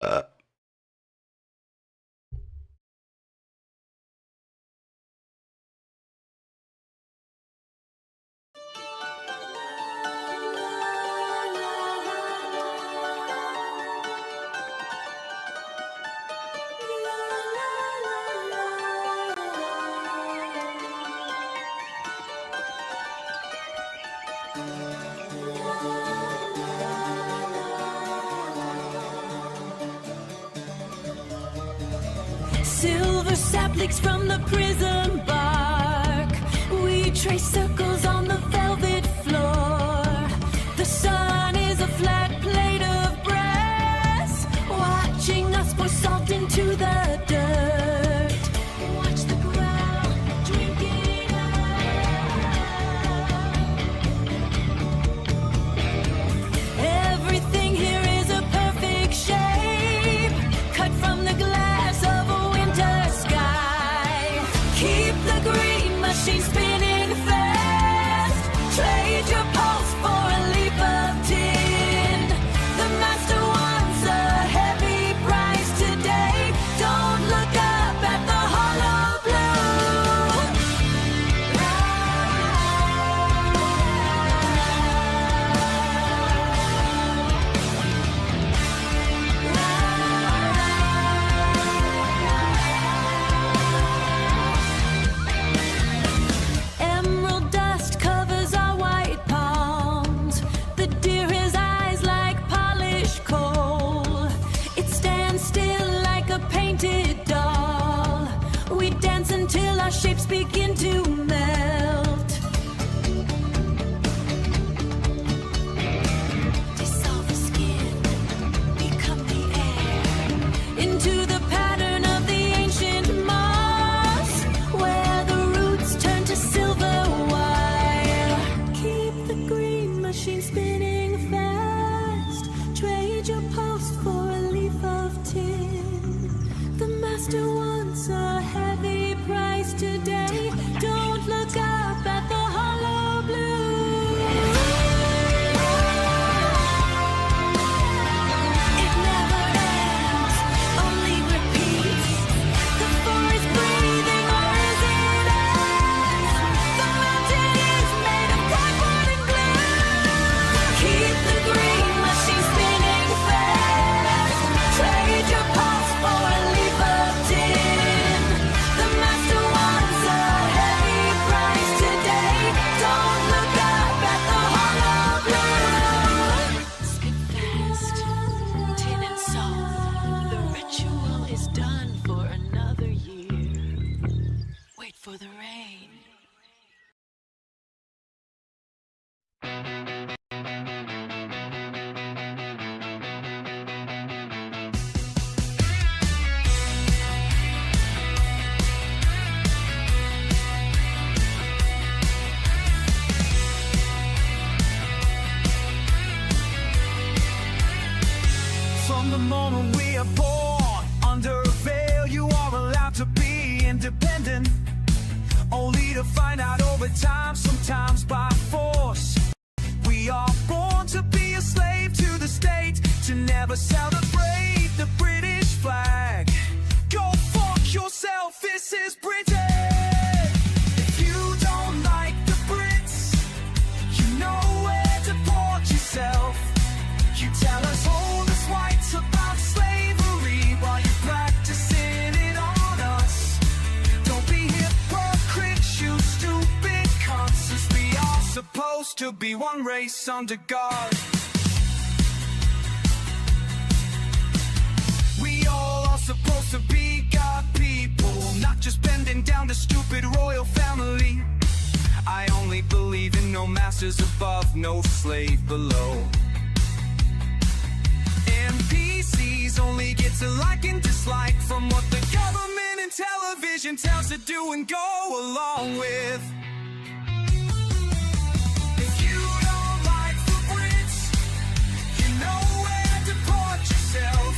Uh, Silver saplings from the prison bark. We trace circles on the velvet floor. The sun is a flat plate of brass, watching us pour salt into the dirt. Watch the ground, drink it out. Everything here is a perfect shape, cut from the glass of a sky. Keep the green machine spinning fast. Trade your pulse for a leap of tin. The master wants a heavy price today. Don't look up at the hollow shapes begin to melt. Dissolve the skin, become the air. Into the pattern of the ancient moss, where the roots turn to silver wire. Keep the green machine spinning fast. Trade your pulse for a leaf of tin. The master wants a heavy price today. Don't look up at the hollow blue. It never ends, only repeats. The forest breathing, or is it us? The mountain is made of cardboard and glue. Keep the green machine spinning fast. Trade your pulse for a leaf of tin. The master wants a heavy price today. Don't look up at the hollow blue. Spin fast, tin and salt. The ritual is done for another year. Wait for the rain. From the moment we are born, under a veil you are allowed to be independent, only to find out over time, sometimes by force. We are born to be a slave to the state, to never celebrate the British flag. Go fuck yourself, this is Britain. If you don't like the Brits, you know where to port yourself. You tell us all this whites about slavery while you're practicing it on us. Don't be hypocrites, you stupid cunts, 'cause we are supposed to be one race under God. We all are supposed to be God people, not just bending down to stupid royal family. I only believe in no masters above, no slave below. NPCs only get to like and dislike from what the government and television tells to do and go along with. If you don't like the Brits, you know where to port yourself.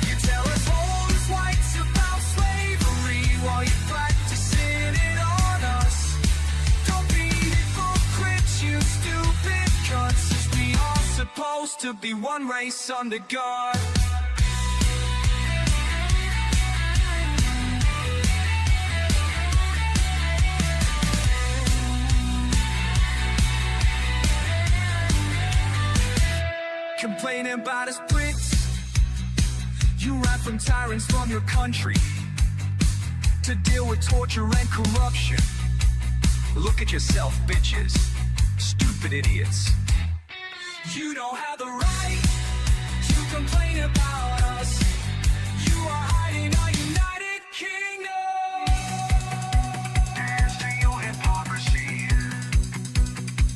You tell us all this whites about slavery while you're practicing it on us. Don't be hypocrites, you stupid cunts, 'cause we are supposed to be one race under God. complaining about his Brits. You ran from tyrants from your country to deal with torture and corruption. Look at yourself, bitches. Stupid idiots. You don't have the right to complain about us. You are hiding our United Kingdom. Dance to your hypocrisy.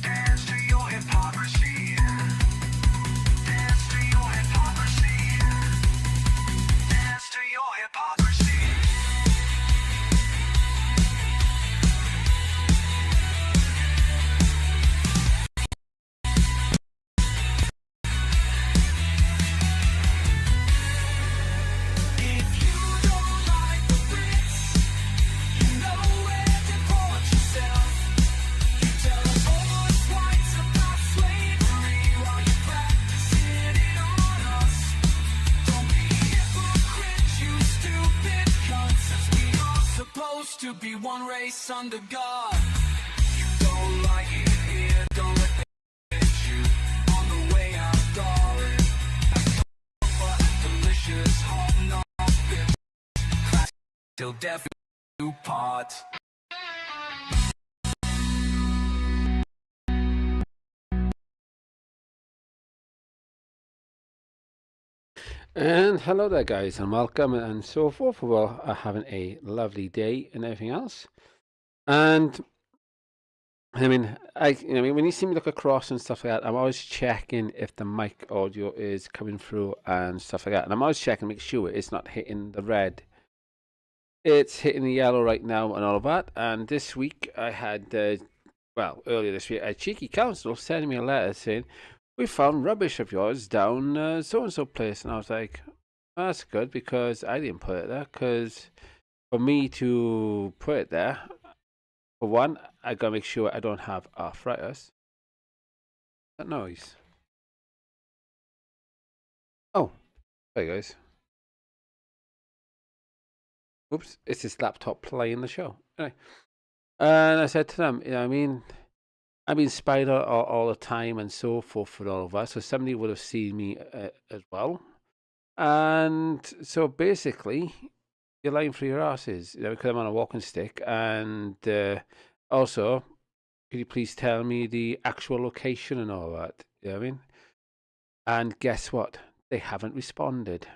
Dance to your hypocrisy. Dance to your hypocrisy. Dance to your hypocrisy. If you don't like the Brits, you know where to put yourself. You tell us all the whites about slavery while you practicing it on us. Don't be hypocrites, you stupid cunts, as we are supposed to be one race under God. You don't like it here, don't let them hit you on the way out, darling. But delicious hot nothing, till death do part. And hello there, guys, and welcome, and so forth. Well, having a lovely day and everything else. And I mean, when you see me look across and stuff like that, I'm always checking if the mic audio is coming through and stuff like that. And I'm always checking, make sure it's not hitting the red. It's hitting the yellow right now and all of that. And this week I had, well, earlier this week, a cheeky council sending me a letter saying, "We found rubbish of yours down so-and-so place." And I was like, "Oh, that's good, because I didn't put it there." Because for me to put it there, for one, I gotta make sure I don't have arthritis. That noise. Oh, hey guys. Oops, it's this laptop playing the show. Anyway, and I said to them, I've been spied on all the time and so forth and all of that. So somebody would have seen me as well. And so basically, you're lying through your asses, because I'm on a walking stick. And also, could you please tell me the actual location and all that? You know what I mean? And guess what? They haven't responded.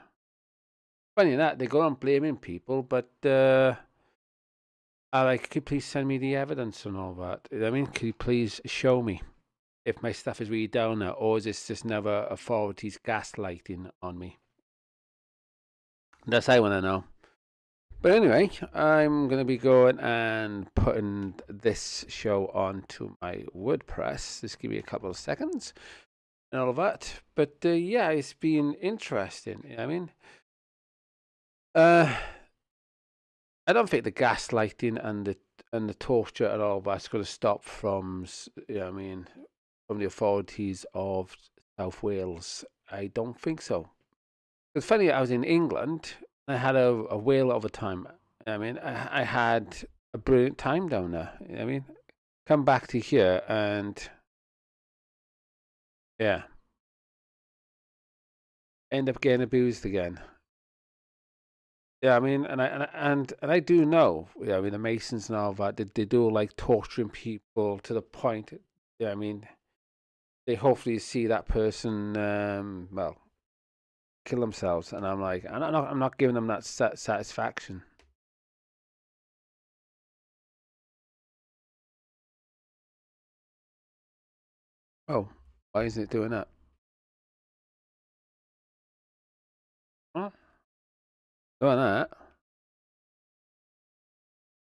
Funny that, they go on blaming people, but I like, could you please send me the evidence and all that? You know what I mean, could you please show me if my stuff is really down there, or is this just never authorities gaslighting on me? That's I want to know. But anyway, I'm going to be going and putting this show onto my WordPress. Just give me a couple of seconds and all of that. But yeah, it's been interesting. You know what I mean? I don't think the gaslighting and the torture and all that's going to stop from, from the authorities of South Wales. I don't think so. It's funny, I was in England. I had a whale of a time. I had a brilliant time down there. You know what I mean? Come back to here and yeah, end up getting abused again. Yeah, and I do know, the Masons and all that, they do like torturing people to the point, they hopefully see that person, well, kill themselves, and I'm like, I'm not giving them that satisfaction. Oh, why isn't it doing that? Huh? Doing that?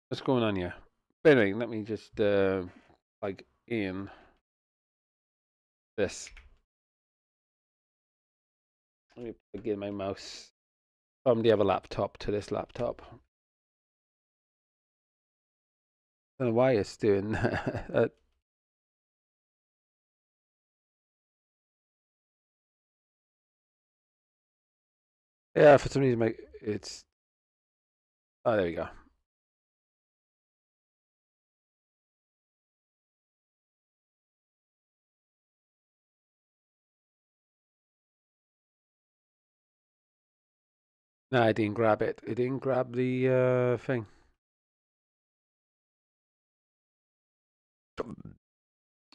What's going on here? But anyway, let me just plug in this. Let me plug in my mouse from the other laptop to this laptop. I don't know why it's doing that. Yeah, for some reason, it's. Oh, there we go. No, I didn't grab it. I didn't grab the thing.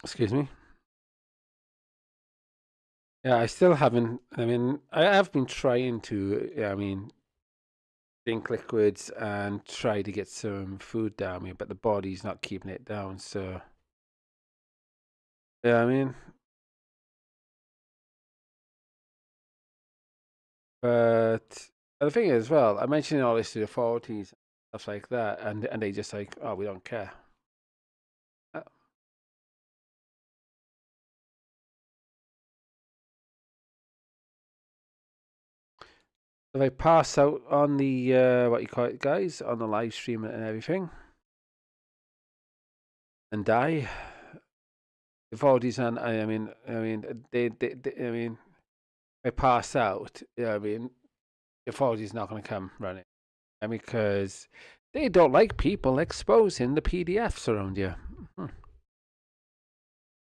Excuse me. Yeah, I still haven't. I mean, I have been trying to. Yeah, I mean, drink liquids and try to get some food down me, but the body's not keeping it down. So, yeah, I mean, but the thing is, well, I mentioned all this to the authorities, stuff like that, and they just like, oh, we don't care. Uh, If I pass out on the what you call it, guys, on the live stream and everything, and die, the authorities and I mean, if I pass out, yeah, I mean, the authorities not going to come running. I mean, because they don't like people exposing the PDFs around you. Hmm.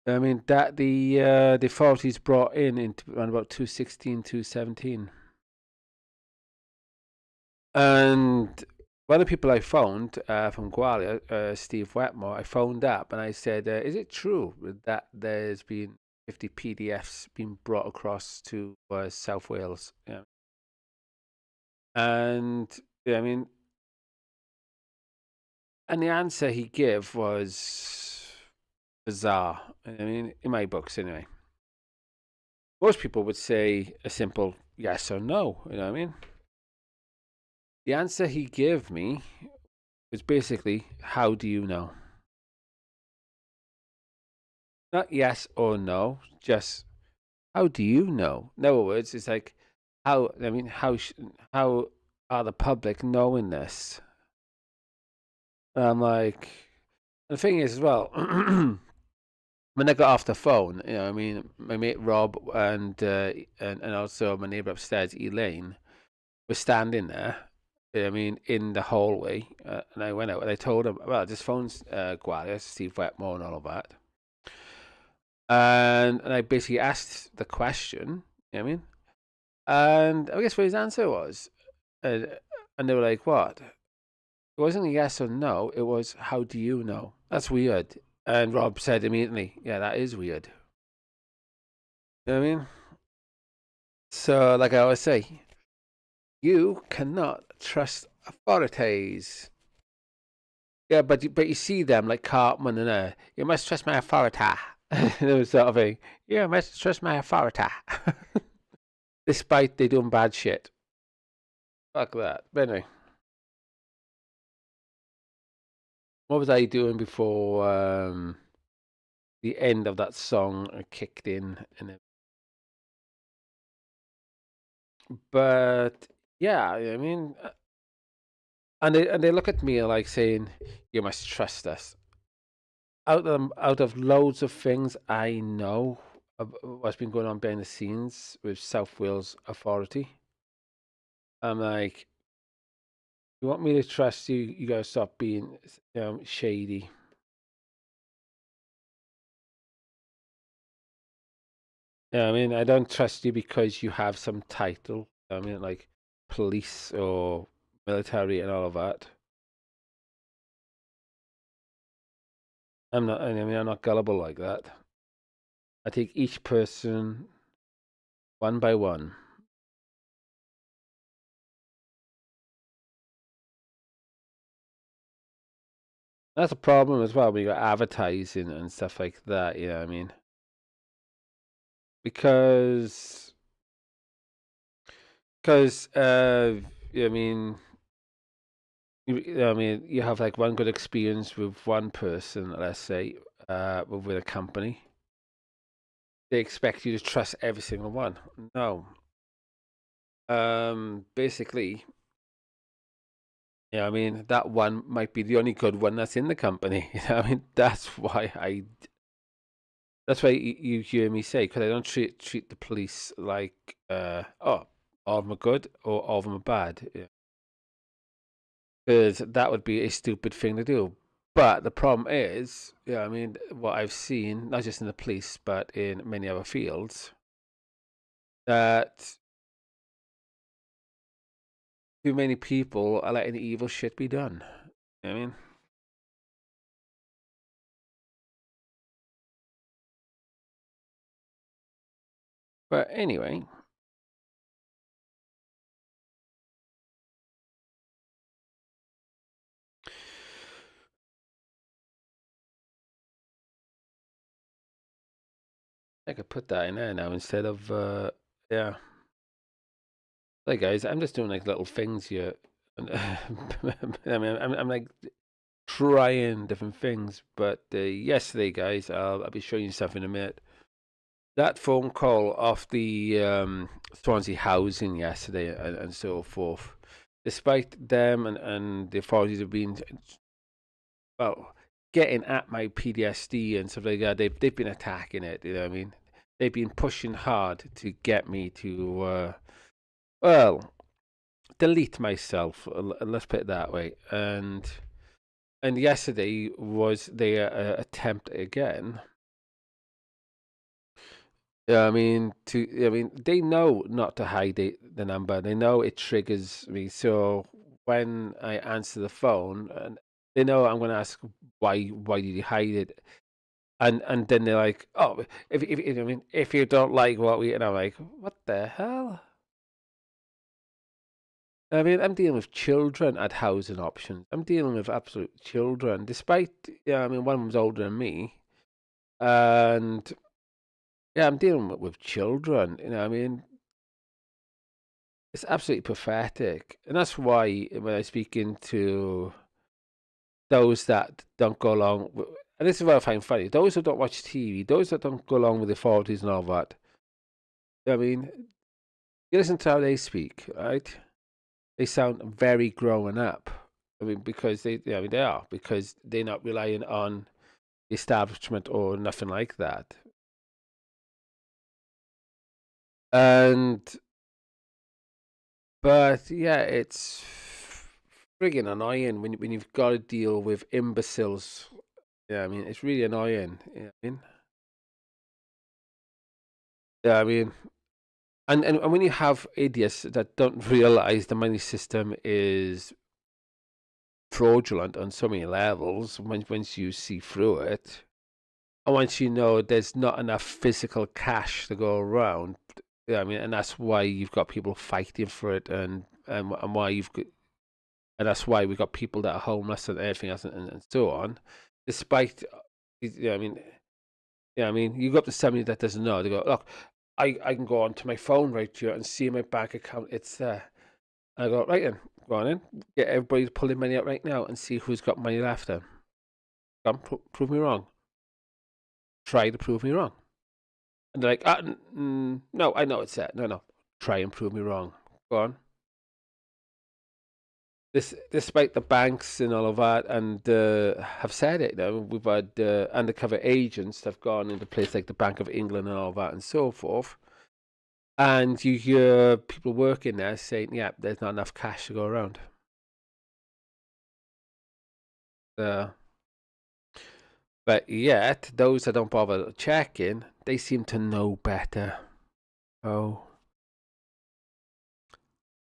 I mean, that the authorities brought in around about 216, 217. And one of the people I phoned from Gwalia, Steve Wetmore, I phoned up and I said, is it true that there's been 50 PDFs being brought across to South Wales? Yeah. And yeah, I mean, and the answer he gave was bizarre. I mean, in my books anyway. Most people would say a simple yes or no, you know what I mean? The answer he gave me was basically, how do you know? Not yes or no, just how do you know? In other words, it's like, how are the public knowing this? And I'm like, the thing is as well, when I got off the phone, you know, I mean, my mate Rob and also my neighbour upstairs, Elaine, were standing there. I mean, in the hallway, and I went out and I told him, well, just phone's Gwalia, Steve Wetmore, and all of that. And I basically asked the question, you know what I mean? And I guess what his answer was, uh, and they were like, what? It wasn't a yes or no, it was, how do you know? That's weird. And Rob said immediately, yeah, that is weird. You know what I mean? So, like I always say, you cannot trust authorities. Yeah, but you see them like Cartman and you must trust my authority. It was sort of a, you must trust my authority. Despite they doing bad shit. Fuck that. But anyway, what was I doing before the end of that song kicked in? But yeah, I mean, and they look at me like saying, "You must trust us." Out of loads of things I know of what's been going on behind the scenes with South Wales Authority, I'm like, you want me to trust you? You gotta stop being shady. Yeah, I mean, I don't trust you because you have some title. I mean, like police or military and all of that. I'm not. I mean, I'm not gullible like that. I take each person one by one. That's a problem as well when you got advertising and stuff like that. You know what I mean? Because, because, I mean, you have like one good experience with one person, let's say, with a company. They expect you to trust every single one. No. Basically, yeah, I mean, that one might be the only good one that's in the company. I mean, that's why you hear me say, because I don't treat the police like, oh, all of them are good or all of them are bad. Because that would be a stupid thing to do. But the problem is, yeah, I mean, what I've seen, not just in the police, but in many other fields, that too many people are letting evil shit be done. You know what I mean? But anyway, I could put that in there now instead of yeah. Like guys, I'm just doing like little things here. I mean, I'm like trying different things. But yesterday, guys, I'll be showing you something in a minute. That phone call off the Swansea housing yesterday and so forth, despite them and the authorities have been, well, getting at my PTSD and stuff like that, they've been attacking it. You know what I mean? They've been pushing hard to get me to, well, delete myself. Let's put it that way. And yesterday was their attempt again. Yeah, I mean, they know not to hide the number. They know it triggers me. So when I answer the phone, and they know I'm going to ask why did you hide it? And then they're like, oh, if I mean, if you don't like what we, and I'm like, what the hell? I mean, I'm dealing with children at housing options. I'm dealing with absolute children, despite, yeah, I mean, one of them's older than me, and yeah, I'm dealing with children. You know, I mean, it's absolutely pathetic, and that's why when I speak into those that don't go along, and this is what I find funny: those that don't watch TV, those that don't go along with the authorities and all that. I mean, you listen to how they speak, right? They sound very growing up. I mean, because I mean, they are because they're not relying on the establishment or nothing like that, and but yeah, it's friggin' annoying when you've got to deal with imbeciles. Yeah, I mean it's really annoying. Yeah, I mean, yeah, I mean, and when you have idiots that don't realize the money system is fraudulent on so many levels, once you see through it, and once you know there's not enough physical cash to go around. Yeah, I mean, and that's why you've got people fighting for it, and why you've got and that's why we've got people that are homeless and everything else and so on. Despite, yeah, I mean, yeah, I mean, you go up to somebody that doesn't know, they go, look, I can go onto my phone right here and see my bank account. It's there. I go, right then, go on in, get everybody to pull their money out right now and see who's got money left. Then come, prove me wrong. Try to prove me wrong. And they're like, no, I know it's there. No, try and prove me wrong. Go on. Despite the banks and all of that, and have said it. You know, we've had undercover agents that have gone into places like the Bank of England and all that, and so forth. And you hear people working there saying, "Yeah, there's not enough cash to go around." Uh, but yet, those that don't bother checking, they seem to know better. Oh.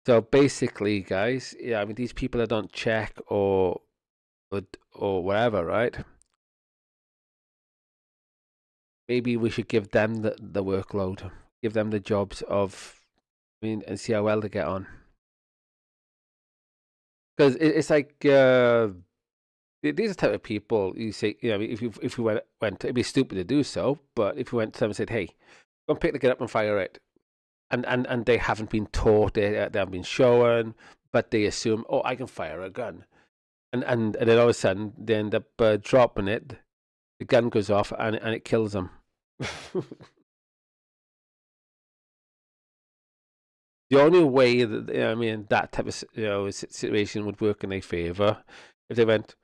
So basically, guys, yeah, I mean, these people that don't check or whatever, right? Maybe we should give them the workload, give them the jobs of, I mean, and see how well they get on. Because it's like these are the type of people you say, you know, if you went, it'd be stupid to do so, but if you went to them and said, hey, go and pick the gun up and fire it, and they haven't been taught, they haven't been shown, but they assume, oh, I can fire a gun, and then all of a sudden they end up dropping it, the gun goes off and it kills them. The only way that, I mean, that type of situation would work in their favor if they went,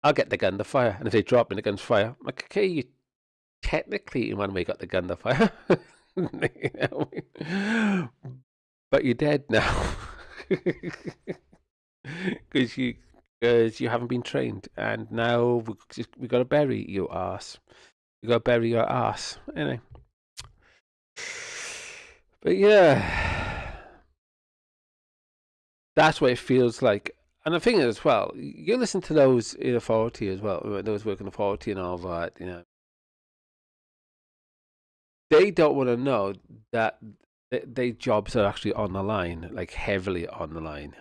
I'll get the gun to fire, and if they drop in the gun's fire, I'm like, okay, you technically in one way got the gun to fire, you know? But you're dead now because you haven't been trained, and now we got to bury your ass. You got to bury your ass, anyway. But yeah. That's what it feels like. And the thing is, as well, you listen to those in authority as well, those working authority and all that. They don't want to know that their jobs are actually on the line, like heavily on the line.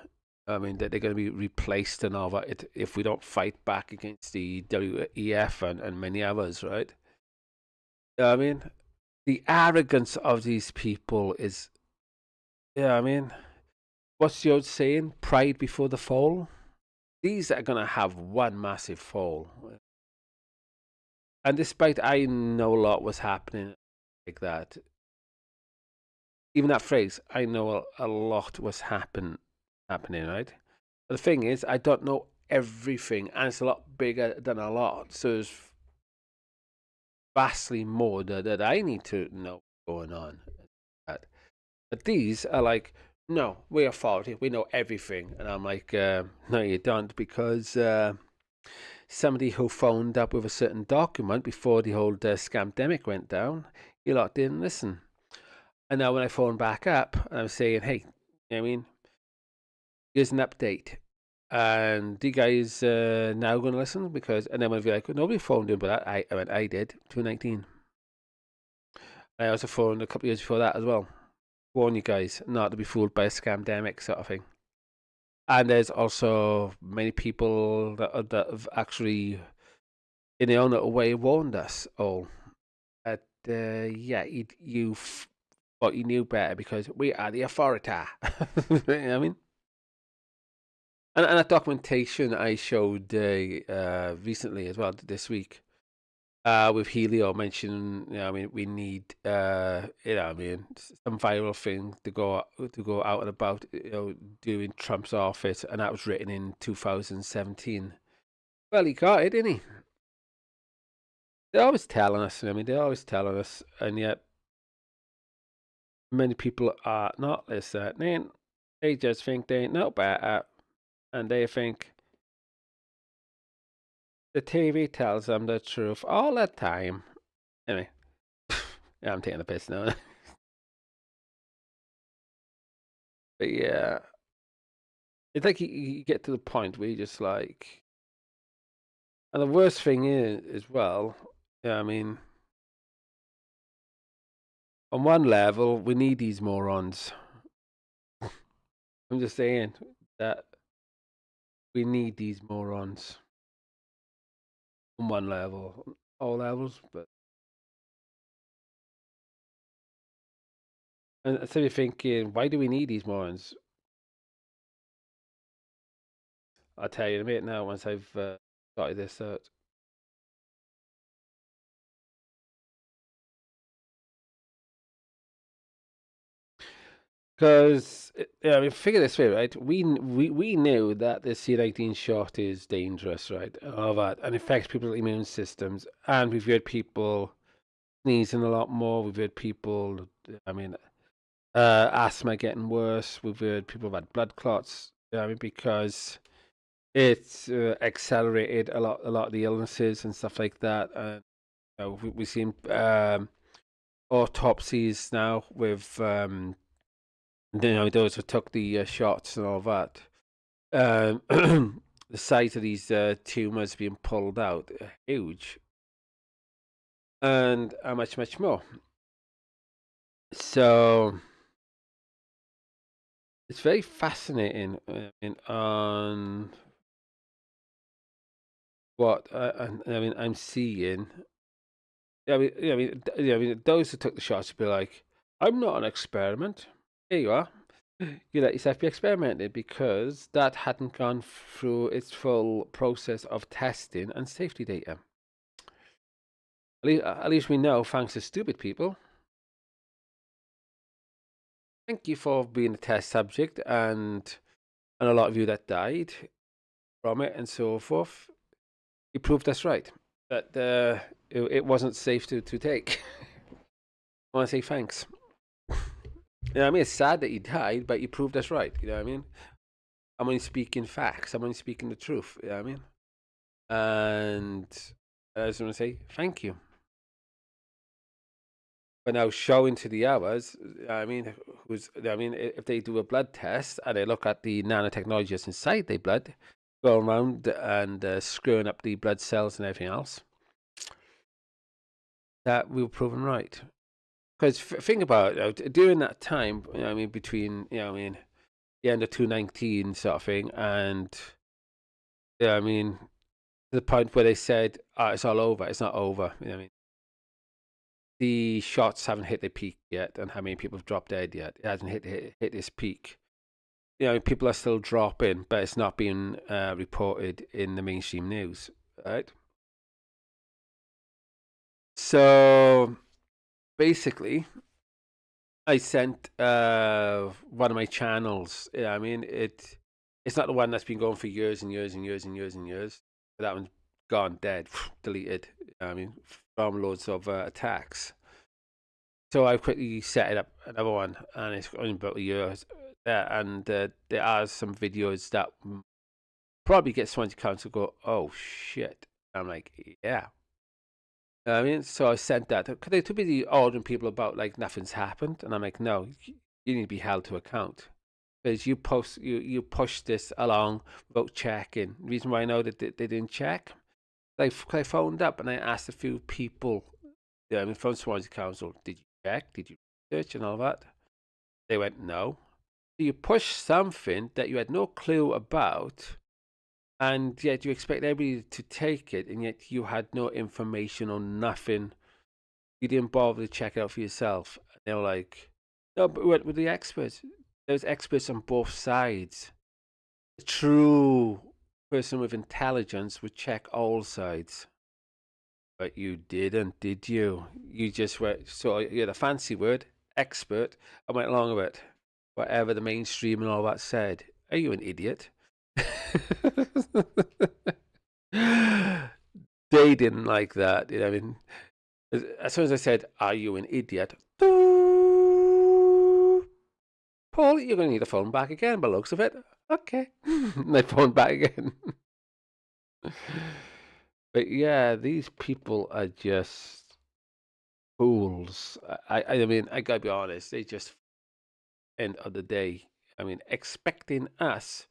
I mean, that they're going to be replaced and all that if we don't fight back against the WEF and many others, right? I mean, the arrogance of these people is, I mean, what's the old saying? Pride before the fall. These are going to have one massive fall. And despite I know a lot was happening like that, even that phrase, I know a lot was happening, right? But the thing is, I don't know everything, and it's a lot bigger than a lot. So there's vastly more that I need to know going on. But these are like, no, we're authority, we know everything. And I'm like, no, you don't, because somebody who phoned up with a certain document before the whole scamdemic went down, you lot didn't listen. And now when I phone back up, I'm saying, hey, I mean, here's an update. And the guys now going to listen because, and then when be like, well, nobody phoned in, but I went, I did, 2019. I also phoned a couple of years before that as well. Warn you guys not to be fooled by a scamdemic sort of thing. And there's also many people that have actually, in their own little way, warned us all that, yeah, you thought you knew better because we are the authority. You know what I mean? And that documentation I showed recently as well this week, with Helio mentioning, I mean, we need, I mean, some viral thing to go out and about, during Trump's office, and that was written in 2017. Well, he got it, didn't he? They're always telling us. I mean, they're always telling us, and yet many people are not listening. They just think they know better, and they think the TV tells them the truth all the time. Anyway, yeah, I'm taking the piss now. But yeah, it's like you get to the point where you just like, and the worst thing is as well. Yeah, I mean, on one level, we need these morons. I'm just saying that we need these morons on one level, all levels. But and so you're thinking, why do we need these morons? I'll tell you in a minute now once I've started this out. Because I mean, figure this way, right? We knew that the C19 shot is dangerous, right? All that, and affects people's immune systems. And we've heard people sneezing a lot more. We've heard people, I mean, asthma getting worse. We've heard people have had blood clots. I mean, because it's accelerated a lot of the illnesses and stuff like that. And we've seen autopsies now with those who took the shots and all that. The size of these tumors being pulled out, huge, and much more. So it's very fascinating on what I mean. I'm seeing. I mean, those who took the shots would be like, "I'm not an experiment." Here you are. You let yourself be experimented because that hadn't gone through its full process of testing and safety data. At least we know, thanks to stupid people. Thank you for being a test subject and a lot of you that died from it and so forth. You proved us right that it wasn't safe to take. I want to say thanks. You know what I mean? It's sad that you died, but you proved us right. You know what I mean? I'm only speaking facts. I'm only speaking the truth. You know what I mean? And I just want to say thank you. but now showing to the others, I mean, if they do a blood test and they look at the nanotechnology that's inside their blood, going around and screwing up the blood cells and everything else, that we were proven right. Because think about it, during that time, between, the end of 2019 sort of thing, and, to the point where they said, it's all over. It's not over. The shots haven't hit their peak yet, and how many people have dropped dead yet? It hasn't hit its peak. People are still dropping, but it's not being reported in the mainstream news, right? So basically, I sent one of my channels. It's not the one that's been going for years and years and years and years and years. That one's gone, dead, deleted. From loads of attacks. So I quickly set it up another one, and it's only about a year there. And there are some videos that probably get someone to council go, "Oh shit!" I'm like, "Yeah." So I sent that because they too busy ordering people about like nothing's happened, and I'm like, "No, you need to be held to account because you pushed this along without checking." The reason why I know that they didn't check, I phoned up and I asked a few people, from Swansea Council, did you check? Did you research and all that? They went, no. So you pushed something that you had no clue about, and yet you expect everybody to take it, and yet you had no information or nothing. You didn't bother to check it out for yourself. And they were like, no, but what with the experts? There's experts on both sides. The true person with intelligence would check all sides. But you didn't, did you? You just went, so you had a fancy word, expert, and went along with it. Whatever the mainstream and all that said. Are you an idiot? They didn't like that. As soon as I said, are you an idiot? Paul, you're going to need a phone back again by the looks of it. Okay. My phone back again. But yeah, these people are just fools. I gotta be honest. They just end of the day. Expecting us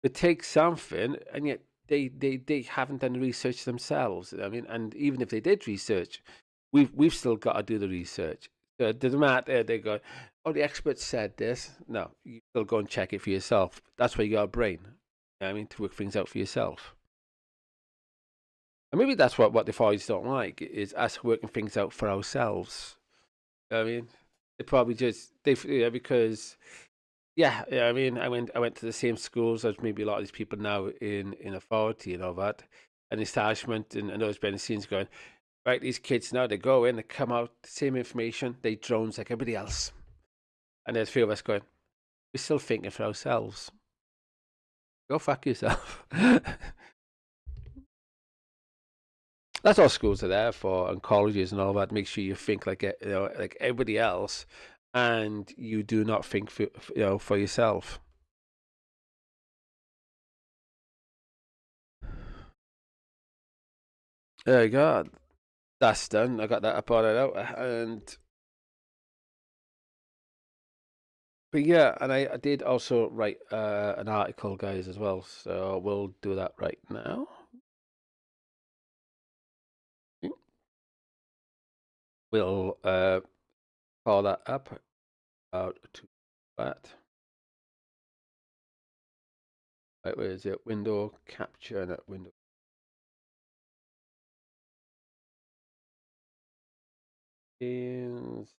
to take something, and yet they haven't done the research themselves. And even if they did research, we've still got to do the research. So it doesn't matter. They go, oh, the experts said this. No, you still go and check it for yourself. That's why you got a brain. To work things out for yourself. And maybe that's what the Foys don't like, is us working things out for ourselves. They probably just because I went to the same schools as maybe a lot of these people now in authority and all that, and establishment, and those behind the scenes going, right, these kids now, they go in, they come out, same information, they drones like everybody else. And there's a few of us going, we're still thinking for ourselves. Go fuck yourself. That's all schools are there for, and colleges and all that. Make sure you think like like everybody else, and you do not think for yourself. There you go. That's done. I got that up on it out, but yeah, and I did also write an article, guys, as well. So we'll do that right now. We'll call that up out to that. Right, where is it? Window capture, not window. Is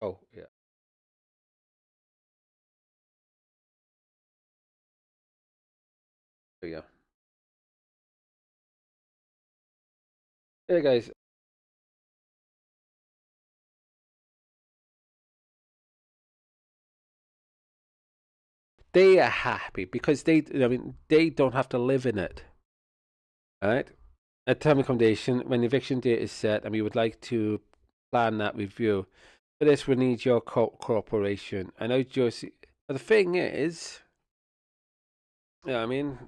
oh yeah. There you go. Hey guys, they are happy because they don't have to live in it. All right. At time of accommodation, when the eviction date is set, and we would like to plan that review, For this, we need your cooperation. I know Josie. But the thing is, yeah, I mean,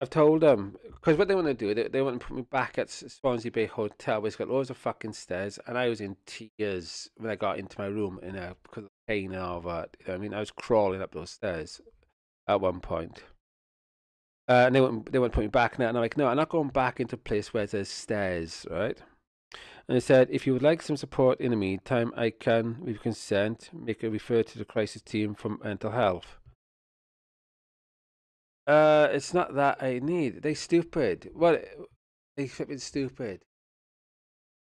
I've told them because what they want to do, they want to put me back at Swansea Bay Hotel, where it's got loads of fucking stairs, and I was in tears when I got into my room, because of pain and all that. You know what I mean, I was crawling up those stairs at one point. And they want to put me back now, and I'm like, no, I'm not going back into a place where there's stairs, right? And they said, if you would like some support in the meantime, I can, with consent, make a refer to the crisis team for mental health. It's not that I need. They stupid. What? They flipping stupid.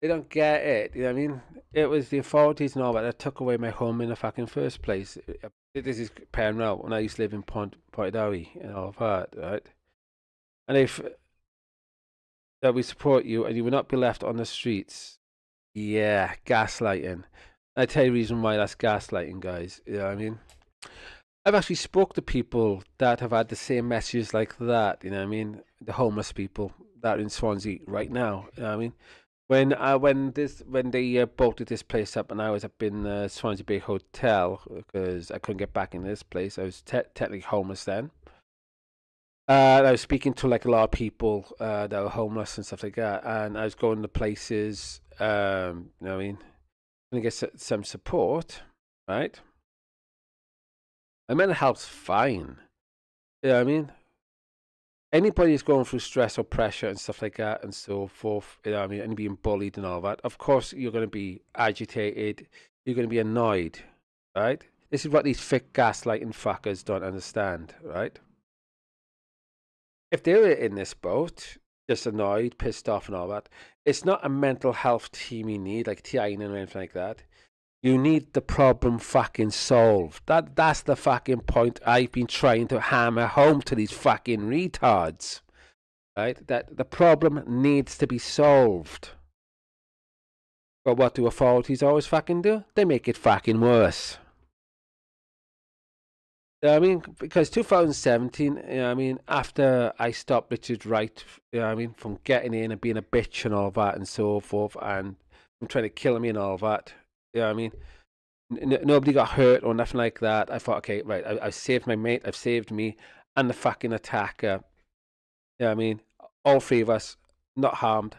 They don't get it. You know what I mean? It was the authorities and all that took away my home in the fucking first place. This is Penrell when I used to live in Portadown and all of that, right? And if that we support you and you will not be left on the streets. Yeah, gaslighting. I tell you the reason why that's gaslighting, guys. You know what I mean? I've actually spoke to people that have had the same messages like that, you know what I mean? The homeless people that are in Swansea right now, you know what I mean? When they bolted this place up and I was up in the Swansea Bay Hotel because I couldn't get back in this place, I was technically homeless then. I was speaking to like a lot of people that were homeless and stuff like that, and I was going to places, you know what I mean, to get some support, right? My mental health's fine. You know what I mean? Anybody who's going through stress or pressure and stuff like that and so forth, you know what I mean, and being bullied and all that, of course you're going to be agitated, you're going to be annoyed, right? This is what these thick gaslighting fuckers don't understand, right? If they were in this boat, just annoyed, pissed off and all that, it's not a mental health team you need, like TIN or anything like that. You need the problem fucking solved. That's the fucking point I've been trying to hammer home to these fucking retards. Right? That the problem needs to be solved. But what do authorities always fucking do? They make it fucking worse. You know what I mean? Because 2017, you know what I mean, after I stopped Richard Wright, you know what I mean, from getting in and being a bitch and all that and so forth, and from trying to kill me and all that, you know what I mean? Nobody got hurt or nothing like that. I thought, okay, right, I've saved my mate, I've saved me, and the fucking attacker. You know what I mean? All three of us, not harmed.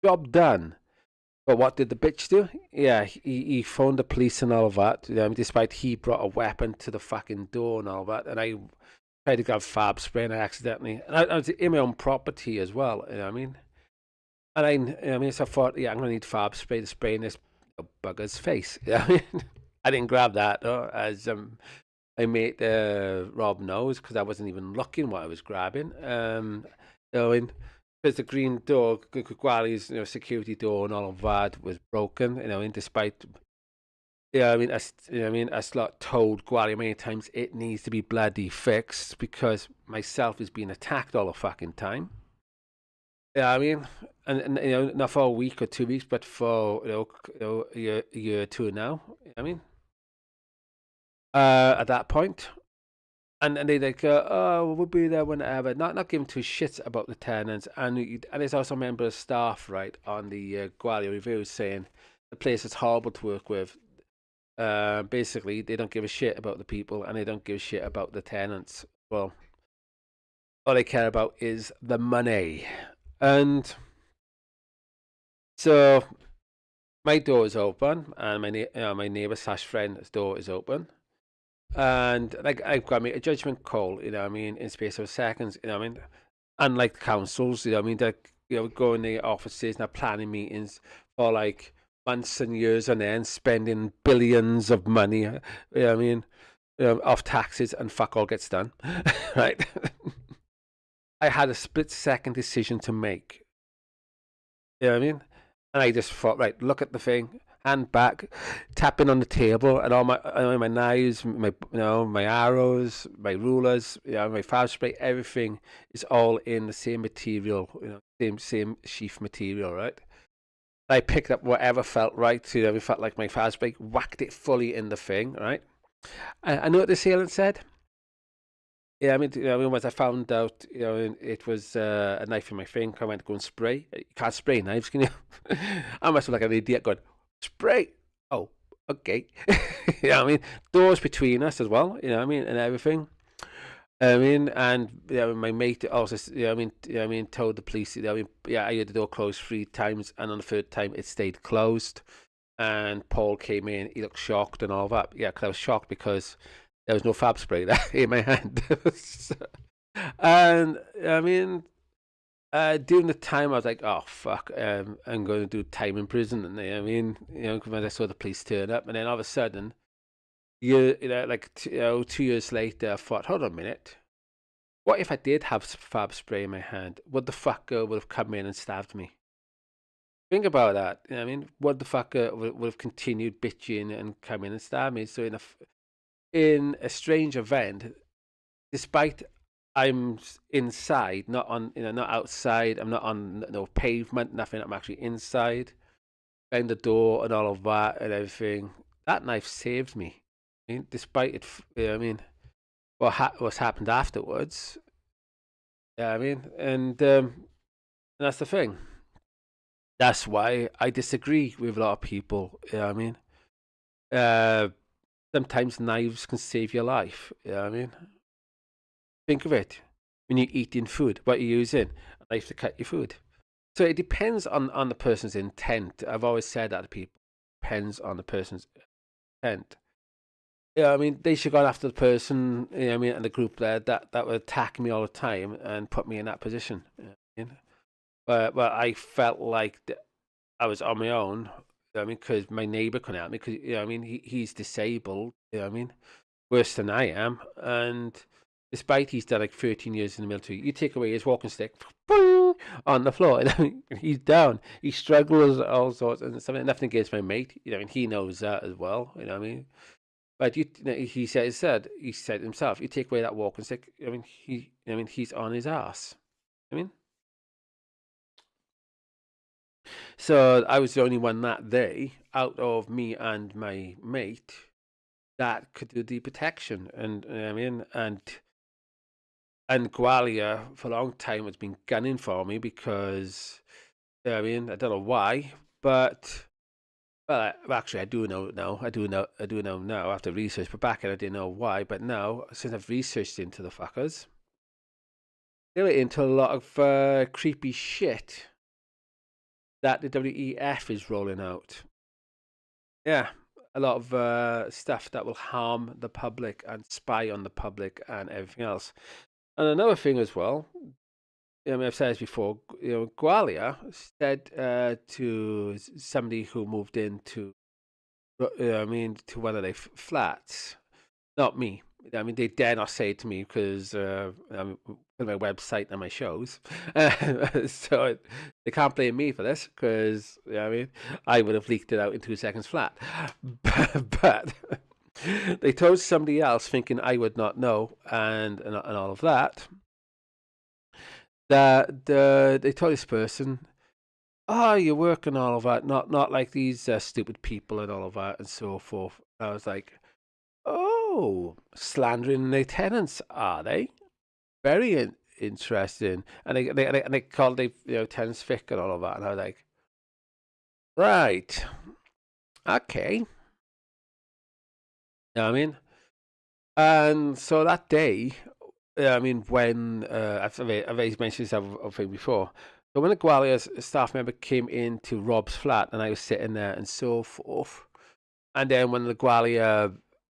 Job done. But what did the bitch do? Yeah, he phoned the police and all of that. You know, despite he brought a weapon to the fucking door and all that. And I tried to grab fab spray and I accidentally. And I was in my own property as well. You know what I mean? And you know what I mean? So I thought, yeah, I'm going to need fab spray to spray in this bugger's face. You know what I mean? I didn't grab that, though, as my mate Rob knows, because I wasn't even looking what I was grabbing. You know, because the green door, Gwali's, you know, security door and all of that was broken, you know, and despite, yeah, I mean, I slot told Gwali many times it needs to be bloody fixed because myself is being attacked all the fucking time. Yeah, I mean, and you know, not for a week or 2 weeks, but for a year or two now. You know what I mean, at that point. And they like, oh, we'll be there whenever. Not giving two shits about the tenants. And there's also a member of staff, right, on the Gwalia reviews saying the place is horrible to work with. Basically, they don't give a shit about the people and they don't give a shit about the tenants. Well, all they care about is the money. And so my door is open and my neighbor / friend's door is open. And like I've got to make a judgment call, you know what I mean, in space of seconds, you know what I mean. Unlike councils, you know what I mean, that go in the offices and have planning meetings for like months and years and then spending billions of money, you know what I mean, off taxes and fuck all gets done, right? I had a split-second decision to make, you know what I mean, and I just thought, right, look at the thing. Hand back, tapping on the table, and all my knives, my arrows, my rulers, my fab spray, everything is all in the same material, same sheath material, right? I picked up whatever felt right, it felt like my fab spray, whacked it fully in the thing, right? I know what the assailant said. Yeah, I mean, once I found out, it was a knife in my finger, I went to go and spray. You can't spray knives, can you? I must have like an idiot going, spray. oh, okay. You know what I mean? Doors between us as well, you know what I mean, and everything. I mean, and my mate also, told the police, I had the door closed 3 times, and on the third time it stayed closed. And Paul came in, he looked shocked and all that. Yeah, because I was shocked because there was no fab spray there in my hand. And I mean, during the time, I was like, "Oh fuck, I'm going to do time in prison." And I mean, when I saw the police turn up, and then all of a sudden, like 2 years later, I thought, "Hold on a minute, what if I did have fab spray in my hand? Would the fucker would have come in and stabbed me?" Think about that. You know what I mean, would the fucker would have continued bitching and come in and stab me? So in a strange event, despite I'm inside, not on, not outside. I'm not on no pavement, nothing. I'm actually inside, behind the door and all of that and everything. That knife saved me. I mean, despite it, I mean, what's happened afterwards. Yeah, I mean, and that's the thing. That's why I disagree with a lot of people. Yeah, I mean, uh, sometimes knives can save your life. Yeah, I mean, think of it. When you're eating food, what you're using, a knife to cut your food. So it depends on the person's intent. I've always said that to people. Depends on the person's intent. Yeah, I mean, they should go after the person, I mean, and the group there that would attack me all the time and put me in that position. You know? But I felt like I was on my own. I mean, because my neighbor couldn't help me. Because I mean, he's disabled. I mean, worse than I am. And despite he's done like 13 years in the military, you take away his walking stick, boing, on the floor, and I mean, he's down. He struggles all sorts, and something. Nothing against my mate. I mean, he knows that as well. You know what I mean? But he said himself, you take away that walking stick. I mean, he's on his ass. I mean. So I was the only one that day out of me and my mate that could do the protection, and I mean, and Gwalia for a long time has been gunning for me because I mean I don't know why, but well, actually I do know now. I do know now after research. But back then I didn't know why. But now since I've researched into the fuckers, they were into a lot of creepy shit that the WEF is rolling out. Yeah, a lot of stuff that will harm the public and spy on the public and everything else. And another thing as well, I mean, I've said this before, Gwalia said to somebody who moved into, I mean, to one of their flats, not me. I mean, they dare not say it to me because I'm on my website and my shows. So they can't blame me for this because, I mean, I would have leaked it out in 2 seconds flat. But they told somebody else thinking I would not know and all of that, that they told this person, oh, you work and all of that, not like these stupid people and all of that and so forth. I was like, oh, slandering their tenants, are they? Very interesting. And they called the tenants thick and all of that. And I was like, right, okay. You know what I mean? And so that day, I mean, when I've mentioned this other thing before. So when the Gwalia's staff member came into Rob's flat, and I was sitting there and so forth, and then when the Gwalia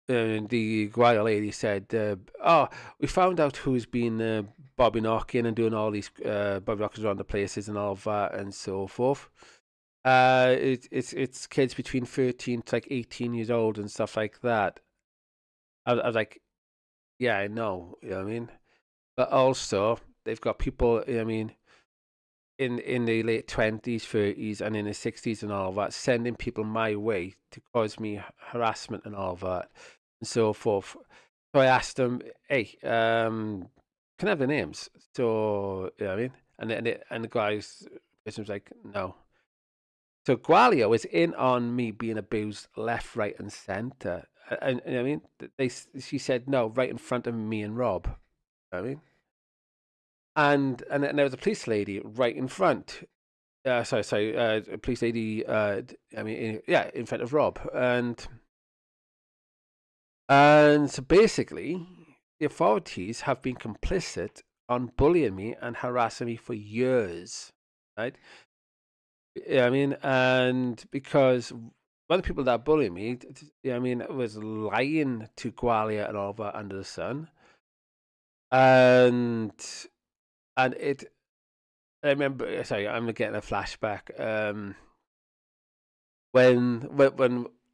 lady said, "Oh, we found out who's been Bobby knocking and doing all these Bobby knockers around the places and all of that and so forth." It's kids between 13 to like 18 years old and stuff like that. I was like, yeah, I know, you know what I mean? But also, they've got people, I mean, in the late 20s, 30s, and in the 60s and all of that, sending people my way to cause me harassment and all of that and so forth. So I asked them, hey, can I have the names? So, you know what I mean? And the guy's person was like, no. So Gwalia was in on me being abused left, right, and center. And I mean, she said no right in front of me and Rob. You know what I mean, and there was a police lady right in front. police lady, in front of Rob. And so basically, the authorities have been complicit on bullying me and harassing me for years, right? And because one of the people that bullied me, was lying to Gwalia and all that under the sun. And it, I remember, sorry, I'm getting a flashback. When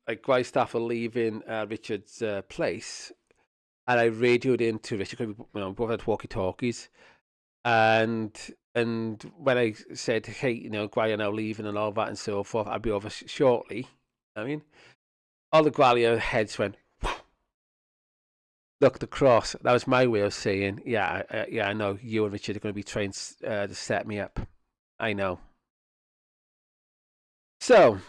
like Gwalia staff were leaving Richard's place, and I radioed into Richard, because we both had walkie-talkies, and when I said, hey, Gwalia now leaving and all that and so forth, I'll be over shortly. All the Gwalia heads went, looked across. That was my way of saying, I know you and Richard are going to be trying to set me up. I know. So,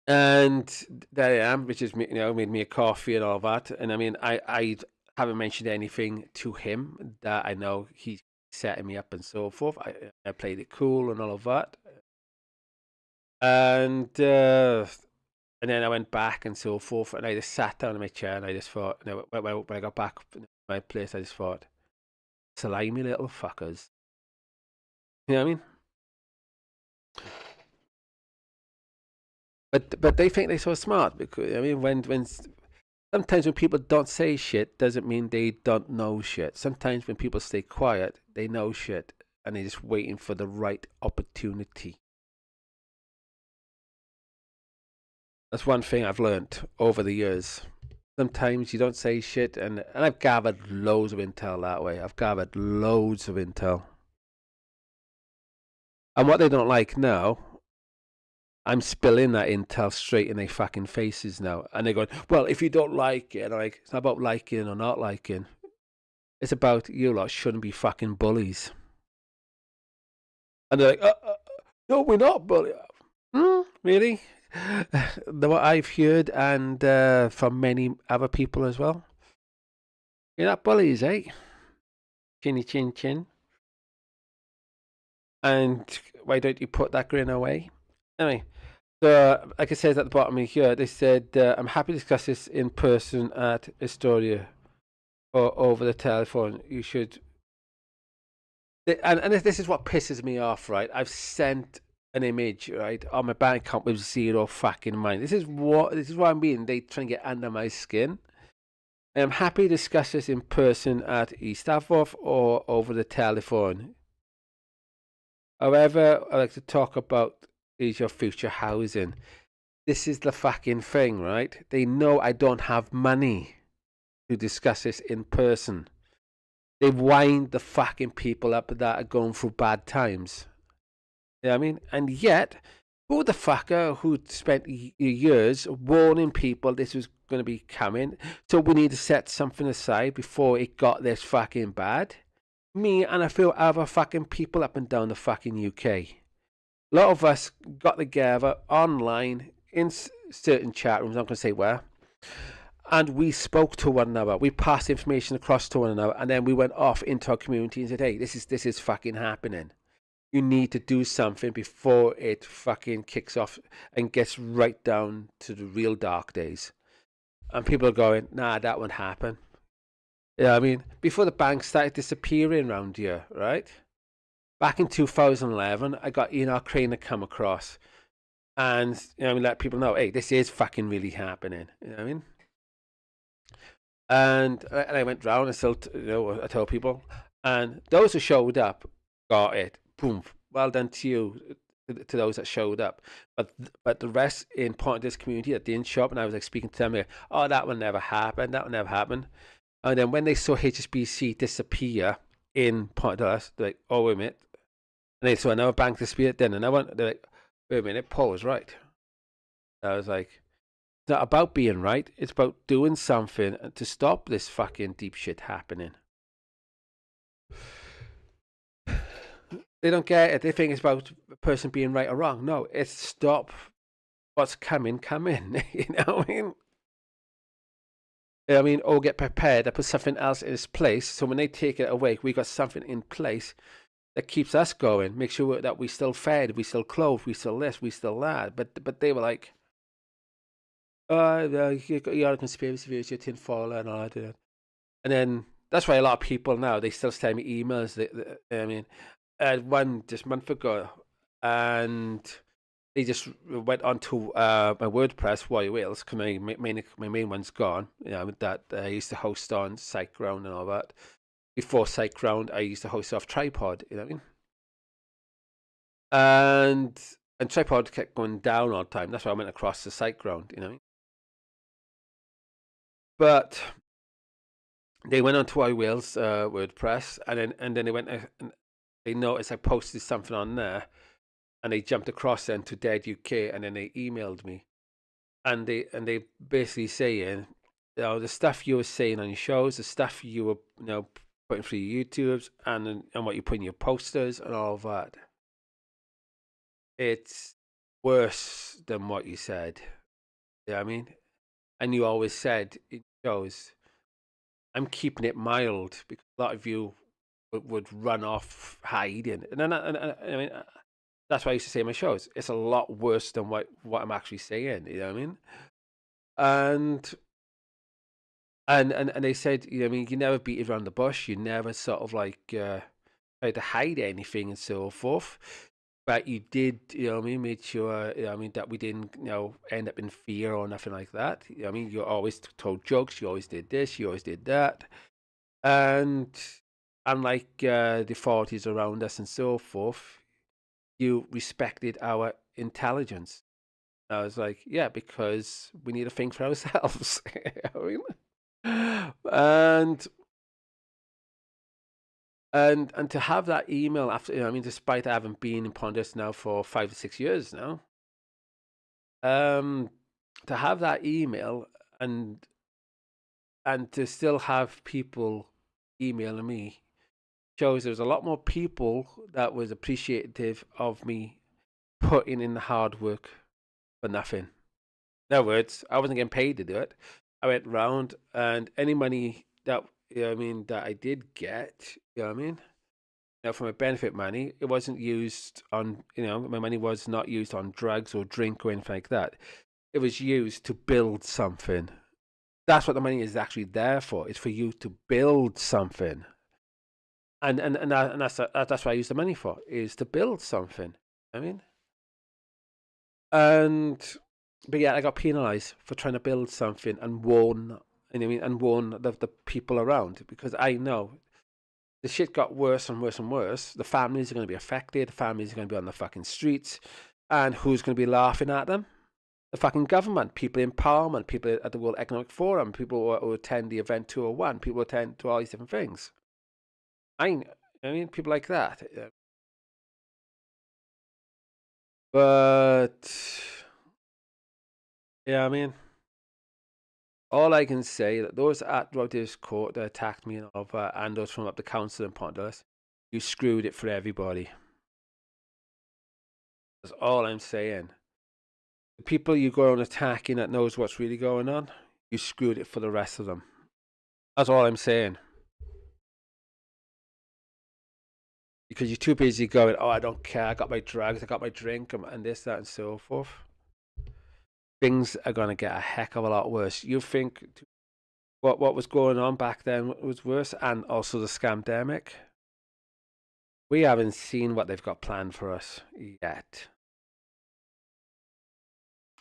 and there I am. Richard's made me a coffee and all that. And I haven't mentioned anything to him that I know he's setting me up and so forth. I played it cool and all of that. And then I went back and so forth, and I just sat down in my chair, and I just thought, when I got back to my place, I just thought, slimy little fuckers. You know what I mean? But they think they're so smart, because when sometimes when people don't say shit, doesn't mean they don't know shit. Sometimes when people stay quiet, they know shit, and they're just waiting for the right opportunity. That's one thing I've learned over the years. Sometimes you don't say shit, and I've gathered loads of intel that way. I've gathered loads of intel. And what they don't like now, I'm spilling that intel straight in their fucking faces now. And they're going, well, if you don't like it, it's not about liking or not liking. It's about you lot shouldn't be fucking bullies. And they're like, no, we're not bullies. Really? What I've heard, and from many other people as well. You're not bullies, eh? Chinny chin chin. And why don't you put that grin away? Anyway, so like I said at the bottom of here, they said, I'm happy to discuss this in person at Astoria or over the telephone. You should. And this is what pisses me off, right? I've sent an image, right, on my bank account with zero fucking mind. This is what I mean. They try and get under my skin. I'm happy to discuss this in person at East Avorth or over the telephone. However, I'd like to talk about is your future housing. This is the fucking thing, right? They know I don't have money to discuss this in person. They wind the fucking people up that are going through bad times. You know what I mean? And yet, who the fucker who spent years warning people this was going to be coming, so we need to set something aside before it got this fucking bad? Me and a few other fucking people up and down the fucking UK. A lot of us got together online in certain chat rooms, I'm not going to say where, and we spoke to one another. We passed information across to one another, and then we went off into our community and said, hey, this is fucking happening. You need to do something before it fucking kicks off and gets right down to the real dark days. And people are going, nah, that won't happen. Yeah, before the banks started disappearing around here, right? Back in 2011, I got Enoch Crane to come across and, let people know, hey, this is fucking really happening. You know what I mean? And I went round and still, I told people, and those who showed up got it. Boom. Well done to you, to those that showed up. But the rest in part of this community that didn't show up, and I was speaking to them, like, oh, that will never happen. That will never happen. And then when they saw HSBC disappear in Point Dallas, they're like, oh, wait a minute. And they saw another bank disappear. Then another one. They're like, wait a minute, Paul was right. I was like, it's not about being right. It's about doing something to stop this fucking deep shit happening. They don't get it. They think it's about a person being right or wrong. No, it's stop what's coming. You know what I mean? Or get prepared to put something else in its place. So when they take it away, we got something in place that keeps us going. Make sure that we still fed, we still clothed, we still this, we still that. But they were like, you're a conspiracy theorist, you're tinfoil and all that. And then that's why a lot of people now, they still send me emails. I mean, I had one just a month ago, and they just went onto my WordPress, Why Wales, because my main one's gone. You know, that I used to host on SiteGround and all that. Before SiteGround, I used to host off Tripod. You know what I mean? And Tripod kept going down all the time. That's why I went across to SiteGround. You know what I mean? But they went on to iWales WordPress, and then they went and they noticed I posted something on there, and they jumped across then to Dead UK, and then they emailed me, and they basically saying, you know, the stuff you were saying on your shows, the stuff you were, you know, putting through your YouTubes, and what you put in your posters and all of that, it's worse than what you said. You know what I mean? And you always said in shows, I'm keeping it mild because a lot of you would run off hiding, I mean, that's why I used to say in my shows. It's a lot worse than what I'm actually saying. You know what I mean? And and they said, you know, what I mean, you never beat it around the bush. You never sort of like tried to hide anything and so forth. But you did, you know what I mean, made sure, you know what I mean, that we didn't, you know, end up in fear or nothing like that. You know what I mean, you always told jokes. You always did this. You always did that. And unlike the authorities around us and so forth, you respected our intelligence. I was like, yeah, because we need to think for ourselves. I mean, and and to have that email after, you know, I mean, despite having been in Pondus now for 5 or 6 years now, um, to have that email and to still have people emailing me shows there was a lot more people that was appreciative of me putting in the hard work for nothing. In other words, I wasn't getting paid to do it. I went round, and any money that, you know what I mean, that I did get, you know what I mean, you know, for my benefit money, it wasn't used on, you know, my money was not used on drugs or drink or anything like that. It was used to build something. That's what the money is actually there for. It's for you to build something. And that's what I use the money for, is to build something. I mean, and but yeah, I got penalised for trying to build something and warn, and I mean, and warn the people around, because I know the shit got worse and worse and worse. The families are going to be affected. The families are going to be on the fucking streets, and who's going to be laughing at them? The fucking government, people in Parliament, people at the World Economic Forum, people who attend the event 201, people who attend to all these different things. I mean, people like that. But yeah, I mean, all I can say that those at Rogers Court that attacked me and those from up the council in Pontus, you screwed it for everybody. That's all I'm saying. The people you go on attacking that knows what's really going on, you screwed it for the rest of them. That's all I'm saying. Because you're too busy going, oh, I don't care, I got my drugs, I got my drink, and this, that, and so forth. Things are going to get a heck of a lot worse. You think what was going on back then was worse, and also the scamdemic? We haven't seen what they've got planned for us yet.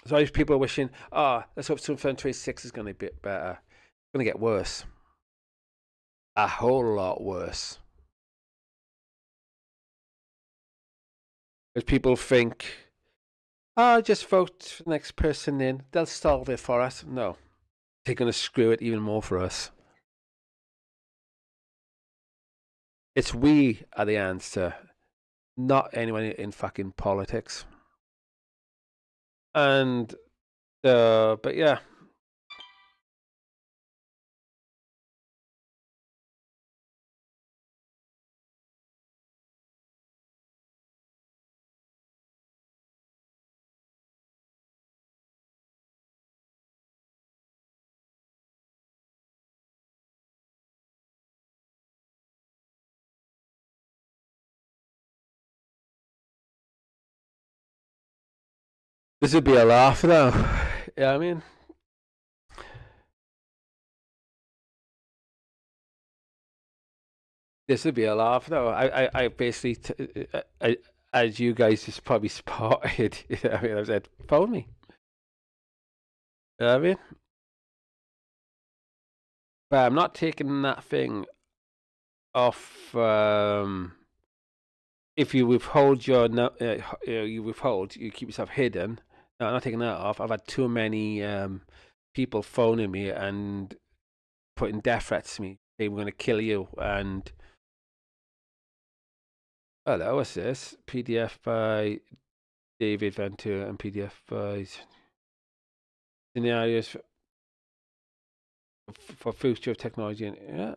So if people are wishing, oh, let's hope 2026 is going to be a bit better. It's going to get worse. A whole lot worse. Because people think, oh, just vote for the next person in. They'll solve it for us. No. They're going to screw it even more for us. It's we are the answer, not anyone in fucking politics. And, but yeah. This would be a laugh though. Yeah, I mean, this would be a laugh though. I basically, as you guys just probably spotted, I mean, I said, phone me. You know what I mean? But I'm not taking that thing off. If you withhold your, you withhold, you keep yourself hidden. No, I'm not taking that off. I've had too many people phoning me and putting death threats to me. They were going to kill you. And hello, what's this? PDF by David Ventura and PDF by scenarios for future of technology. And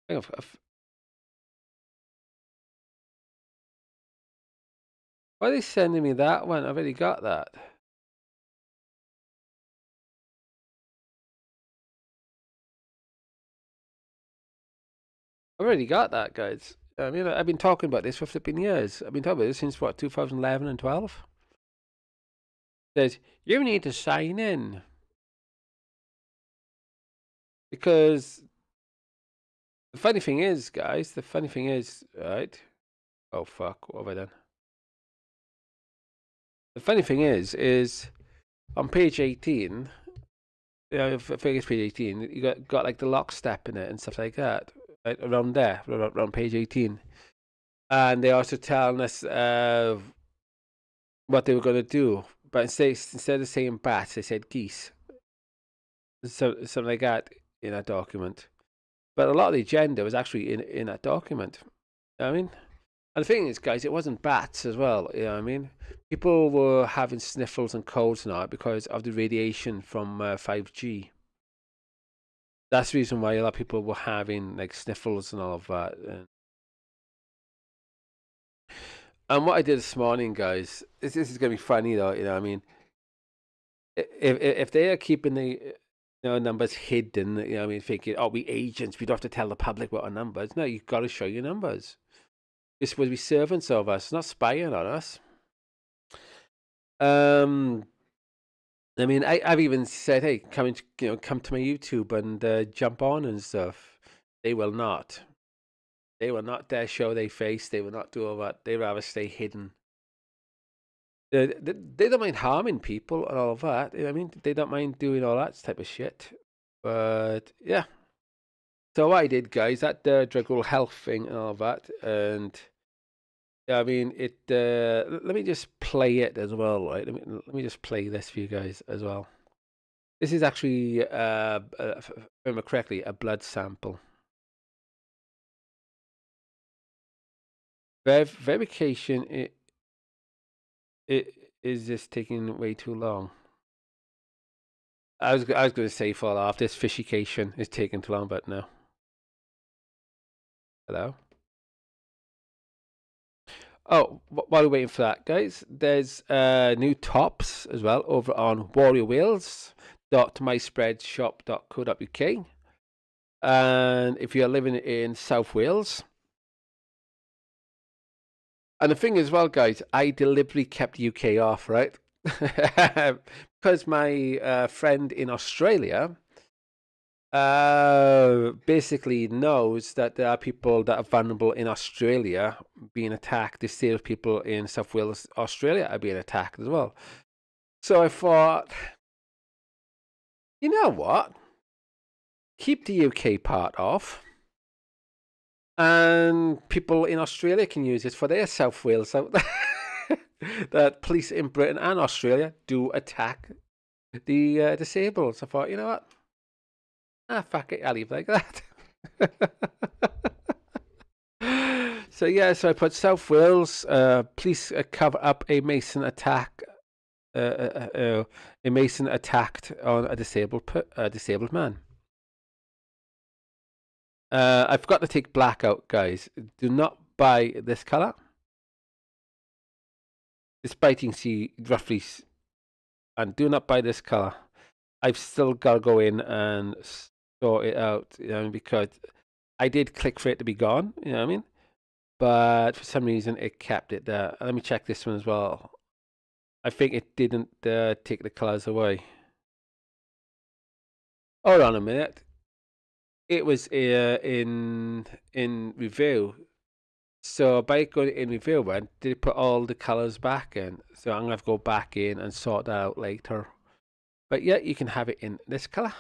yeah. Why are they sending me that one? I've already got that. I've already got that, guys. I mean, I've been talking about this for flipping years. I've been talking about this since what, 2011 and 12? Says, you need to sign in. Because the funny thing is, guys, right? Oh, fuck, what have I done? The funny thing is on page 18, I think it's page 18, you got like the lockstep in it and stuff like that. Right, around there, around page 18. And they also telling us what they were going to do. But instead of saying bats, they said geese. So, something like that in that document. But a lot of the agenda was actually in that document. You know what I mean? And the thing is, guys, it wasn't bats as well. You know what I mean? People were having sniffles and colds now because of the radiation from 5G. That's the reason why a lot of people were having like sniffles and all of that. And what I did this morning, guys, this is gonna be funny though. You know what I mean? If they are keeping the numbers hidden, you know what I mean, thinking, oh, we agents, we don't have to tell the public what our numbers. No, you've got to show your numbers. You're supposed to be servants of us, not spying on us. I mean, I've even said, hey, come to my YouTube and jump on and stuff. They will not. They will not dare show their face. They will not do all that. They rather stay hidden. They don't mind harming people and all of that. You know what I mean, they don't mind doing all that type of shit. But yeah. So what I did, guys, that drug health thing and all of that, and yeah, I mean it. Let me just play it as well, right? Let me just play this for you guys as well. This is actually, if I remember correctly, a blood sample. Verification. It is just taking way too long. I was going to say fall off. This fishication is taking too long, but no. Hello. Oh, while we're waiting for that, guys, there's new tops as well over on warriorwales.myspreadshop.co.uk. And if you're living in South Wales, and the thing is, well, guys, I deliberately kept the UK off, right? Because my friend in Australia basically knows that there are people that are vulnerable in Australia being attacked. The same people in South Wales, Australia, are being attacked as well. So I thought, you know what? Keep the UK part off, and people in Australia can use it for their South Wales. So that police in Britain and Australia do attack the disabled. So I thought, you know what? Fuck it, I'll leave like that. So yeah, so I put South Wales police cover up a Mason attack. A Mason attacked on a disabled man. I've got to take black out, guys. Do not buy this color. Despite you can see roughly, and do not buy this color. I've still got to go in and sort it out, because I did click for it to be gone. You know what I mean? but for some reason it kept it there. Let me check this one as well. I think it didn't take the colors away. Hold on a minute. It was in review. So by going in review, one did it put all the colors back in? So I'm gonna have to go back in and sort that out later. But yeah, you can have it in this color.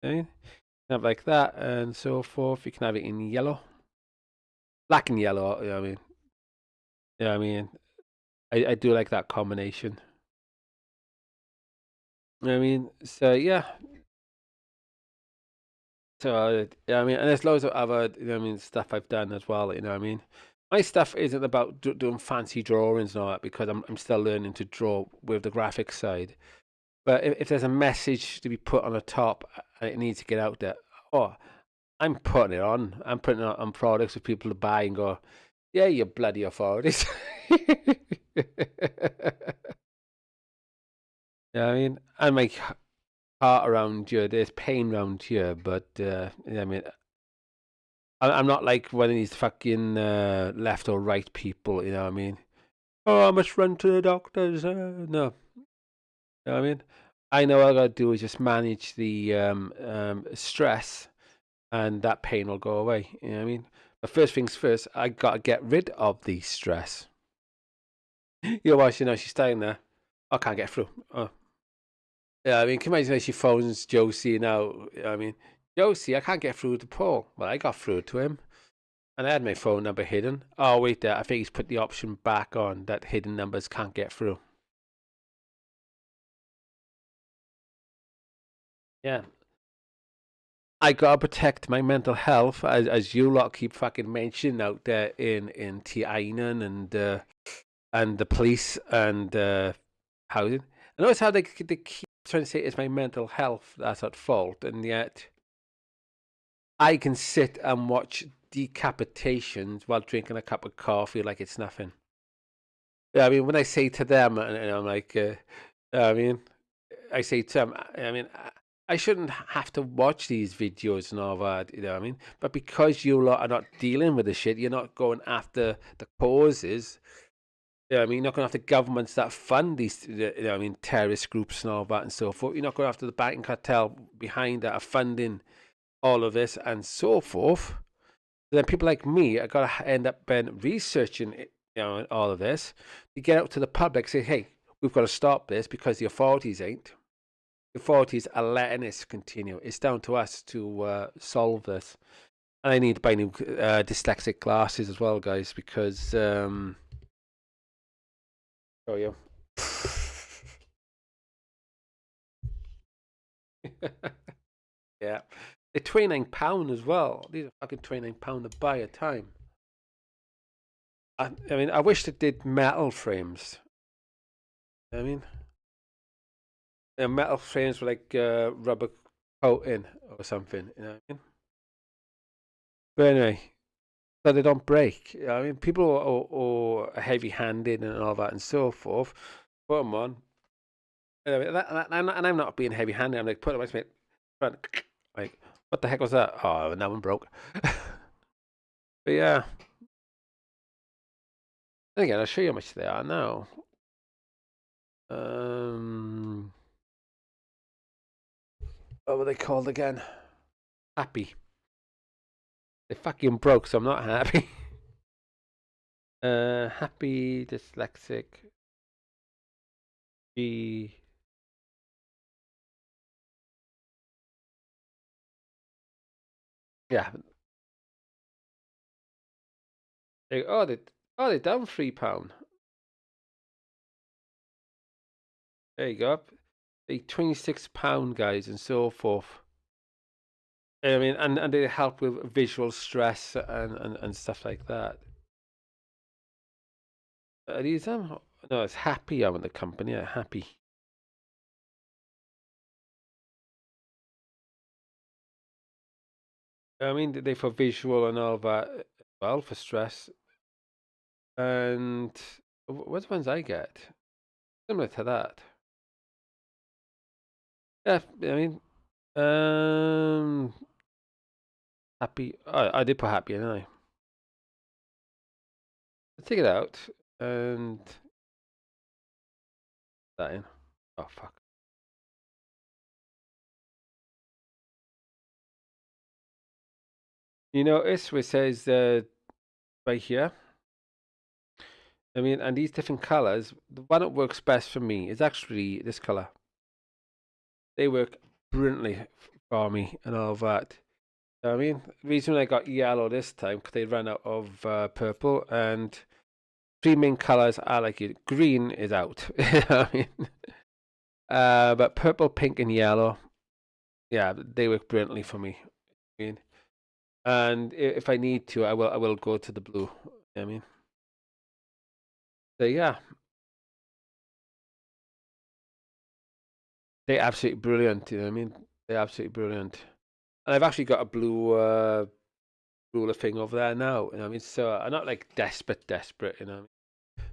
Okay. Have like that and so forth. You can have it in yellow, black and yellow. I mean, yeah, I mean, I do like that combination. I mean, so yeah. So yeah, I mean, and there's loads of other, I mean, stuff I've done as well. You know, what I mean, my stuff isn't about doing fancy drawings and all that because I'm still learning to draw with the graphic side. But if there's a message to be put on the top and it needs to get out there, oh, I'm putting it on. I'm putting it on products for people to buy and go, yeah, you bloody authorities. Yeah, I mean, I make heart around here. There's pain around here, but I mean, I'm not like one of these fucking left or right people. You know what I mean? Oh, I must run to the doctors. No, you know what I mean, I know all I gotta do is just manage the stress, and that pain will go away. You know what I mean? But first things first, I gotta get rid of the stress. You're watching now. She's staying there. I can't get through. Oh. Yeah, I mean, can you imagine if she phones Josie now? I mean, Josie, I can't get through to Paul. Well, I got through to him, and I had my phone number hidden. Oh, wait there. I think he's put the option back on that hidden numbers can't get through. Yeah. I gotta protect my mental health, as you lot keep fucking mentioning out there in Tiainen and the police and housing. I notice how they keep trying to say it's my mental health that's at fault, and yet I can sit and watch decapitations while drinking a cup of coffee like it's nothing. Yeah, I mean, when I say to them, and I'm like, I mean, I say to them, I mean, I shouldn't have to watch these videos and all that, you know what I mean? But because you lot are not dealing with the shit, you're not going after the causes. You know what I mean? You're not going after governments that fund these, you know what I mean, terrorist groups and all that and so forth. You're not going after the banking cartel behind that are funding all of this and so forth. Then people like me are going to end up researching it, you know, all of this to get out to the public, say, hey, we've got to stop this because the authorities ain't. The authorities are letting this continue. It's down to us to solve this. And I need to buy new dyslexic glasses as well, guys, because show you. Yeah, they're £29 as well. These are fucking £29 to buy a time. I mean, I wish they did metal frames. I mean, metal frames with like rubber coating or something. You know what I mean? But anyway, so they don't break. I mean, people are heavy-handed and all that and so forth. Put them on. Anyway, and I'm not being heavy-handed. I'm like, put them on my front. Like, what the heck was that? Oh, that one broke. But yeah. And again, I'll show you how much they are now. What were they called again? Happy. They fucking broke, so I'm not happy. Happy dyslexic. G. Yeah. They're down £3. There you go. They £26, guys, and so forth. I mean, and they help with visual stress and stuff like that. Are these them? No, it's Happy. I'm in the company. Yeah, Happy. I mean, they for visual and all that as well, for stress. And what ones I get? Similar to that. Yeah, I mean, Happy. Oh, I did put Happy, didn't I? take it out and that in. Oh fuck. You notice where it says right here. I mean, and these different colors. The one that works best for me is actually this color. They work brilliantly for me and all of that. I mean, the reason I got yellow this time because they ran out of purple, and three main colors I like it. Green is out. I mean, but purple, pink, and yellow, yeah, they work brilliantly for me. I mean, and if I need to, I will go to the blue. I mean, so yeah, they're absolutely brilliant. You know what I mean? They're absolutely brilliant. And I've actually got a blue ruler thing over there now. You know what I mean? So I'm not like desperate. You know what I mean?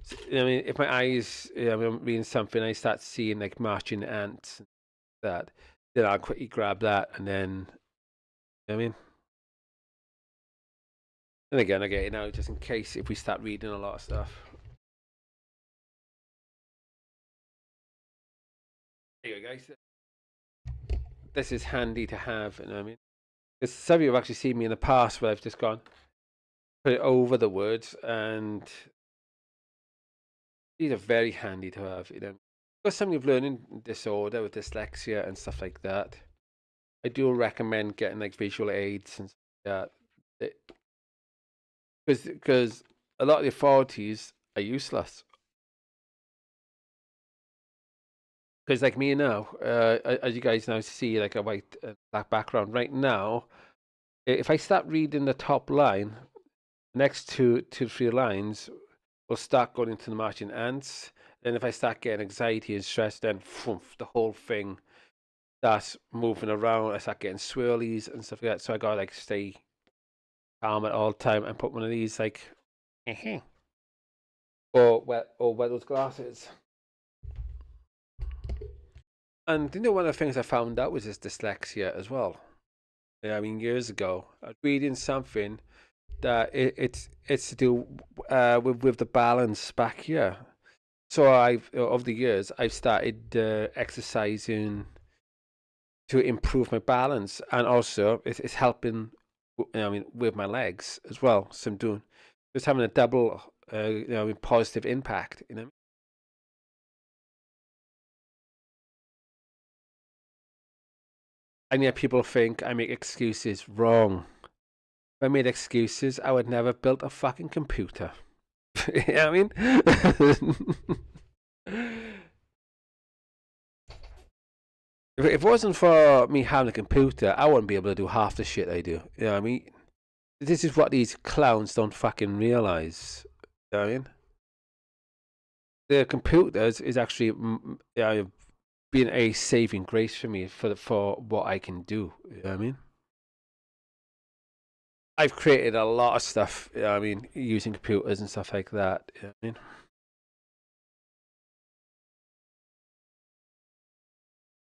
So, you know what I mean? If my eyes, you know, I'm reading something, I start seeing like marching ants and that, then I'll quickly grab that and then, you know what I mean? And again, I get it now just in case if we start reading a lot of stuff. There you go, guys. This is handy to have, you know what I mean? Because some of you have actually seen me in the past where I've just gone, put it over the words, and these are very handy to have, you know. For somebody with learning disorder with dyslexia and stuff like that, I do recommend getting like visual aids and stuff like that. Because a lot of the authorities are useless. Because like me now, as you guys now see, like a white black background right now, if I start reading the top line, the next two to three lines will start going into the marching ants. Then if I start getting anxiety and stress, then the whole thing starts moving around. I start getting swirlies and stuff like that. So I gotta like stay calm at all time and put one of these like, or wear those glasses. And you know, one of the things I found out was this dyslexia as well. Yeah, I mean, years ago, I was reading something that it's to do with the balance back here. So I've over the years I've started exercising to improve my balance, and also it's helping. I mean, with my legs as well. So I'm doing just having a double, you know, positive impact. You know. And yet people think I make excuses. Wrong. If I made excuses, I would never have built a fucking computer. You know what I mean? If it wasn't for me having a computer, I wouldn't be able to do half the shit I do. You know what I mean? This is what these clowns don't fucking realize. You know what I mean? The computers is actually being a saving grace for me for what I can do. You know what I mean? I've created a lot of stuff. You know what I mean, using computers and stuff like that. You know what I mean?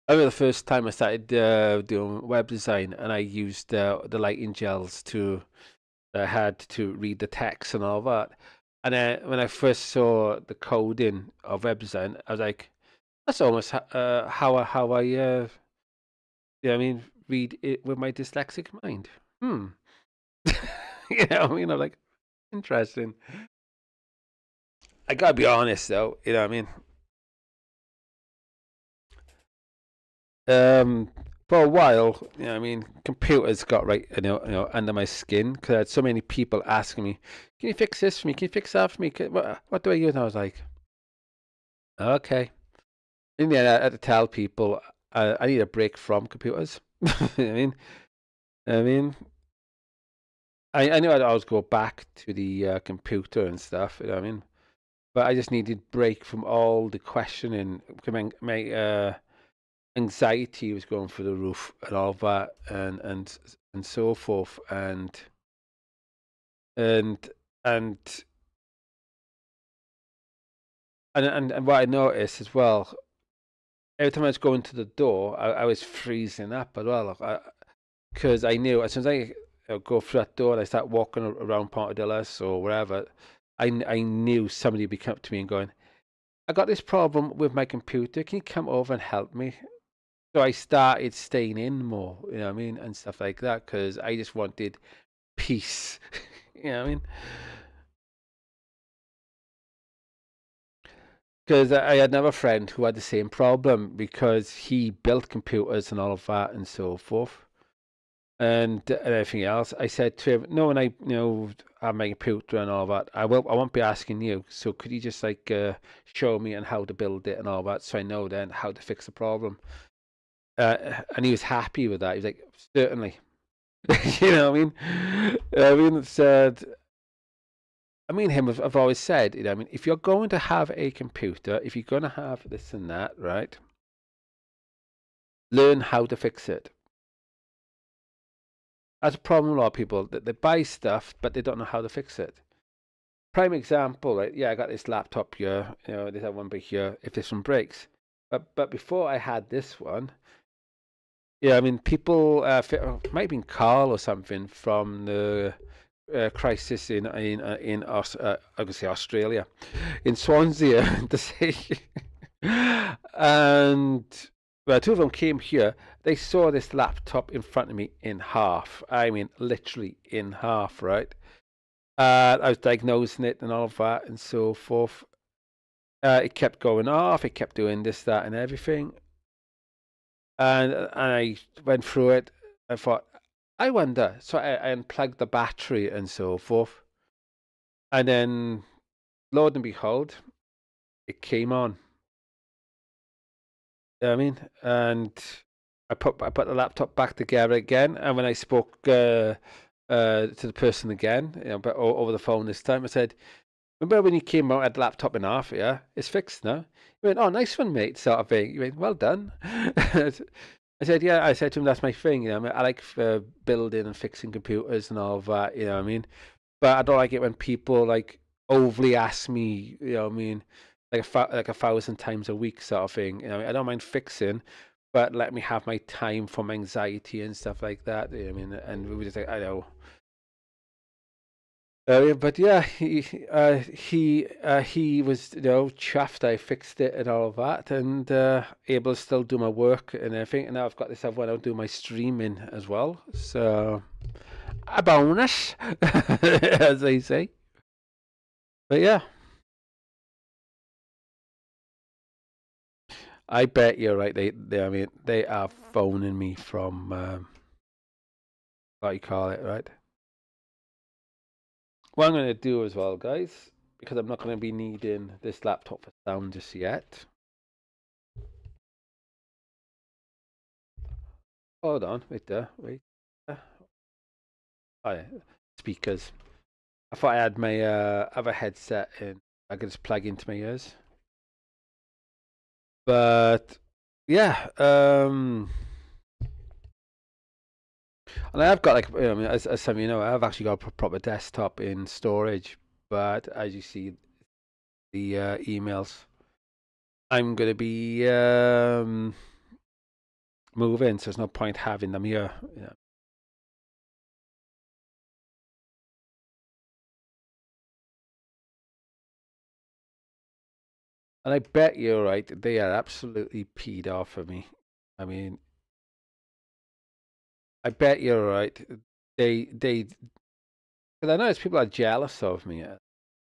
I remember the first time I started doing web design, and I used the lighting gels to I had to read the text and all that. And then when I first saw the coding of web design, I was like, "That's almost how I you know what I mean, read it with my dyslexic mind." You know what I mean? I'm like, interesting. I gotta be honest though. You know what I mean? For a while, you know, I mean, computers got right, under my skin because I had so many people asking me, "Can you fix this for me? Can you fix that for me? What do I use?" And I was like, "Okay." In the end, I had to tell people I need a break from computers. You know what I mean, I mean, I knew I'd always go back to the computer and stuff. You know what I mean, but I just needed break from all the questioning. My anxiety was going through the roof and all that, and so forth, and and and what I noticed as well, every time I was going to the door, I was freezing up as well, because I knew as soon as I go through that door and I start walking around Pontadillas or wherever, I knew somebody would be coming up to me and going, I got this problem with my computer. Can you come over and help me? So I started staying in more, you know what I mean, and stuff like that, because I just wanted peace. You know what I mean? Because I had another friend who had the same problem because he built computers and all of that and so forth. And everything else. I said to him, no, when I have my computer and all that, I won't be asking you. So could you just like show me on how to build it and all that, so I know then how to fix the problem. And he was happy with that. He was like, certainly. You know what I mean? I mean, said. I mean, him. I've always said, you know, I mean, if you're going to have a computer, if you're going to have this and that, right? Learn how to fix it. That's a problem with a lot of people, that they buy stuff, but they don't know how to fix it. Prime example, right? Yeah, I got this laptop here, you know, this other one back here, if this one breaks. But before I had this one, yeah, I mean, people, might have been Carl or something from the crisis in I would say Australia, in Swansea, to say, and well, two of them came here. They saw this laptop in front of me in half. I mean, literally in half, right? I was diagnosing it and all of that and so forth. It kept going off. It kept doing this, that, and everything. And I went through it. I thought, I wonder. So I unplugged the battery and so forth. And then, lo and behold, it came on. You know what I mean? And I put the laptop back together again. And when I spoke to the person again, you know, but over the phone this time, I said, remember when you came out, had the laptop in half? Yeah, it's fixed now. He went, oh, nice one, mate, sort of thing. He went, well done. I said, yeah. I said to him, that's my thing. You know, I mean, I like building and fixing computers and all of that. You know what I mean? But I don't like it when people like overly ask me. You know what I mean? Like like 1,000 times a week, sort of thing. You know, I don't mind fixing, but let me have my time from anxiety and stuff like that. You know what I mean? And we were just like, I know. But yeah, he was, you know, chuffed I fixed it and all of that, and able to still do my work and everything. And now I've got this other one. I'll do my streaming as well. So a bonus, as they say. But yeah, I bet you're right. I mean, they are phoning me from what you call it, right? What I'm going to do as well, guys, because I'm not going to be needing this laptop for sound just yet. Hold on, wait there, wait. Oh yeah, speakers. I thought I had my other headset in. I could just plug into my ears. But yeah, and I've got like, I mean, as some of you know, I've actually got a proper desktop in storage. But as you see, the emails, I'm gonna be moving, so there's no point having them here. Yeah. And I bet you're right. They are absolutely peed off of me. I mean, I bet you're right. Because I know people are jealous of me.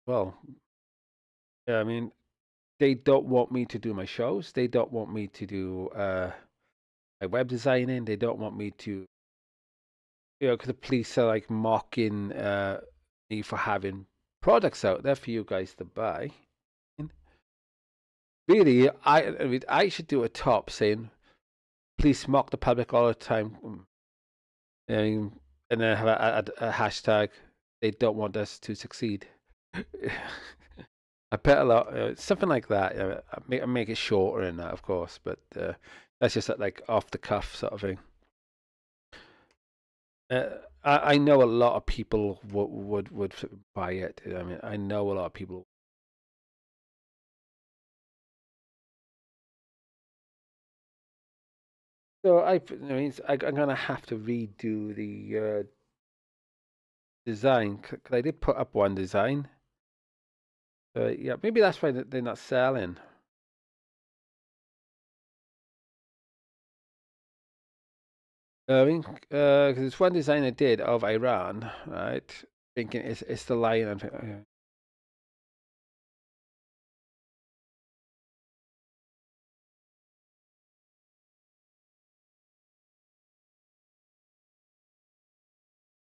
Well, yeah, I mean, they don't want me to do my shows. They don't want me to do my web designing. They don't want me to, you know, because the police are like mocking me for having products out there for you guys to buy. Really, I mean, I should do a top saying, "Police mock the public all the time," and then have a hashtag. They don't want us to succeed. I bet a lot, something like that. I make it shorter than that, of course, but that's just like off the cuff sort of thing. I know a lot of people would buy it. I mean, I know a lot of people. So I mean, I'm gonna have to redo the design, because I did put up one design, Yeah, maybe that's why they're not selling. I mean, because it's one design I did of Iran, right? Thinking it's the lion. And yeah.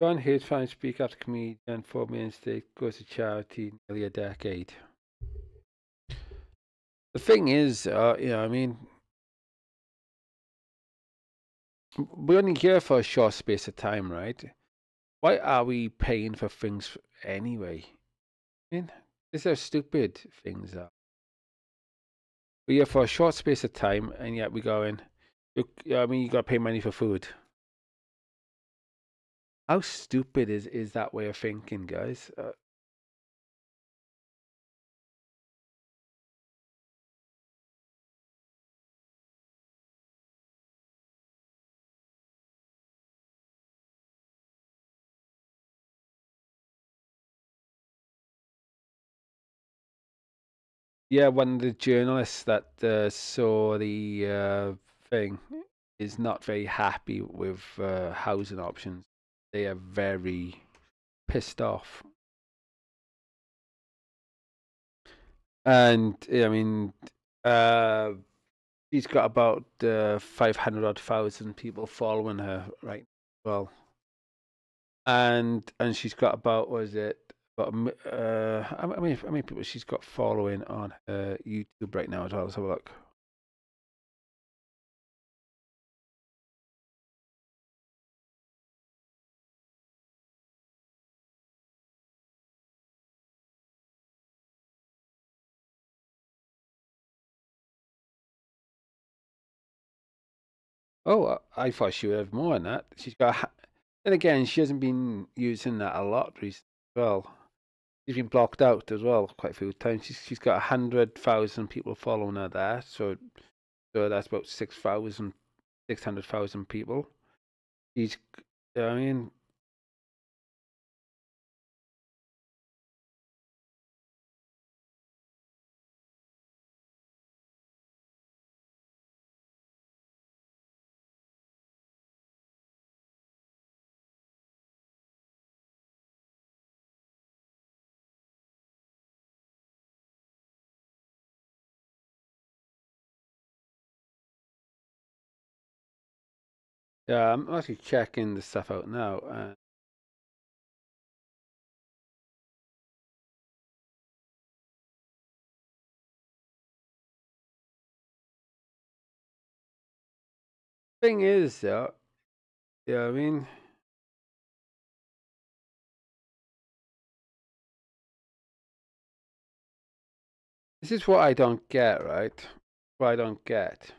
John Hughes trying to speak after comedian 4 million state goes to charity nearly a decade. The thing is, I mean, we're only here for a short space of time, right? Why are we paying for things anyway? I mean, these are stupid things. We're here for a short space of time, and yet we're going. I mean, you got to pay money for food. How stupid is that way of thinking, guys? Yeah, one of the journalists that saw the thing is not very happy with housing options. They are very pissed off. And I mean, uh, she's got about 500 odd thousand people following her right now. Well, and she's got about, what is it? About how many people she's got following on her YouTube right now as well? Let's have a look. Oh, I thought she would have more than that. She's got, and again, she hasn't been using that a lot recently as well. She's been blocked out as well quite a few times. She's got 100,000 people following her there, so that's about 600,000 people. She's, I mean, yeah, I'm actually checking the stuff out now. Thing is, though, yeah, I mean, this is what I don't get, right? What I don't get.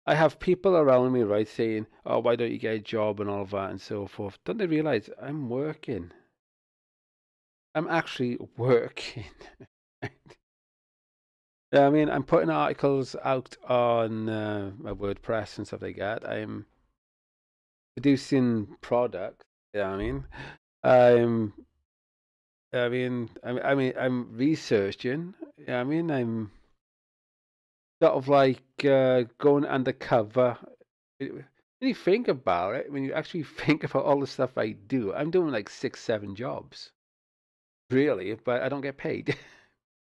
I have people around me, right, saying, "Oh, why don't you get a job and all of that and so forth?" Don't they realize I'm working? I'm actually working. Yeah, I mean, I'm putting articles out on my WordPress and stuff like that. I'm producing products. Yeah, I mean, I'm. I'm researching. Yeah, I mean, I'm sort of like going undercover. When you think about it, when you actually think about all the stuff I do, I'm doing like 6, 7 jobs, really, but I don't get paid.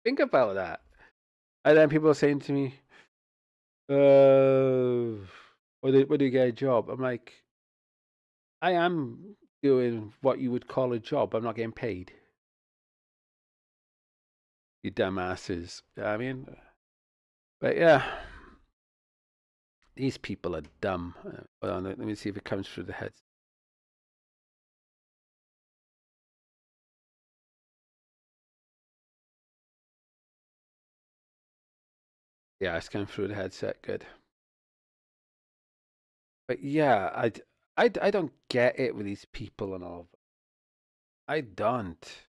Think about that. And then people are saying to me, when do you get a job? I'm like, I am doing what you would call a job. I'm not getting paid. You dumbasses. I mean, but yeah, these people are dumb. Hold on, let me see if it comes through the heads. Yeah, it's coming through the headset. Good. But yeah, I don't get it with these people and all of that. I don't.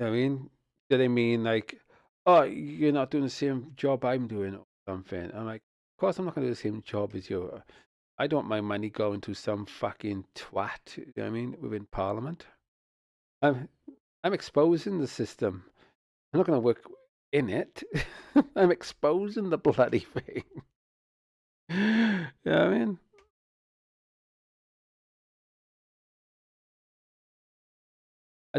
I mean, do they mean like, oh, you're not doing the same job I'm doing or something? I'm like, of course I'm not going to do the same job as you. I don't mind money going to some fucking twat, you know what I mean, within Parliament. I'm exposing the system. I'm not going to work in it. I'm exposing the bloody thing. You know what I mean?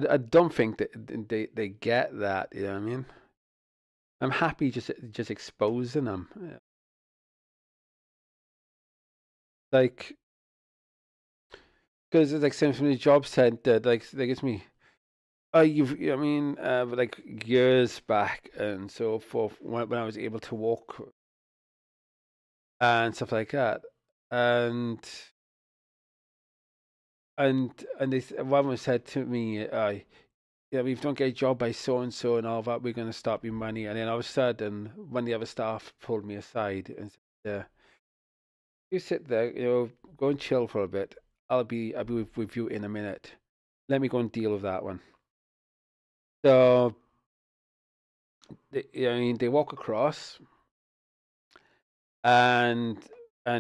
I don't think that they get that. You know what I mean? I'm happy just exposing them. Like, because it's like same from the job center. Like, they gives me, oh, I mean, like years back and so forth, when I was able to walk and stuff like that, and one was said to me, yeah, if you don't get a job by so and so and all that, we're going to stop your money. And then all of a sudden, one of the other staff pulled me aside and said, "You sit there, go and chill for a bit. I'll be with you in a minute. Let me go and deal with that one." So, I mean, they walk across, and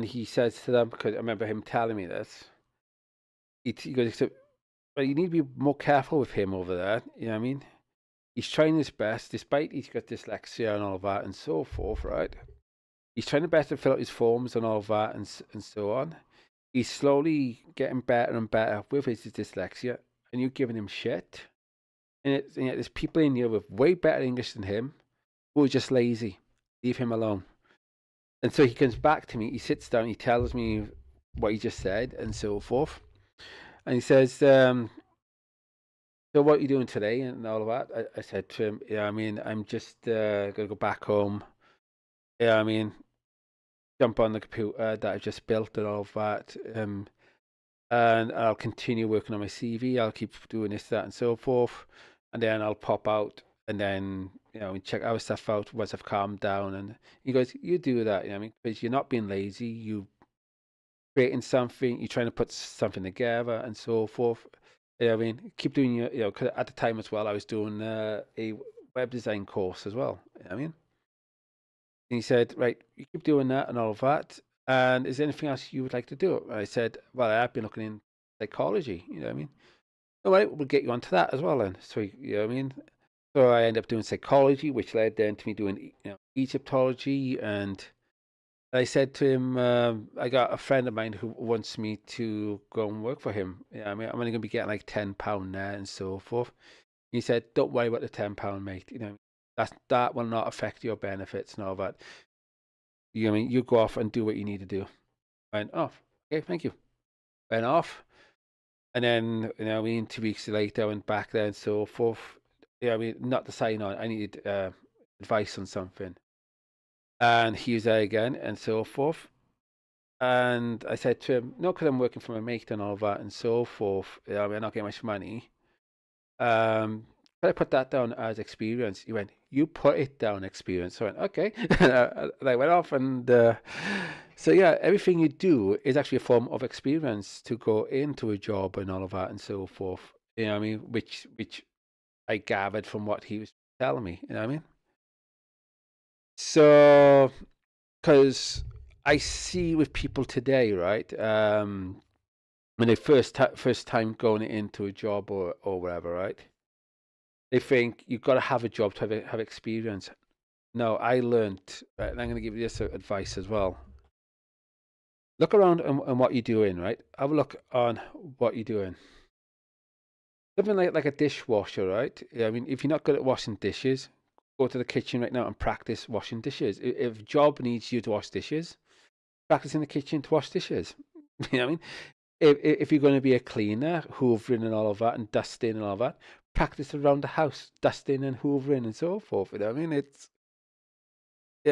he says to them, because I remember him telling me this. He goes, "So, well, you need to be more careful with him over there." You know what I mean? He's trying his best, despite he's got dyslexia and all that and so forth, right? He's trying to better fill out his forms and all that and so on. He's slowly getting better and better with his dyslexia, and you're giving him shit. And yet there's people in here with way better English than him who are just lazy. Leave him alone. And so he comes back to me. He sits down. He tells me what he just said and so forth. And he says, "So what are you doing today?" And all of that. I said to him, "Yeah, I mean, I'm just going to go back home. Yeah, I mean, jump on the computer that I've just built and all of that. And I'll continue working on my CV. I'll keep doing this, that, and so forth. And then I'll pop out and then, check our stuff out once I've calmed down." And he goes, "You do that, you know what I mean? Because you're not being lazy. You creating something. You're trying to put something together and so forth. You know what I mean? Keep doing your, 'cause at the time as well, I was doing a web design course as well. You know what I mean?" And he said, "Right, you keep doing that and all of that. And is there anything else you would like to do?" I said, "Well, I've been looking in psychology." You know what I mean? "All right, we'll get you onto that as well then." So, you know what I mean? So I ended up doing psychology, which led then to me doing, Egyptology. And I said to him, I got a friend of mine who wants me to go and work for him. Yeah, I mean, I'm only going to be getting like £10 there and so forth. He said, "Don't worry about the £10, mate. That will not affect your benefits and all that. I mean, you go off and do what you need to do." I went off. "Okay, thank you." Went off. And then, I mean, 2 weeks later, I went back there and so forth. Yeah, I mean, not to sign on. I needed advice on something. And he was there again and so forth. And I said to him, "No, because I'm working for my mate and all that and so forth. I mean, I'm not getting much money. But I put that down as experience." He went, "You put it down experience." So I went, "Okay." And I went off. And so, yeah, everything you do is actually a form of experience to go into a job and all of that and so forth. You know what I mean? Which I gathered from what he was telling me. You know what I mean? So, because I see with people today, right? When they first time going into a job or whatever, right? They think you've got to have a job to have experience. No, I learned, right, and I'm going to give you this advice as well. Look around and what you're doing, right? Have a look on what you're doing. Something like a dishwasher, right? Yeah, I mean, if you're not good at washing dishes, go to the kitchen right now and practice washing dishes. If a job needs you to wash dishes, practice in the kitchen to wash dishes. You know what I mean? If you're going to be a cleaner, hoovering and all of that, and dusting and all that, practice around the house, dusting and hoovering and so forth. You know what I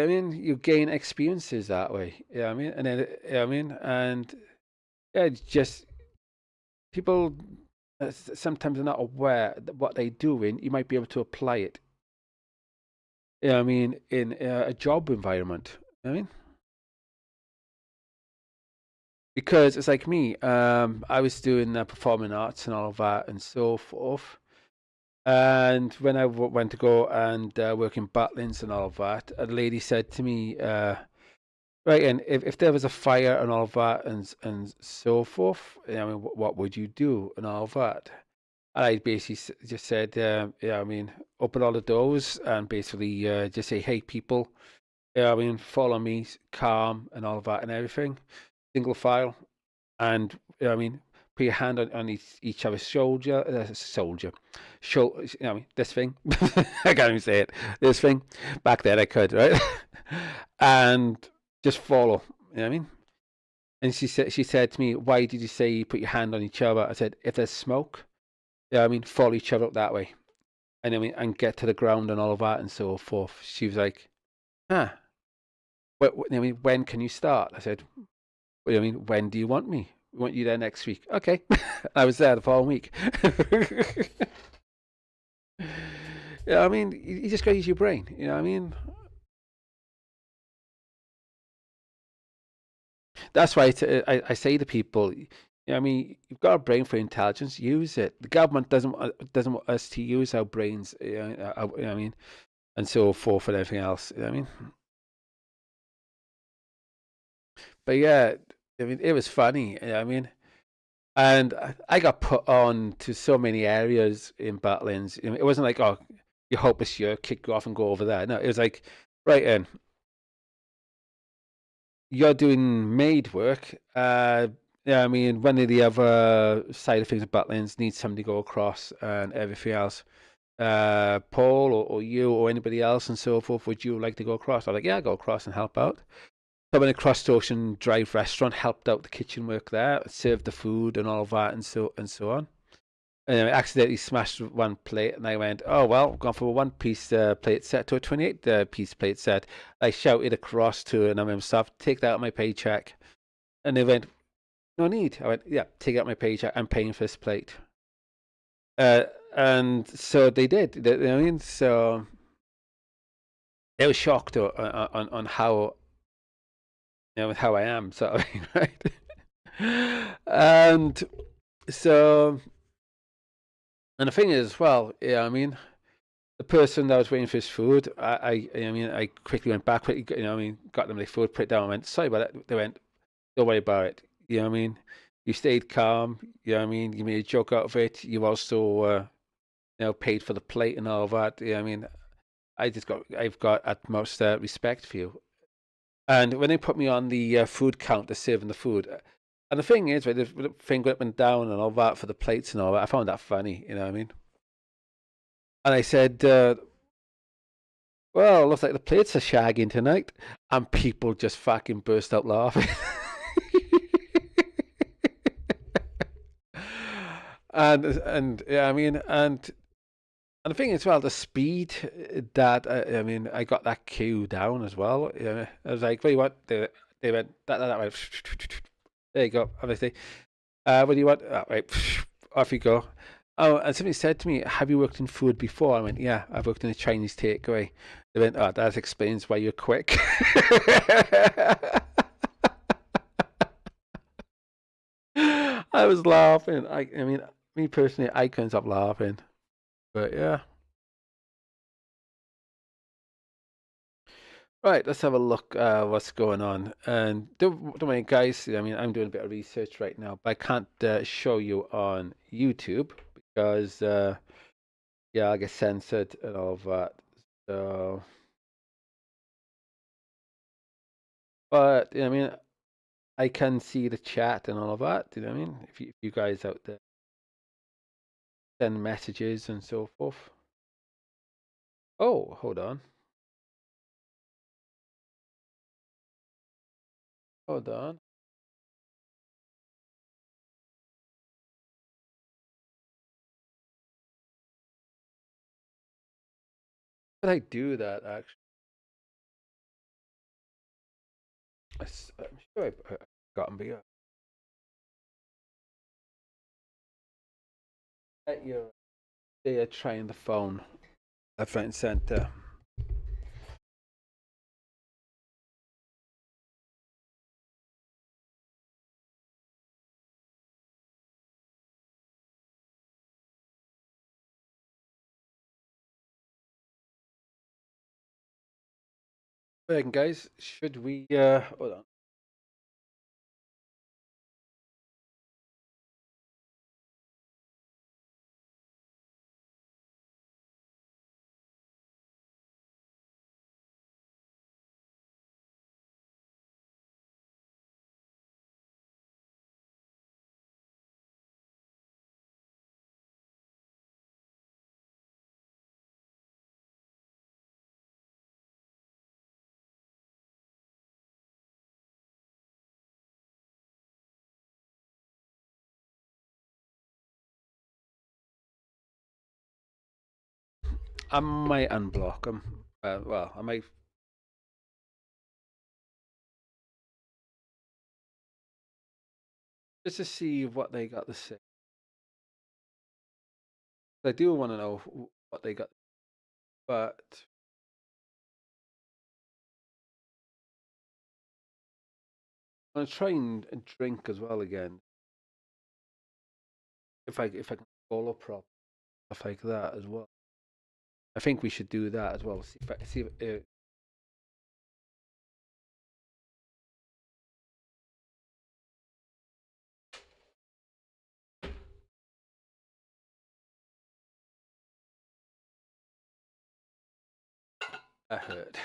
mean? You gain experiences that way. You know what I mean? And then, you know what I mean? And yeah, it's just people sometimes are not aware that what they're doing, you might be able to apply it. You know what I mean? In a job environment. You know what I mean? Because it's like me, I was doing performing arts and all of that and so forth. And when I went to go and work in Butlins and all of that, a lady said to me, "Right, and if there was a fire and all of that and so forth, I mean, what would you do and all of that?" And I basically just said, yeah, I mean, open all the doors and basically just say, hey, people, yeah, I mean, follow me, calm and all of that and everything, single file, and I mean, put your hand on each other's shoulder, I mean, this thing, I can't even say it, this thing. Back then I could, right? And just follow. You know what I mean? And she said to me, "Why did you say you put your hand on each other?" I said, "If there's smoke, yeah, I mean, follow each other up that way, and I mean, and get to the ground and all of that and so forth." She was like, "Huh? I mean, when can you start?" I said, "What do you mean? When do you want me? We want you there next week." Okay, I was there the following week. Yeah, I mean, you just got to use your brain. You know what I mean? That's why I say to people, you know, I mean, you've got a brain for intelligence, use it. The government doesn't want us to use our brains, you know what I mean, and so forth and everything else. You know what I mean, but yeah, I mean, it was funny. You know what I mean, and I got put on to so many areas in Batlins. It wasn't like, oh, you hope this year, kick off and go over there. No, it was like, right in. You're doing maid work. Yeah, I mean, one of the other side of things of Butlins needs somebody to go across and everything else. Paul or you or anybody else and so forth, would you like to go across? I'm like, yeah, I'll go across and help out. So in a cross ocean drive restaurant, helped out the kitchen work there, served the food and all of that and so on. And I accidentally smashed one plate, and I went, "Oh well, I've gone from a one-piece plate set to a 28-piece plate set." I shouted across to a number of staff, "Take that out of my paycheck," and they went, "No need." I went, "Yeah, take out my paycheck. I'm paying for this plate." Uh, and so they did. You know what I mean? So they were shocked on how, you know, how I am, sort of thing, right? And so, and the thing is, well, yeah, I mean, the person that was waiting for his food, I mean, I quickly went back, quickly, you know, what I mean, got them their food, put it down, and went, "Sorry about that." They went, "Don't worry about it." You know what I mean? You stayed calm. You know what I mean? You made a joke out of it. You also, you know, paid for the plate and all of that. You know what I mean? I've got utmost respect for you. And when they put me on the food counter serving the food, and the thing is, right, the finger up and down and all that for the plates and all that, I found that funny. You know what I mean? And I said, "Well, looks like the plates are shagging tonight," and people just fucking burst out laughing. And yeah, I mean, and the thing as well, the speed that I mean, I got that queue down as well. You know, I was like, "What do you want?" They went that went. There you go. Obviously, what do you want? Oh, right, off you go. Oh, and somebody said to me, "Have you worked in food before?" I went, "Yeah, I've worked in a Chinese takeaway." They went, "Oh, that explains why you're quick." I was laughing. I mean, me personally, I couldn't stop laughing. But yeah. Right, let's have a look what's going on. And don't worry, guys. I mean, I'm doing a bit of research right now, but I can't show you on YouTube because yeah, I get censored and all of that. So, but I mean, I can see the chat and all of that. You know what I mean? If you guys out there send messages and so forth. Oh, hold on, hold on. How did I do that actually? I'm sure I got them, but yeah. You're there trying the phone left, right, and center. Right, guys, should we hold on. I might unblock them. Well, I might just to see what they got to say. I do want to know what they got, but I'm gonna try and drink as well again. If I can follow prop stuff like that as well. I think we should do that as well. See if I heard.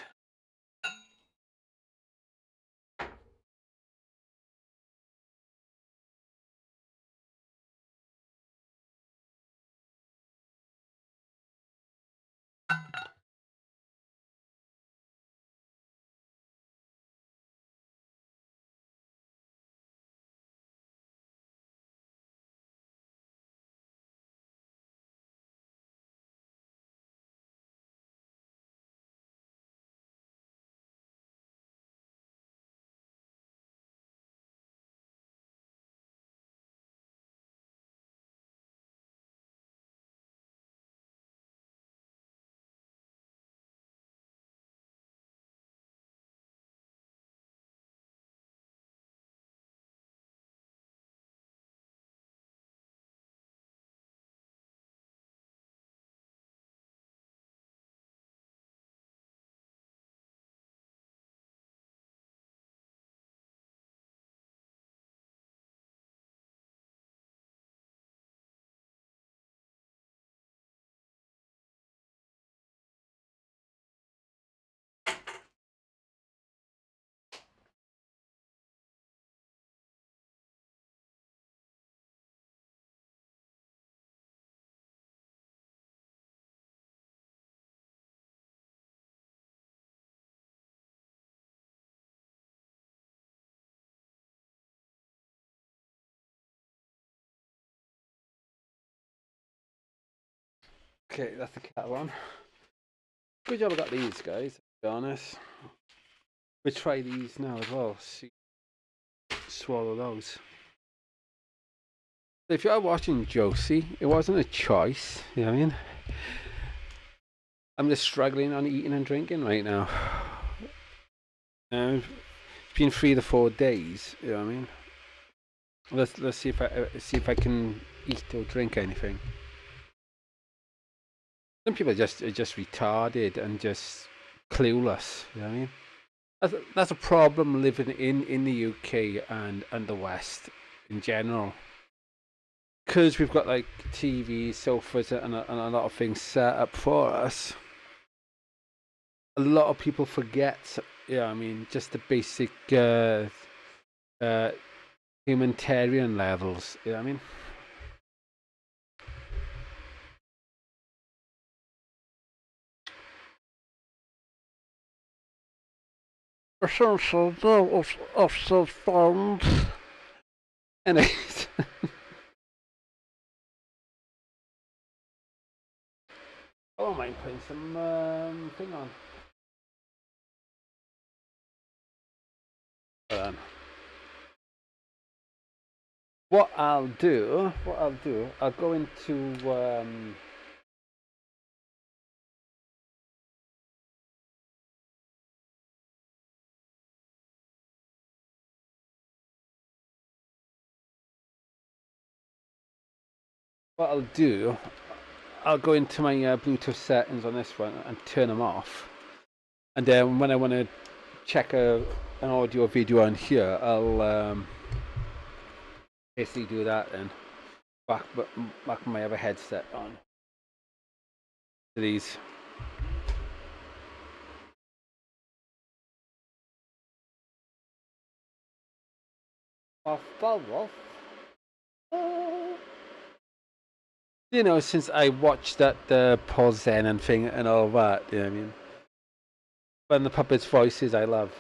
Okay, that's the cat one. Good job I got these guys, to be honest. We'll try these now as well. See, swallow those. If you're watching Josie, it wasn't a choice, you know what I mean? I'm just struggling on eating and drinking right now. It's been 3 to 4 days, you know what I mean? Let's see if I can eat or drink anything. Some people are just retarded and just clueless, you know what I mean? That's a problem living in the UK and the West in general. Because we've got like TVs, sofas, and a lot of things set up for us. A lot of people forget, yeah, I mean, just the basic humanitarian levels, you know what I mean? Of sound. Anyways. I don't mind putting some thing on. What I'll do, I'll go into what I'll do, I'll go into my Bluetooth settings on this one and turn them off. And then when I want to check an audio video on here, I'll basically do that then. Back my other headset on. These. You know, since I watched that Paul Zennon thing and all that, you know what I mean? When the puppets' voices I love.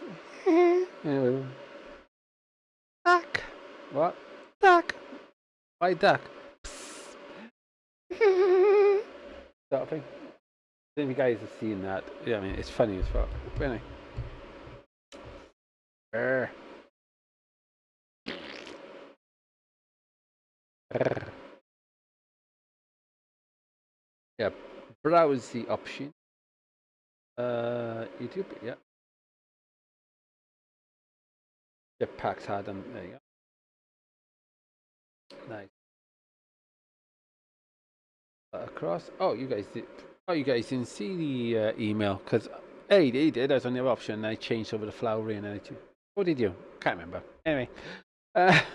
Duck. What? Duck. Why duck? That thing. If you guys have seen that, yeah, I mean, it's funny as fuck. But anyway. Err. Err. Yeah, browse the option. YouTube, yeah. Jetpacks had them. There you go. Nice. Across. Oh, you guys did. Oh, you guys didn't see the email because hey, they did. There's only option. And I changed over the flowery and anything. What did you? Can't remember. Anyway, uh, check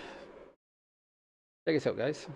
this out, guys.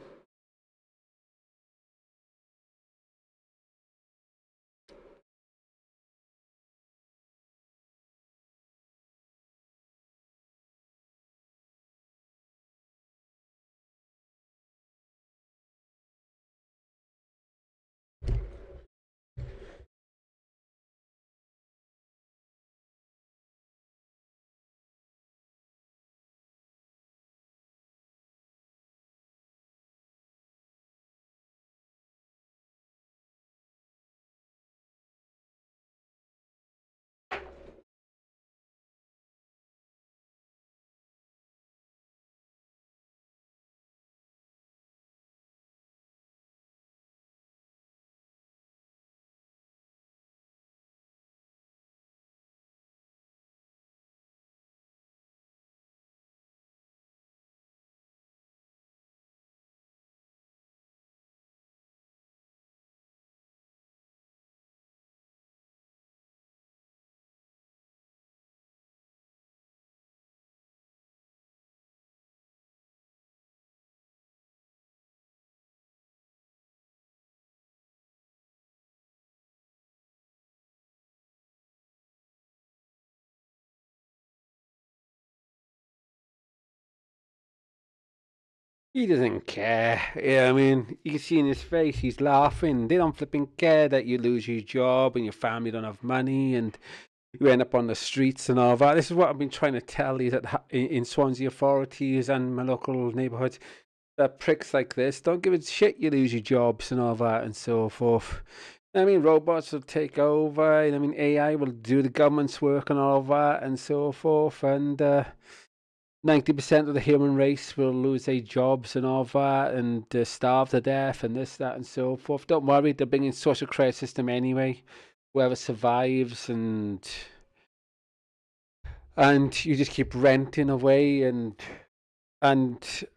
He doesn't care. Yeah, I mean, you can see in his face, he's laughing. They don't flipping care that you lose your job and your family don't have money and you end up on the streets and all that. This is what I've been trying to tell you that in Swansea authorities and my local neighbourhoods, that pricks like this don't give a shit you lose your jobs and all that and so forth. I mean, robots will take over. I mean, AI will do the government's work and all that and so forth. And 90% of the human race will lose their jobs and all that and starve to death and this, that, and so forth. Don't worry, they're bringing social credit system anyway. Whoever survives and you just keep renting away and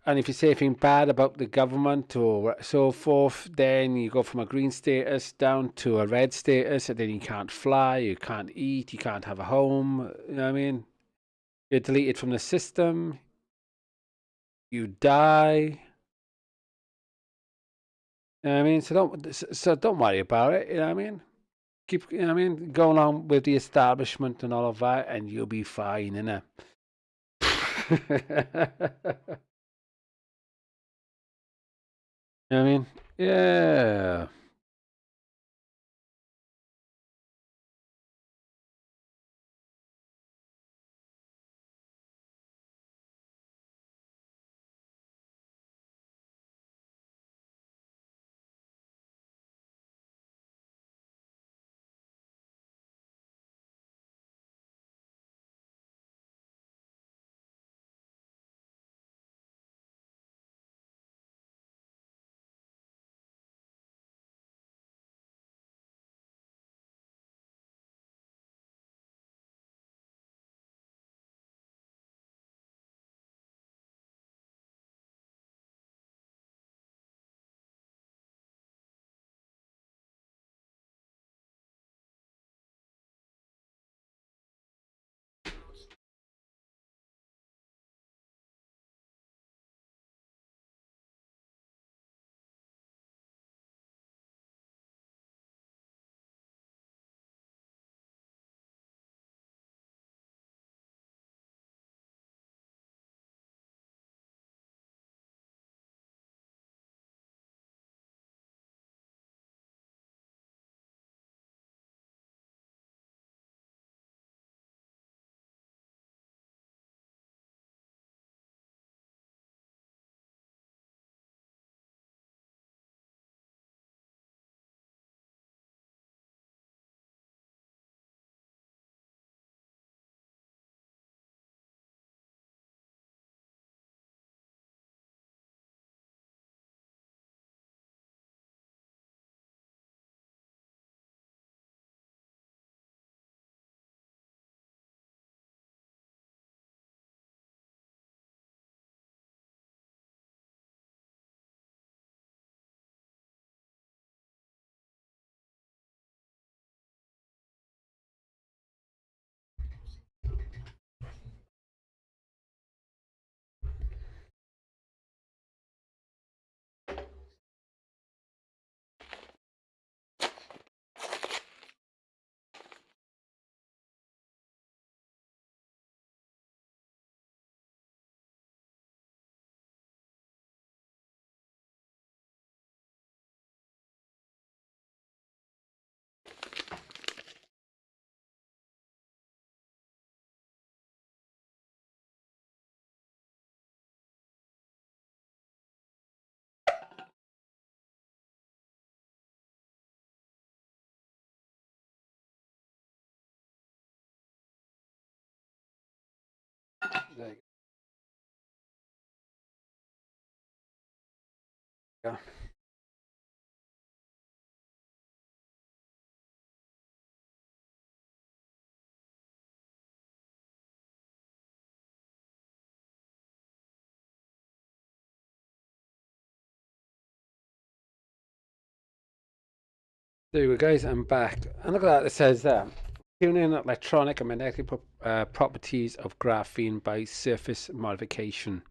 if you say anything bad about the government or so forth, then you go from a green status down to a red status, and then you can't fly, you can't eat, you can't have a home. You know what I mean? You're deleted from the system. You die. You know what I mean? So don't worry about it. You know what I mean? Keep, you know what I mean? Go along with the establishment and all of that, and you'll be fine, innit? You know what I mean? Yeah. There you go. There you go, guys. I'm back. And look at that. It says there, tuning electronic and magnetic properties of graphene by surface modification.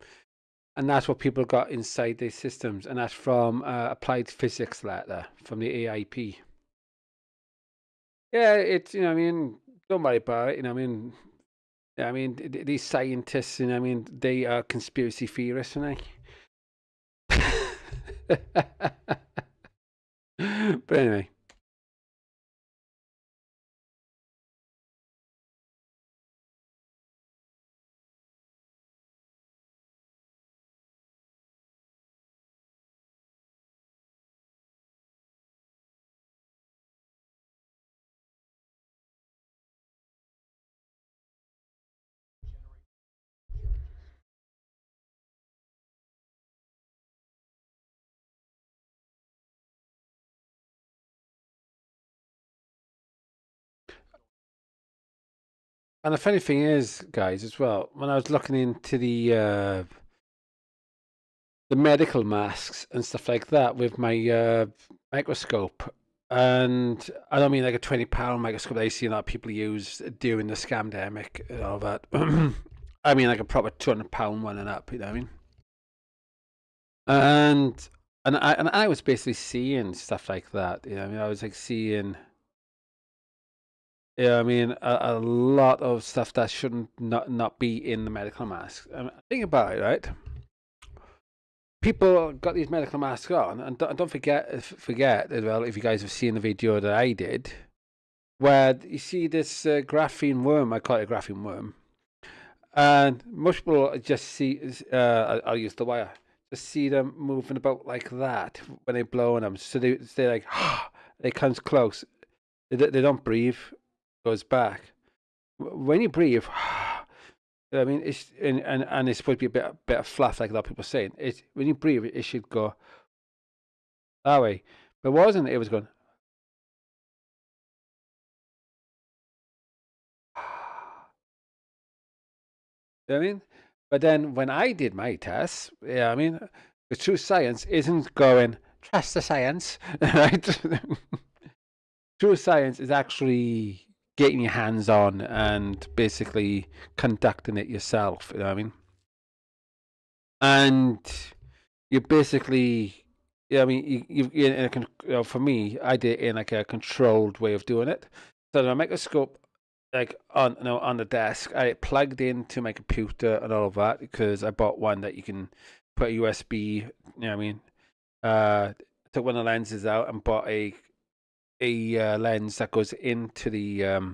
And that's what people got inside their systems. And that's from Applied Physics letter from the AIP. Yeah, it's, I mean, don't worry about it. These scientists, they are conspiracy theorists, aren't they? But anyway. And the funny thing is, guys, as well, when I was looking into the medical masks and stuff like that with my microscope, and I don't mean like a £20 microscope that I see a lot of people use during the scamdemic and all that. I mean like a proper £200 one and up, you know what I mean? And I was basically seeing stuff like that, you know what I mean? I was like seeing. Yeah, I mean a lot of stuff that shouldn't not be in the medical mask. Think about it, right? People got these medical masks on, and don't forget as well, if you guys have seen the video that I did, where you see this graphene worm. I call it a graphene worm, and most people just see. I'll use the wire. Just see them moving about like that when they blow on them. So they're like, they comes close. They don't breathe. Goes back. When you breathe, I mean, it's and it's supposed to be a bit of fluff, like a lot of people are saying. It's when you breathe, it should go that way, but it wasn't. It was going. You know what I mean? But then when I did my tests, yeah, I mean, the true science isn't going trust the science, right? True science is actually getting your hands on and basically conducting it yourself. You know what I mean? And you basically, yeah, I mean, for me, I did it in like a controlled way of doing it. So the microscope, like on the desk, I plugged into my computer and all of that because I bought one that you can put a USB. You know what I mean? Took one of the lenses out and bought a lens that goes into the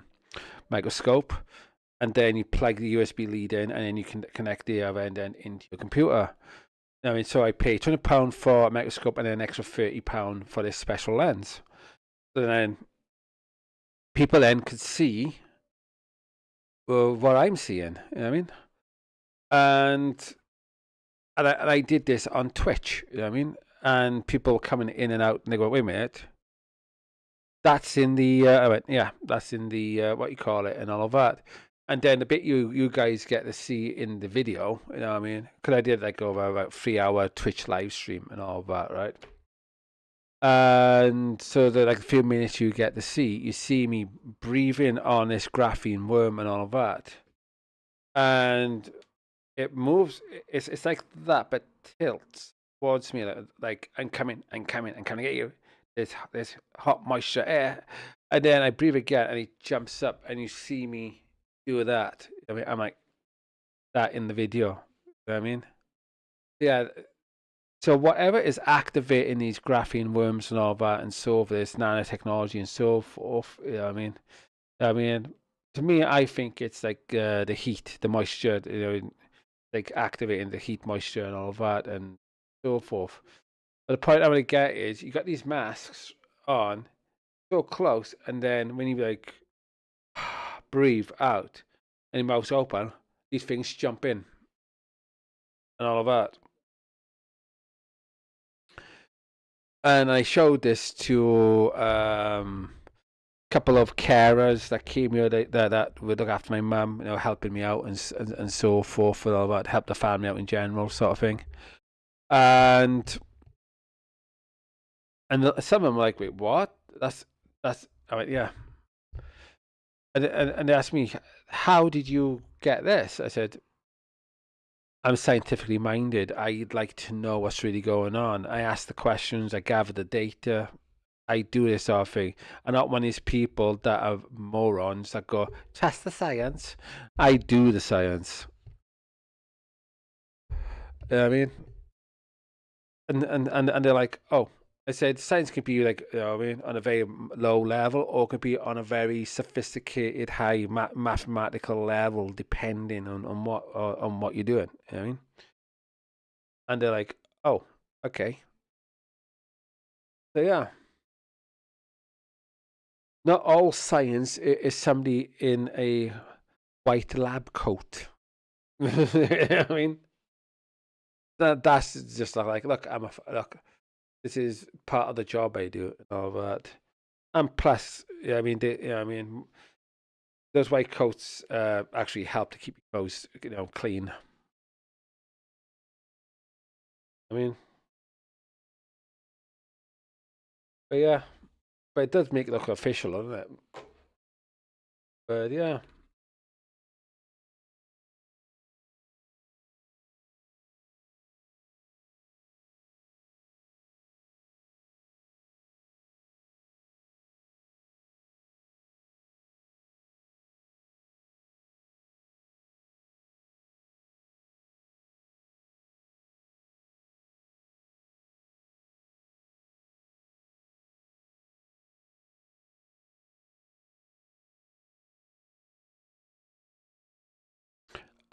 microscope, and then you plug the USB lead in, and then you can connect the other end then into your computer. I mean, so I pay £20 for a microscope and then an extra £30 for this special lens. So then people then could see what I'm seeing. You know what I mean? And I did this on Twitch. You know what I mean? And people coming in and out, and they go, "Wait a minute, that's in the." I went, "Yeah, that's in the what you call it, and all of that." And then the bit you guys get to see in the video, you know what I mean? Because I did like over about 3 hour Twitch live stream and all of that, right? And so the like a few minutes you get to see, you see me breathing on this graphene worm and all of that, and it moves. It's like that, but tilts towards me like I'm coming to get you. There's hot moisture air, and then I breathe again, and he jumps up, and you see me do that. I mean, I'm like that in the video. You know what I mean? Yeah. So whatever is activating these graphene worms and all that, and so for this nanotechnology and so forth. You know what I mean? I mean, to me, I think it's like the heat, the moisture. You know, like activating the heat, moisture, and all of that, and so forth. But the point I'm gonna get is, you got these masks on so close, and then when you like breathe out and your mouth's open, these things jump in and all of that. And I showed this to couple of carers that came here that would look after my mum, helping me out and so forth and all that, help the family out in general, sort of thing. And some of them were like, wait, what? That's I went, yeah. And they asked me, how did you get this? I said, I'm scientifically minded. I'd like to know what's really going on. I ask the questions, I gather the data, I do this sort of thing. I'm not one of these people that are morons that go, test the science. I do the science. You know what I mean? And they're like, oh. I said science can be like, what I mean, on a very low level, or it could be on a very sophisticated, high mathematical level, depending on what you're doing. You know what I mean? And they're like, oh, okay. So yeah. Not all science is somebody in a white lab coat. You know what I mean? That's just like, look, look, this is part of the job I do and all that. And plus, yeah, I mean, those white coats actually help to keep your clothes, clean. I mean, but yeah, but it does make it look official, doesn't it? But yeah.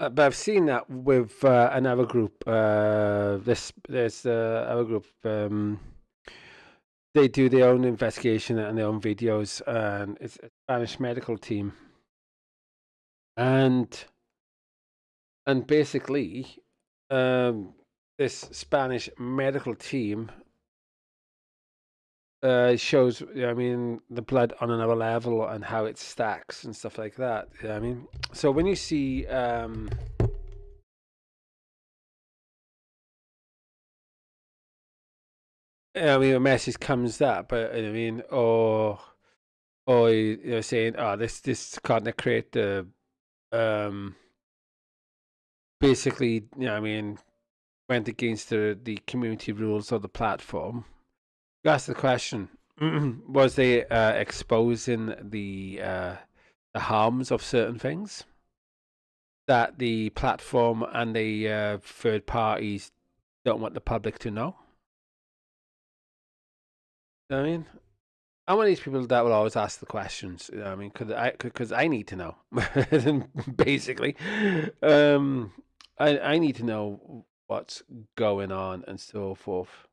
But I've seen that with another group. There's other group. They do their own investigation and their own videos, and it's a Spanish medical team. And basically, this Spanish medical team shows, I mean, the blood on another level and how it stacks and stuff like that. You know what I mean, so when you see I mean, a message comes up, but I mean, or saying, oh, this can't create the basically, I mean, went against the community rules of the platform. You ask the question: was they exposing the harms of certain things that the platform and the third parties don't want the public to know? You know what I mean, I'm one of these people that will always ask the questions. You know what I mean, because I need to know. Basically, I need to know what's going on and so forth.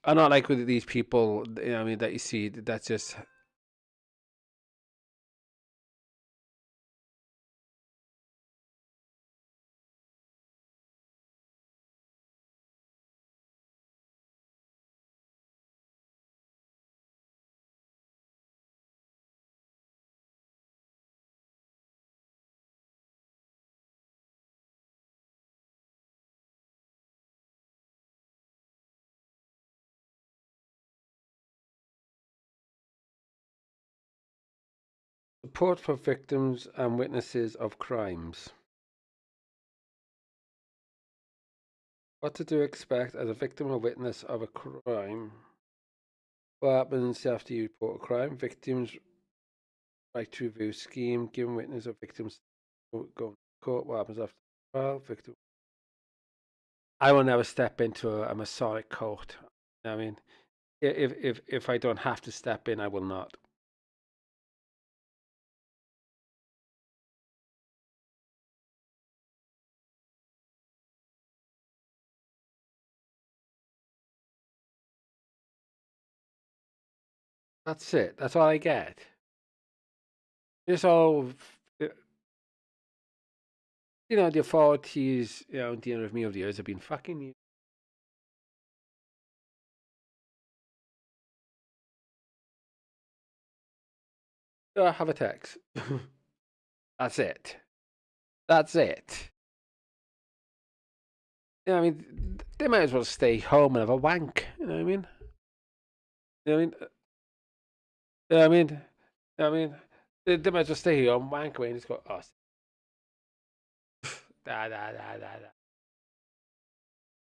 I'm not like with these people, I mean, that you see. That's just support for victims and witnesses of crimes. What to expect as a victim or witness of a crime? What happens after you report a crime? Victims' right to review scheme, given witness or victims go to court. What happens after trial? Victim. I will never step into a Masonic court. I mean, if I don't have to step in, I will not. That's it. That's all I get. It's all, uh, the authorities, dealing with me over the years have been fucking you. Have a text. That's it. That's it. I mean, they might as well stay home and have a wank. You know what I mean? You know what I mean? You know what I mean? You know what I mean? They might as well stay home, wank away, and just go, oh, da da da da da.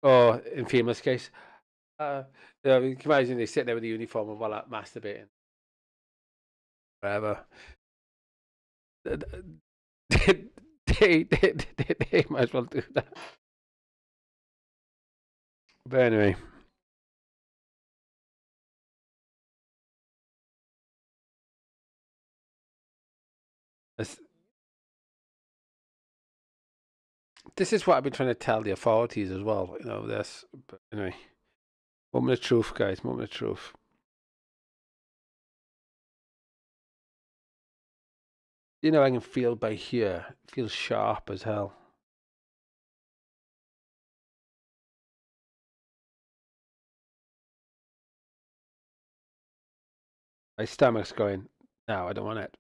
Or in famous case, I mean, can you imagine they sit there with the uniform and while masturbating, whatever. They, they might as well do that. But anyway, this, this is what I've been trying to tell the authorities as well. This. But anyway, moment of truth, guys. Moment of truth. I can feel by here. It feels sharp as hell. My stomach's going, no, I don't want it.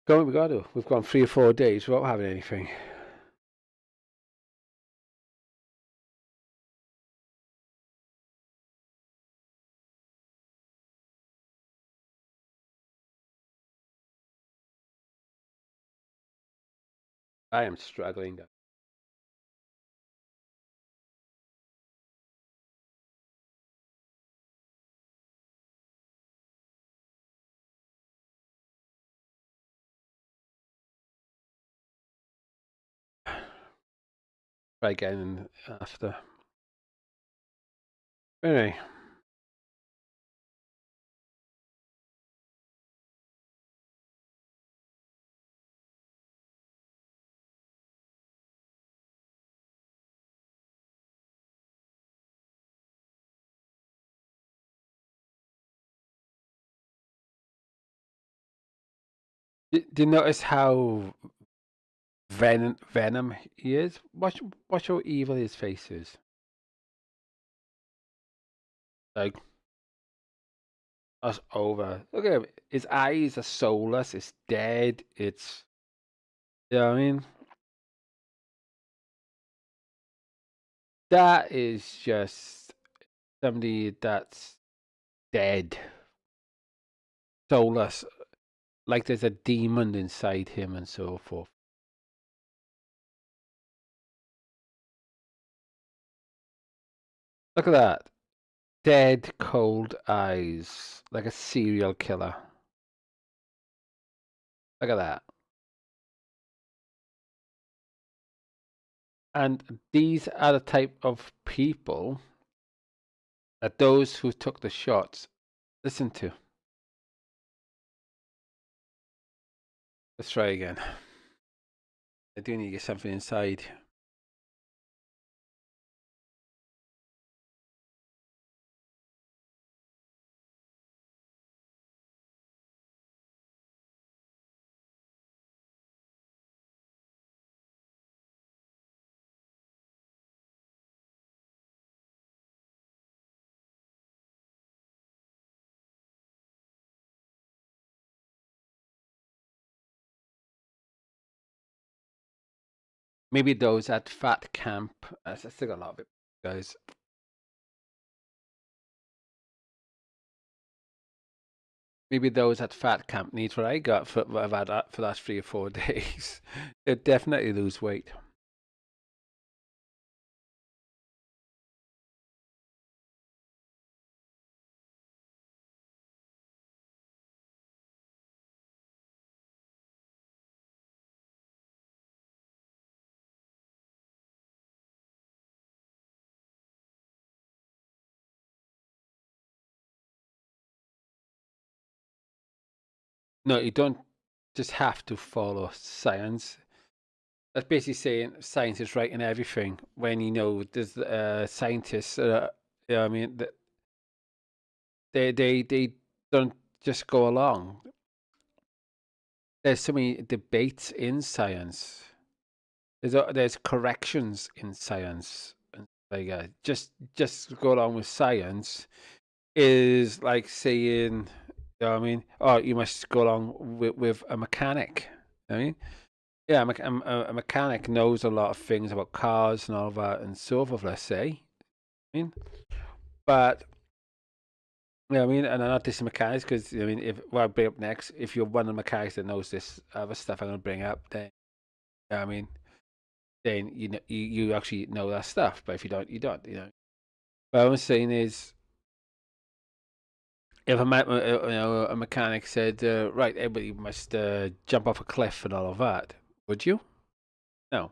We got to. We've gone 3 or 4 days without having anything. I am struggling. Try again after. Anyway. Do you notice how venom he is? Watch how evil his face is. Like, that's over. Look at him. His eyes are soulless. It's dead. It's, you know what I mean? That is just somebody that's dead, soulless. Like there's a demon inside him and so forth. Look at that. Dead, cold eyes. Like a serial killer. Look at that. And these are the type of people that those who took the shots listen to. Let's try again. I do need to get something inside. Maybe those at fat camp. I still got a lot of it, guys. Maybe those at fat camp needs what I got for what I've had for the last 3 or 4 days. They'd definitely lose weight. No, you don't just have to follow science. That's basically saying science is right in everything. When there's scientists, I mean, they don't just go along. There's so many debates in science. There's corrections in science. And like just go along with science is like saying, you know what I mean? Oh, you must go along with a mechanic. I mean, yeah, a mechanic knows a lot of things about cars and all that and so forth, let's say. I mean, but yeah, I mean, and I'm not dissing mechanics because I mean, if what I bring up next, if you're one of the mechanics that knows this other stuff I'm gonna bring up, then yeah, I mean, then you know you actually know that stuff. But if you don't, you don't. You know. What I'm saying is, if a mechanic said, right, everybody must jump off a cliff and all of that, would you? No.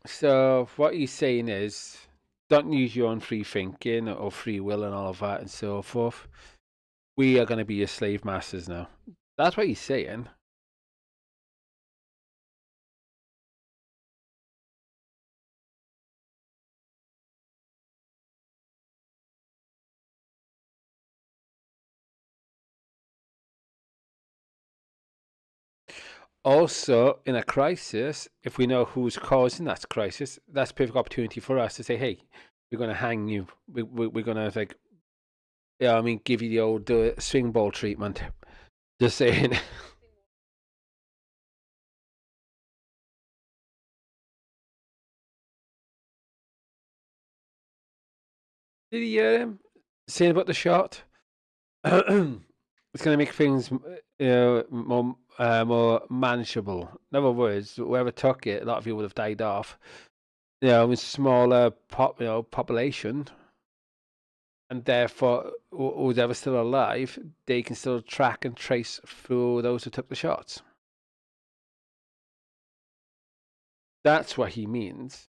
So what he's saying is, don't use your own free thinking or free will and all of that and so forth. We are going to be your slave masters now. That's what he's saying. Also, in a crisis, if we know who's causing that crisis, that's a perfect opportunity for us to say, "Hey, we're going to hang you. We're going to like, yeah, I mean, give you the old swing ball treatment." Just saying. Did you hear him saying about the shot? It's going to make things, more manageable. In other words, whoever took it, a lot of you would have died off. You know, with smaller population, and therefore who's ever still alive, they can still track and trace through those who took the shots. That's what he means.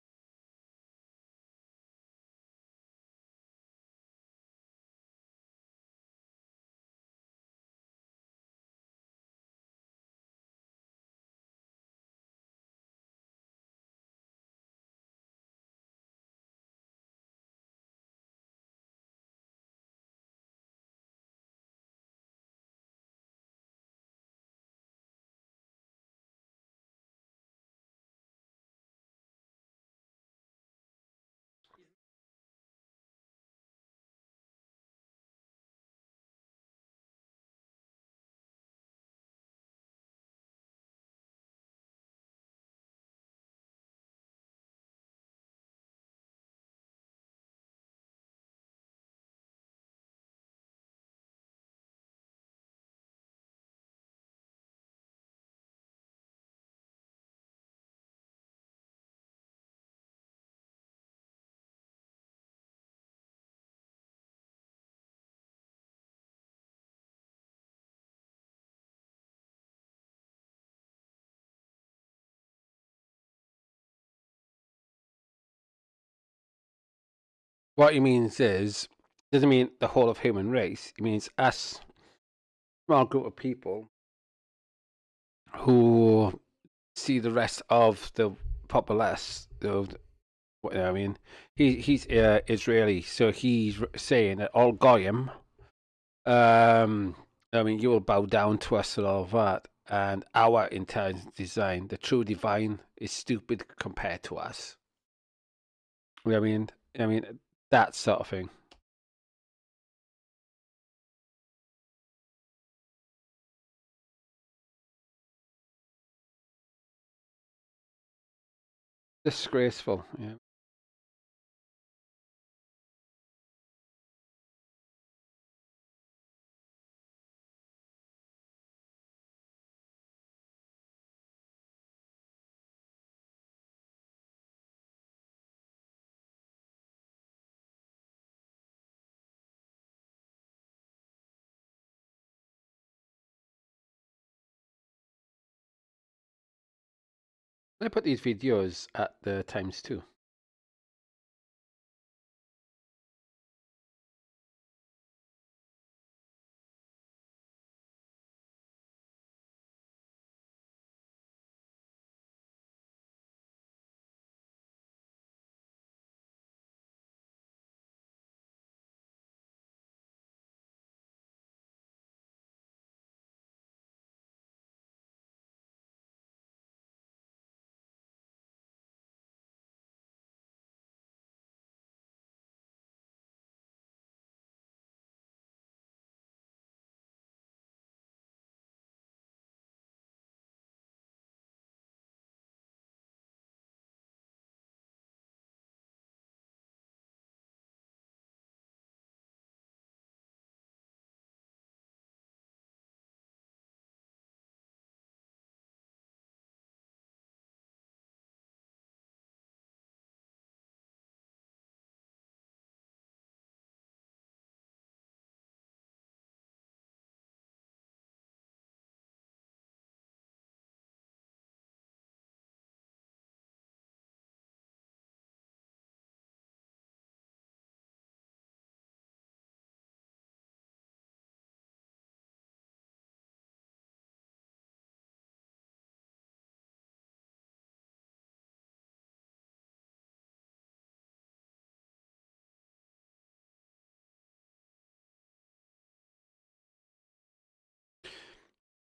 What he means is, doesn't mean the whole of human race. It means us, small group of people who see the rest of the populace. I mean, he's Israeli, so he's saying that all goyim, um, I mean, you will bow down to us and all of that, and our intelligent design, the true divine, is stupid compared to us. You know what I mean that sort of thing. Disgraceful. Yeah. I put these videos at the times too.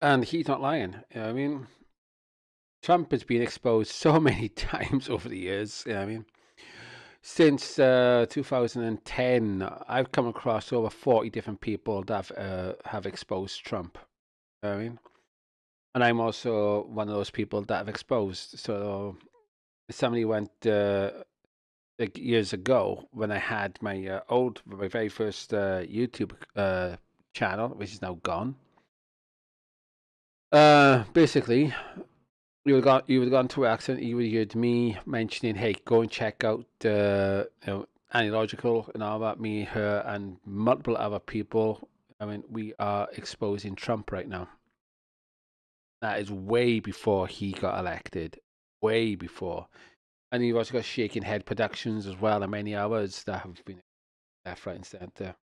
And he's not lying. I mean, Trump has been exposed so many times over the years. I mean, since 2010, I've come across over 40 different people that have exposed Trump. I mean, and I'm also one of those people that have exposed. So somebody went like years ago when I had my very first YouTube channel, which is now gone. Basically, you would have gone to accident. You would have heard me mentioning, "Hey, go and check out Annie Logical and all that." Me, her, and multiple other people. I mean, we are exposing Trump right now. That is way before he got elected. Way before. And you've also got Shaking Head Productions as well, and many others that have been left, right, and centre.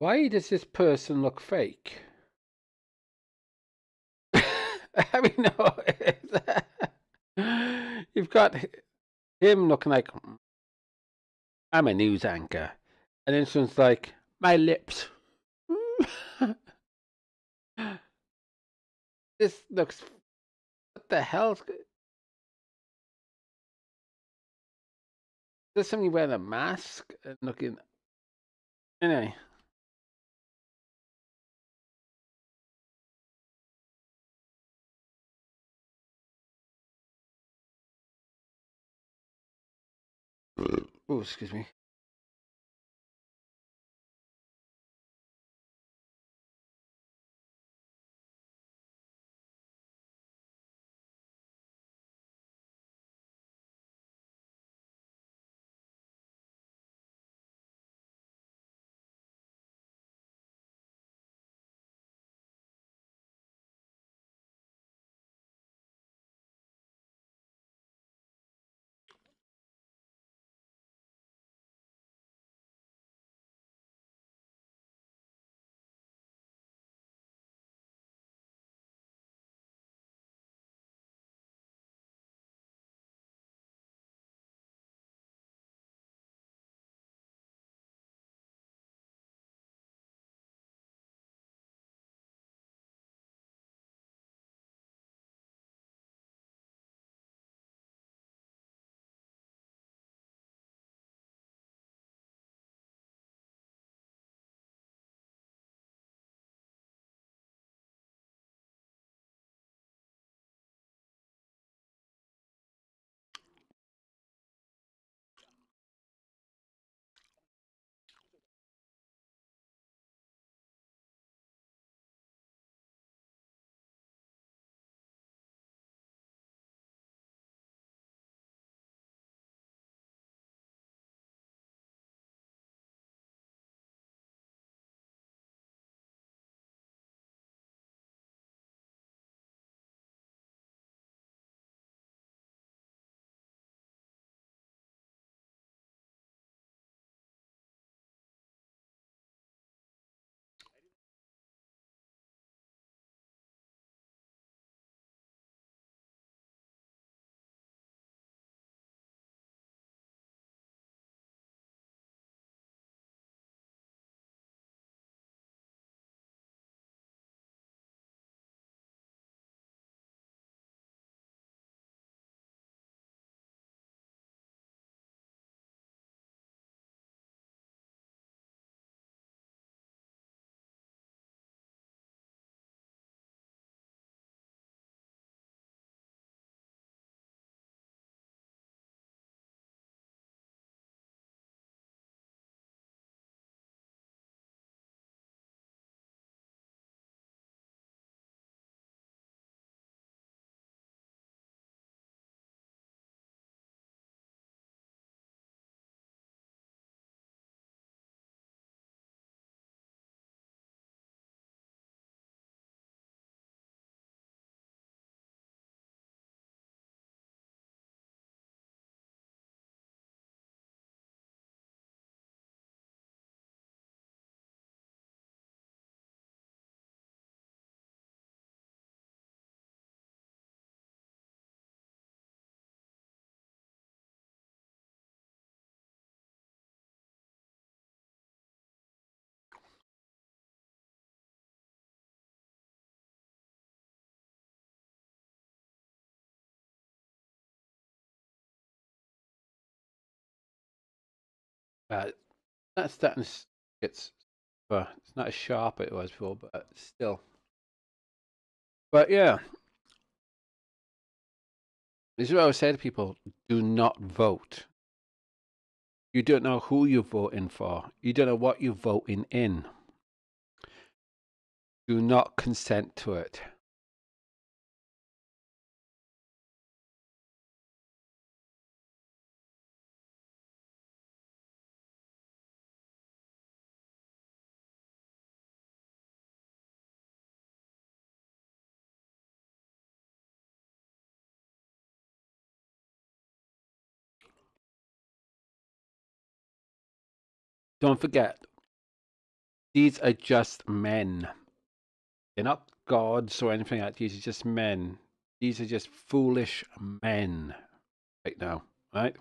Why does this person look fake? I mean, no. You've got him looking like I'm a news anchor, and then someone's like, my lips. This looks. What the hell? There's somebody wearing a mask and looking. Anyway. Oh, excuse me. That's starting to it's it's not as sharp as it was before, but still. But yeah, this is what I would say to people: do not vote. You don't know who you're voting for. You don't know what you're voting in. Do not consent to it. Don't forget, these are just men. They're not gods or anything like that. These are just men. These are just foolish men right now, right?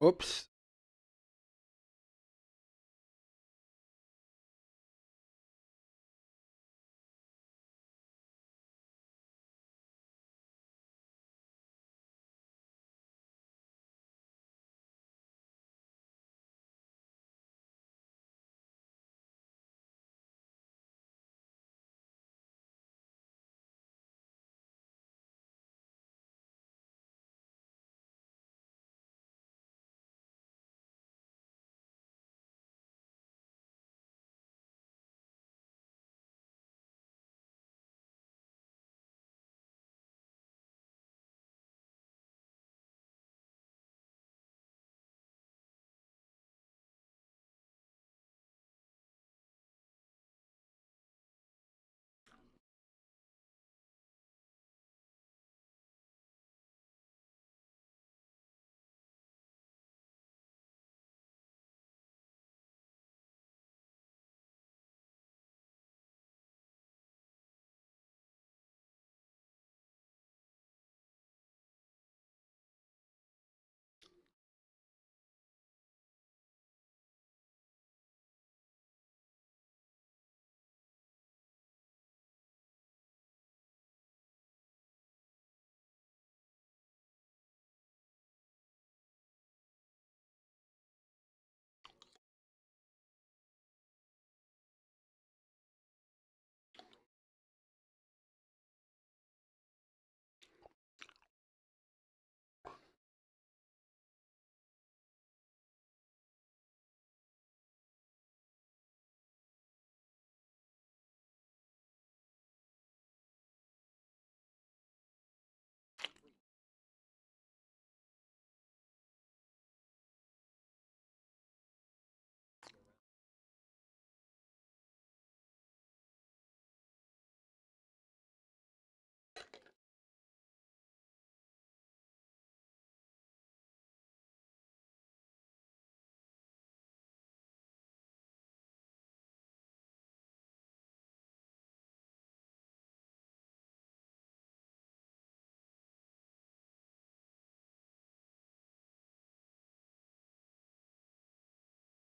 Oops.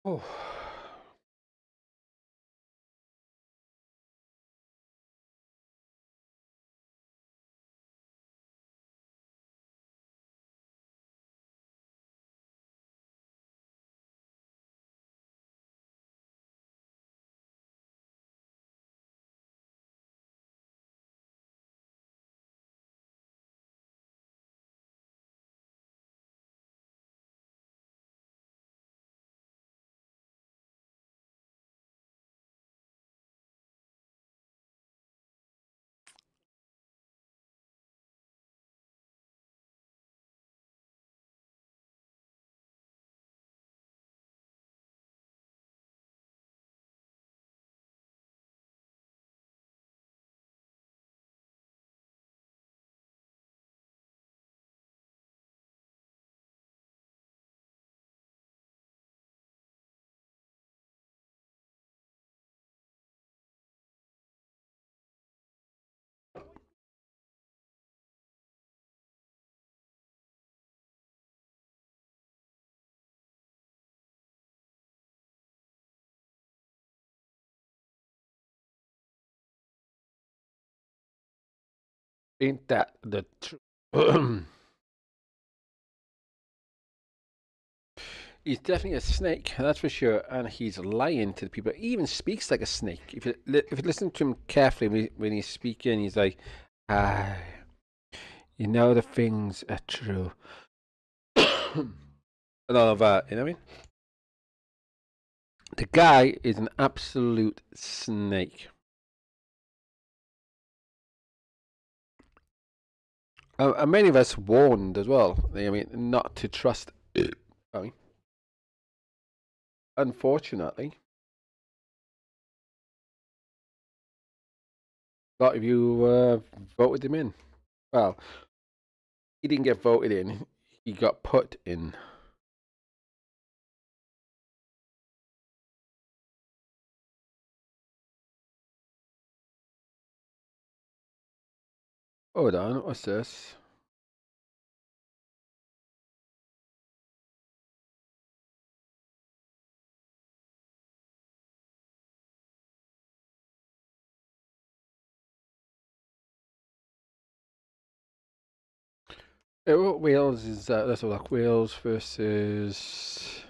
Oh. Ain't that the truth? He's definitely a snake, that's for sure, and he's lying to the people. He even speaks like a snake. If you listen to him carefully when he's speaking, he's like, "Ah, you know the things are true," and all of that. You know what I mean? The guy is an absolute snake. And many of us warned as well. I mean, not to trust. I mean, unfortunately, a lot of you voted him in. Well, he didn't get voted in. He got put in. Hold on, what's this? Wales is let's have a look. Wales versus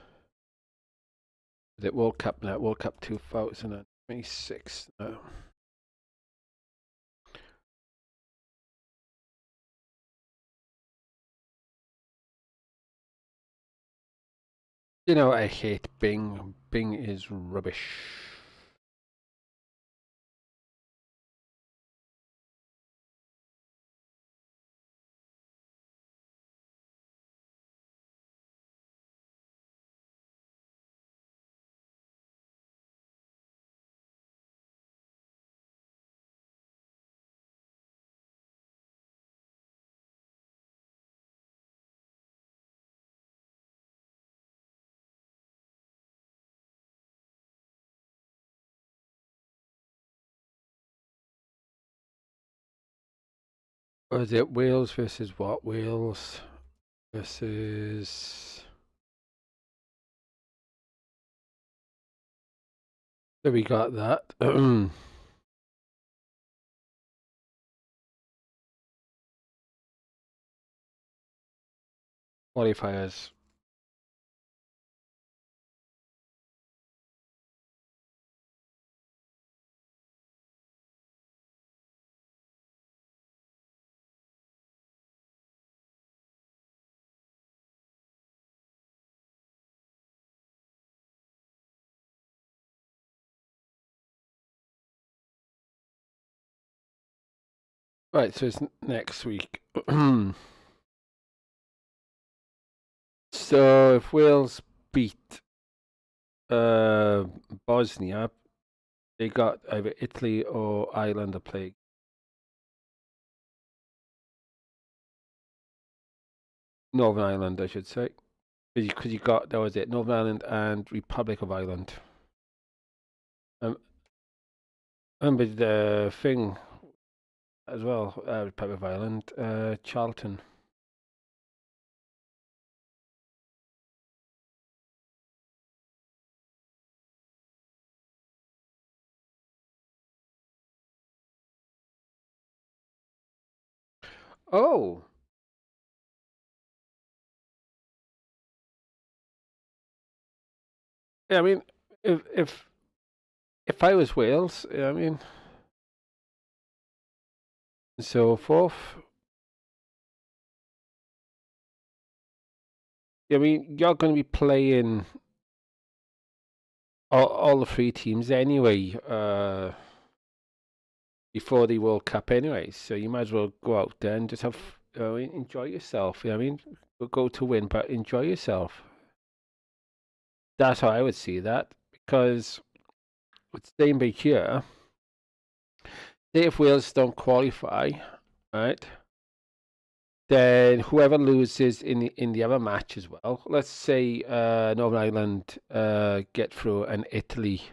the World Cup now. World Cup 2026. No. You know, I hate Bing. Bing is rubbish. Or is it Wales versus what? Wales versus. So we got that. Qualifiers. Right, so it's next week. So if Wales beat Bosnia, they got either Italy or Ireland to play. Northern Ireland, I should say. Because you got, that was it, Northern Ireland and Republic of Ireland. Remember the thing as well, Republic of Ireland, Charlton. Oh, yeah, I mean, if I was Wales, I mean, so forth. I mean, you're going to be playing all the three teams anyway, before the World Cup anyway. So you might as well go out there and just have, enjoy yourself. You know what I mean? Go to win, but enjoy yourself. That's how I would see that. Because with staying by here, say if Wales don't qualify, right? Then whoever loses in the other match as well. Let's say Northern Ireland get through and Italy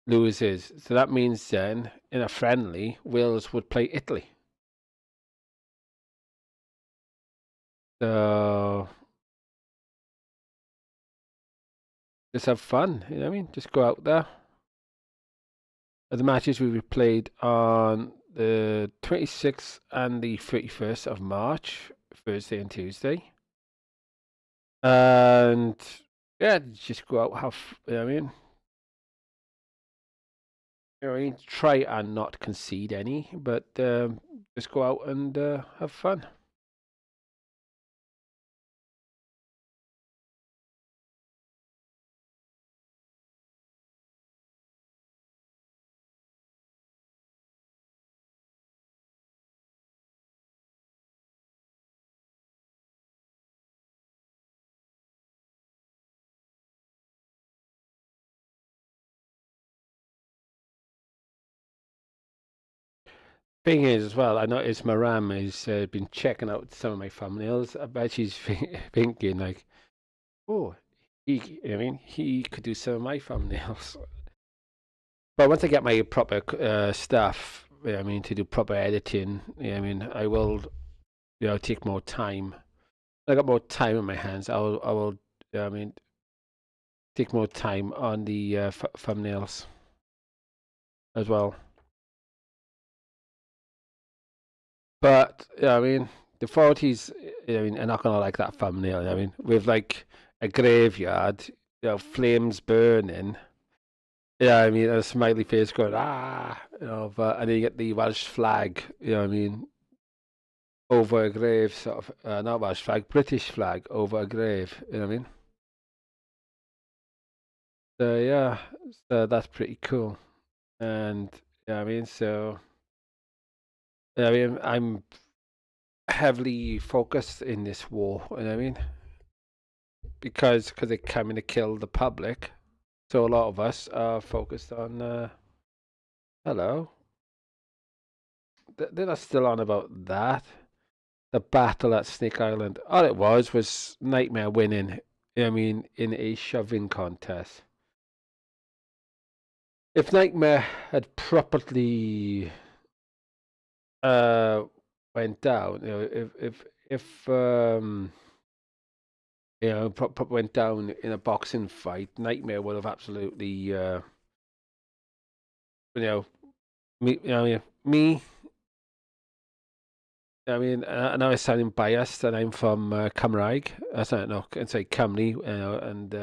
loses. So that means then in a friendly, Wales would play Italy. So just have fun. You know what I mean? Just go out there. The matches will be played on the 26th and the 31st of March, Thursday and Tuesday. And yeah, just go out, you know what I mean? You know what I mean? Try and not concede any, but just go out and have fun. Thing is, as well, I noticed Maram has been checking out some of my thumbnails. I bet she's thinking like, oh, I mean, he could do some of my thumbnails. But once I get my proper stuff, I mean, to do proper editing, I mean, I will, take more time. I got more time on my hands. I will, I mean, take more time on the thumbnails as well. But I mean, the 40s, I mean, are not gonna like that thumbnail. I mean, with like a graveyard, flames burning. Yeah, I mean, a smiley face going and then you get the Welsh flag. I mean, over a grave, sort of, not Welsh flag, British flag over a grave. You know what I mean? So yeah, so that's pretty cool. And I mean, so I mean, I'm heavily focused in this war. You know what I mean? Because they're coming to kill the public. So a lot of us are focused on. Hello, they're not still on about that. The battle at Snake Island. All it was Nightmare winning. I mean, in a shoving contest. If Nightmare had properly uh went down, if went down in a boxing fight, Nightmare would have absolutely you know me. I mean, I know I sound biased, and I'm from Cymraeg. I don't know, I can say Cymru, and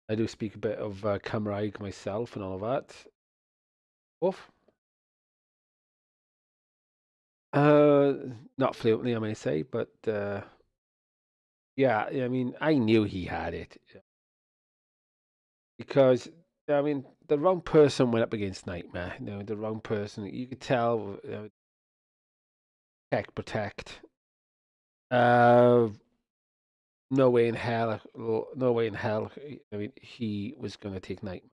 I do speak a bit of Cymraeg myself and all of that. Oof. Uh, Not fluently, I may say, but yeah, I mean, I knew he had it because I mean, the wrong person went up against Nightmare. The wrong person. You could tell. Tech protect. Uh, no way in hell. No way in hell. I mean, he was going to take Nightmare.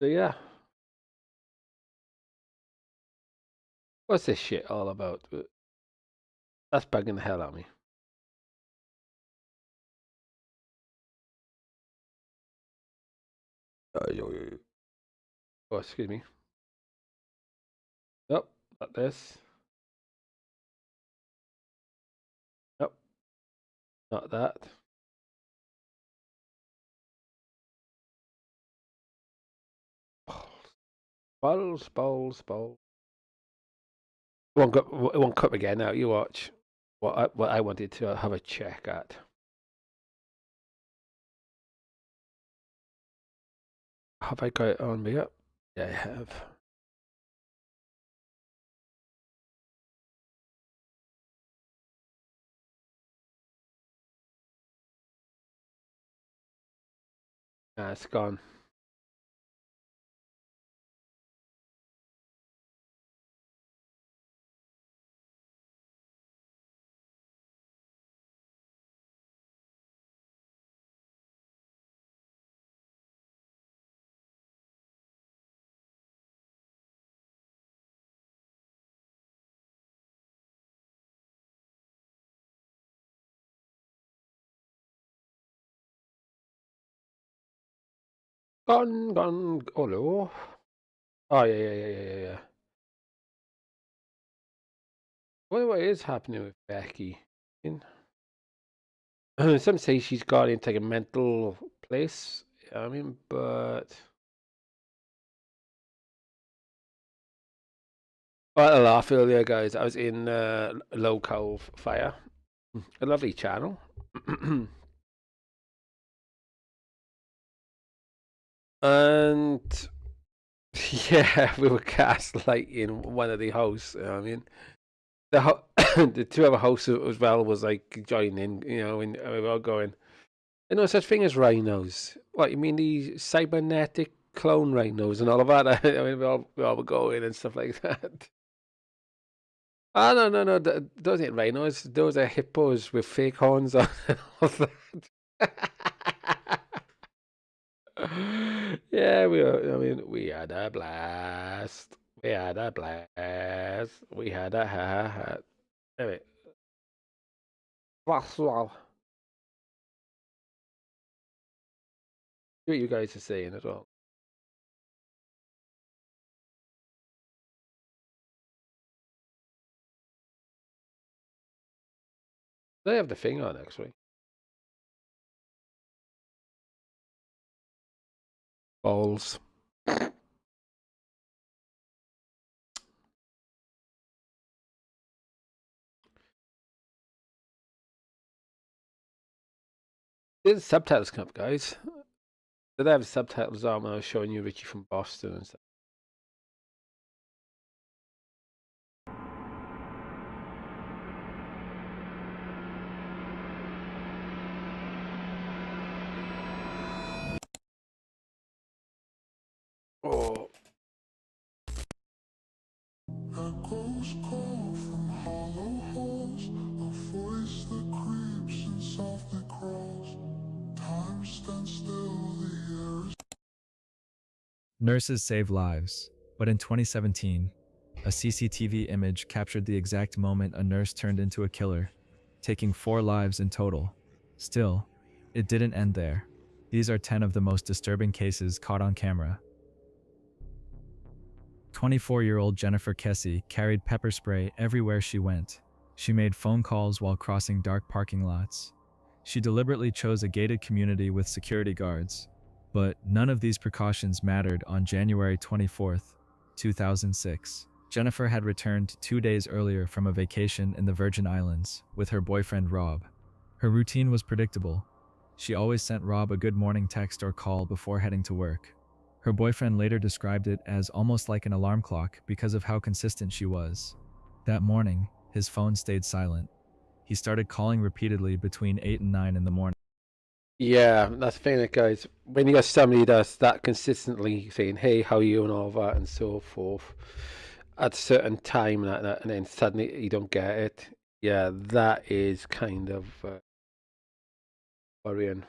So yeah, what's this shit all about? That's bugging the hell out of me. Oh, excuse me. Nope, not this. Nope, not that. Balls, balls, balls. It won't come again now. You watch what I wanted to have a check at. Have I got it on me up? Yeah, I have. Ah, it's gone. Gone, gone. Oh no. Oh yeah, yeah, yeah, yeah, yeah, yeah. What is happening with Becky? Some say she's got into like a mental place. I mean, but I had a laugh earlier, guys. I was in Low Coal Fire, a lovely channel. And yeah, we were gaslighting one of the hosts. I mean, the two other hosts as well was like joining, and we were all going, no such thing as rhinos. What, you mean the cybernetic clone rhinos and all of that? I mean, we all were going and stuff like that. Oh, no, no, no. Those ain't rhinos. Those are hippos with fake horns on and all that. Yeah, I mean, we had a blast. We had a blast. We had a ha ha ha. Anyway, that's all. What you guys are saying as well. They have the thing on, actually. Balls. There's subtitles come up, guys. Did I have subtitles on when I was showing you Richie from Boston and stuff? Oh. Echoes call from hollow halls, a voice that creeps and softly crawls. Time stands still, the air is Nurses save lives, but in 2017, a CCTV image captured the exact moment a nurse turned into a killer, taking 4 lives in total. Still, it didn't end there. These are 10 of the most disturbing cases caught on camera. 24-year-old Jennifer Kessie carried pepper spray everywhere she went. She made phone calls while crossing dark parking lots. She deliberately chose a gated community with security guards. But none of these precautions mattered on January 24, 2006. Jennifer had returned 2 days earlier from a vacation in the Virgin Islands with her boyfriend Rob. Her routine was predictable. She always sent Rob a good morning text or call before heading to work. Her boyfriend later described it as almost like an alarm clock because of how consistent she was. That morning, his phone stayed silent. He started calling repeatedly between 8 and 9 in the morning. Yeah, that's the thing, that guys. When you got somebody that's that consistently saying, "Hey, how are you?" and all that and so forth, at a certain time, and then suddenly you don't get it. Yeah, that is kind of worrying.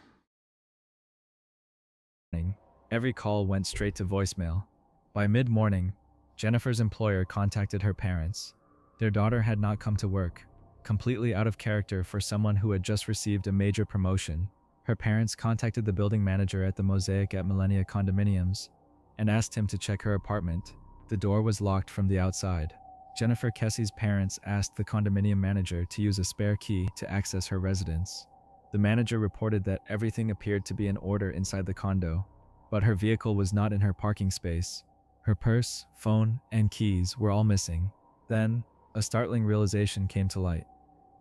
Every call went straight to voicemail. By mid-morning, Jennifer's employer contacted her parents. Their daughter had not come to work, completely out of character for someone who had just received a major promotion. Her parents contacted the building manager at the Mosaic at Millennia Condominiums and asked him to check her apartment. The door was locked from the outside. Jennifer Kessie's parents asked the condominium manager to use a spare key to access her residence. The manager reported that everything appeared to be in order inside the condo, but her vehicle was not in her parking space. Her purse, phone, and keys were all missing. Then, a startling realization came to light.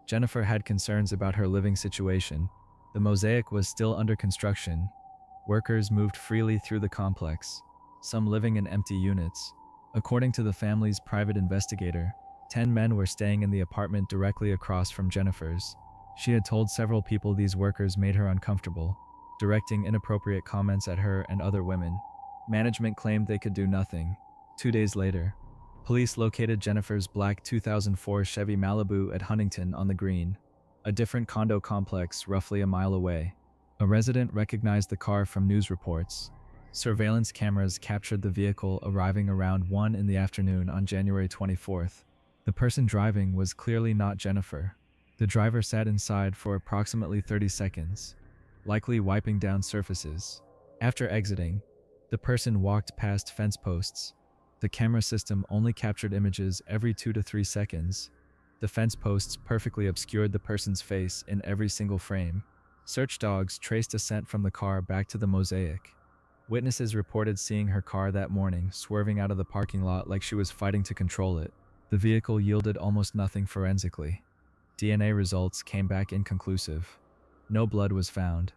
Jennifer had concerns about her living situation. The Mosaic was still under construction. Workers moved freely through the complex, some living in empty units. According to the family's private investigator, 10 men were staying in the apartment directly across from Jennifer's. She had told several people these workers made her uncomfortable, directing inappropriate comments at her and other women. Management claimed they could do nothing. 2 days later, police located Jennifer's black 2004 Chevy Malibu at Huntington on the Green, a different condo complex roughly a mile away. A resident recognized the car from news reports. Surveillance cameras captured the vehicle arriving around 1 in the afternoon on January 24th. The person driving was clearly not Jennifer. The driver sat inside for approximately 30 seconds, likely wiping down surfaces. After exiting, the person walked past fence posts. The camera system only captured images every 2 to 3 seconds. The fence posts perfectly obscured the person's face in every single frame. Search dogs traced a scent from the car back to the Mosaic. Witnesses reported seeing her car that morning swerving out of the parking lot like she was fighting to control it. The vehicle yielded almost nothing forensically. DNA results came back inconclusive. No blood was found.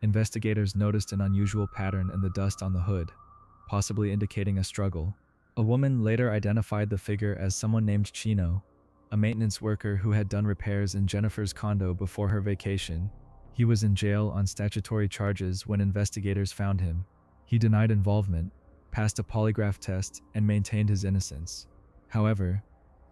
Investigators noticed an unusual pattern in the dust on the hood, possibly indicating a struggle. A woman later identified the figure as someone named Chino, a maintenance worker who had done repairs in Jennifer's condo before her vacation. He was in jail on statutory charges when investigators found him. He denied involvement, passed a polygraph test, and maintained his innocence. However,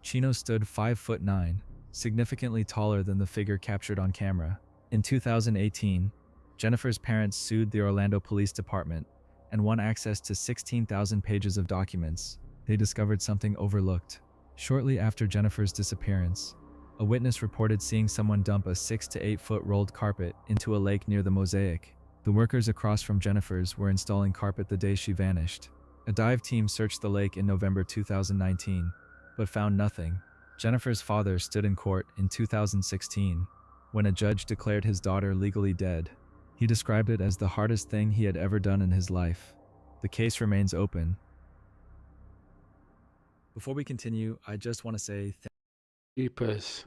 Chino stood 5'9", significantly taller than the figure captured on camera. In 2018, Jennifer's parents sued the Orlando Police Department and won access to 16,000 pages of documents. They discovered something overlooked. Shortly after Jennifer's disappearance, a witness reported seeing someone dump a 6 to 8 foot rolled carpet into a lake near the Mosaic. The workers across from Jennifer's were installing carpet the day she vanished. A dive team searched the lake in November 2019, but found nothing. Jennifer's father stood in court in 2016 when a judge declared his daughter legally dead. He described it as the hardest thing he had ever done in his life. The case remains open. Before we continue, I just want to say Jeepers.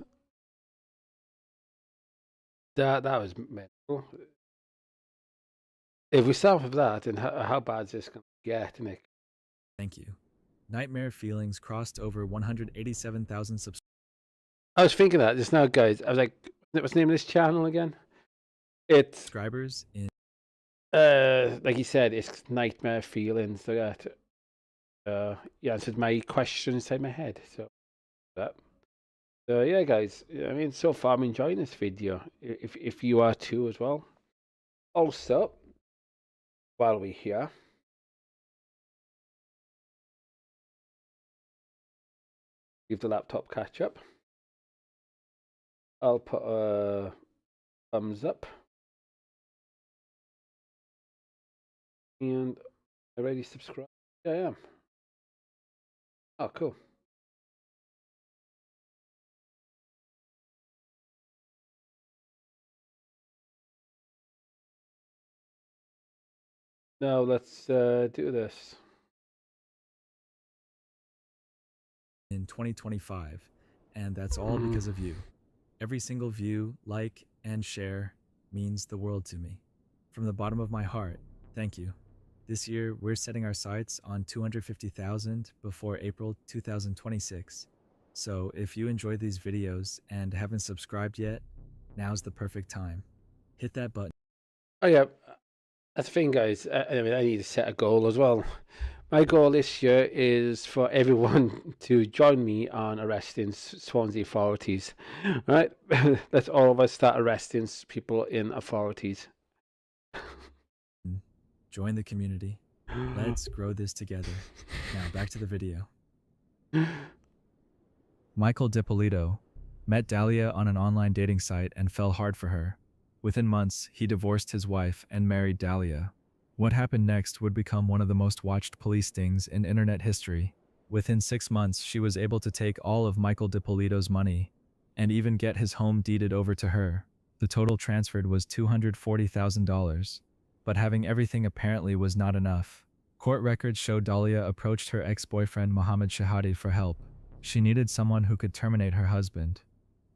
That was mental. If we start with that, then how bad is this going to get, Nick? thank you. Nightmare Feelings crossed over 187,000 subscribers. I was thinking that just now, guys. I was like, what's the name of this channel again? It's In like you said, it's Nightmare Feelings. So that you answered my question inside my head. So that. So yeah, guys. I mean, so far I'm enjoying this video. If you are too as well. Also, while we're here, give the laptop catch up. I'll put a thumbs up. And already subscribed? Yeah, I am. Oh, cool. Now let's do this. in 2025, and that's all because of you. Every single view, like, and share means the world to me. From the bottom of my heart, thank you. This year, we're setting our sights on 250,000 before April 2026. So if you enjoy these videos and haven't subscribed yet, now's the perfect time. Hit that button. Oh yeah, that's the thing, guys. I mean, I need to set a goal as well. My goal this year is for everyone to join me on arresting Swansea authorities. Right? Let's all of us start arresting people in authorities. Join the community. Let's grow this together. Now back to the video. Michael DiPolito met Dahlia on an online dating site and fell hard for her. Within months, he divorced his wife and married Dahlia. What happened next would become one of the most watched police stings in internet history. Within 6 months, she was able to take all of Michael DiPolito's money and even get his home deeded over to her. The total transferred was $240,000. But having everything apparently was not enough. Court records show Dahlia approached her ex-boyfriend Mohammed Shahadi for help. She needed someone who could terminate her husband.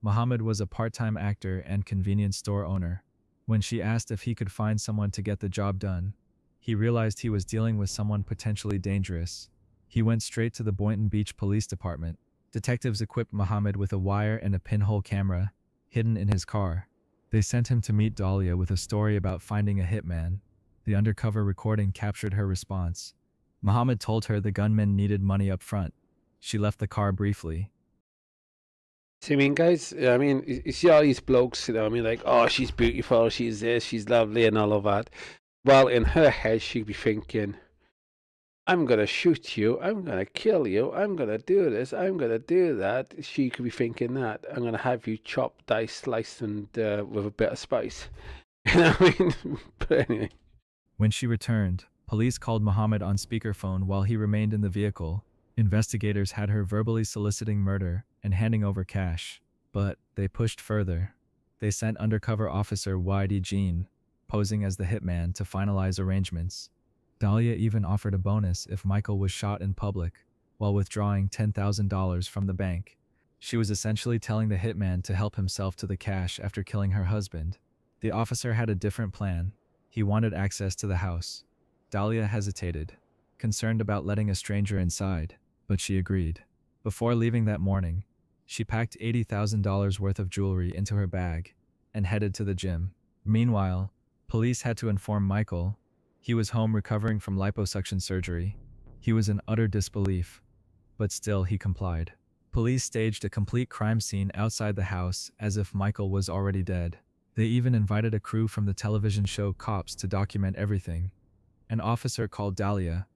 Mohammed was a part-time actor and convenience store owner. When she asked if he could find someone to get the job done, he realized he was dealing with someone potentially dangerous. He went straight to the Boynton Beach Police Department. Detectives equipped Mohammed with a wire and a pinhole camera hidden in his car. They sent him to meet Dahlia with a story about finding a hitman. The undercover recording captured her response. Mohammed told her the gunman needed money up front. She left the car briefly. See, I mean, guys, I mean, you see all these blokes, I mean, like, oh, she's beautiful, she's this, she's lovely, and all of that. Well, in her head, she'd be thinking, I'm going to shoot you, I'm going to kill you, I'm going to do this, I'm going to do that. She could be thinking that. I'm going to have you chopped, diced, sliced, and with a bit of spice. You know what I mean? But anyway. When she returned, police called Mohammed on speakerphone while he remained in the vehicle. Investigators had her verbally soliciting murder and handing over cash. But they pushed further. They sent undercover officer Y.D. Jean, posing as the hitman, to finalize arrangements. Dahlia even offered a bonus if Michael was shot in public, while withdrawing $10,000 from the bank. She was essentially telling the hitman to help himself to the cash after killing her husband. The officer had a different plan. He wanted access to the house. Dahlia hesitated, concerned about letting a stranger inside, but she agreed. Before leaving that morning, she packed $80,000 worth of jewelry into her bag and headed to the gym. Meanwhile, police had to inform Michael. He was home recovering from liposuction surgery. He was in utter disbelief, but still he complied. Police staged a complete crime scene outside the house as if Michael was already dead. They even invited a crew from the television show Cops to document everything. An officer called Dahlia.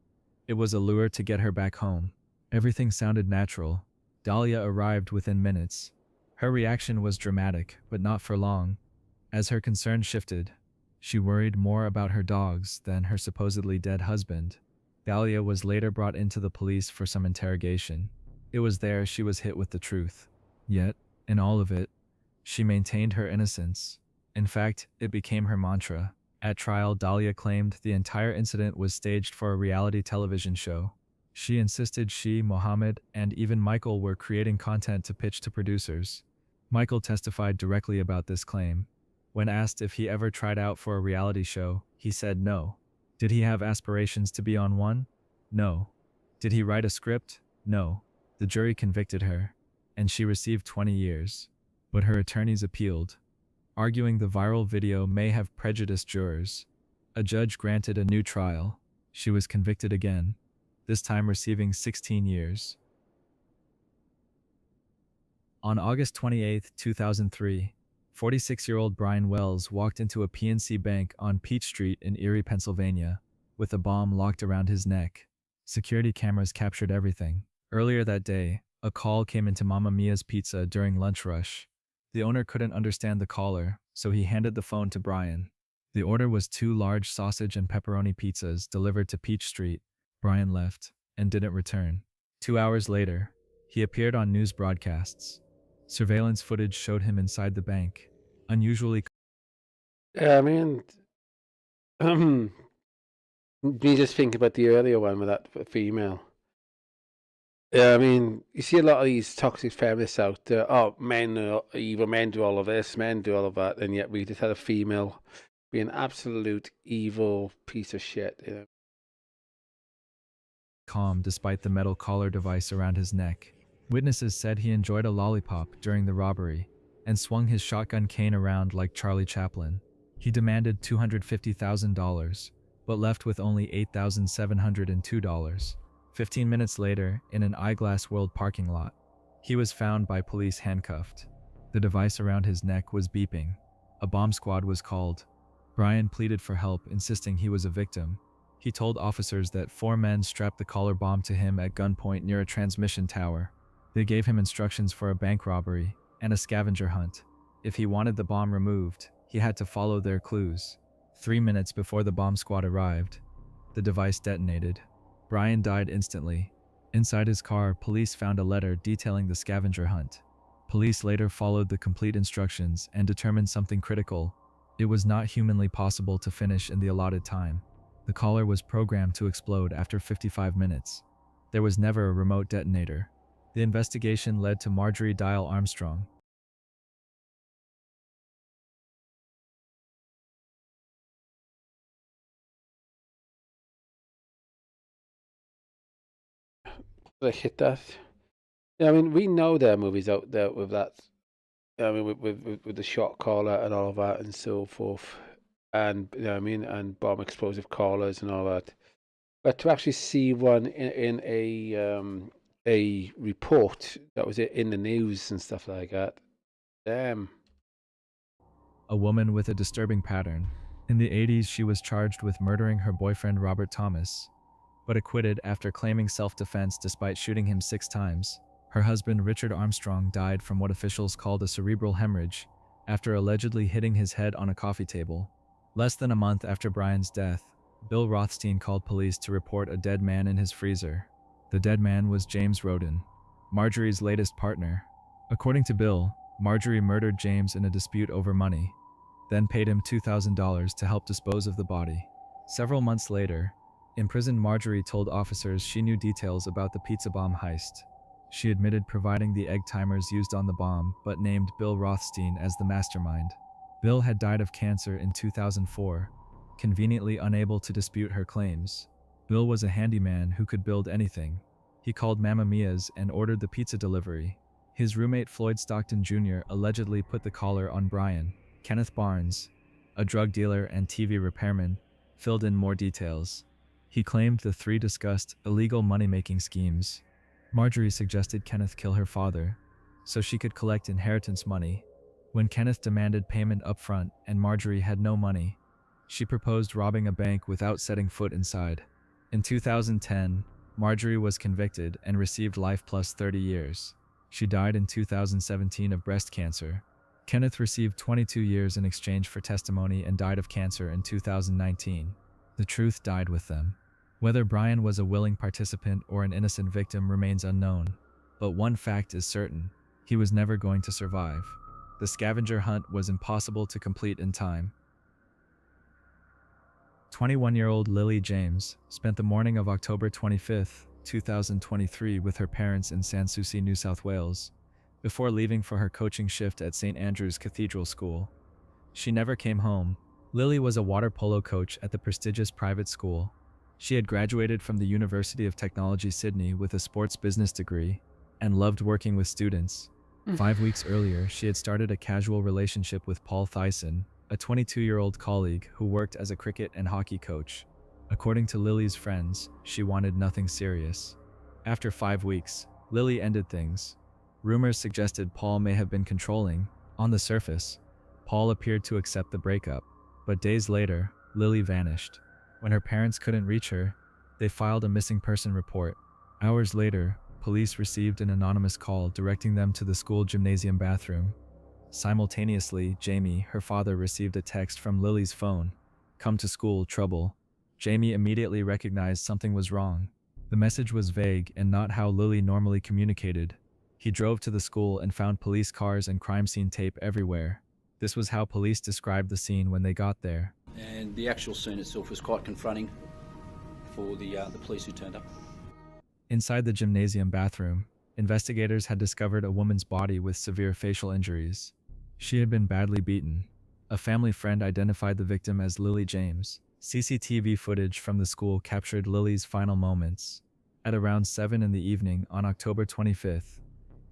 It was a lure to get her back home. Everything sounded natural. Dahlia arrived within minutes. Her reaction was dramatic, but not for long. As her concern shifted, she worried more about her dogs than her supposedly dead husband. Dahlia was later brought into the police for some interrogation. It was there she was hit with the truth. Yet, in all of it, she maintained her innocence. In fact, it became her mantra. At trial, Dahlia claimed the entire incident was staged for a reality television show. She insisted she, Mohammed, and even Michael were creating content to pitch to producers. Michael testified directly about this claim. When asked if he ever tried out for a reality show, he said no. Did he have aspirations to be on one? No. Did he write a script? No. The jury convicted her, and she received 20 years. But her attorneys appealed, arguing the viral video may have prejudiced jurors. A judge granted a new trial. She was convicted again, this time receiving 16 years. On August 28, 2003, 46-year-old Brian Wells walked into a PNC bank on Peach Street in Erie, Pennsylvania, with a bomb locked around his neck. Security cameras captured everything. Earlier that day, a call came into Mamma Mia's Pizza during lunch rush. The owner couldn't understand the caller, so he handed the phone to Brian. The order was 2 large sausage and pepperoni pizzas delivered to Peach Street. Brian left and didn't return. 2 hours later, he appeared on news broadcasts. Surveillance footage showed him inside the bank, unusually. Yeah, I mean, me just think about the earlier one with that female. Yeah, I mean, you see a lot of these toxic feminists out there. Oh, men are evil, men do all of this, men do all of that, and yet we just had a female be an absolute evil piece of shit. You know? Calm despite the metal collar device around his neck. Witnesses said he enjoyed a lollipop during the robbery and swung his shotgun cane around like Charlie Chaplin. He demanded $250,000, but left with only $8,702. 15 minutes later, in an Eyeglass World parking lot, he was found by police handcuffed. The device around his neck was beeping. A bomb squad was called. Brian pleaded for help, insisting he was a victim. He told officers that 4 men strapped the collar bomb to him at gunpoint near a transmission tower. They gave him instructions for a bank robbery and a scavenger hunt. If he wanted the bomb removed, he had to follow their clues. 3 minutes before the bomb squad arrived, the device detonated. Brian died instantly. Inside his car, police found a letter detailing the scavenger hunt. Police later followed the complete instructions and determined something critical. It was not humanly possible to finish in the allotted time. The collar was programmed to explode after 55 minutes. There was never a remote detonator. The investigation led to Marjorie Dial Armstrong. They hit that. Yeah, I mean, we know there are movies out there with that. I mean, with the shot collar and all of that and so forth, and you know what I mean, and bomb explosive collars and all that. But to actually see one in a report that was in the news and stuff like that, damn. A woman with a disturbing pattern. In the 80s, she was charged with murdering her boyfriend Robert Thomas, but acquitted after claiming self-defense despite shooting him 6 times. Her husband Richard Armstrong died from what officials called a cerebral hemorrhage after allegedly hitting his head on a coffee table. Less than a month after Brian's death, Bill Rothstein called police to report a dead man in his freezer. The dead man was James Roden, Marjorie's latest partner. According to Bill, Marjorie murdered James in a dispute over money, then paid him $2,000 to help dispose of the body. Several months later, imprisoned Marjorie told officers she knew details about the pizza bomb heist. She admitted providing the egg timers used on the bomb, but named Bill Rothstein as the mastermind. Bill had died of cancer in 2004, conveniently unable to dispute her claims. Bill was a handyman who could build anything. He called Mamma Mia's and ordered the pizza delivery. His roommate Floyd Stockton Jr. allegedly put the collar on Brian. Kenneth Barnes, a drug dealer and TV repairman, filled in more details. He claimed the 3 discussed illegal money-making schemes. Marjorie suggested Kenneth kill her father, so she could collect inheritance money. When Kenneth demanded payment upfront and Marjorie had no money, she proposed robbing a bank without setting foot inside. In 2010, Marjorie was convicted and received life plus 30 years. She died in 2017 of breast cancer. Kenneth received 22 years in exchange for testimony and died of cancer in 2019. The truth died with them. Whether Brian was a willing participant or an innocent victim remains unknown. But one fact is certain: he was never going to survive. The scavenger hunt was impossible to complete in time. 21-year-old Lily James spent the morning of October 25, 2023 with her parents in Sanssouci, New South Wales, before leaving for her coaching shift at St. Andrew's Cathedral School. She never came home. Lily was a water polo coach at the prestigious private school. She had graduated from the University of Technology Sydney with a sports business degree and loved working with students. 5 weeks earlier, she had started a casual relationship with Paul Thyssen, a 22-year-old colleague who worked as a cricket and hockey coach. According to Lily's friends, she wanted nothing serious. After 5 weeks, Lily ended things. Rumors suggested Paul may have been controlling. On the surface, Paul appeared to accept the breakup, but days later, Lily vanished. When her parents couldn't reach her, they filed a missing person report. Hours later, police received an anonymous call directing them to the school gymnasium bathroom. Simultaneously, Jamie, her father, received a text from Lily's phone. "Come to school, trouble." Jamie immediately recognized something was wrong. The message was vague and not how Lily normally communicated. He drove to the school and found police cars and crime scene tape everywhere. This was how police described the scene when they got there. And the actual scene itself was quite confronting for the police who turned up. Inside the gymnasium bathroom, investigators had discovered a woman's body with severe facial injuries. She had been badly beaten. A family friend identified the victim as Lily James. CCTV footage from the school captured Lily's final moments. At around 7 in the evening on October 25th,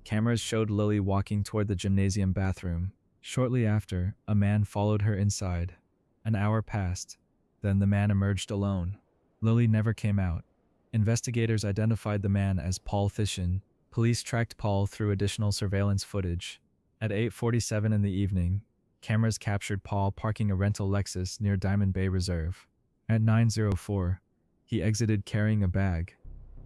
cameras showed Lily walking toward the gymnasium bathroom. Shortly after, a man followed her inside. An hour passed. Then the man emerged alone. Lily never came out. Investigators identified the man as Paul Thyssen. Police tracked Paul through additional surveillance footage. At 8:47 in the evening, cameras captured Paul parking a rental Lexus near Diamond Bay Reserve. At 9:04, he exited carrying a bag.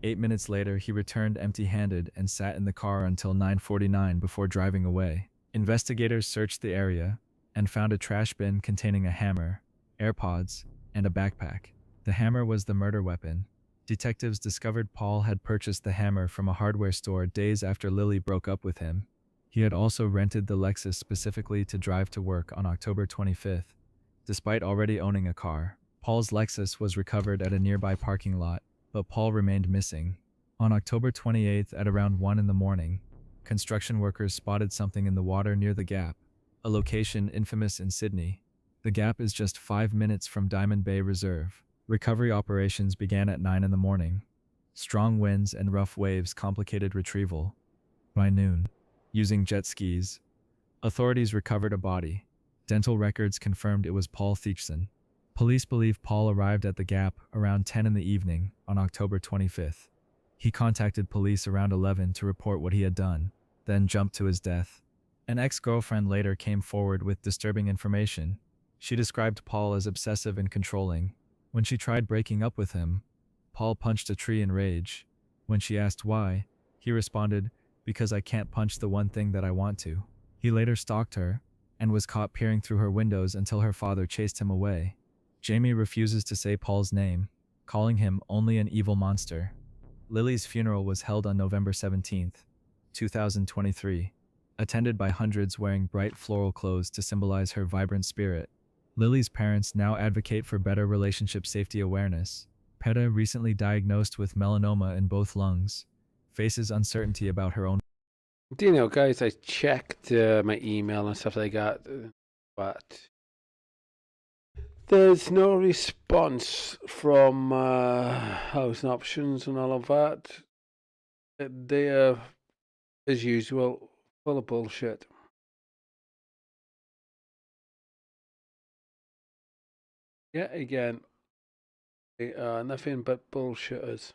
8 minutes later, he returned empty-handed and sat in the car until 9:49 before driving away. Investigators searched the area and found a trash bin containing a hammer, AirPods, and a backpack. The hammer was the murder weapon. Detectives discovered Paul had purchased the hammer from a hardware store days after Lily broke up with him. He had also rented the Lexus specifically to drive to work on October 25th. Despite already owning a car, Paul's Lexus was recovered at a nearby parking lot, but Paul remained missing. On October 28th at around 1 in the morning, construction workers spotted something in the water near the Gap, a location infamous in Sydney. The Gap is just 5 minutes from Diamond Bay Reserve. Recovery operations began at 9 in the morning. Strong winds and rough waves complicated retrieval. By noon, using jet skis, authorities recovered a body. Dental records confirmed it was Paul Thyssen. Police believe Paul arrived at the Gap around 10 in the evening on October 25th. He contacted police around 11 to report what he had done, then jumped to his death. An ex-girlfriend later came forward with disturbing information. She described Paul as obsessive and controlling. When she tried breaking up with him, Paul punched a tree in rage. When she asked why, he responded, "Because I can't punch the one thing that I want to." He later stalked her and was caught peering through her windows until her father chased him away. Jamie refuses to say Paul's name, calling him only an evil monster. Lily's funeral was held on November 17th, 2023, attended by hundreds wearing bright floral clothes to symbolize her vibrant spirit. Lily's parents now advocate for better relationship safety awareness. Peta, recently diagnosed with melanoma in both lungs, faces uncertainty about her own. Do you know, guys, I checked my email and stuff like that, but there's no response from Housing Options and all of that. They are, as usual, full of bullshit. Yet again, they are nothing but bullshitters.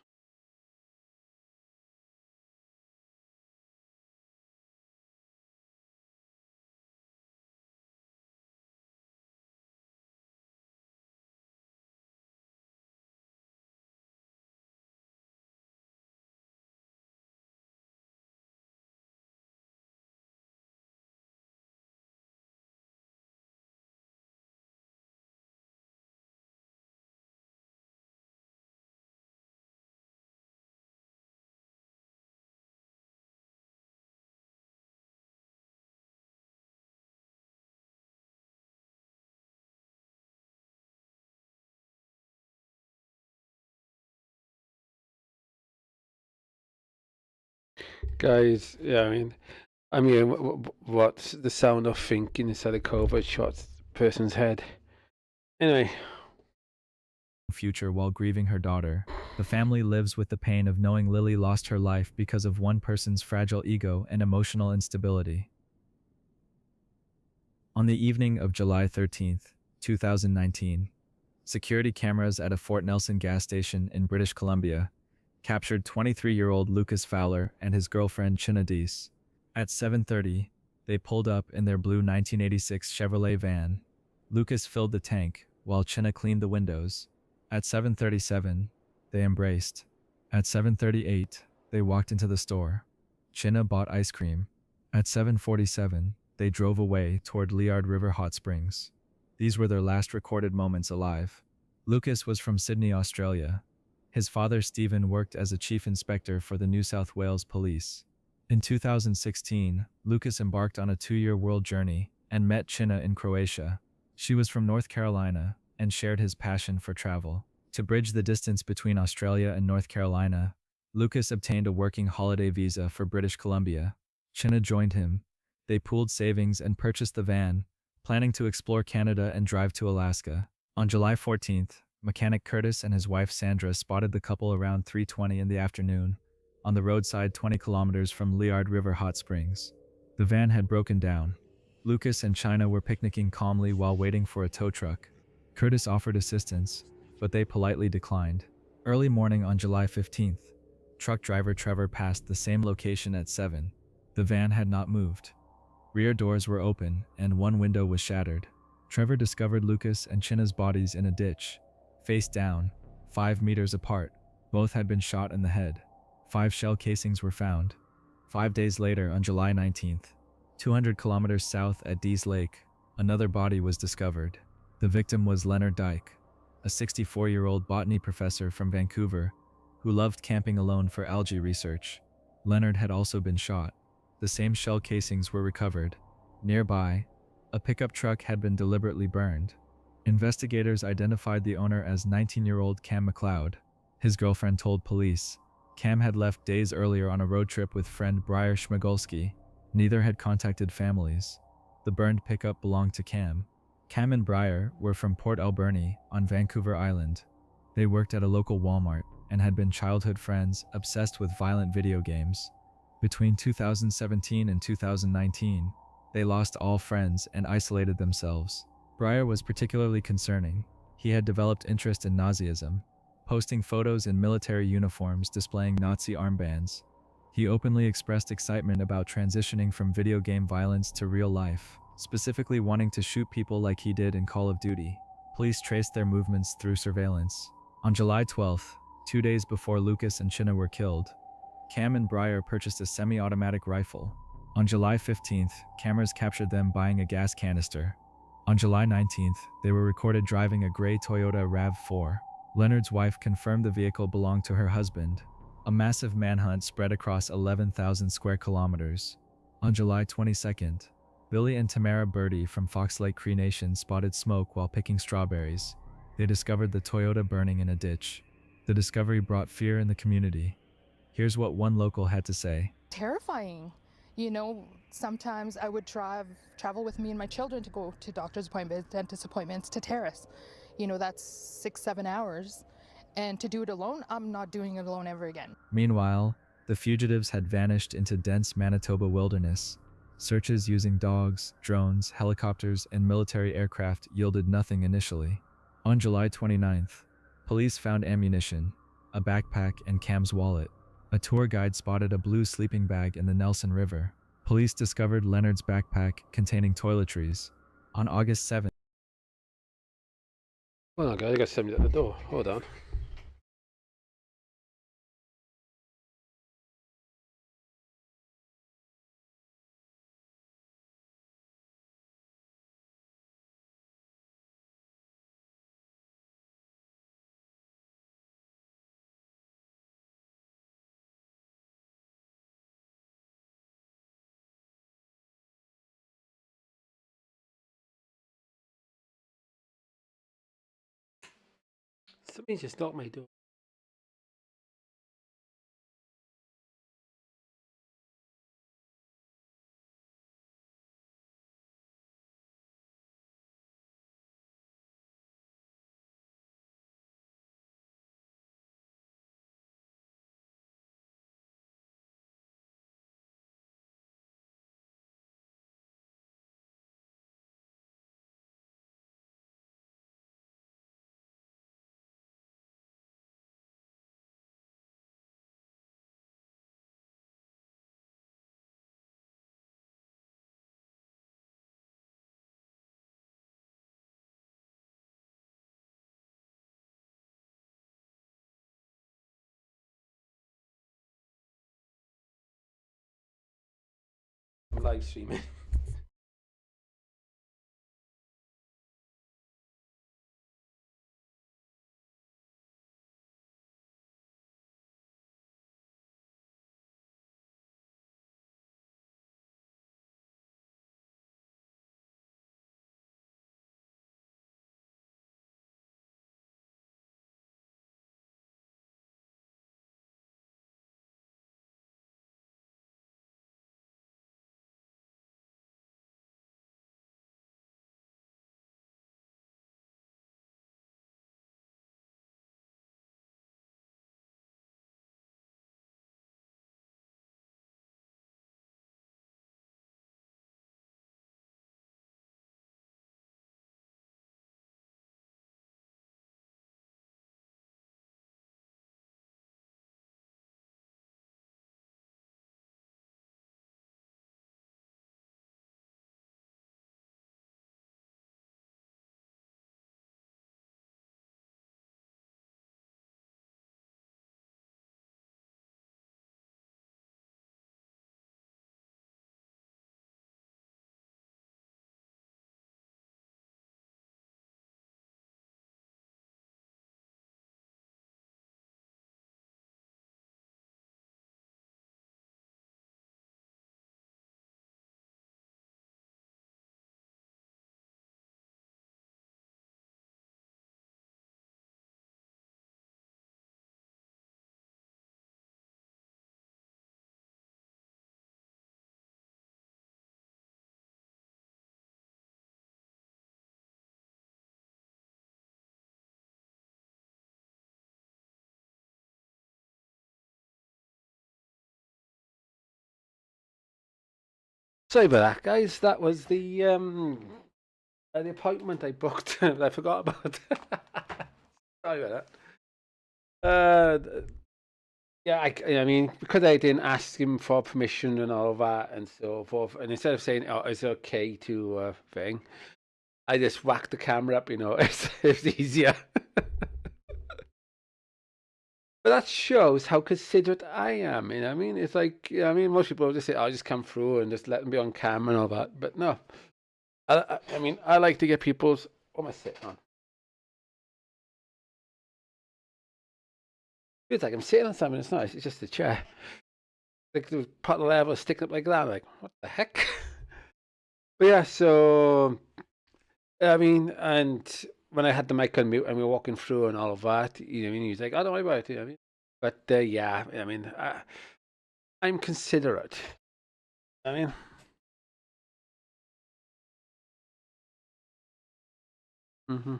Guys, yeah, I mean, what's the sound of thinking inside a COVID shot person's head? Anyway, Future while grieving her daughter. The family lives with the pain of knowing Lily lost her life because of one person's fragile ego and emotional instability. On the evening of July 13th, 2019, security cameras at a Fort Nelson gas station in British Columbia captured 23-year-old Lucas Fowler and his girlfriend China Deese. At 7:30, they pulled up in their blue 1986 Chevrolet van. Lucas filled the tank while China cleaned the windows. At 7:37, they embraced. At 7:38, they walked into the store. China bought ice cream. At 7:47, they drove away toward Liard River Hot Springs. These were their last recorded moments alive. Lucas was from Sydney, Australia. His father, Stephen, worked as a chief inspector for the New South Wales Police. In 2016, Lucas embarked on a 2-year world journey and met China in Croatia. She was from North Carolina and shared his passion for travel. To bridge the distance between Australia and North Carolina, Lucas obtained a working holiday visa for British Columbia. China joined him. They pooled savings and purchased the van, planning to explore Canada and drive to Alaska. On July 14th, mechanic Curtis and his wife Sandra spotted the couple around 3:20 in the afternoon on the roadside 20 kilometers from Liard River Hot Springs. The van had broken down. Lucas and China were picnicking calmly while waiting for a tow truck. Curtis offered assistance, but they politely declined. Early morning on July 15th, truck driver Trevor passed the same location at 7. The van had not moved. Rear doors were open and one window was shattered. Trevor discovered Lucas and China's bodies in a ditch, face down, 5 meters apart. Both had been shot in the head. 5 shell casings were found. 5 days later, on July 19th, 200 kilometers south at Dease Lake, another body was discovered. The victim was Leonard Dyke, a 64-year-old botany professor from Vancouver who loved camping alone for algae research. Leonard had also been shot. The same shell casings were recovered. Nearby, a pickup truck had been deliberately burned. Investigators identified the owner as 19-year-old Cam McLeod. His girlfriend told police Cam had left days earlier on a road trip with friend Briar Schmigulski. Neither had contacted families. The burned pickup belonged to Cam. Cam and Briar were from Port Alberni on Vancouver Island. They worked at a local Walmart and had been childhood friends obsessed with violent video games. Between 2017 and 2019, they lost all friends and isolated themselves. Briar was particularly concerning. He had developed interest in Nazism, posting photos in military uniforms displaying Nazi armbands. He openly expressed excitement about transitioning from video game violence to real life, specifically wanting to shoot people like he did in Call of Duty. Police traced their movements through surveillance. On July 12th, 2 days before Lucas and China were killed, Cam and Briar purchased a semi-automatic rifle. On July 15th, cameras captured them buying a gas canister. On July 19th, they were recorded driving a gray Toyota RAV4. Leonard's wife confirmed the vehicle belonged to her husband. A massive manhunt spread across 11,000 square kilometers. On July 22nd, Billy and Tamara Birdie from Fox Lake Cree Nation spotted smoke while picking strawberries. They discovered the Toyota burning in a ditch. The discovery brought fear in the community. Here's what one local had to say. Terrifying. Sometimes I would travel with me and my children to go to doctor's appointments, dentist appointments, to Terrace. That's 6-7 hours. And to do it alone, I'm not doing it alone ever again. Meanwhile, the fugitives had vanished into dense Manitoba wilderness. Searches using dogs, drones, helicopters, and military aircraft yielded nothing initially. On July 29th, police found ammunition, a backpack, and Cam's wallet. A tour guide spotted a blue sleeping bag in the Nelson River. Police discovered Leonard's backpack containing toiletries. On August 7th, hold on, guys, I got somebody at the door. Hold on. Somebody just knocked my door. live streaming. Sorry about that, guys. That was the appointment I booked. I forgot about. Sorry about that. Yeah, I mean, because I didn't ask him for permission and all of that and so forth, and instead of saying, "Oh, is it okay to thing," I just whacked the camera up. It's easier. But that shows how considerate I am. I mean, it's like, I mean, most people just say, "I'll just come through and just let them be on camera and all that." But no, I mean, I like to get people's. What am I sitting on? It's like I'm sitting on something. It's nice. It's just a chair. Like the part of the level sticking up like that. Like, what the heck? But yeah, so I mean, and when I had the mic on mute and we were walking through and all of that, I mean, he's like, "Oh, don't worry about it." I mean, but yeah, I mean, I'm considerate. I mean, hmm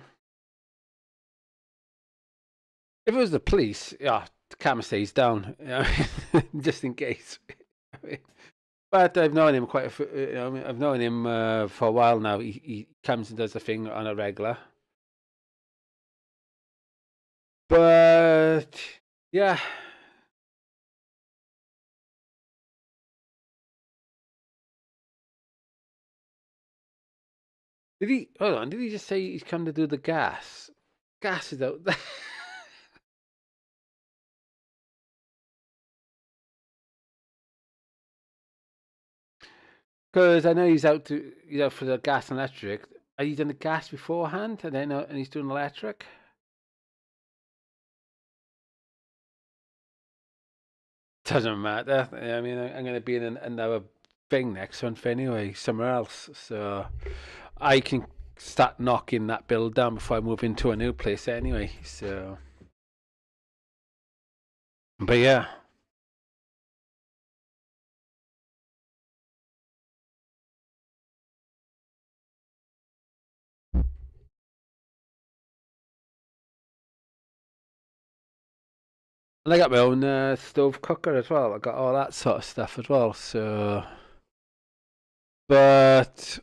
if it was the police, yeah, the camera stays down, just in case. I mean, but I've known him quite a few, I mean, I've known him for a while now. He comes and does the thing on a regular. But yeah, did he? Hold on, did he just say he's come to do the gas? Gas is out. Because I know he's out for the gas and electric. Are you done the gas beforehand, and then and he's doing electric? Doesn't matter. I mean, I'm going to be in another thing next month anyway, somewhere else. So I can start knocking that bill down before I move into a new place anyway. So, but yeah. And I got my own stove cooker as well. I got all that sort of stuff as well. So, but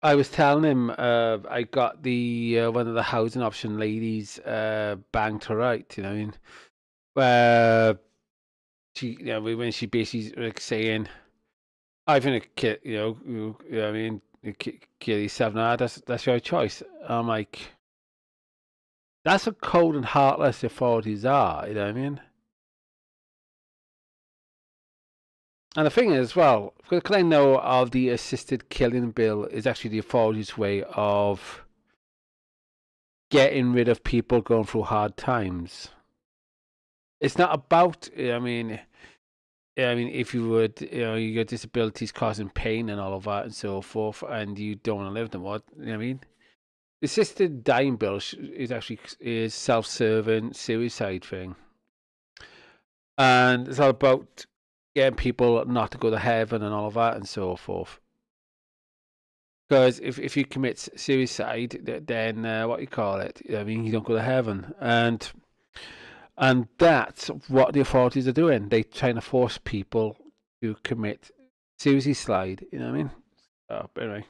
I was telling him I got the one of the housing option ladies bang to right. You know what I mean? Where she, when she basically like saying, "I think a kid, I mean, kill yourself now. That's your choice." I'm like, that's how cold and heartless the authorities are. You know what I mean? And the thing is, well, because I know of the assisted killing bill is actually the authorities' way of getting rid of people going through hard times. It's not about, if you would, you got disabilities causing pain and all of that and so forth, and you don't want to live them, what, you know what I mean? The assisted dying bill is actually is self-serving suicide thing. And it's all about getting people not to go to heaven and all of that and so forth. Because if you commit suicide, then what you call it? You don't go to heaven, and that's what the authorities are doing. They're trying to force people to commit suicide. You know what I mean? But anyway.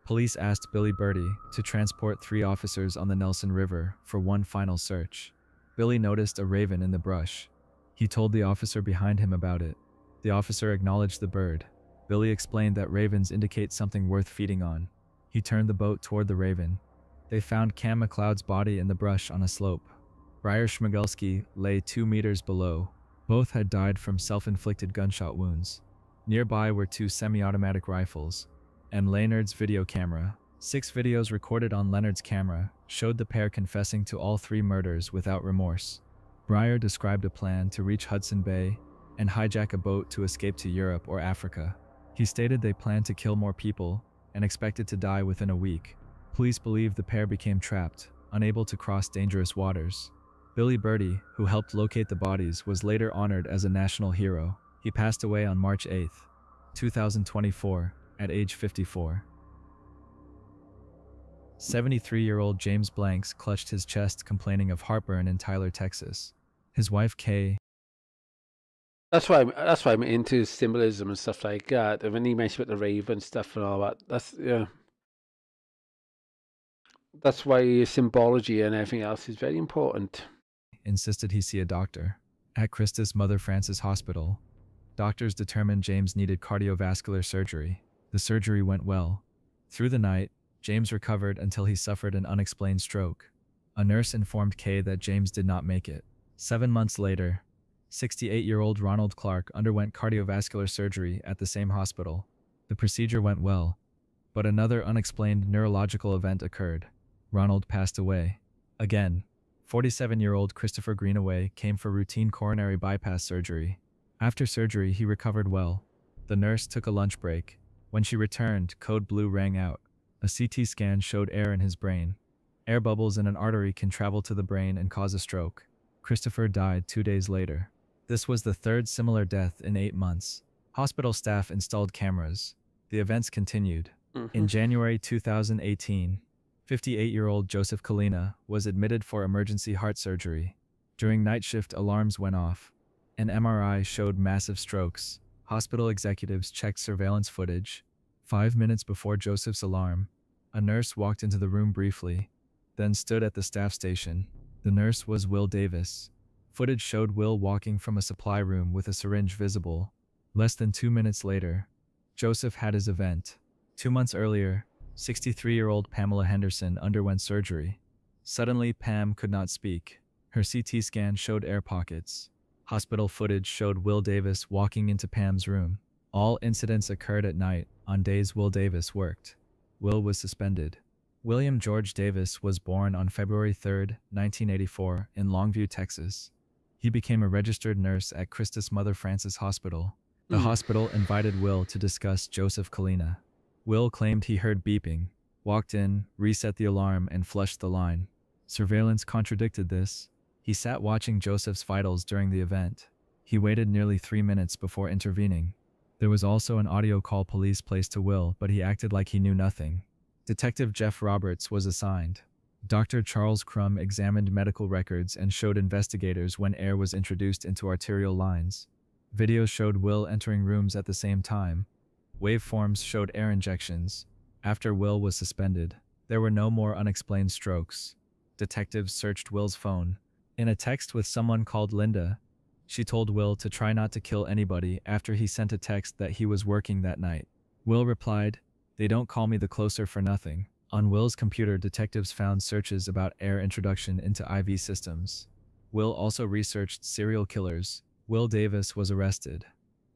Police asked Billy Birdie to transport 3 officers on the Nelson River for one final search. Billy noticed a raven in the brush. He told the officer behind him about it. The officer acknowledged the bird. Billy explained that ravens indicate something worth feeding on. He turned the boat toward the raven. They found Cam McLeod's body in the brush on a slope. Briar Schmigelski lay 2 meters below. Both had died from self-inflicted gunshot wounds. Nearby were 2 semi-automatic rifles and Leonard's video camera. 6 videos recorded on Leonard's camera showed the pair confessing to all 3 murders without remorse. Briar described a plan to reach Hudson Bay and hijack a boat to escape to Europe or Africa. He stated they planned to kill more people and expected to die within a week. Police believe the pair became trapped, unable to cross dangerous waters. Billy Birdie, who helped locate the bodies, was later honored as a national hero. He passed away on March 8, 2024, at age 54. 73-year-old James Blanks clutched his chest complaining of heartburn in Tyler, Texas. His wife Kay. That's why I'm into symbolism and stuff like that. And when he mentioned about the raven stuff and all that, that's why symbology and everything else is very important. Insisted he see a doctor. At Christus Mother Frances Hospital, doctors determined James needed cardiovascular surgery. The surgery went well. Through the night, James recovered until he suffered an unexplained stroke. A nurse informed Kay that James did not make it. 7 months later, 68-year-old Ronald Clark underwent cardiovascular surgery at the same hospital. The procedure went well, but another unexplained neurological event occurred. Ronald passed away. Again, 47-year-old Christopher Greenaway came for routine coronary bypass surgery. After surgery, he recovered well. The nurse took a lunch break. When she returned, code blue rang out. A CT scan showed air in his brain. Air bubbles in an artery can travel to the brain and cause a stroke. Christopher died 2 days later. This was the 3rd similar death in 8 months. Hospital staff installed cameras. The events continued. In January 2018, 58-year-old Joseph Kalina was admitted for emergency heart surgery. During night shift, alarms went off. An MRI showed massive strokes. Hospital executives checked surveillance footage. 5 minutes before Joseph's alarm, a nurse walked into the room briefly, then stood at the staff station. The nurse was Will Davis. Footage showed Will walking from a supply room with a syringe visible. Less than 2 minutes later, Joseph had his event. 2 months earlier, 63-year-old Pamela Henderson underwent surgery. Suddenly, Pam could not speak. Her CT scan showed air pockets. Hospital footage showed Will Davis walking into Pam's room. All incidents occurred at night, on days Will Davis worked. Will was suspended. William George Davis was born on February 3, 1984, in Longview, Texas. He became a registered nurse at Christus Mother Frances Hospital. The hospital invited Will to discuss Joseph Kalina. Will claimed he heard beeping, walked in, reset the alarm, and flushed the line. Surveillance contradicted this. He sat watching Joseph's vitals during the event. He waited nearly 3 minutes before intervening. There was also an audio call police placed to Will, but he acted like he knew nothing. Detective Jeff Roberts was assigned. Dr. Charles Crum examined medical records and showed investigators when air was introduced into arterial lines. Videos showed Will entering rooms at the same time. Waveforms showed air injections. After Will was suspended, there were no more unexplained strokes. Detectives searched Will's phone. In a text with someone called Linda, she told Will to try not to kill anybody after he sent a text that he was working that night. Will replied, "They don't call me the closer for nothing." On Will's computer, detectives found searches about air introduction into IV systems. Will also researched serial killers. Will Davis was arrested.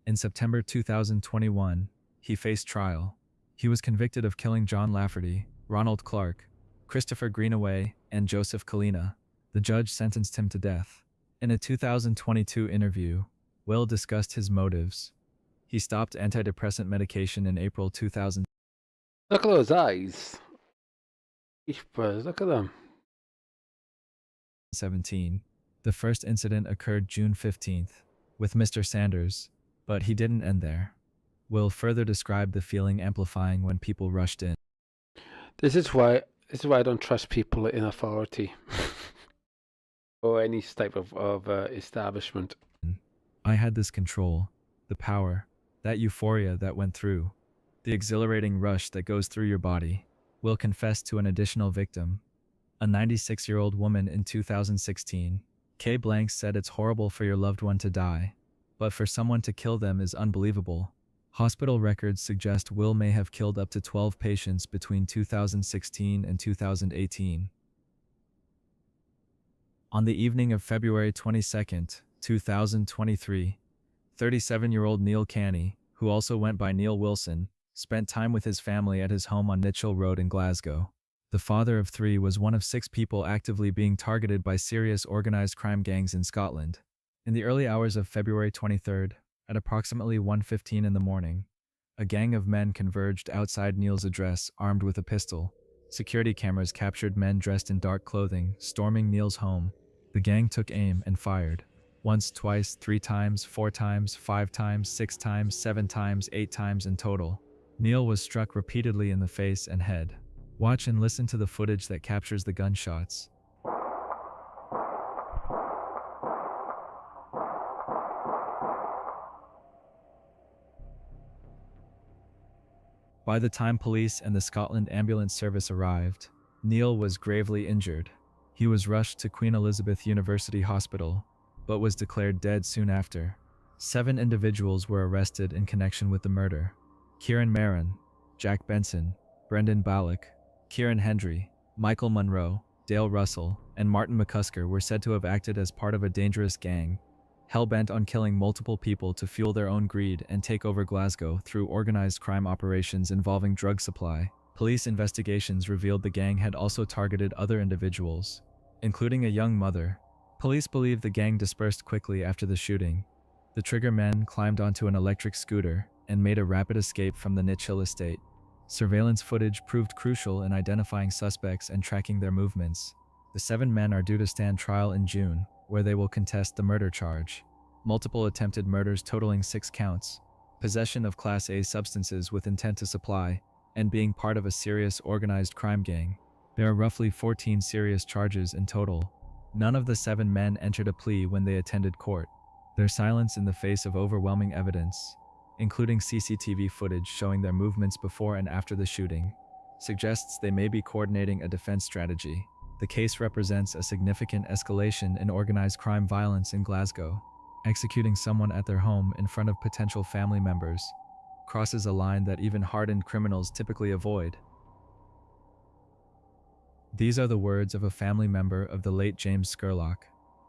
In September 2021, he faced trial. He was convicted of killing John Lafferty, Ronald Clark, Christopher Greenaway, and Joseph Kalina. The judge sentenced him to death. In a 2022 interview, Will discussed his motives. He stopped antidepressant medication in April 2017. Look at those eyes. Jeepers, look at them. The first incident occurred June 15th with Mr. Sanders, but he didn't end there. Will further described the feeling amplifying when people rushed in. This is why I don't trust people in authority or any type of establishment. I had this control, the power, that euphoria that went through, the exhilarating rush that goes through your body. Will confessed to an additional victim, a 96-year-old woman in 2016. Kay Blank said it's horrible for your loved one to die, but for someone to kill them is unbelievable. Hospital records suggest Will may have killed up to 12 patients between 2016 and 2018. On the evening of February 22, 2023, 37-year-old Neil Canny, who also went by Neil Wilson, spent time with his family at his home on Nitchell Road in Glasgow. The father of 3 was one of 6 people actively being targeted by serious organized crime gangs in Scotland. In the early hours of February 23rd, at approximately 1:15 in the morning, a gang of men converged outside Neil's address armed with a pistol. Security cameras captured men dressed in dark clothing storming Neil's home. The gang took aim and fired. Once, twice, 3 times, 4 times, 5 times, 6 times, 7 times, 8 times in total. Neil was struck repeatedly in the face and head. Watch and listen to the footage that captures the gunshots. By the time police and the Scotland Ambulance Service arrived, Neil was gravely injured. He was rushed to Queen Elizabeth University Hospital, but was declared dead soon after. 7 individuals were arrested in connection with the murder. Kieran Marin, Jack Benson, Brendan Ballock, Kieran Hendry, Michael Munro, Dale Russell, and Martin McCusker were said to have acted as part of a dangerous gang, hell-bent on killing multiple people to fuel their own greed and take over Glasgow through organized crime operations involving drug supply. Police investigations revealed the gang had also targeted other individuals, including a young mother. Police believe the gang dispersed quickly after the shooting. The trigger men climbed onto an electric scooter and made a rapid escape from the Nitchell estate. Surveillance footage proved crucial in identifying suspects and tracking their movements. The 7 men are due to stand trial in June, where they will contest the murder charge. Multiple attempted murders totaling 6 counts, possession of Class A substances with intent to supply, and being part of a serious organized crime gang. There are roughly 14 serious charges in total. None of the 7 men entered a plea when they attended court. Their silence in the face of overwhelming evidence, including CCTV footage showing their movements before and after the shooting, suggests they may be coordinating a defense strategy. The case represents a significant escalation in organized crime violence in Glasgow. Executing someone at their home in front of potential family members crosses a line that even hardened criminals typically avoid. These are the words of a family member of the late James Scurlock.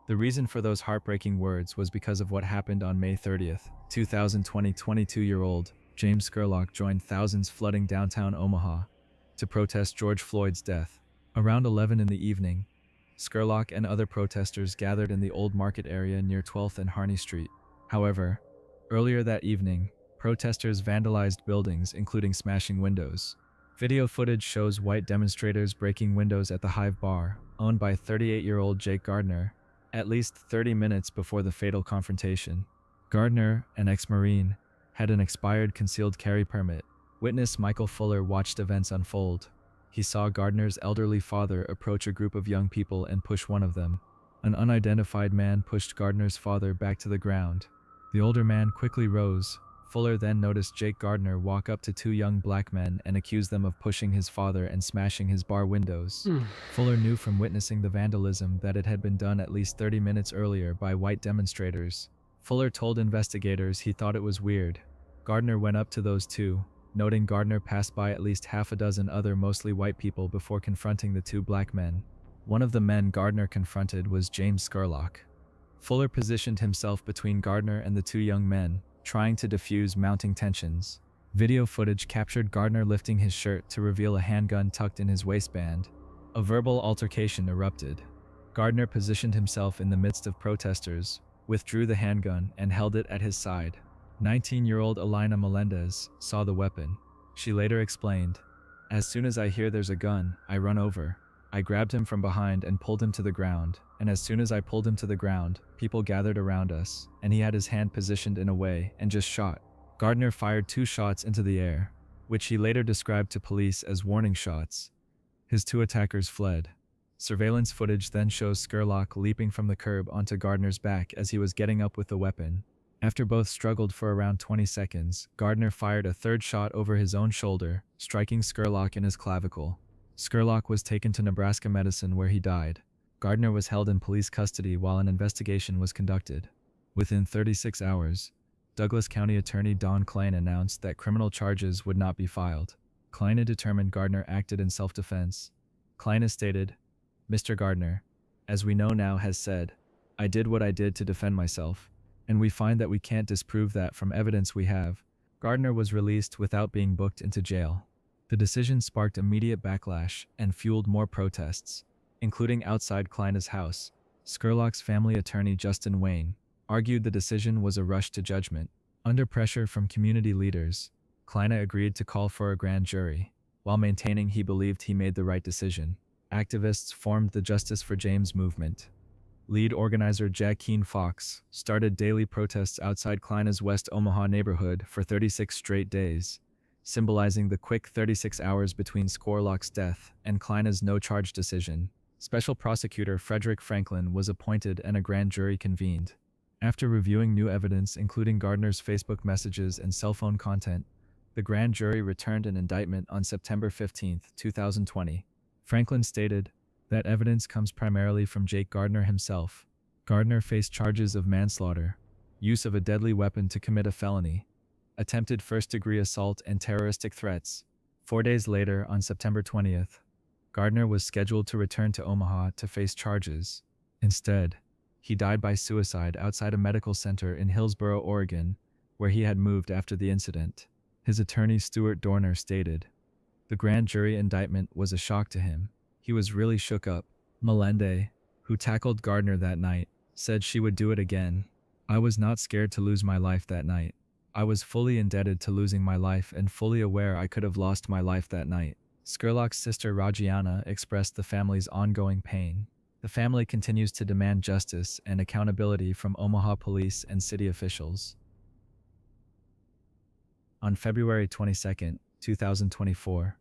The reason for those heartbreaking words was because of what happened on May 30th, 2020. 22-year-old James Scurlock joined thousands flooding downtown Omaha to protest George Floyd's death. Around 11 in the evening, Scurlock and other protesters gathered in the Old Market area near 12th and Harney Street. However, earlier that evening, protesters vandalized buildings, including smashing windows. Video footage shows white demonstrators breaking windows at the Hive Bar, owned by 38-year-old Jake Gardner, at least 30 minutes before the fatal confrontation. Gardner, an ex-Marine, had an expired concealed carry permit. Witness Michael Fuller watched events unfold. He saw Gardner's elderly father approach a group of young people and push one of them. An unidentified man pushed Gardner's father back to the ground. The older man quickly rose. Fuller then noticed Jake Gardner walk up to 2 young black men and accuse them of pushing his father and smashing his bar windows. Fuller knew from witnessing the vandalism that it had been done at least 30 minutes earlier by white demonstrators. Fuller told investigators he thought it was weird. Gardner went up to those 2, noting Gardner passed by at least half a dozen other mostly white people before confronting the 2 black men. One of the men Gardner confronted was James Scurlock. Fuller positioned himself between Gardner and the two young men, trying to defuse mounting tensions. Video footage captured Gardner lifting his shirt to reveal a handgun tucked in his waistband. A verbal altercation erupted. Gardner positioned himself in the midst of protesters, withdrew the handgun, and held it at his side. 19-year-old Elena Melendez saw the weapon. She later explained, "As soon as I hear there's a gun, I run over. I grabbed him from behind and pulled him to the ground, and as soon as I pulled him to the ground, people gathered around us, and he had his hand positioned in a way and just shot." Gardner fired 2 shots into the air, which he later described to police as warning shots. His 2 attackers fled. Surveillance footage then shows Scurlock leaping from the curb onto Gardner's back as he was getting up with the weapon. After both struggled for around 20 seconds, Gardner fired a 3rd shot over his own shoulder, striking Scurlock in his clavicle. Scurlock was taken to Nebraska Medicine where he died. Gardner was held in police custody while an investigation was conducted. Within 36 hours, Douglas County Attorney Don Klein announced that criminal charges would not be filed. Klein determined Gardner acted in self-defense. Klein stated, "Mr. Gardner, as we know now, has said, I did what I did to defend myself, and we find that we can't disprove that from evidence we have." Gardner was released without being booked into jail. The decision sparked immediate backlash and fueled more protests, including outside Klein's house. Scurlock's family attorney Justin Wayne argued the decision was a rush to judgment. Under pressure from community leaders, Klein agreed to call for a grand jury, while maintaining he believed he made the right decision. Activists formed the Justice for James movement. Lead organizer Jackeen Fox started daily protests outside Klein's West Omaha neighborhood for 36 straight days, symbolizing the quick 36 hours between Scurlock's death and Klein's no-charge decision. Special prosecutor Frederick Franklin was appointed and a grand jury convened. After reviewing new evidence including Gardner's Facebook messages and cell phone content, the grand jury returned an indictment on September 15, 2020. Franklin stated that evidence comes primarily from Jake Gardner himself. Gardner faced charges of manslaughter, use of a deadly weapon to commit a felony, attempted first-degree assault, and terroristic threats. 4 days later, on September 20th, Gardner was scheduled to return to Omaha to face charges. Instead, he died by suicide outside a medical center in Hillsboro, Oregon, where he had moved after the incident. His attorney Stuart Dorner stated, "The grand jury indictment was a shock to him. He was really shook up." Melendez, who tackled Gardner that night, said she would do it again. "I was not scared to lose my life that night. I was fully indebted to losing my life and fully aware I could have lost my life that night." Scurlock's sister Rajiana expressed the family's ongoing pain. The family continues to demand justice and accountability from Omaha police and city officials. On February 22, 2024,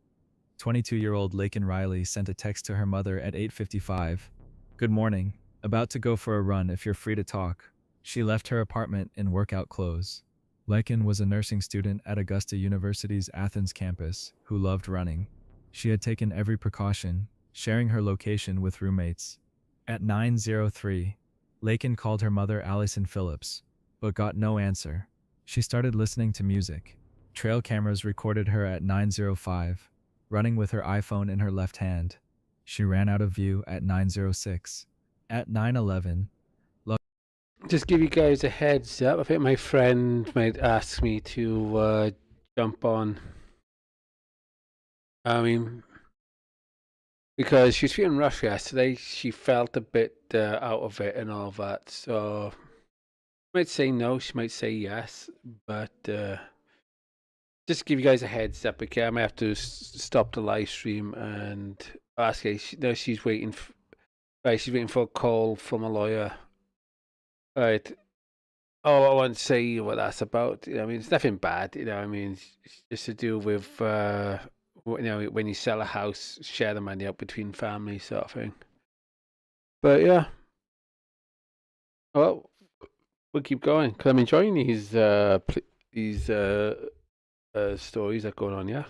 22-year-old Laken Riley sent a text to her mother at 8:55. "Good morning. About to go for a run if you're free to talk." She left her apartment in workout clothes. Laken was a nursing student at Augusta University's Athens campus who loved running. She had taken every precaution, sharing her location with roommates. At 9:03, Laken called her mother Allison Phillips, but got no answer. She started listening to music. Trail cameras recorded her at 9:05, running with her iPhone in her left hand. She ran out of view at 9:06. At 9:11, Just give you guys a heads up. I think my friend might ask me to jump on. I mean, because she was feeling rough yesterday, she felt a bit out of it and all that. So she might say no, she might say yes, but just give you guys a heads up. Okay, I might have to stop the live stream and ask her. No, she's waiting. Right, she's waiting for a call from a lawyer. Right. Oh, I won't say what that's about. I mean, it's nothing bad. I mean, it's just to do with when you sell a house, share the money out between families, sort of thing. But yeah, well, we'll keep going because I'm enjoying these stories that are going on. Yeah.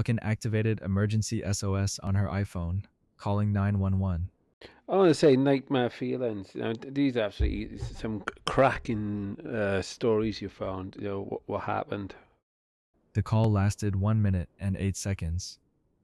Laken activated emergency SOS on her iPhone, calling 911. I want to say nightmare feelings. These are absolutely some cracking stories you found. What happened. The call lasted 1 minute and 8 seconds.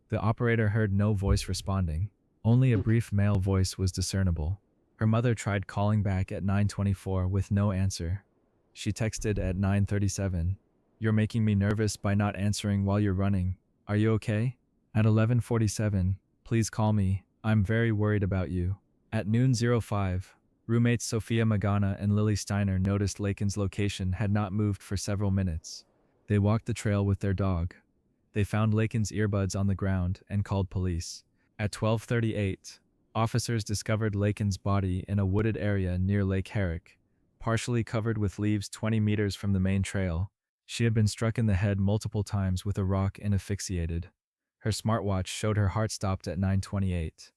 The operator heard no voice responding. Only a brief male voice was discernible. Her mother tried calling back at 9:24 with no answer. She texted at 9:37, "You're making me nervous by not answering while you're running. Are you okay?" At 11:47, "Please call me. I'm very worried about you." At noon 05, roommates Sophia Magana and Lily Steiner noticed Lakin's location had not moved for several minutes. They walked the trail with their dog. They found Lakin's earbuds on the ground and called police. At 12:38, officers discovered Lakin's body in a wooded area near Lake Herrick, partially covered with leaves 20 meters from the main trail. She had been struck in the head multiple times with a rock and asphyxiated. Her smartwatch showed her heart stopped at 9:28.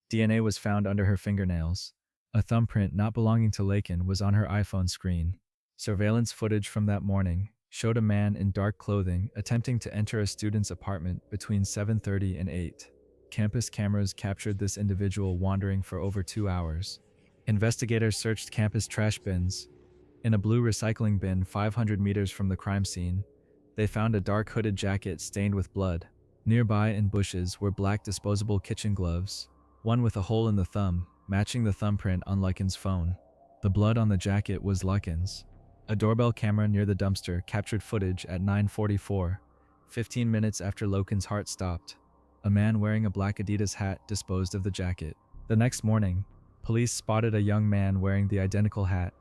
DNA was found under her fingernails. A thumbprint not belonging to Lakin was on her iPhone screen. Surveillance footage from that morning showed a man in dark clothing attempting to enter a student's apartment between 7:30 and 8. Campus cameras captured this individual wandering for over 2 hours. Investigators searched campus trash bins. In a blue recycling bin 500 meters from the crime scene, they found a dark hooded jacket stained with blood. Nearby in bushes were black disposable kitchen gloves, one with a hole in the thumb, matching the thumbprint on Lakin's phone. The blood on the jacket was Lakin's. A doorbell camera near the dumpster captured footage at 9:44, 15 minutes after Lakin's heart stopped. A man wearing a black Adidas hat disposed of the jacket. The next morning, police spotted a young man wearing the identical hat.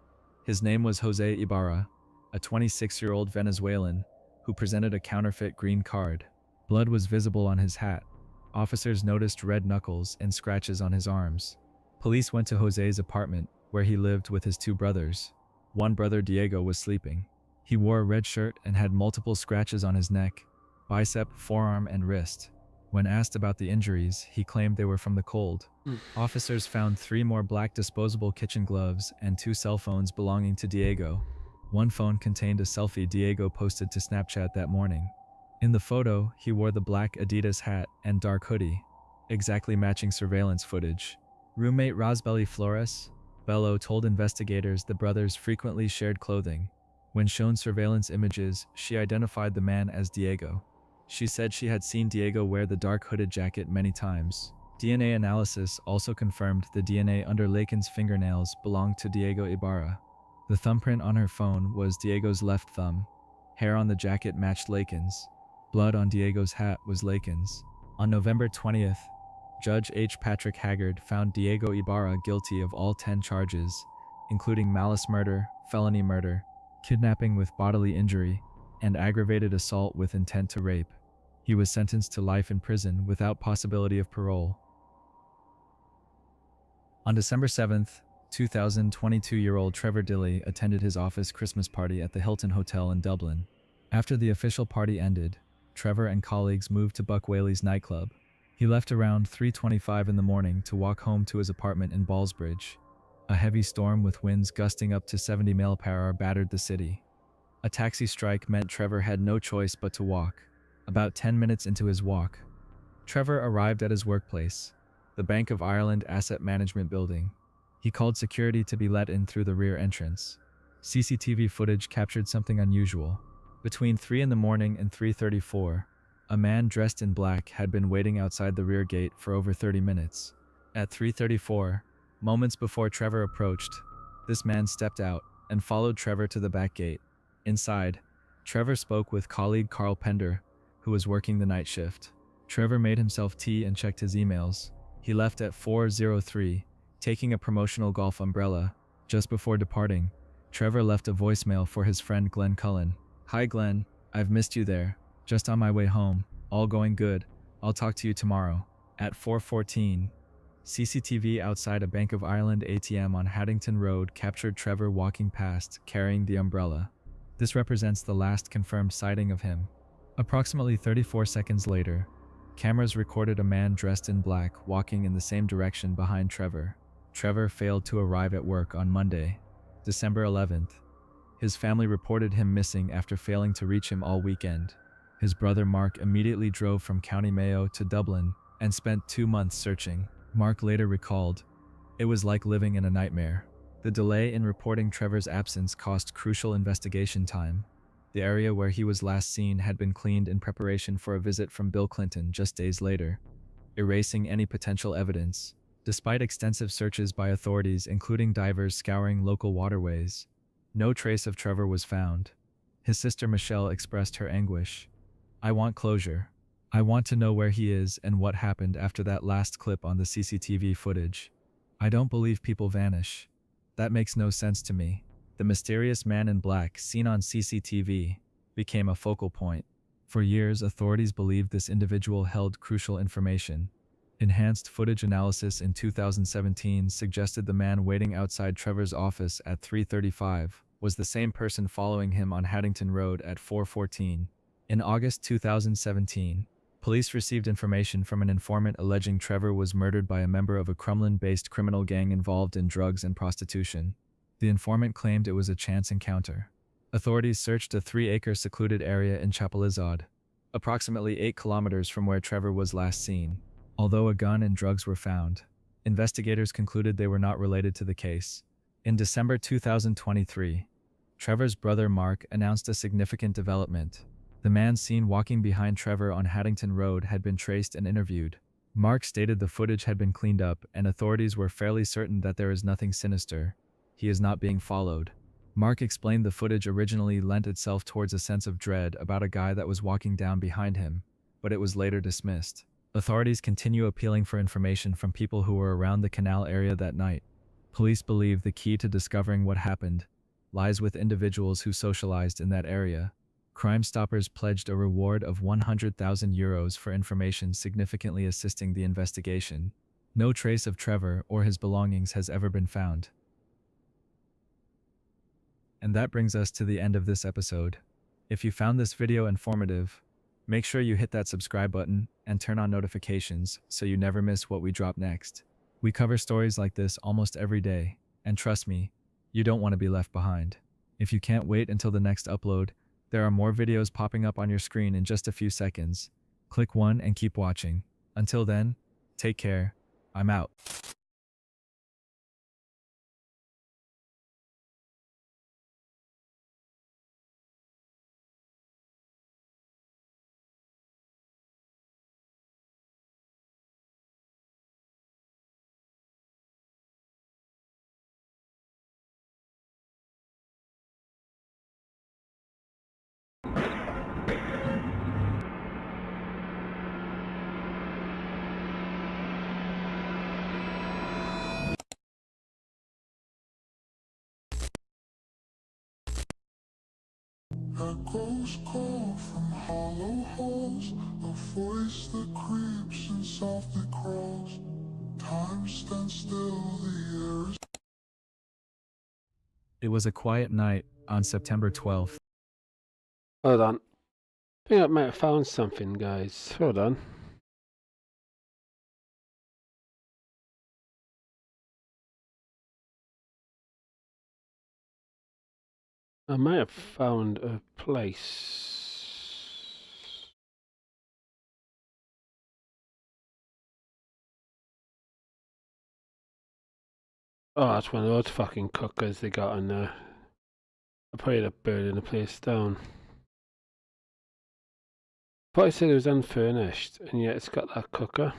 His name was Jose Ibarra, a 26-year-old Venezuelan who presented a counterfeit green card. Blood was visible on his hat. Officers noticed red knuckles and scratches on his arms. Police went to Jose's apartment, where he lived with his two brothers. One brother, Diego, was sleeping. He wore a red shirt and had multiple scratches on his neck, bicep, forearm, and wrist. When asked about the injuries, he claimed they were from the cold. Officers found 3 more black disposable kitchen gloves and 2 cell phones belonging to Diego. One phone contained a selfie Diego posted to Snapchat that morning. In the photo, he wore the black Adidas hat and dark hoodie, exactly matching surveillance footage. Roommate Rosbelly Flores, Bello, told investigators the brothers frequently shared clothing. When shown surveillance images, she identified the man as Diego. She said she had seen Diego wear the dark hooded jacket many times. DNA analysis also confirmed the DNA under Lakin's fingernails belonged to Diego Ibarra. The thumbprint on her phone was Diego's left thumb. Hair on the jacket matched Lakin's. Blood on Diego's hat was Lakin's. On November 20th, Judge H. Patrick Haggard found Diego Ibarra guilty of all 10 charges, including malice murder, felony murder, kidnapping with bodily injury, and aggravated assault with intent to rape. He was sentenced to life in prison without possibility of parole. On December 7th, 22-year-old Trevor Dilley attended his office Christmas party at the Hilton Hotel in Dublin. After the official party ended, Trevor and colleagues moved to Buck Whaley's nightclub. He left around 3:25 in the morning to walk home to his apartment in Ballsbridge. A heavy storm with winds gusting up to 70 mph battered the city. A taxi strike meant Trevor had no choice but to walk. About 10 minutes into his walk, Trevor arrived at his workplace, the Bank of Ireland Asset Management Building. He called security to be let in through the rear entrance. CCTV footage captured something unusual. Between 3 in the morning and 3:34, a man dressed in black had been waiting outside the rear gate for over 30 minutes. At 3:34, moments before Trevor approached, this man stepped out and followed Trevor to the back gate. Inside, Trevor spoke with colleague Carl Pender, who was working the night shift. Trevor made himself tea and checked his emails. He left at 4:03, taking a promotional golf umbrella. Just before departing, Trevor left a voicemail for his friend Glenn Cullen. "Hi Glenn, I've missed you there. Just on my way home. All going good. I'll talk to you tomorrow." At 4:14, CCTV outside a Bank of Ireland ATM on Haddington Road captured Trevor walking past, carrying the umbrella. This represents the last confirmed sighting of him. Approximately 34 seconds later, cameras recorded a man dressed in black walking in the same direction behind Trevor. Trevor failed to arrive at work on Monday, December 11th. His family reported him missing after failing to reach him all weekend. His brother Mark immediately drove from County Mayo to Dublin and spent 2 months searching. Mark later recalled, "It was like living in a nightmare." The delay in reporting Trevor's absence cost crucial investigation time. The area where he was last seen had been cleaned in preparation for a visit from Bill Clinton just days later, erasing any potential evidence. Despite extensive searches by authorities, including divers scouring local waterways, no trace of Trevor was found. His sister Michelle expressed her anguish. "I want closure. I want to know where he is and what happened after that last clip on the CCTV footage. I don't believe people vanish. That makes no sense to me." The mysterious man in black seen on CCTV became a focal point. For years, authorities believed this individual held crucial information. Enhanced footage analysis in 2017 suggested the man waiting outside Trevor's office at 3:35 was the same person following him on Haddington Road at 4:14. In August 2017, police received information from an informant alleging Trevor was murdered by a member of a Crumlin-based criminal gang involved in drugs and prostitution. The informant claimed it was a chance encounter. Authorities searched a 3-acre secluded area in Chapelizod, approximately 8 kilometers from where Trevor was last seen. Although a gun and drugs were found, investigators concluded they were not related to the case. In December 2023, Trevor's brother Mark announced a significant development. The man seen walking behind Trevor on Haddington Road had been traced and interviewed. Mark stated the footage had been cleaned up and authorities were fairly certain that there is nothing sinister. He is not being followed. Mark explained the footage originally lent itself towards a sense of dread about a guy that was walking down behind him, but it was later dismissed. Authorities continue appealing for information from people who were around the canal area that night. Police believe the key to discovering what happened lies with individuals who socialized in that area. Crime Stoppers pledged a reward of €100,000 for information significantly assisting the investigation. No trace of Trevor or his belongings has ever been found. And that brings us to the end of this episode. If you found this video informative, make sure you hit that subscribe button and turn on notifications so you never miss what we drop next. We cover stories like this almost every day, and trust me, you don't want to be left behind. If you can't wait until the next upload, there are more videos popping up on your screen in just a few seconds. Click one and keep watching. Until then, take care. I'm out. Echoes call from hollow halls, a voice that creeps and softly crawls. Time stands still, the air is It was a quiet night on September 12th. Hold on. I think I might have found something, guys. Hold on. I might have found a place. Oh, that's one of those fucking cookers they got in there. I probably ended up burning the place down. Thought I said it was unfurnished, and yet it's got that cooker.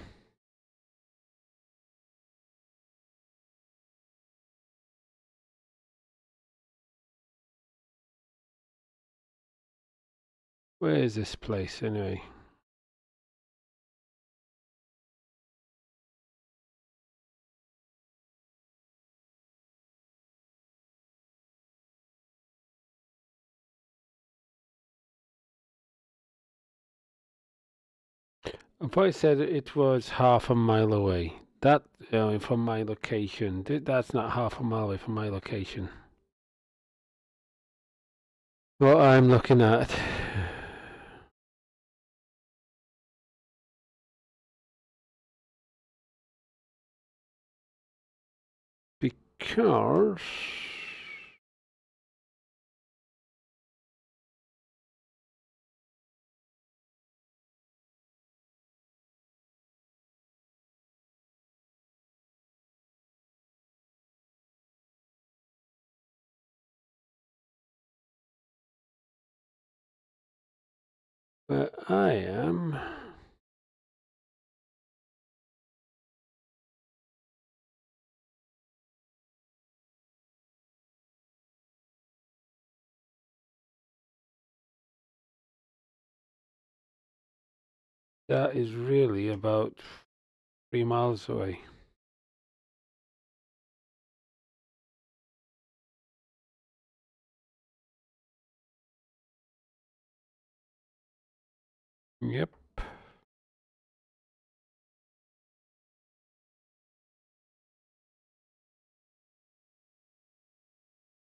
Where is this place anyway? I probably said it was half a mile away. That, from my location. That's not half a mile away from my location. What I'm looking at. Because where I am That is really about 3 miles away. Yep.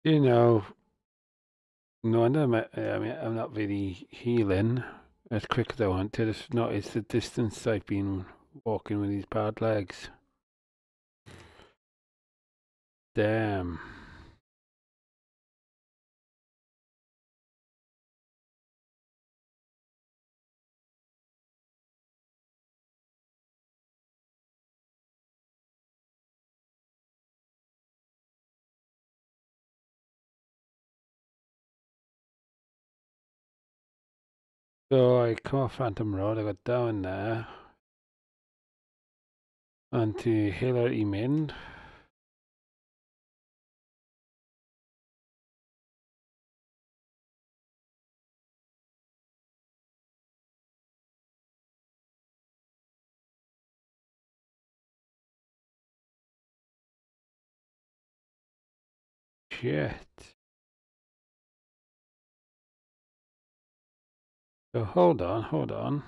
You know, no wonder I mean, I'm not really healing as quick as I want to. It's the distance I've been walking with these bad legs. Damn. So I come off Phantom Road, I got down there onto Hillary Mynd. Shit. So hold on.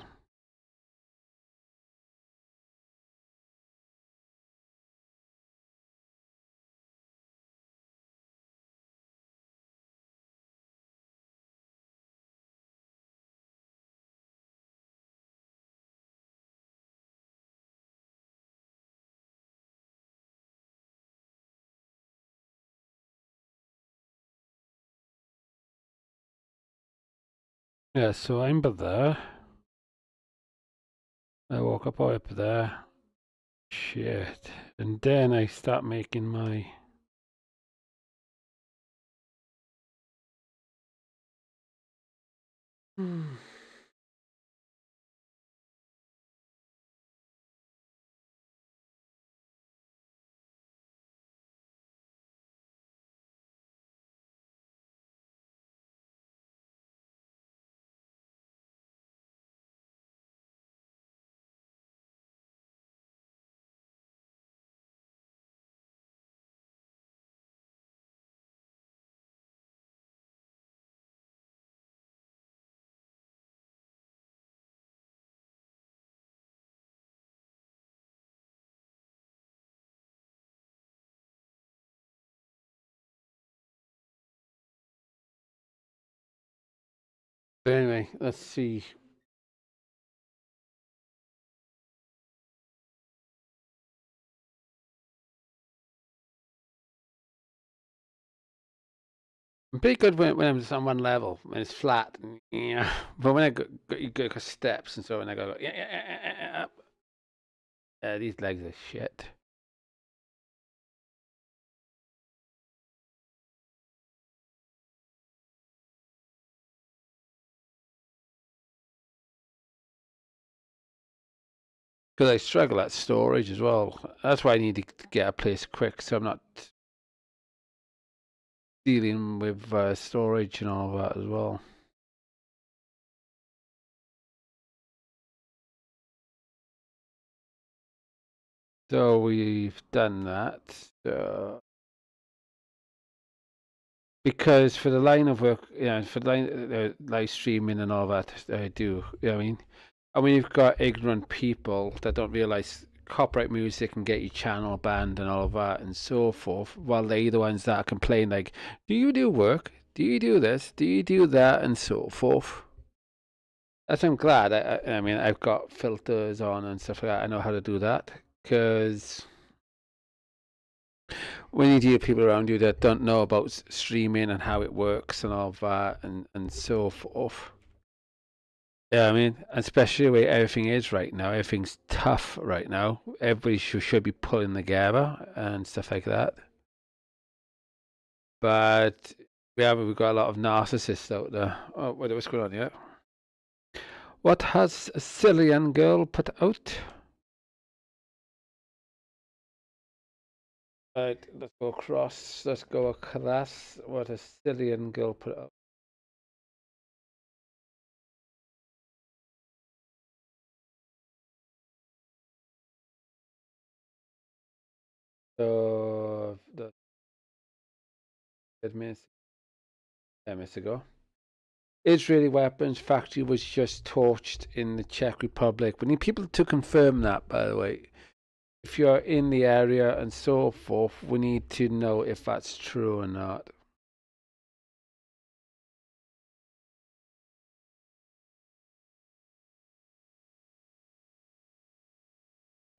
Yeah, so I'm there. I walk up there. Shit. And then I start making my... But anyway, let's see. I'm pretty good when I'm just on one level, when it's flat. Yeah. But when I you go steps, and so when I go, yeah, these legs are shit. Because I struggle at storage as well. That's why I need to get a place quick, so I'm not dealing with storage and all that as well. So we've done that. Because for the line of work, for the line live streaming and all that, I do. You know what I mean? And when you've got ignorant people that don't realize copyright music can get your channel banned and all of that and so forth, while they're the ones that complain like, do you do work? Do you do this? Do you do that? And so forth. That's I'm glad. I mean, I've got filters on and stuff like that. I know how to do that because when you deal with people around you that don't know about streaming and how it works and all that and so forth. Yeah, I mean, especially the way everything is right now. Everything's tough right now. Everybody should be pulling together and stuff like that. But we've got a lot of narcissists out there. Oh, what's going on here? What has a Cillian girl put out? Right, let's go across. Let's go across. What a Cillian girl put out. So the 10 minutes ago. Israeli weapons factory was just torched in the Czech Republic. We need people to confirm that, by the way. If you're in the area and so forth, we need to know if that's true or not.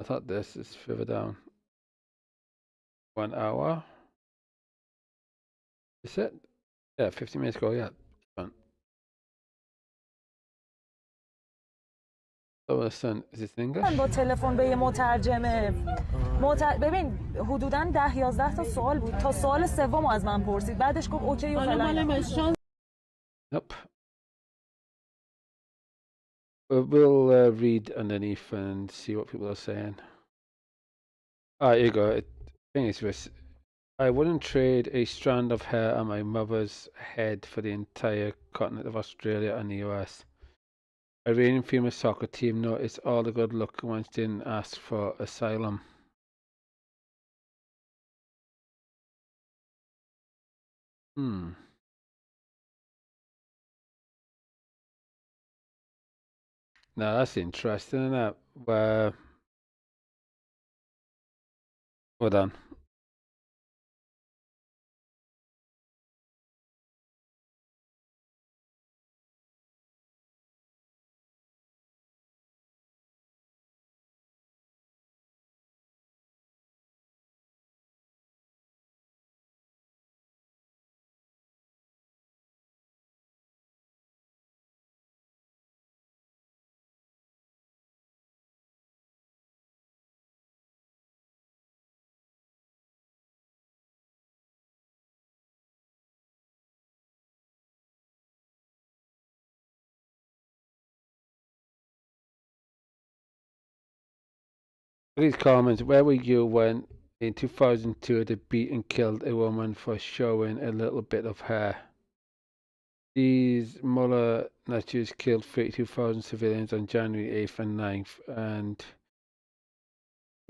I thought this is further down. 1 hour. Is it? Yeah, 50 minutes ago, yeah. Fun. Oh, listen, is it in English? با تلفن به یه مترجمه ببین حدوداً 10-11 تا سوال بود تا سوال سوم از من پرسید بعدش گفت اوکی و فلان. Nope. We'll read underneath and see what people are saying. Ah, here you go. Thing is this. I wouldn't trade a strand of hair on my mother's head for the entire continent of Australia and the US. Iranian female soccer team noticed all the good-looking ones didn't ask for asylum. Hmm. Now that's interesting, isn't it? Well done. These comments, where were you when in 2002 they beat and killed a woman for showing a little bit of hair? These Mullah Natchez killed 32,000 civilians on January 8th and 9th and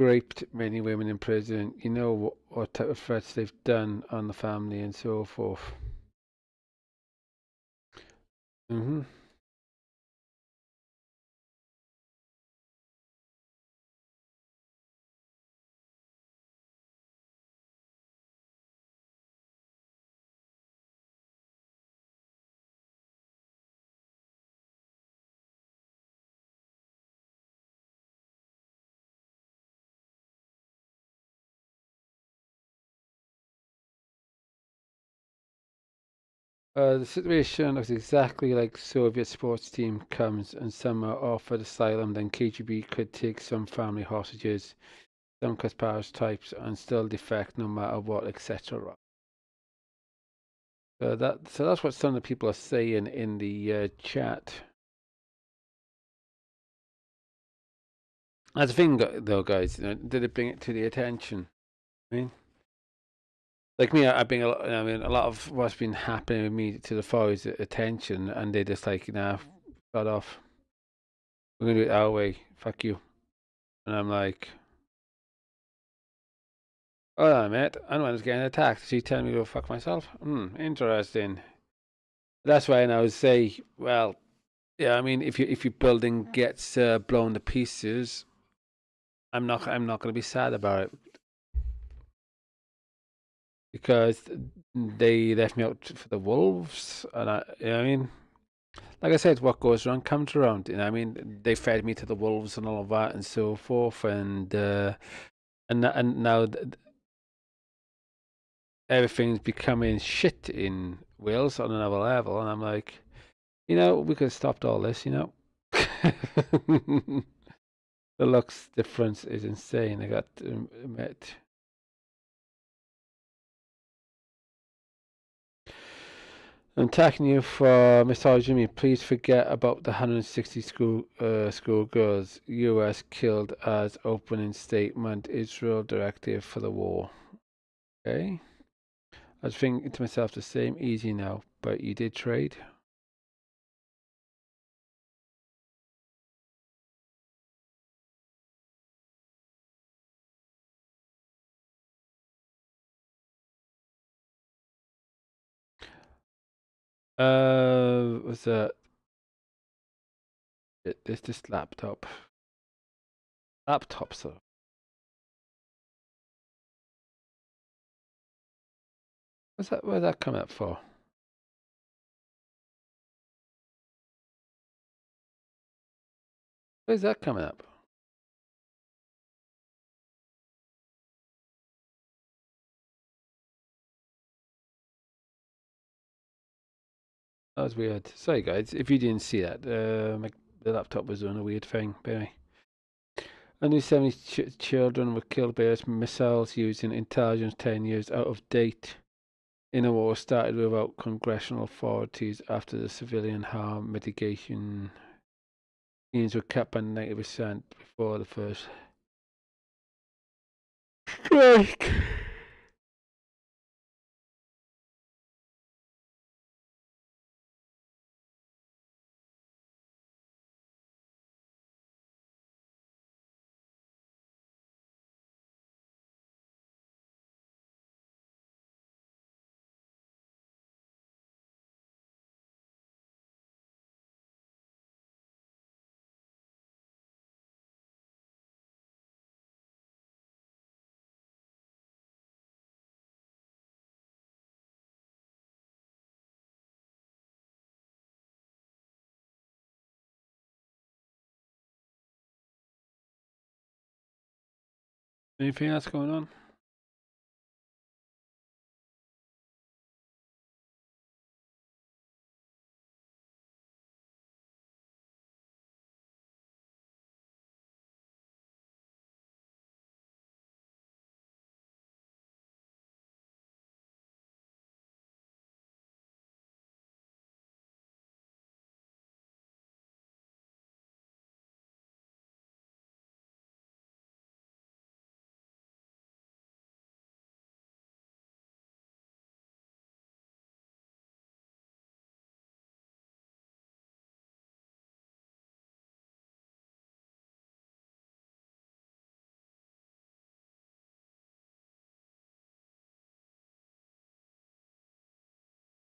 raped many women in prison. You know what type of threats they've done on the family and so forth. Mm-hmm. The situation looks exactly like Soviet sports team comes and some are offered asylum, then KGB could take some family hostages, some Kasparov types, and still defect no matter what, etc. So that's what some of the people are saying in the chat. That's the thing, though, guys. Did it bring it to the attention? I mean, like me, I mean, a lot of what's been happening with me to the foes attention, and they just like, nah, shut off. We're gonna do it our way. Fuck you. And I'm like, hold on, mate. I'm the one who's getting attacked. So you telling me to go fuck myself? Interesting. That's why I would say, well, yeah. I mean, if your building gets blown to pieces, I'm not going to be sad about it because they left me out for the wolves, and I mean, like I said, what goes around comes around. I mean, they fed me to the wolves and all of that and so forth, and now everything's becoming shit in Wales on another level, and I'm like, we could have stopped all this, The looks difference is insane, I got to admit. I'm attacking you for misogyny. Please forget about the 160 schoolgirls US killed as opening statement. Israel directive for the war. Okay. I was thinking to myself the same. Easy now, but you did trade. Was that? This laptop. Laptop, so. What's that? Where'd that come up for? Where's that coming up? That was weird. Sorry, guys, if you didn't see that. The laptop was doing a weird thing. But anyway. Only 70 children were killed by US missiles using intelligence 10 years out of date. In a war started without congressional authorities after the civilian harm mitigation teams were cut by 90% before the first strike. Anything else going on?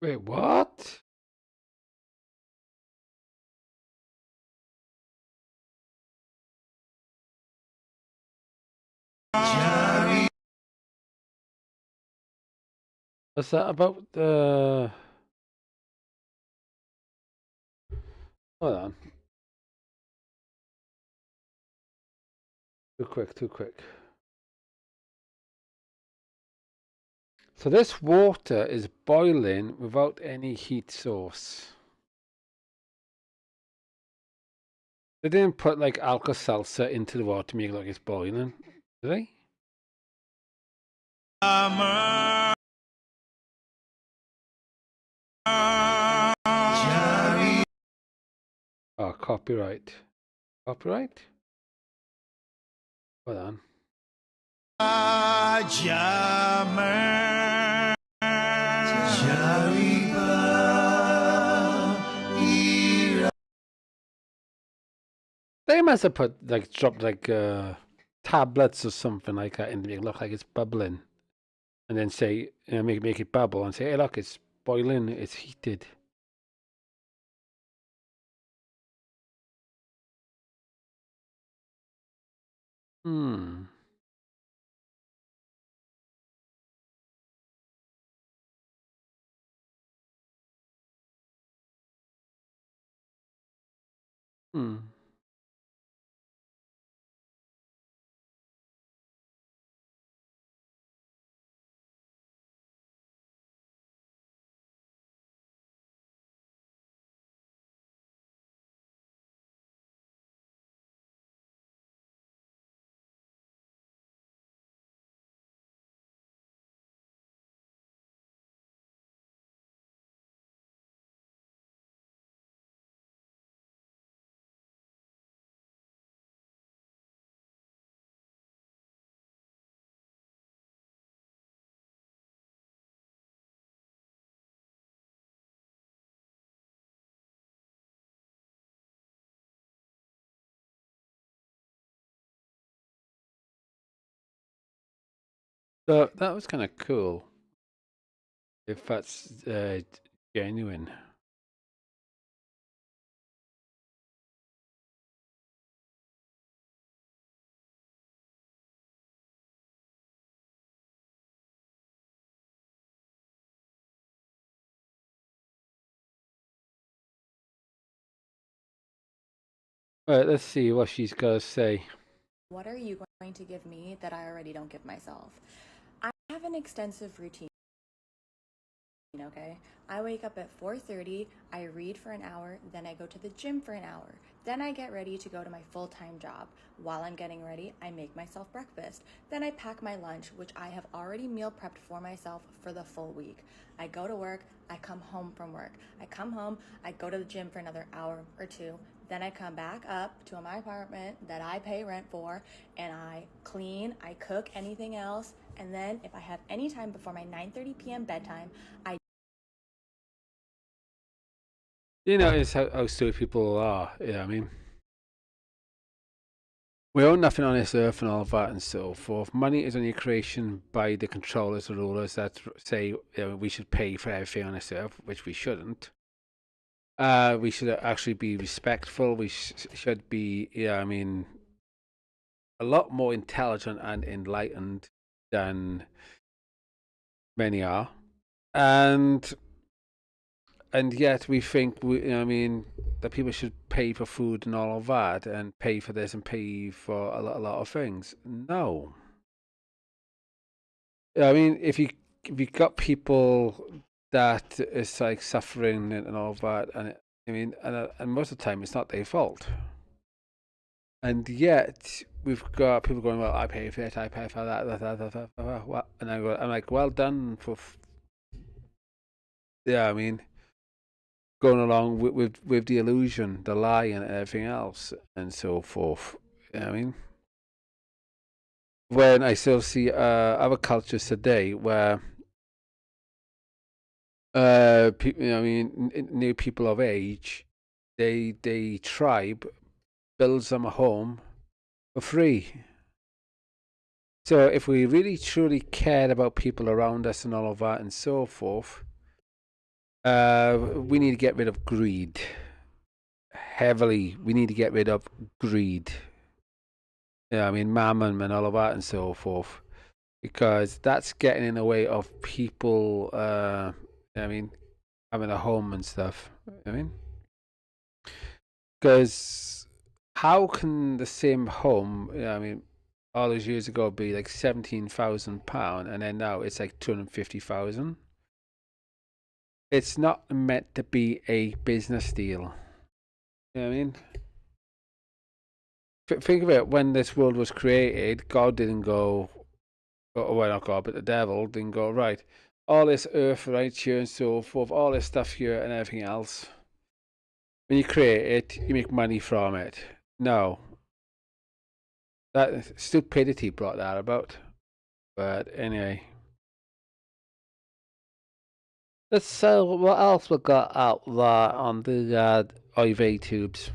Wait, what? What's that about the... Hold on. Too quick, too quick. So this water is boiling without any heat source. They didn't put like Alka-Seltzer into the water to make it like it's boiling, did they? Oh, copyright. Copyright? Hold on. They must have put like dropped like tablets or something like that and make it look like it's bubbling, and then say make it bubble and say, hey, look, it's boiling, it's heated. Hmm. Hmm. So that was kind of cool. If that's genuine. Right, let's see what she's got to say. What are you going to give me that I already don't give myself? I have an extensive routine, okay? I wake up at 4:30, I read for an hour, then I go to the gym for an hour. Then I get ready to go to my full-time job. While I'm getting ready, I make myself breakfast. Then I pack my lunch, which I have already meal prepped for myself for the full week. I go to work, I come home from work. I come home, I go to the gym for another hour or two. Then I come back up to my apartment that I pay rent for, and I clean, I cook anything else, and then if I have any time before my 9:30 p.m. bedtime, I You notice how stupid people are, you know what I mean? We own nothing on this earth and all that and so forth. Money is only a creation by the controllers, the rulers that say we should pay for everything on this earth, which we shouldn't. We should actually be respectful. We should be, I mean, a lot more intelligent and enlightened than many are. And yet we think, I mean, that people should pay for food and all of that, and pay for this and pay for a lot of things. No. I mean, if you got people that is like suffering and all of that, and I mean, and most of the time it's not their fault. And yet we've got people going, well, I pay for it, I pay for that, and I'm like, well done for, yeah, I mean, going along with the illusion, the lie, and everything else, and so forth. You know what I mean, when I still see other cultures today where people, I mean, new people of age, they tribe builds them a home for free. So if we really truly cared about people around us and all of that and so forth, we need to get rid of greed. Heavily, we need to get rid of greed. Yeah, I mean, mammon and all of that and so forth, because that's getting in the way of people. I mean, having a home and stuff. I mean, because how can the same home, I mean, all those years ago be like £17,000, and then now it's like 250,000? It's not meant to be a business deal. You know what I mean? Think of it, when this world was created, God didn't go, well, not God, but the devil didn't go, right, all this earth right here and so forth, all this stuff here and everything else. When you create it, you make money from it. No. That stupidity brought that about. But anyway. Let's see what else we got out there on the IV tubes.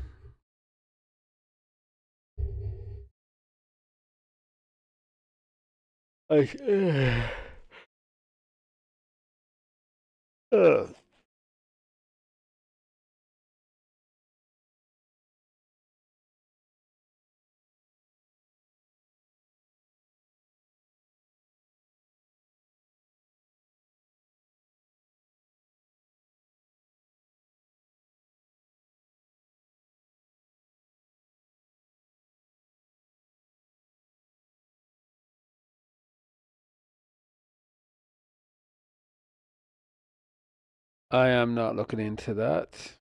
I am not looking into that.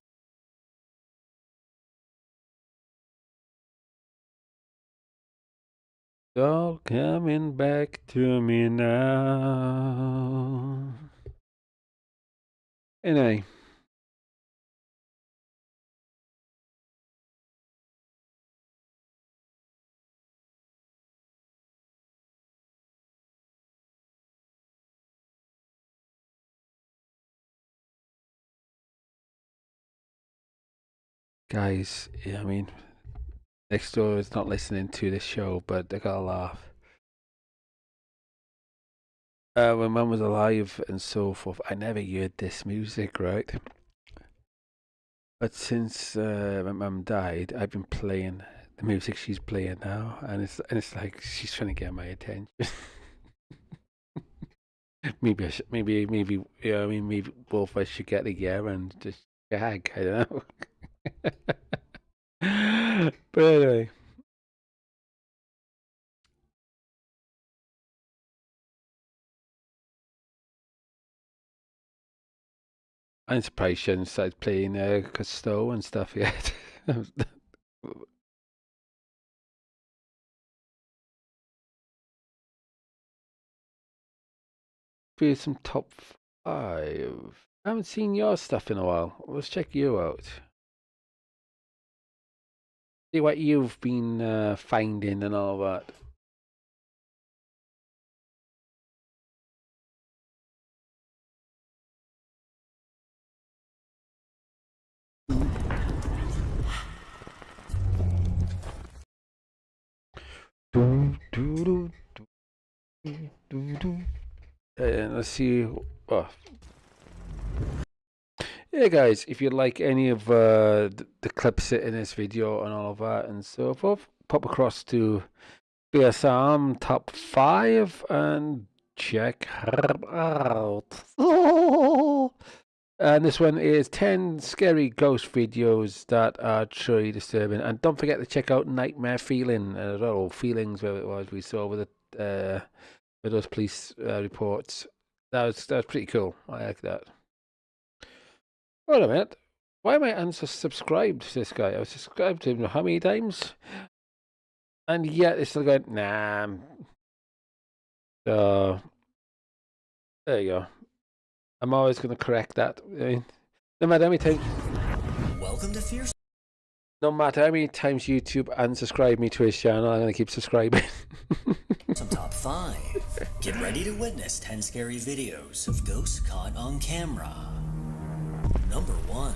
It's all coming back to me now. Anyway. Guys, yeah, I mean, next door is not listening to this show, but they gotta laugh. When Mum was alive and so forth, I never heard this music, right? But since my mum died, I've been playing the music she's playing now, and it's like she's trying to get my attention. maybe yeah, I mean, maybe both of us should get together and just gag. I don't know. But anyway. I'm surprised she hasn't started playing Cousteau and stuff yet. Here's some top 5. I haven't seen your stuff in a while. Let's check you out. See what you've been finding and all that. Let's see. Oh. Yeah, guys, if you like any of the clips in this video and all of that and so forth, pop across to BSM top 5 and check her out. And this one is 10 scary ghost videos that are truly disturbing. And don't forget to check out Nightmare Feeling, or Feelings, where it was we saw with those police reports. That was pretty cool. I like that. Wait a minute. Why am I unsubscribed to this guy? I was subscribed to him how many times? And yet it's still going, nah. So, there you go. I'm always going to correct that. I mean, no matter how many times. Welcome to Fierce. No matter how many times YouTube unsubscribe me to his channel, I'm going to keep subscribing. Some top 5. Get ready to witness 10 scary videos of ghosts caught on camera. Number 1.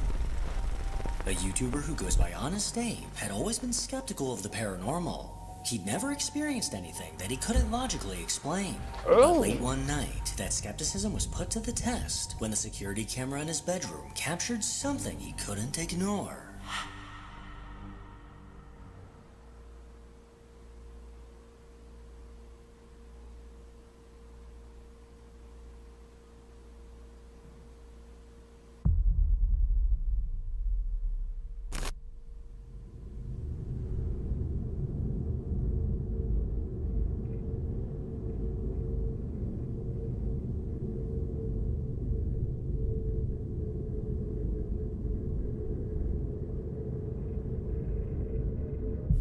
A YouTuber who goes by Honest Abe had always been skeptical of the paranormal. He'd never experienced anything that he couldn't logically explain. But late one night, that skepticism was put to the test when the security camera in his bedroom captured something he couldn't ignore.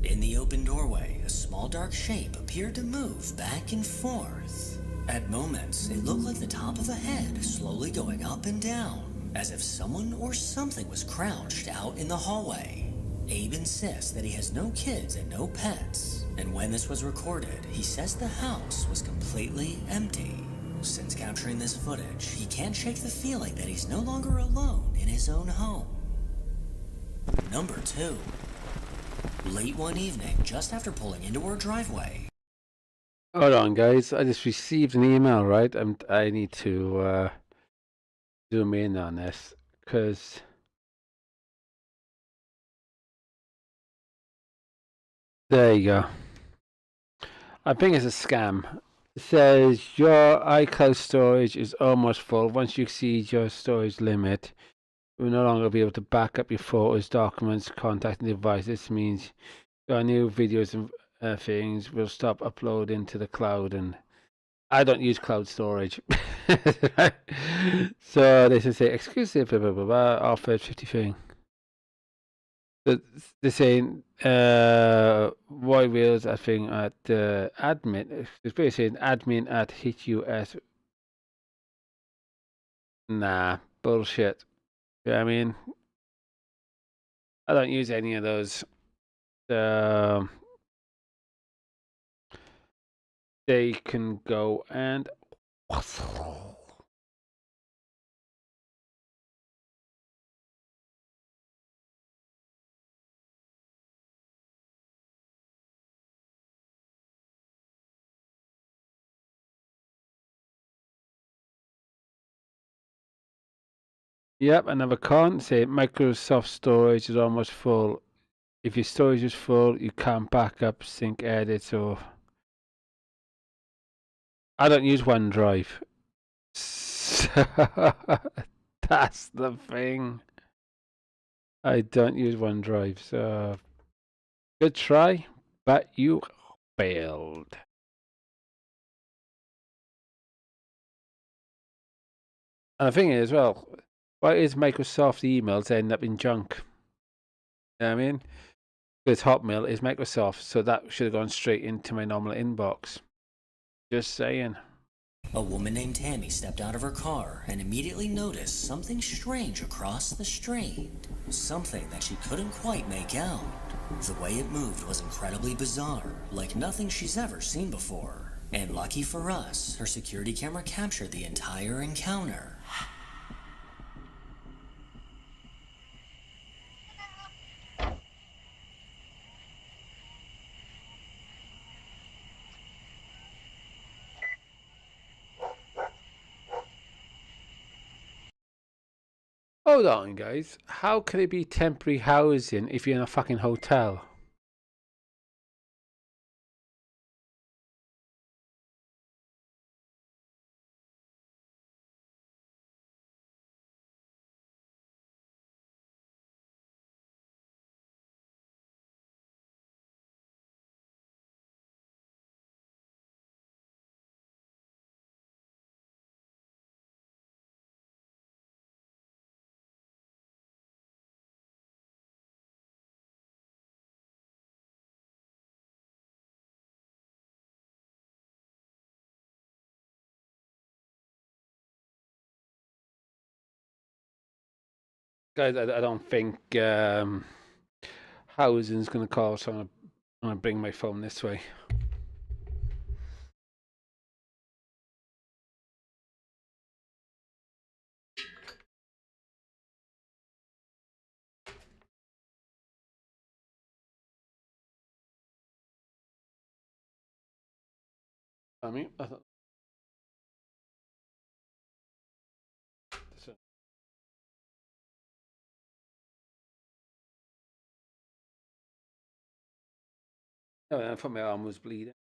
In the open doorway, a small dark shape appeared to move back and forth. At moments, it looked like the top of a head slowly going up and down, as if someone or something was crouched out in the hallway. Abe insists that he has no kids and no pets, and when this was recorded, he says the house was completely empty. Since capturing this footage, he can't shake the feeling that he's no longer alone in his own home. Number 2. Late one evening, just after pulling into our driveway. Hold on, guys. I just received an email, right? I need to zoom in on this because there you go. I think it's a scam. It says your iCloud storage is almost full. Once you exceed your storage limit, you will no longer be able to back up your photos, documents, contact and devices. This means your new videos and things will stop uploading to the cloud. And I don't use cloud storage. So they say exclusive, blah, blah, blah, blah, offered 50 thing. They're saying Roy Wheels, I think, at admin. It's basically saying admin at HitUS. Nah, bullshit. Yeah, I mean, I don't use any of those. They can go and yep, another con. Say Microsoft storage is almost full. If your storage is full, you can't back up, sync, edit, or I don't use OneDrive. That's the thing. I don't use OneDrive, so Good try, but you failed. And the thing is, well, why is Microsoft emails end up in junk? You know what I mean? Because Hotmail is Microsoft, so that should have gone straight into my normal inbox. Just saying. A woman named Tammy stepped out of her car and immediately noticed something strange across the street. Something that she couldn't quite make out. The way it moved was incredibly bizarre, like nothing she's ever seen before. And lucky for us, her security camera captured the entire encounter. Hold on, guys. How could it be temporary housing if you're in a fucking hotel? Guys, I don't think housing's going to call, so I'm going to bring my phone this way. I mean, I thought... Oh, I thought my arm was bleeding.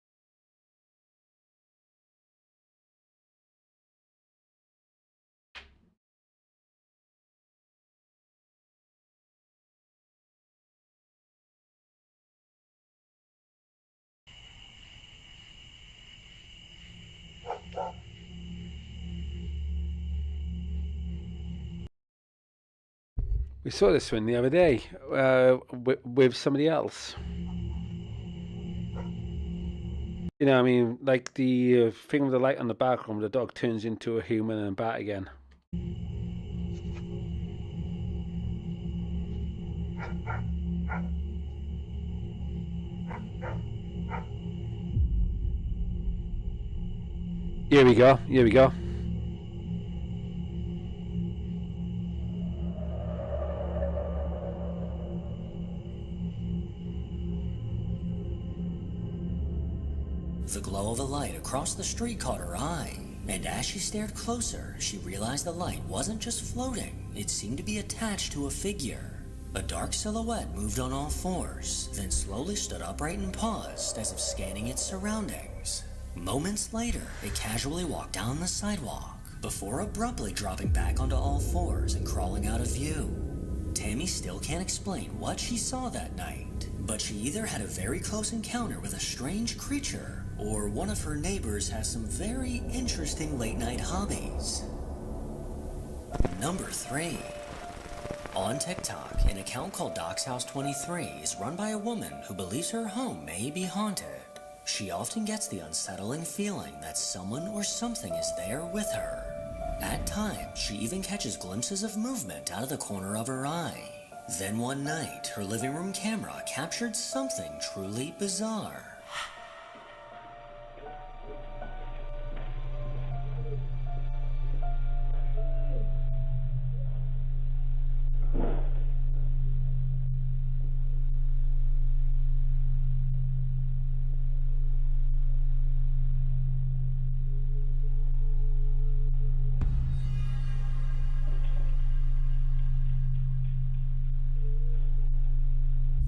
We saw this one the other day with somebody else. You know, I mean, like the thing with the light on the background, the dog turns into a human and back again. Here we go. Here we go. The glow of a light across the street caught her eye, and as she stared closer, she realized the light wasn't just floating, it seemed to be attached to a figure. A dark silhouette moved on all fours, then slowly stood upright and paused as if scanning its surroundings. Moments later, it casually walked down the sidewalk, before abruptly dropping back onto all fours and crawling out of view. Tammy still can't explain what she saw that night, but she either had a very close encounter with a strange creature, or one of her neighbors has some very interesting late-night hobbies. Number 3. On TikTok, an account called DocsHouse23 is run by a woman who believes her home may be haunted. She often gets the unsettling feeling that someone or something is there with her. At times, she even catches glimpses of movement out of the corner of her eye. Then one night, her living room camera captured something truly bizarre.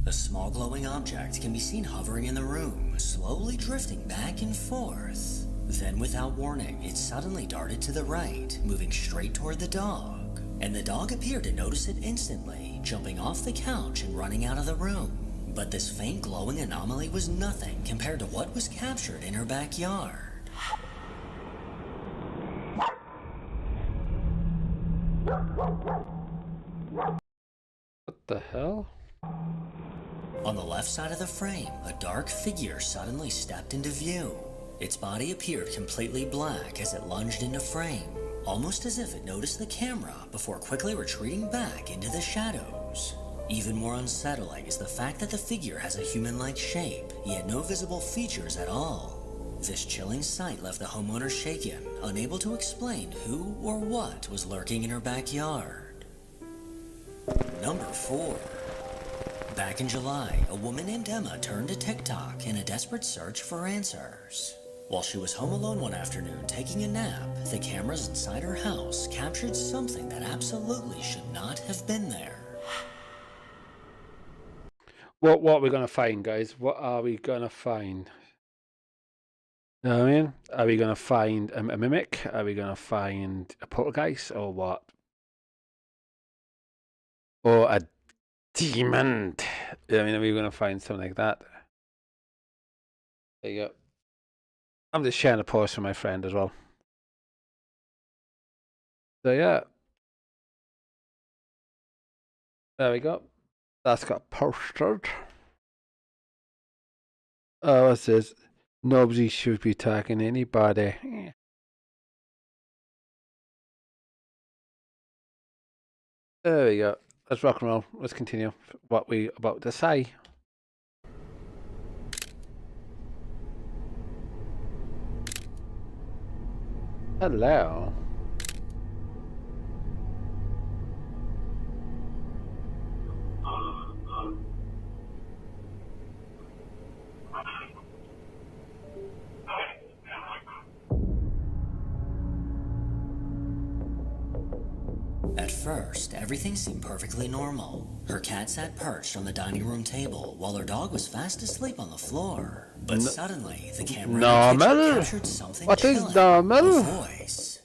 A small glowing object can be seen hovering in the room, slowly drifting back and forth. Then without warning, it suddenly darted to the right, moving straight toward the dog. And the dog appeared to notice it instantly, jumping off the couch and running out of the room. But this faint glowing anomaly was nothing compared to what was captured in her backyard. What the hell? On the left side of the frame, a dark figure suddenly stepped into view. Its body appeared completely black as it lunged into frame, almost as if it noticed the camera before quickly retreating back into the shadows. Even more unsettling is the fact that the figure has a human-like shape, yet no visible features at all. This chilling sight left the homeowner shaken, unable to explain who or what was lurking in her backyard. Number 4. Back in July, a woman named Emma turned to TikTok in a desperate search for answers. While she was home alone one afternoon taking a nap, the cameras inside her house captured something that absolutely should not have been there. What are we gonna find, guys? What are we gonna find? You know what I mean? Are we gonna find a mimic? Are we gonna find a poltergeist or what? Or a demon? I mean, are we gonna find something like that? There you go. I'm just sharing a post from my friend as well. So yeah. There we go. That's got posted. Oh, what's this? Nobody should be attacking anybody. There we go. Let's rock and roll. Let's continue what we about to say. Hello. At first, everything seemed perfectly normal. Her cat sat perched on the dining room table while her dog was fast asleep on the floor. But suddenly, the camera in the kitchen captured something What is chilling. normal? A voice.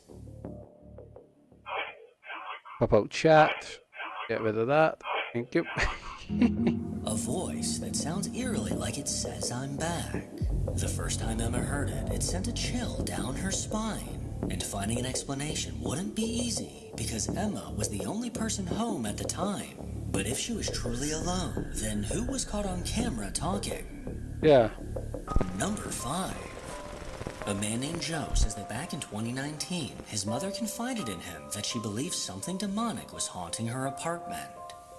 Pop out chat. Get rid of that. Thank you. A voice that sounds eerily like it says I'm back. The first time Emma heard it, it sent a chill down her spine. And finding an explanation wouldn't be easy, because Emma was the only person home at the time. But if she was truly alone, then who was caught on camera talking? Yeah. Number 5. A man named Joe says that back in 2019, his mother confided in him that she believed something demonic was haunting her apartment.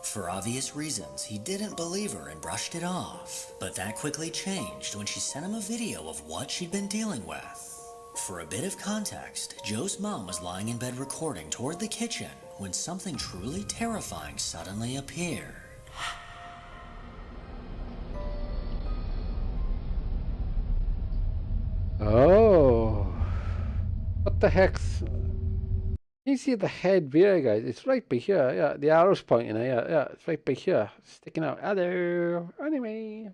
For obvious reasons, he didn't believe her and brushed it off. But that quickly changed when she sent him a video of what she'd been dealing with. For a bit of context, Joe's mom was lying in bed recording toward the kitchen when something truly terrifying suddenly appeared. Oh. What the heck's... You see the head there, guys? It's right by here. Yeah, the arrow's pointing. Yeah, it's right by here. Sticking out. Hello. Anyway.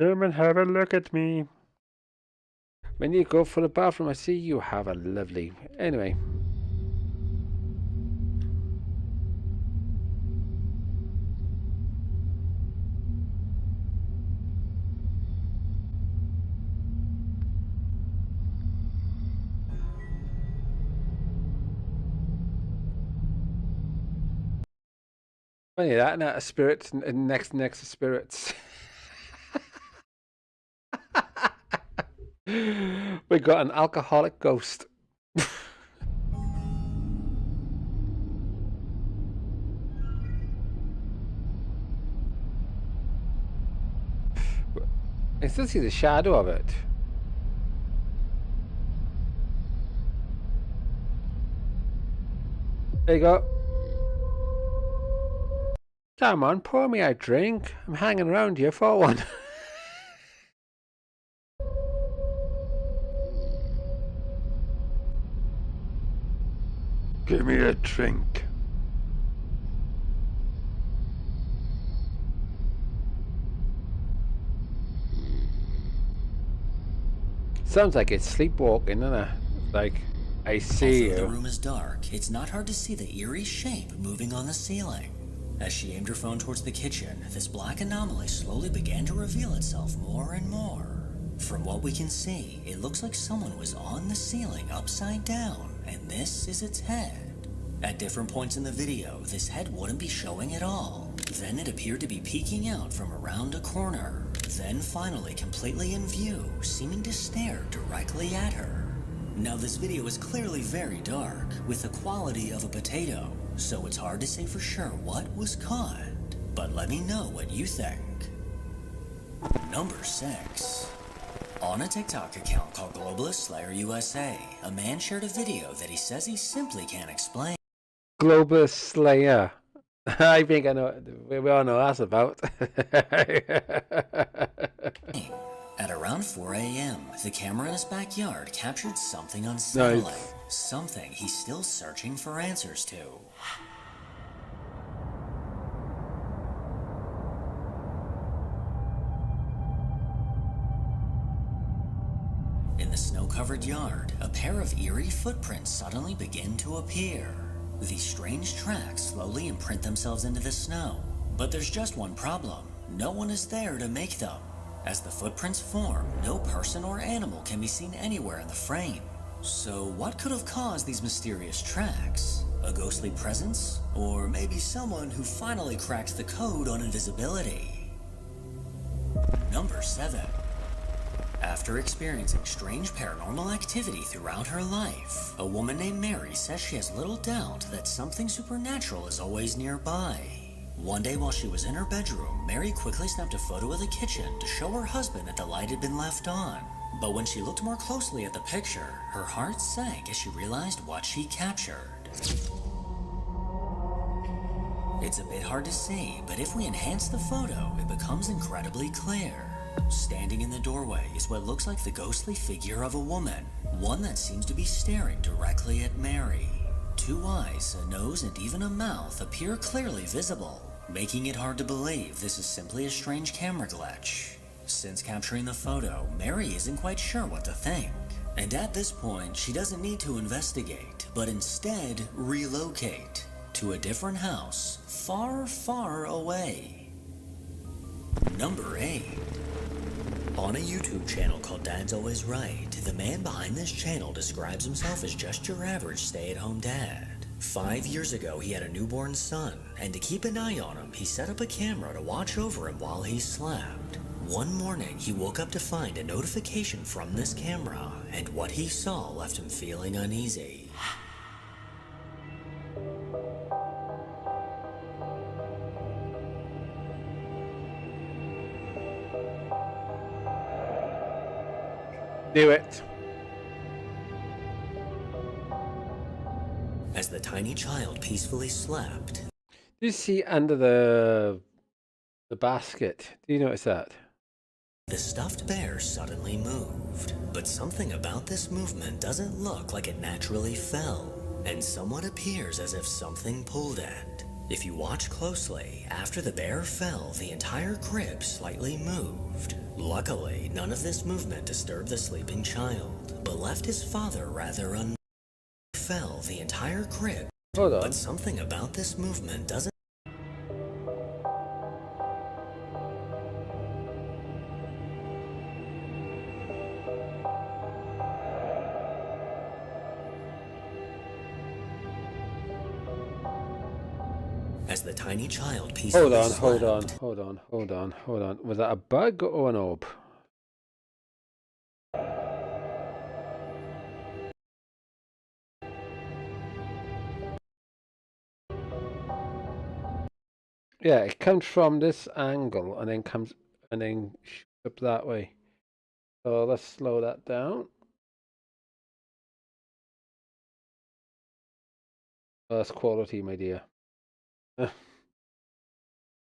Come and have a look at me. When you go for the bathroom, I see you have a lovely... Anyway. Funny that, and a spirits and next to spirits. We got an alcoholic ghost. I still see the shadow of it. There you go. Come on, pour me a drink. I'm hanging around here for one. Give me a drink. Sounds like it's sleepwalking, doesn't it? Like, I see Although you. the room is dark, it's not hard to see the eerie shape moving on the ceiling. As she aimed her phone towards the kitchen, this black anomaly slowly began to reveal itself more and more. From what we can see, it looks like someone was on the ceiling upside down, and this is its head. At different points in the video, this head wouldn't be showing at all. Then it appeared to be peeking out from around a corner. Then finally completely in view, seeming to stare directly at her. Now this video is clearly very dark, with the quality of a potato, so it's hard to say for sure what was caught. But let me know what you think. Number 6. On a TikTok account called Globalist Slayer USA, a man shared a video that he says he simply can't explain. Global Slayer. I think I know. We all know that's about. At around 4 a.m., the camera in his backyard captured something on satellite. Nice. Something he's still searching for answers to. In the snow-covered yard, a pair of eerie footprints suddenly begin to appear. These strange tracks slowly imprint themselves into the snow. But there's just one problem. No one is there to make them. As the footprints form, no person or animal can be seen anywhere in the frame. So what could have caused these mysterious tracks? A ghostly presence? Or maybe someone who finally cracked the code on invisibility? Number 7. After experiencing strange paranormal activity throughout her life, a woman named Mary says she has little doubt that something supernatural is always nearby. One day while she was in her bedroom, Mary quickly snapped a photo of the kitchen to show her husband that the light had been left on. But when she looked more closely at the picture, her heart sank as she realized what she captured. It's a bit hard to see, but if we enhance the photo, it becomes incredibly clear. Standing in the doorway is what looks like the ghostly figure of a woman, one that seems to be staring directly at Mary. 2 eyes, a nose, and even a mouth appear clearly visible, making it hard to believe this is simply a strange camera glitch. Since capturing the photo, Mary isn't quite sure what to think. And at this point, she doesn't need to investigate, but instead relocate to a different house, far, far away. Number 8. On a YouTube channel called Dad's Always Right, the man behind this channel describes himself as just your average stay-at-home dad. 5 years ago, he had a newborn son, and to keep an eye on him, he set up a camera to watch over him while he slept. One morning, he woke up to find a notification from this camera, and what he saw left him feeling uneasy. Do it. As the tiny child peacefully slept, Do you see under the basket? Do you notice that? the stuffed bear suddenly moved. But something about this movement doesn't look like it naturally fell, and somewhat appears as if something pulled it. If you watch closely, after the bear fell, the entire crib slightly moved. Luckily, none of this movement disturbed the sleeping child, but left his father rather fell the entire crib. Hold on. But something about this movement doesn't. As the tiny child peacefully Hold on. slept, Hold on. Was that a bug or an orb? Yeah, it comes from this angle and then shoots up that way. So let's slow that down. That's quality, my dear.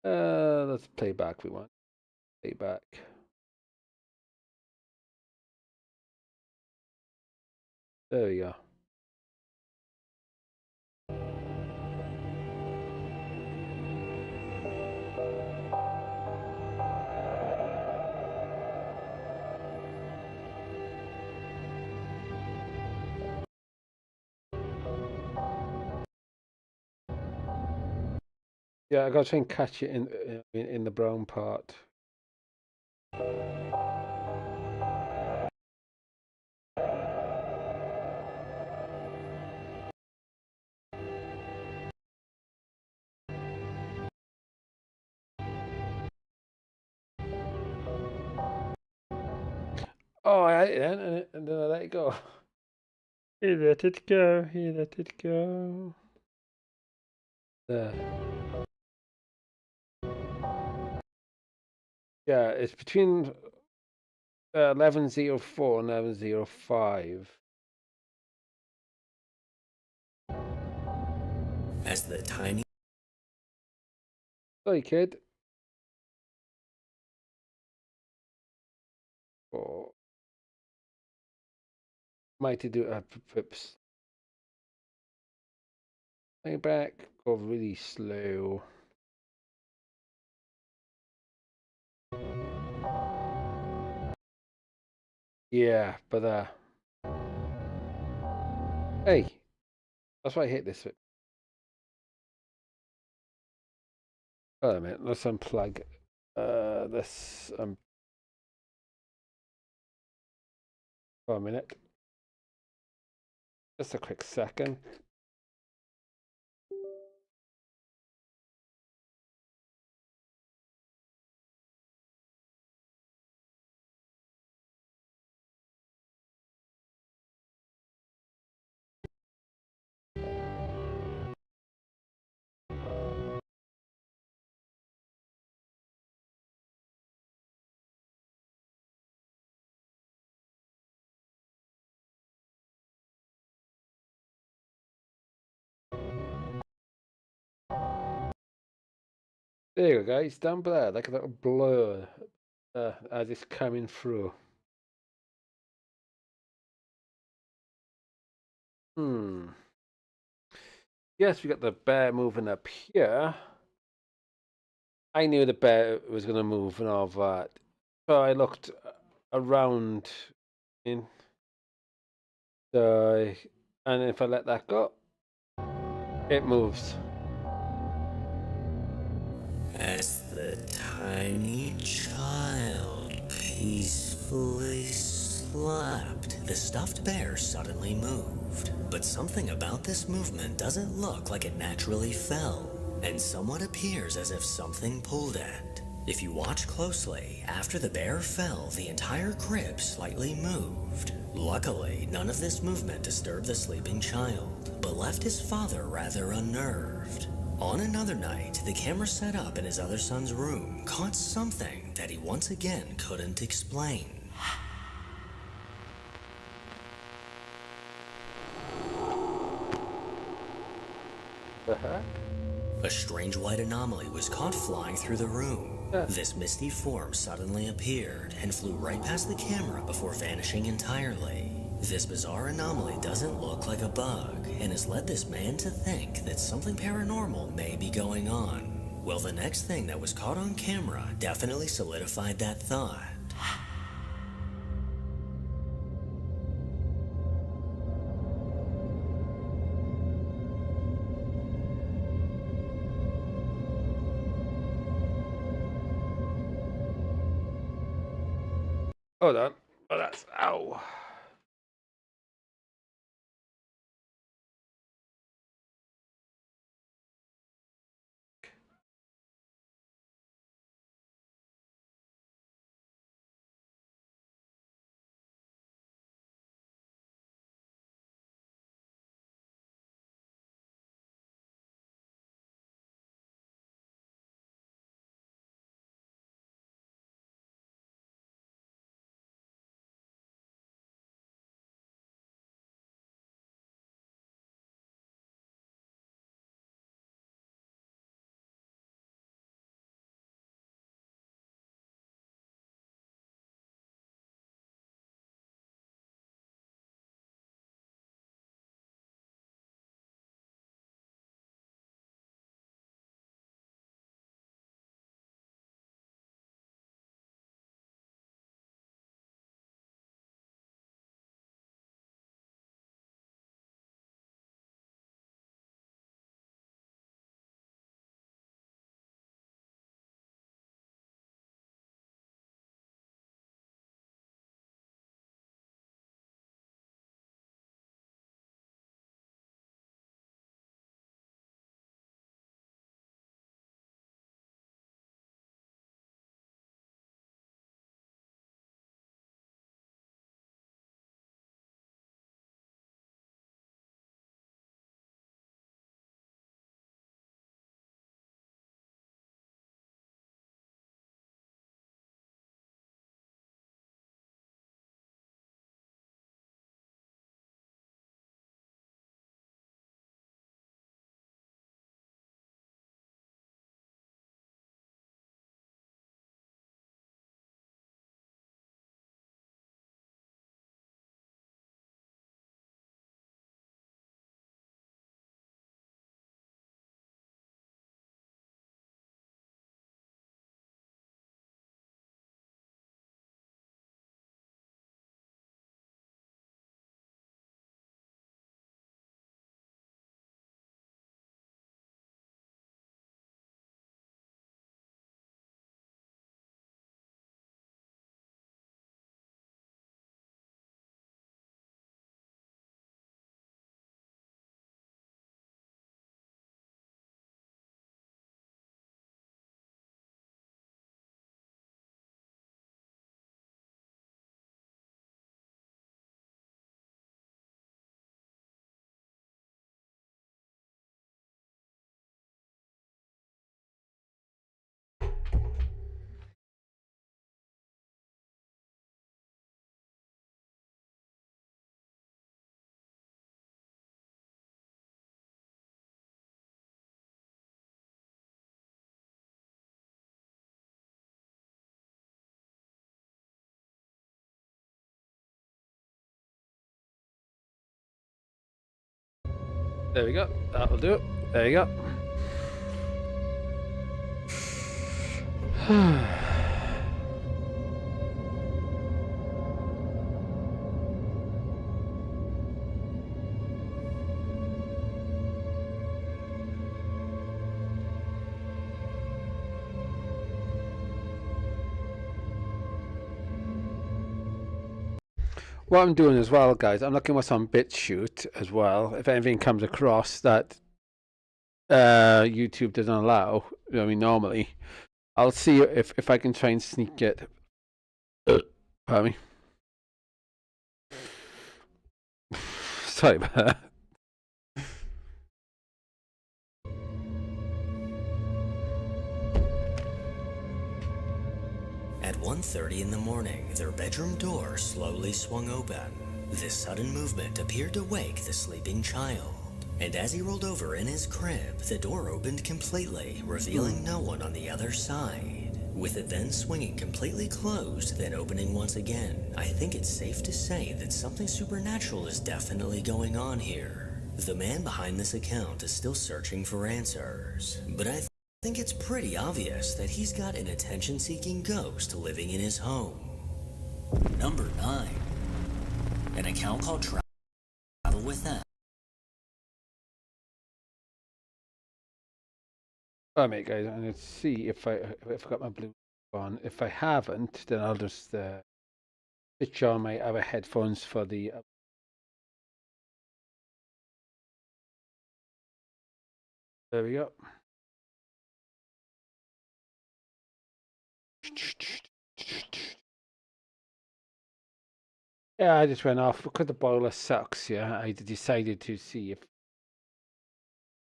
Let's play back. We want play back. There we go. Yeah, I gotta try and catch it in the brown part. Oh, I had it then, and then I let it go. He let it go. He let it go. There. Yeah, it's between 11:04 and 11:05. As the tiny Sorry, kid. Oh, mighty do pips. Hang back. Go really slow. Yeah, but hey, that's why I hate this bit. Wait a minute, let's unplug this for a minute. Just a quick second. There you go, guys. Down below, like a little blur as it's coming through. Yes, we got the bear moving up here. I knew the bear was going to move and all that. So I looked around in. So, and if I let that go, it moves. as the tiny child peacefully slept, the stuffed bear suddenly moved. But something about this movement doesn't look like it naturally fell, and somewhat appears as if something pulled it. If you watch closely, after the bear fell, the entire crib slightly moved. Luckily, none of this movement disturbed the sleeping child, but left his father rather unnerved. On another night, the camera set up in his other son's room caught something that he once again couldn't explain. A strange white anomaly was caught flying through the room. This misty form suddenly appeared and flew right past the camera before vanishing entirely. This bizarre anomaly doesn't look like a bug and has led this man to think that something paranormal may be going on. Well, the next thing that was caught on camera definitely solidified that thought. Hold on. Oh, that's ow. There we go. That'll do it. There you go. What I'm doing as well, guys, I'm looking what's on BitChute as well. If anything comes across that YouTube doesn't allow, I mean, normally, I'll see if I can try and sneak it. Pardon me. Sorry about that. At 1:30 in the morning, their bedroom door slowly swung open. This sudden movement appeared to wake the sleeping child. And as he rolled over in his crib, the door opened completely, revealing no one on the other side. With it then swinging completely closed, then opening once again, I think it's safe to say that something supernatural is definitely going on here. The man behind this account is still searching for answers, but I think it's pretty obvious that he's got an attention-seeking ghost living in his home. Number 9. An account called Travel with Them. Alright, guys, I'm going to see if I got my Bluetooth on. If I haven't, then I'll just switch on my other headphones for the. There we go. Yeah, I just went off because the boiler sucks. Yeah, I decided to see if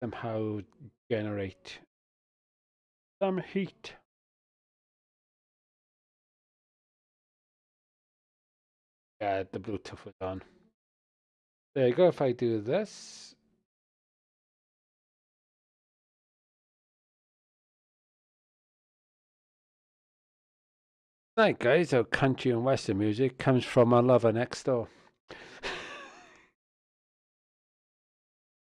somehow generate some heat. Yeah, the Bluetooth was on. There you go. If I do this. Right, guys, our country and western music comes from our lover next door.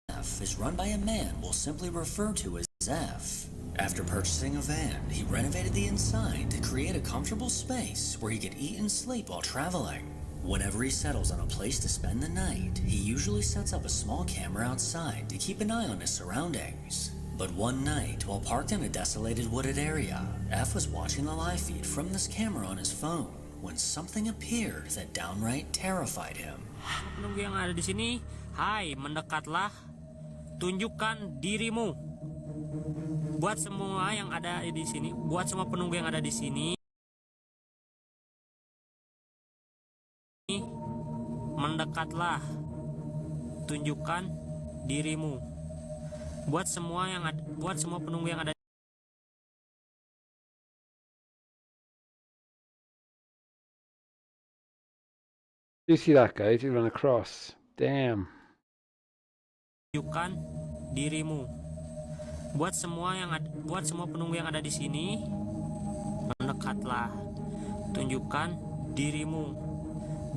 F is run by a man we'll simply refer to as F. After purchasing a van, he renovated the inside to create a comfortable space where he could eat and sleep while traveling. Whenever he settles on a place to spend the night, he usually sets up a small camera outside to keep an eye on his surroundings. But one night, while parked in a desolated wooded area, F was watching the live feed from this camera on his phone when something appeared that downright terrified him. Penunggu yang ada di sini, hai, mendekatlah, tunjukkan dirimu. Buat semua yang ada di sini, buat semua penunggu yang ada di sini, mendekatlah, tunjukkan dirimu. Buat semua penunggu yang ada. You see that, guys? He ran across. Damn. Tunjukkan dirimu. Buat semua penunggu yang ada di sini, mendekatlah. Tunjukkan dirimu.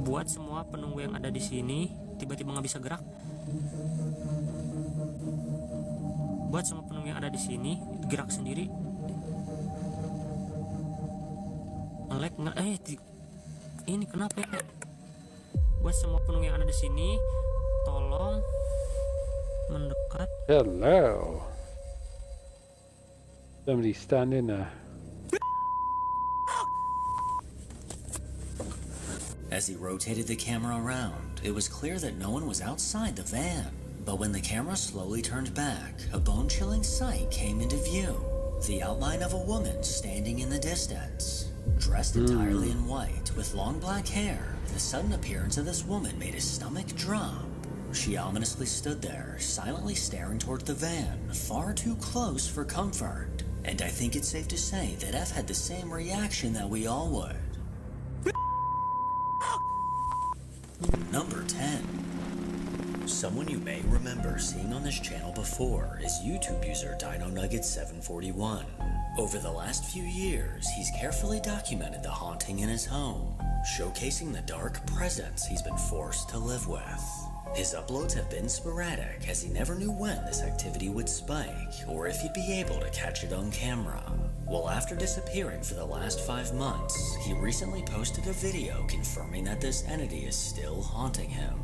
Buat semua penunggu yang ada di sini, tiba-tiba nggak bisa gerak. Buat semua penunggu yang ada di sini, gerak sendiri. Nge-lag ini kenapa ya? Buat semua penunggu yang ada di sini, tolong mendekat. Hello. Somebody standing there. As he rotated the camera around, it was clear that no one was outside the van. But when the camera slowly turned back, a bone-chilling sight came into view. The outline of a woman standing in the distance. Dressed entirely in white, with long black hair, the sudden appearance of this woman made his stomach drop. She ominously stood there, silently staring toward the van, far too close for comfort. And I think it's safe to say that F had the same reaction that we all would. Number 10. Someone you may remember seeing on this channel before is YouTube user DinoNugget741. Over the last few years, he's carefully documented the haunting in his home, showcasing the dark presence he's been forced to live with. His uploads have been sporadic, as he never knew when this activity would spike, or if he'd be able to catch it on camera. Well, after disappearing for the last 5 months, he recently posted a video confirming that this entity is still haunting him.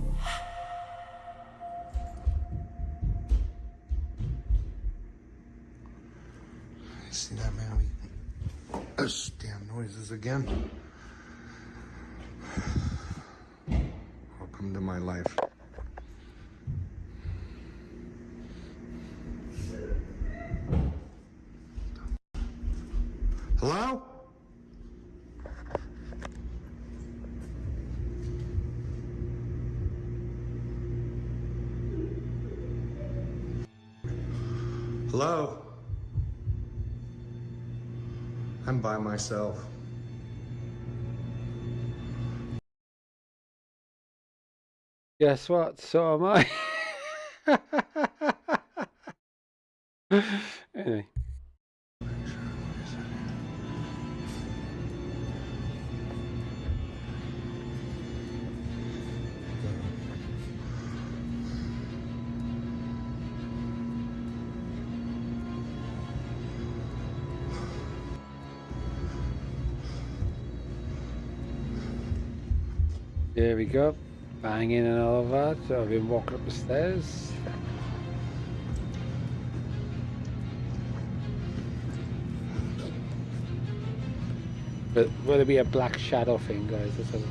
See that, man? Those damn noises again. Welcome to my life. Hello? Hello? I'm by myself. Guess what? So am I. Anyway. There we go. Banging and all of that. So I've been walking up the stairs. But will it be a black shadow thing, guys? That's what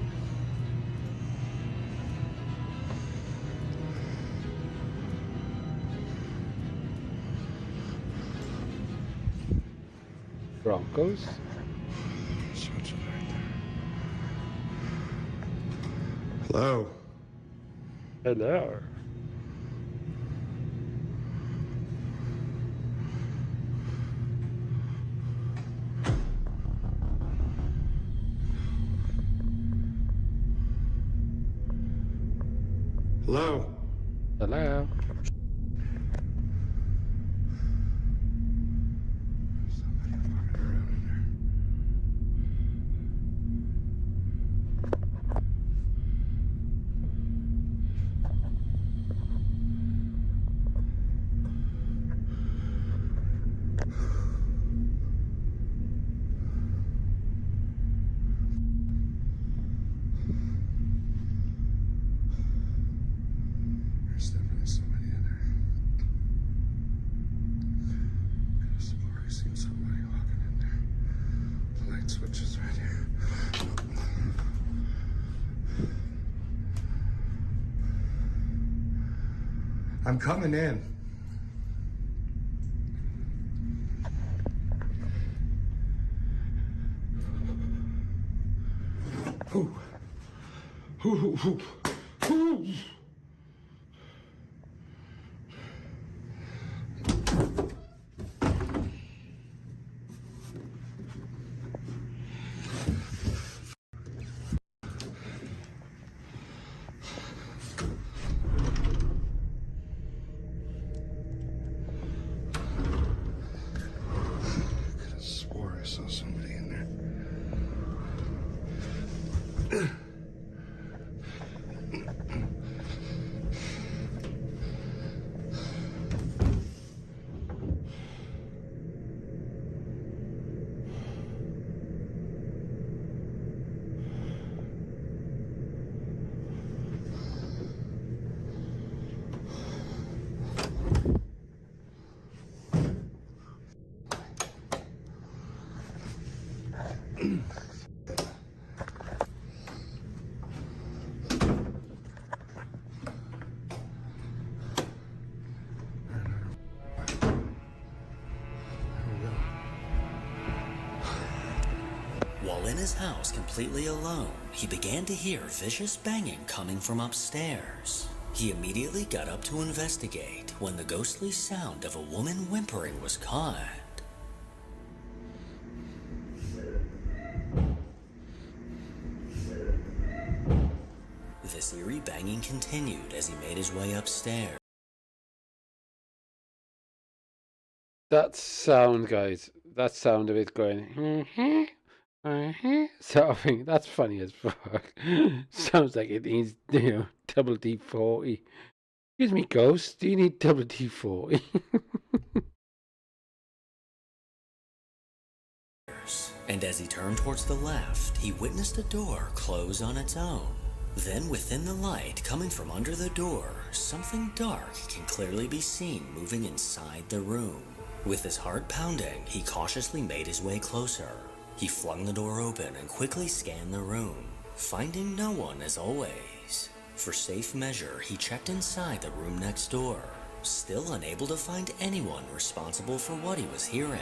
Broncos. Hello? Hello. Hello? Hello. Somebody fucking around in there. There's definitely somebody in there. Could have already seen somebody walking in there. The light switch is right here. I'm coming in. Ooh. Ooh, ooh, ooh. Ooh. Could have swore I saw somebody in there. While in his house completely alone, he began to hear vicious banging coming from upstairs. He immediately got up to investigate when the ghostly sound of a woman whimpering was caught. This eerie banging continued as he made his way upstairs. That sound, guys. That sound of it going. Sort of thing. That's funny as fuck. Sounds like it needs, WD-40. Excuse me, ghost, do you need WD-40? And as he turned towards the left, he witnessed a door close on its own. Then within the light coming from under the door, something dark can clearly be seen moving inside the room. With his heart pounding, he cautiously made his way closer. He flung the door open and quickly scanned the room, finding no one as always. For safe measure, he checked inside the room next door, still unable to find anyone responsible for what he was hearing.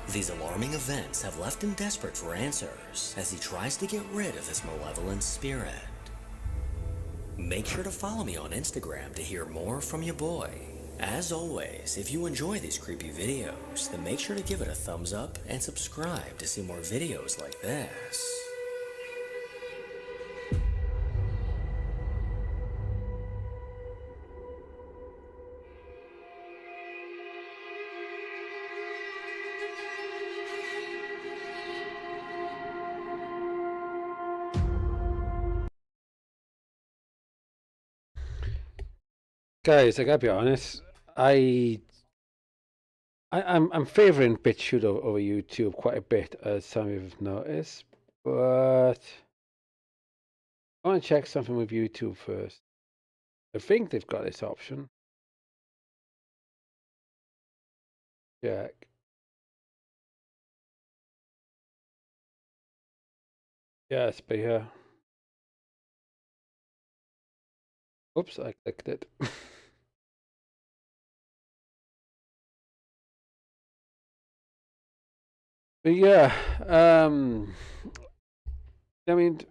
These alarming events have left him desperate for answers as he tries to get rid of this malevolent spirit. Make sure to follow me on Instagram to hear more from your boy. As always, if you enjoy these creepy videos, then make sure to give it a thumbs up and subscribe to see more videos like this. Guys, I gotta be honest. I'm favoring BitChute over YouTube quite a bit, as some of you have noticed. But I want to check something with YouTube first. I think they've got this option. Check. Yes, but here. Oops, I clicked it. But yeah, I mean,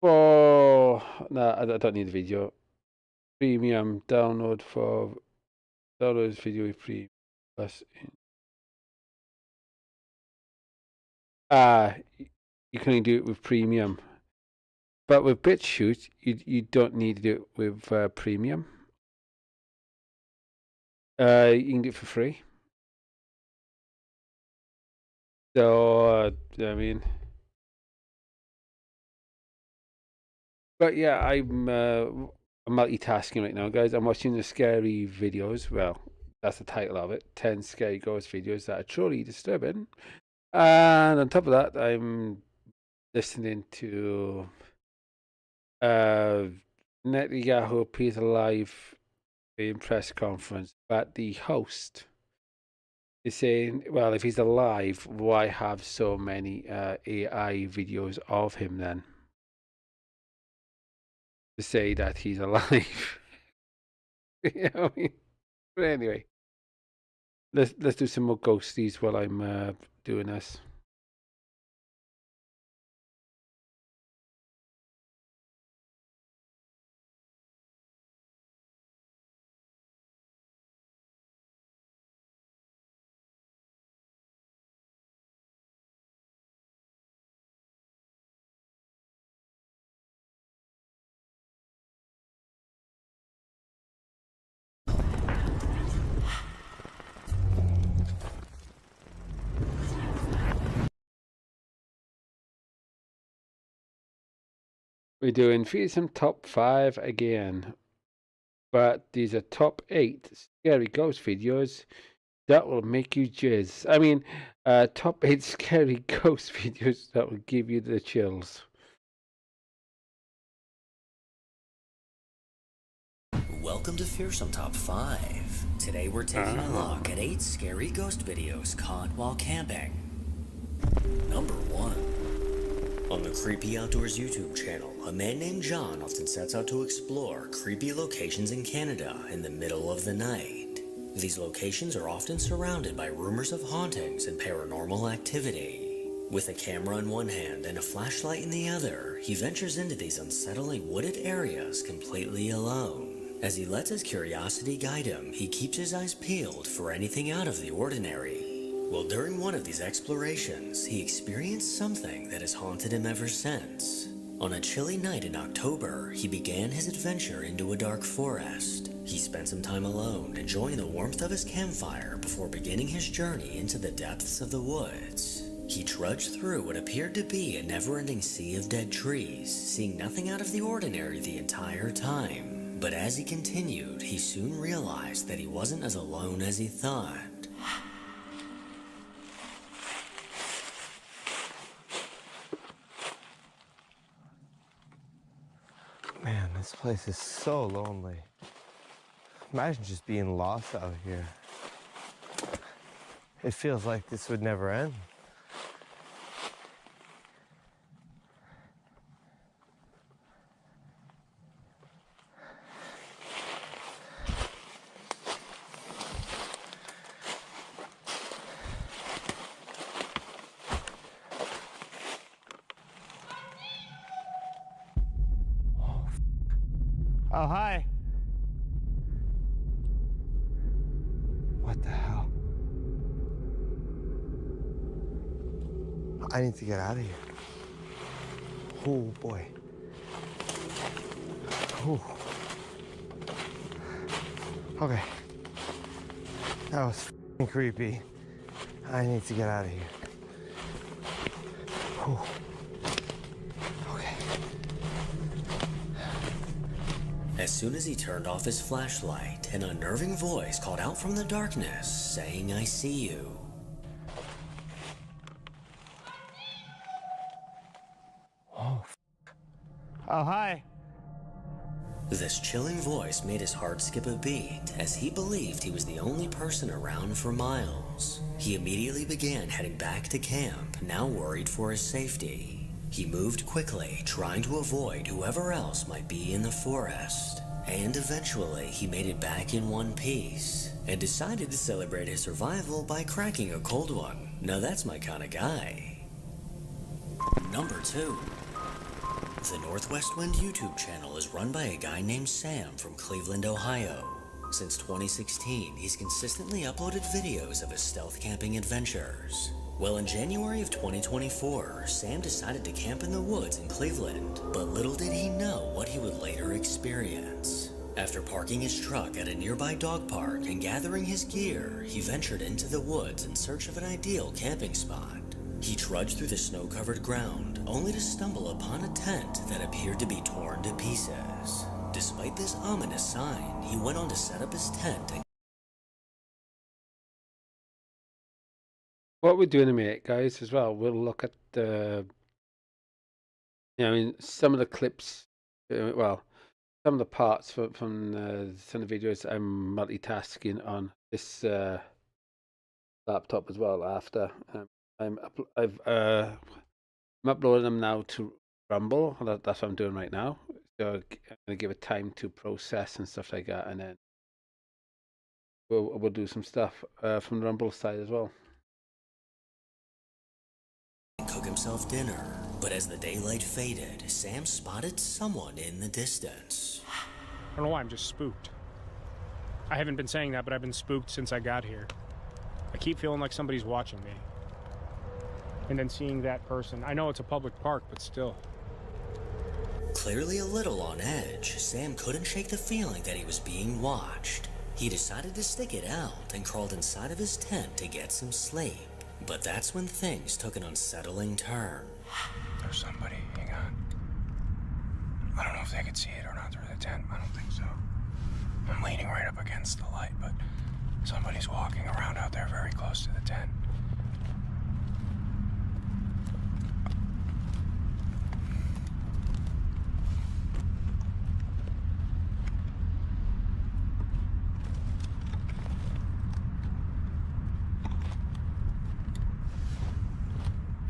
no, I don't need the video. Premium download video free plus. You can only do it with premium, but with BitChute, you don't need to do it with premium. You can do it for free. So I mean, but yeah, I'm multitasking right now, guys. I'm watching the scary videos. Well, that's the title of it: 10 scary ghost videos that are truly disturbing. And on top of that, I'm listening to Netanyahu appears live in press conference, but the host is saying, well, if he's alive, why have so many AI videos of him then? To say that he's alive. You know what I mean? But anyway, let's do some more ghosties while I'm doing this. We're doing fearsome top 5 again, but these are top 8 scary ghost videos that will make you jizz. I mean, top 8 scary ghost videos that will give you the chills. Welcome to Fearsome Top 5. Today we're taking a look at 8 scary ghost videos caught while camping. Number 1. On the Creepy Outdoors YouTube channel, a man named John often sets out to explore creepy locations in Canada in the middle of the night. These locations are often surrounded by rumors of hauntings and paranormal activity. With a camera in one hand and a flashlight in the other, he ventures into these unsettling wooded areas completely alone. As he lets his curiosity guide him, he keeps his eyes peeled for anything out of the ordinary. Well, during one of these explorations, he experienced something that has haunted him ever since. On a chilly night in October, he began his adventure into a dark forest. He spent some time alone, enjoying the warmth of his campfire before beginning his journey into the depths of the woods. He trudged through what appeared to be a never-ending sea of dead trees, seeing nothing out of the ordinary the entire time. But as he continued, he soon realized that he wasn't as alone as he thought. Man, this place is so lonely. Imagine just being lost out here. It feels like this would never end. Oh, hi. What the hell? I need to get out of here. Oh, boy. Ooh. Okay. That was f***ing creepy. I need to get out of here. Ooh. As soon as he turned off his flashlight, an unnerving voice called out from the darkness, saying, "I see you." Oh, oh, hi. This chilling voice made his heart skip a beat, as he believed he was the only person around for miles. He immediately began heading back to camp, now worried for his safety. He moved quickly, trying to avoid whoever else might be in the forest. And eventually, he made it back in one piece, and decided to celebrate his survival by cracking a cold one. Now that's my kind of guy. Number 2. The Northwest Wind YouTube channel is run by a guy named Sam from Cleveland, Ohio. Since 2016, he's consistently uploaded videos of his stealth camping adventures. Well, in January of 2024, Sam decided to camp in the woods in Cleveland, but little did he know what he would later experience. After parking his truck at a nearby dog park and gathering his gear, he ventured into the woods in search of an ideal camping spot. He trudged through the snow-covered ground, only to stumble upon a tent that appeared to be torn to pieces. Despite this ominous sign, he went on to set up his tent and What we're doing in a minute, guys, as well, we'll look at the, I mean, some of the clips, well, some of the parts from some of the videos I'm multitasking on this laptop as well after. I'm uploading them now to Rumble. That's what I'm doing right now. So I'm going to give it time to process and stuff like that, and then we'll do some stuff from the Rumble side as well. cook himself dinner. But as the daylight faded, Sam spotted someone in the distance. I don't know why, I'm just spooked. I haven't been saying that, but I've been spooked since I got here. I keep feeling like somebody's watching me. And then seeing that person. I know it's a public park, but still. Clearly a little on edge, Sam couldn't shake the feeling that he was being watched. He decided to stick it out and crawled inside of his tent to get some sleep. But that's when things took an unsettling turn. There's somebody, hang on. I don't know if they could see it or not through the tent. I don't think so. I'm leaning right up against the light, but somebody's walking around out there very close to the tent.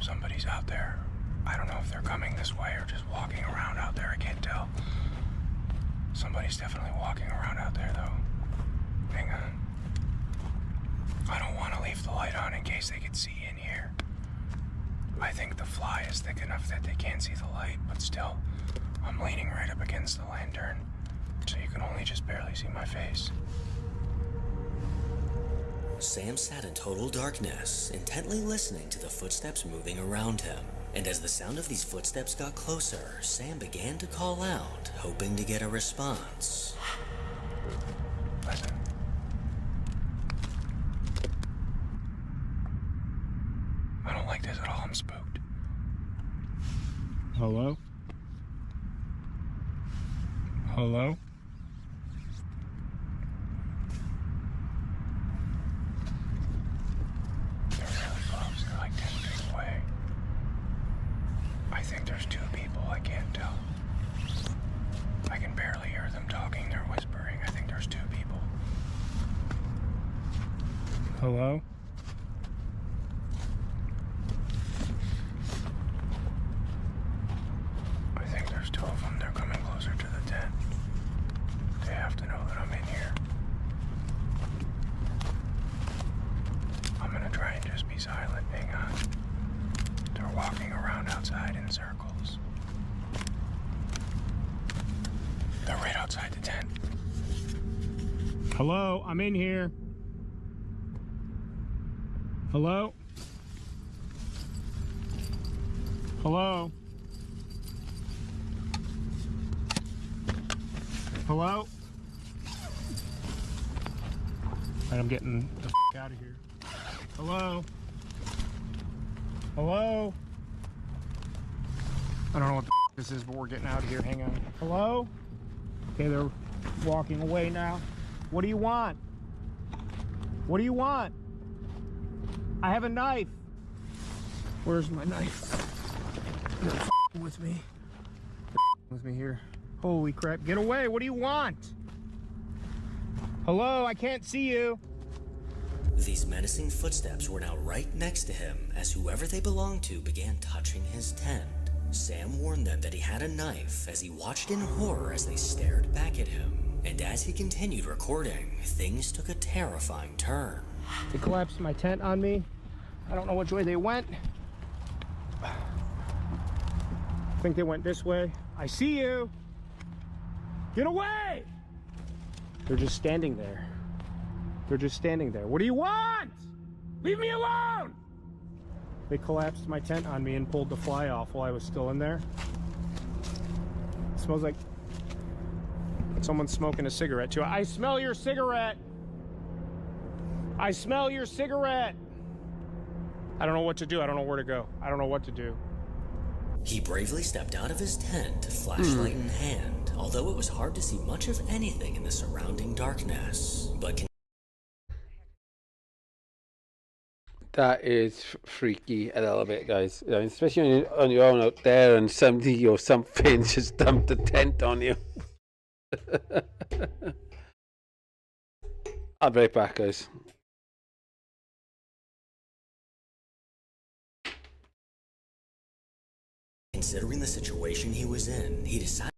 Somebody's out there. I don't know if they're coming this way or just walking around out there. I can't tell. Somebody's definitely walking around out there, though. Hang on. I don't want to leave the light on in case they could see in here. I think the fly is thick enough that they can't see the light, but still, I'm leaning right up against the lantern, so you can only just barely see my face. Sam sat in total darkness, intently listening to the footsteps moving around him. And as the sound of these footsteps got closer, Sam began to call out, hoping to get a response. Listen. I don't like like this at all. I'm spooked. Hello? Hello? They're really close. They're like 10 feet away. I think there's two people. I can't tell. I can barely hear them talking. They're whispering. I think there's two people. Hello? I think there's two of them. They're coming closer to the tent. They have to know that I'm in here. I'm gonna try and just be silent. Hang on. They're walking around outside in circles. They're right outside the tent. Hello? I'm in here. Hello? Hello? Hello? Alright, I'm getting the out of here. Hello? Hello? I don't know what the this is, but we're getting out of here. Hang on. Hello? Okay, they're walking away now. What do you want? What do you want? I have a knife. Where's my knife? They're f***ing with me. They're f***ing with me here. Holy crap. Get away. What do you want? Hello? I can't see you. These menacing footsteps were now right next to him as whoever they belonged to began touching his tent. Sam warned them that he had a knife as he watched in horror as they stared back at him. And as he continued recording, things took a terrifying turn. They collapsed my tent on me. I don't know which way they went. I think they went this way. I see you. Get away! They're just standing there. They're just standing there. What do you want? Leave me alone! They collapsed my tent on me and pulled the fly off while I was still in there. It smells like someone's smoking a cigarette too. I smell your cigarette! I smell your cigarette! I don't know what to do. I don't know where to go. I don't know what to do. He bravely stepped out of his tent, flashlight in hand, although it was hard to see much of anything in the surrounding darkness. But That is freaky a little bit, guys. I mean, especially when you're on your own out there and somebody or something just dumped a tent on you. I'll be right back, guys. considering the situation he was in, he decided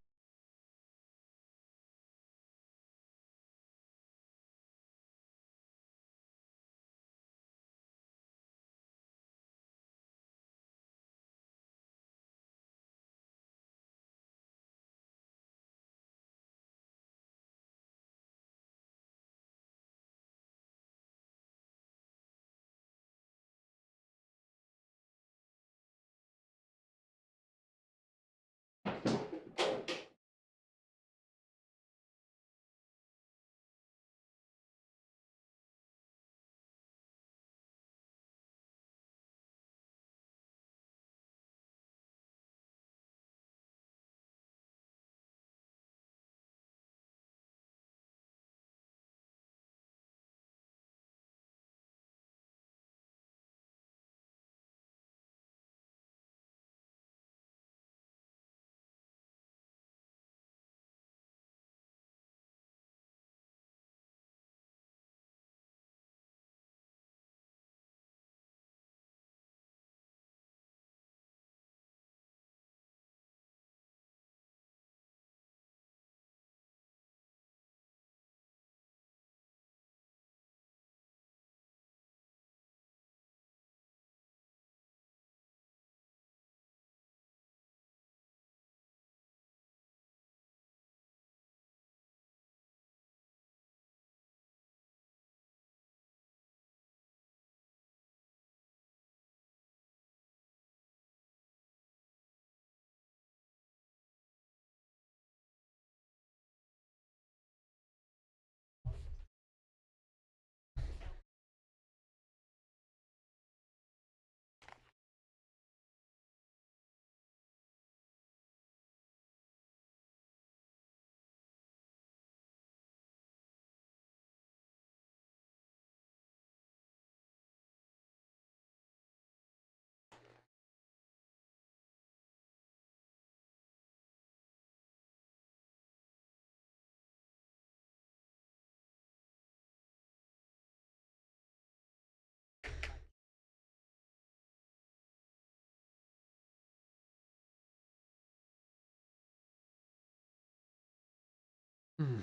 Hmm.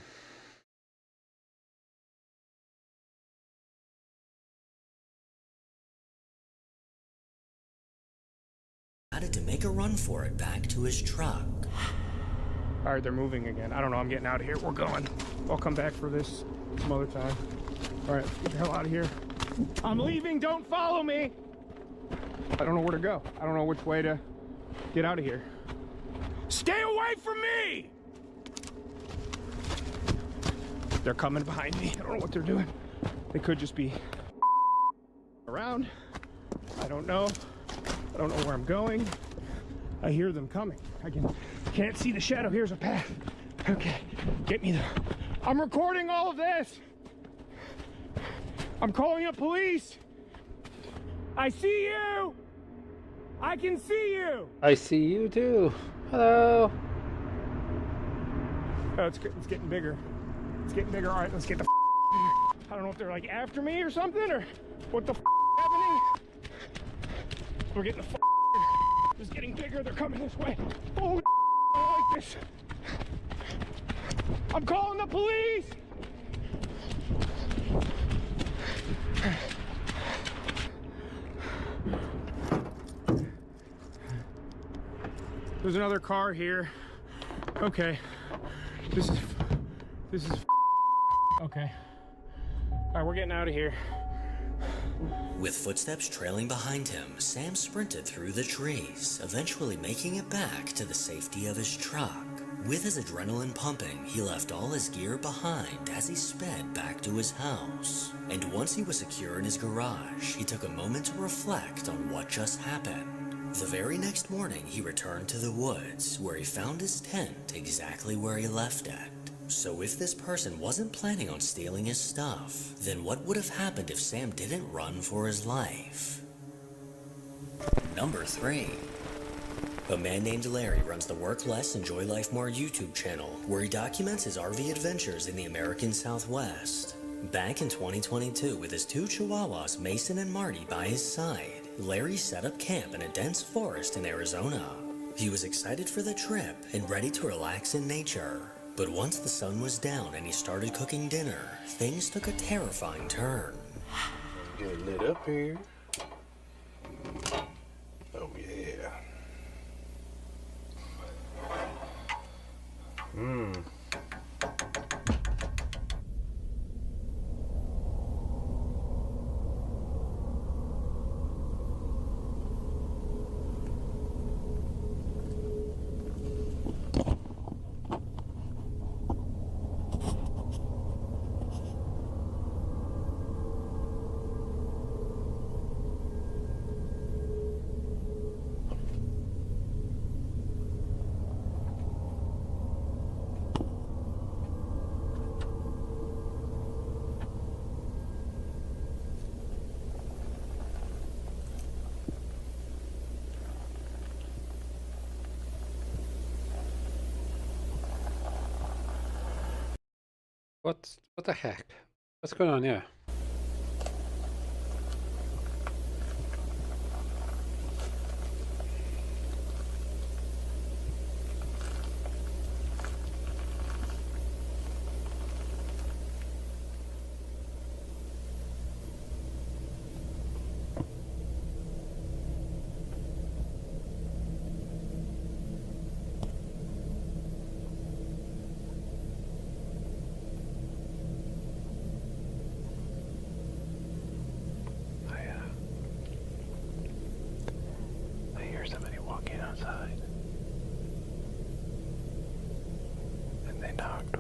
Decided to make a run for it back to his truck. All right, they're moving again. I don't know. I'm getting out of here. We're going. I'll come back for this some other time. All right, get the hell out of here. I'm leaving. Don't follow me. I don't know where to go. I don't know which way to get out of here. Stay away from me! They're coming behind me. I don't know what they're doing. They could just be around. I don't know. I don't know where I'm going. I hear them coming. Can't see the shadow. Here's a path. Okay, get me there. I'm recording all of this. I'm calling up police. I see you. I can see you. I see you too. Hello. Oh, it's getting bigger. It's getting bigger. All right, let's get the I don't know if they're like after me or something or what the happening. We're getting the It's getting bigger. They're coming this way. Oh, I don't like this. I'm calling the police. There's another car here. Okay. This is okay. All right, we're getting out of here. With footsteps trailing behind him, Sam sprinted through the trees, eventually making it back to the safety of his truck. With his adrenaline pumping, he left all his gear behind as he sped back to his house. And once he was secure in his garage, he took a moment to reflect on what just happened. The very next morning, he returned to the woods, where he found his tent exactly where he left it. So if this person wasn't planning on stealing his stuff, then what would have happened if Sam didn't run for his life? Number 3. A man named Larry runs the Work Less, Enjoy Life More YouTube channel, where he documents his RV adventures in the American Southwest. Back in 2022, with his 2 chihuahuas, Mason and Marty, by his side, Larry set up camp in a dense forest in Arizona. He was excited for the trip and ready to relax in nature. But once the sun was down and he started cooking dinner, things took a terrifying turn. Get it lit up here. Oh yeah. What the heck? What's going on here? I hear somebody walking outside. And they knocked.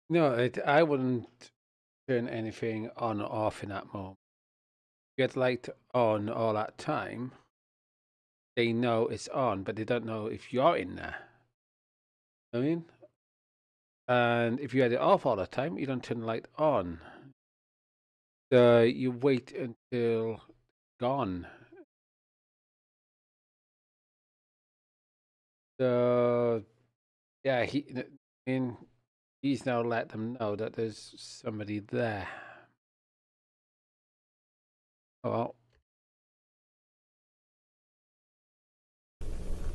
No, I wouldn't turn anything on or off in that moment. You get light on all that time, they know it's on, but they don't know if you're in there. I mean, and if you had it off all the time, you don't turn the light on. So you wait until gone. So yeah, I mean, he's now let them know that there's somebody there. Oh, well.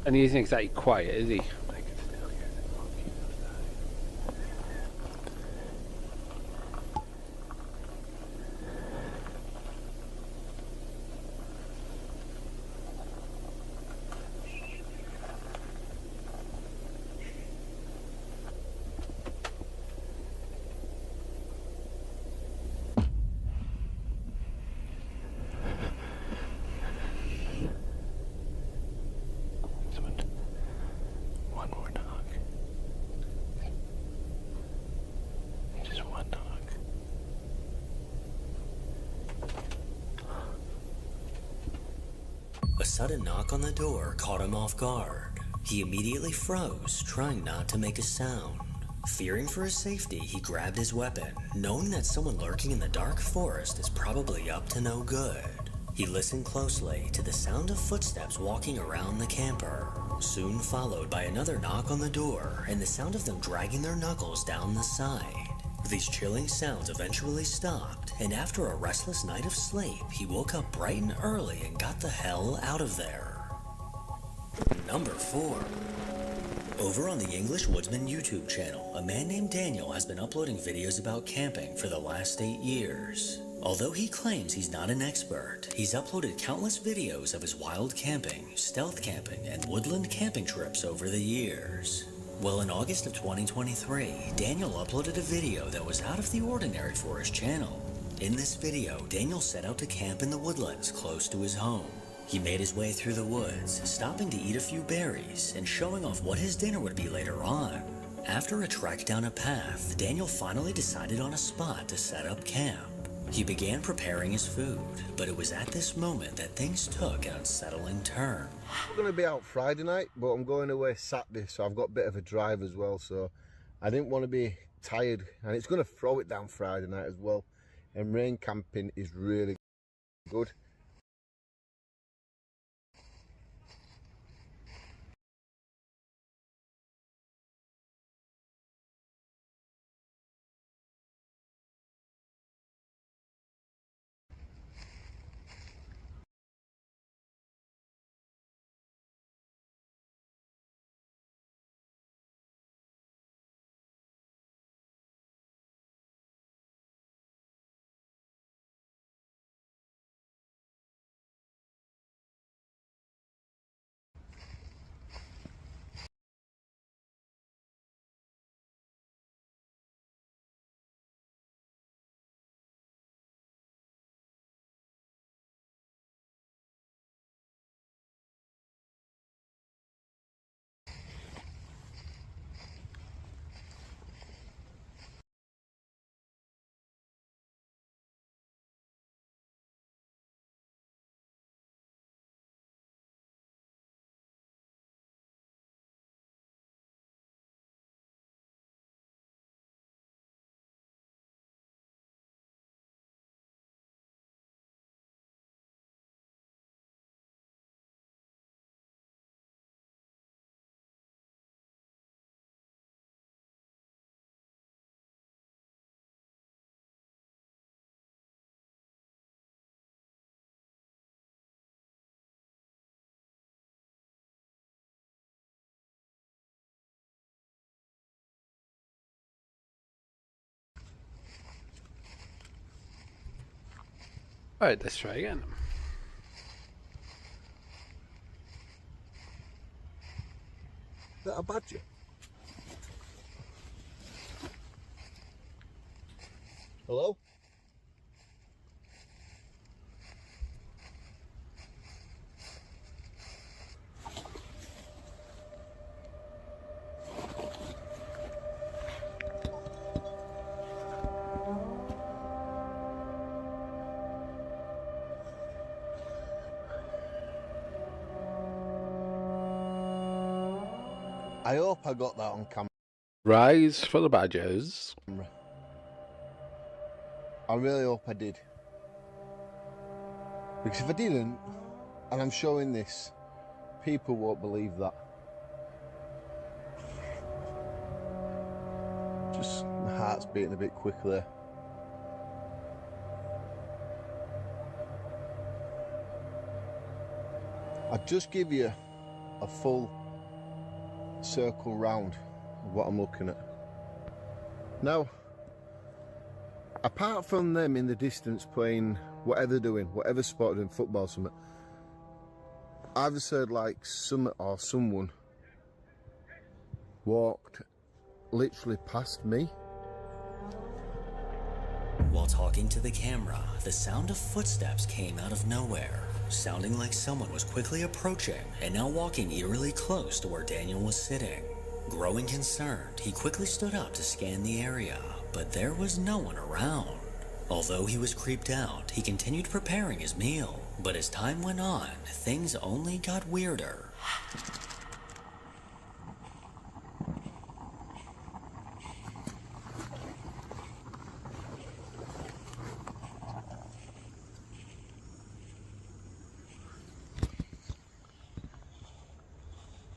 And he isn't exactly quiet, is he? One more knock. Just one knock. A sudden knock on the door caught him off guard. He immediately froze, trying not to make a sound. Fearing for his safety, he grabbed his weapon, knowing that someone lurking in the dark forest is probably up to no good. He listened closely to the sound of footsteps walking around the camper, soon followed by another knock on the door and the sound of them dragging their knuckles down the side. These chilling sounds eventually stopped, and after a restless night of sleep, he woke up bright and early and got the hell out of there. Number 4. Over on the English Woodsman YouTube channel, a man named Daniel has been uploading videos about camping for the last 8 years. Although he claims he's not an expert, he's uploaded countless videos of his wild camping, stealth camping, and woodland camping trips over the years. Well, in August of 2023, Daniel uploaded a video that was out of the ordinary for his channel. In this video, Daniel set out to camp in the woodlands close to his home. He made his way through the woods, stopping to eat a few berries and showing off what his dinner would be later on. After a trek down a path, Daniel finally decided on a spot to set up camp. He began preparing his food, but it was at this moment that things took an unsettling turn. I'm going to be out Friday night, but I'm going away Saturday, so I've got a bit of a drive as well, so I didn't want to be tired, and it's going to throw it down Friday night as well, and rain camping is really good. All right, let's try again. Is that a badger? Hello? I hope I got that on camera. Rise for the Badgers. I really hope I did. Because if I didn't, and I'm showing this, people won't believe that. Just my heart's beating a bit quickly. I'll just give you a full circle round of what I'm looking at. Now, apart from them in the distance playing whatever they're doing, whatever sport they're doing, football, something, I've just heard like someone walked literally past me. While talking to the camera, the sound of footsteps came out of nowhere, sounding like someone was quickly approaching and now walking eerily close to where Daniel was sitting. Growing concerned, he quickly stood up to scan the area, but there was no one around. Although he was creeped out, he continued preparing his meal, but as time went on, things only got weirder.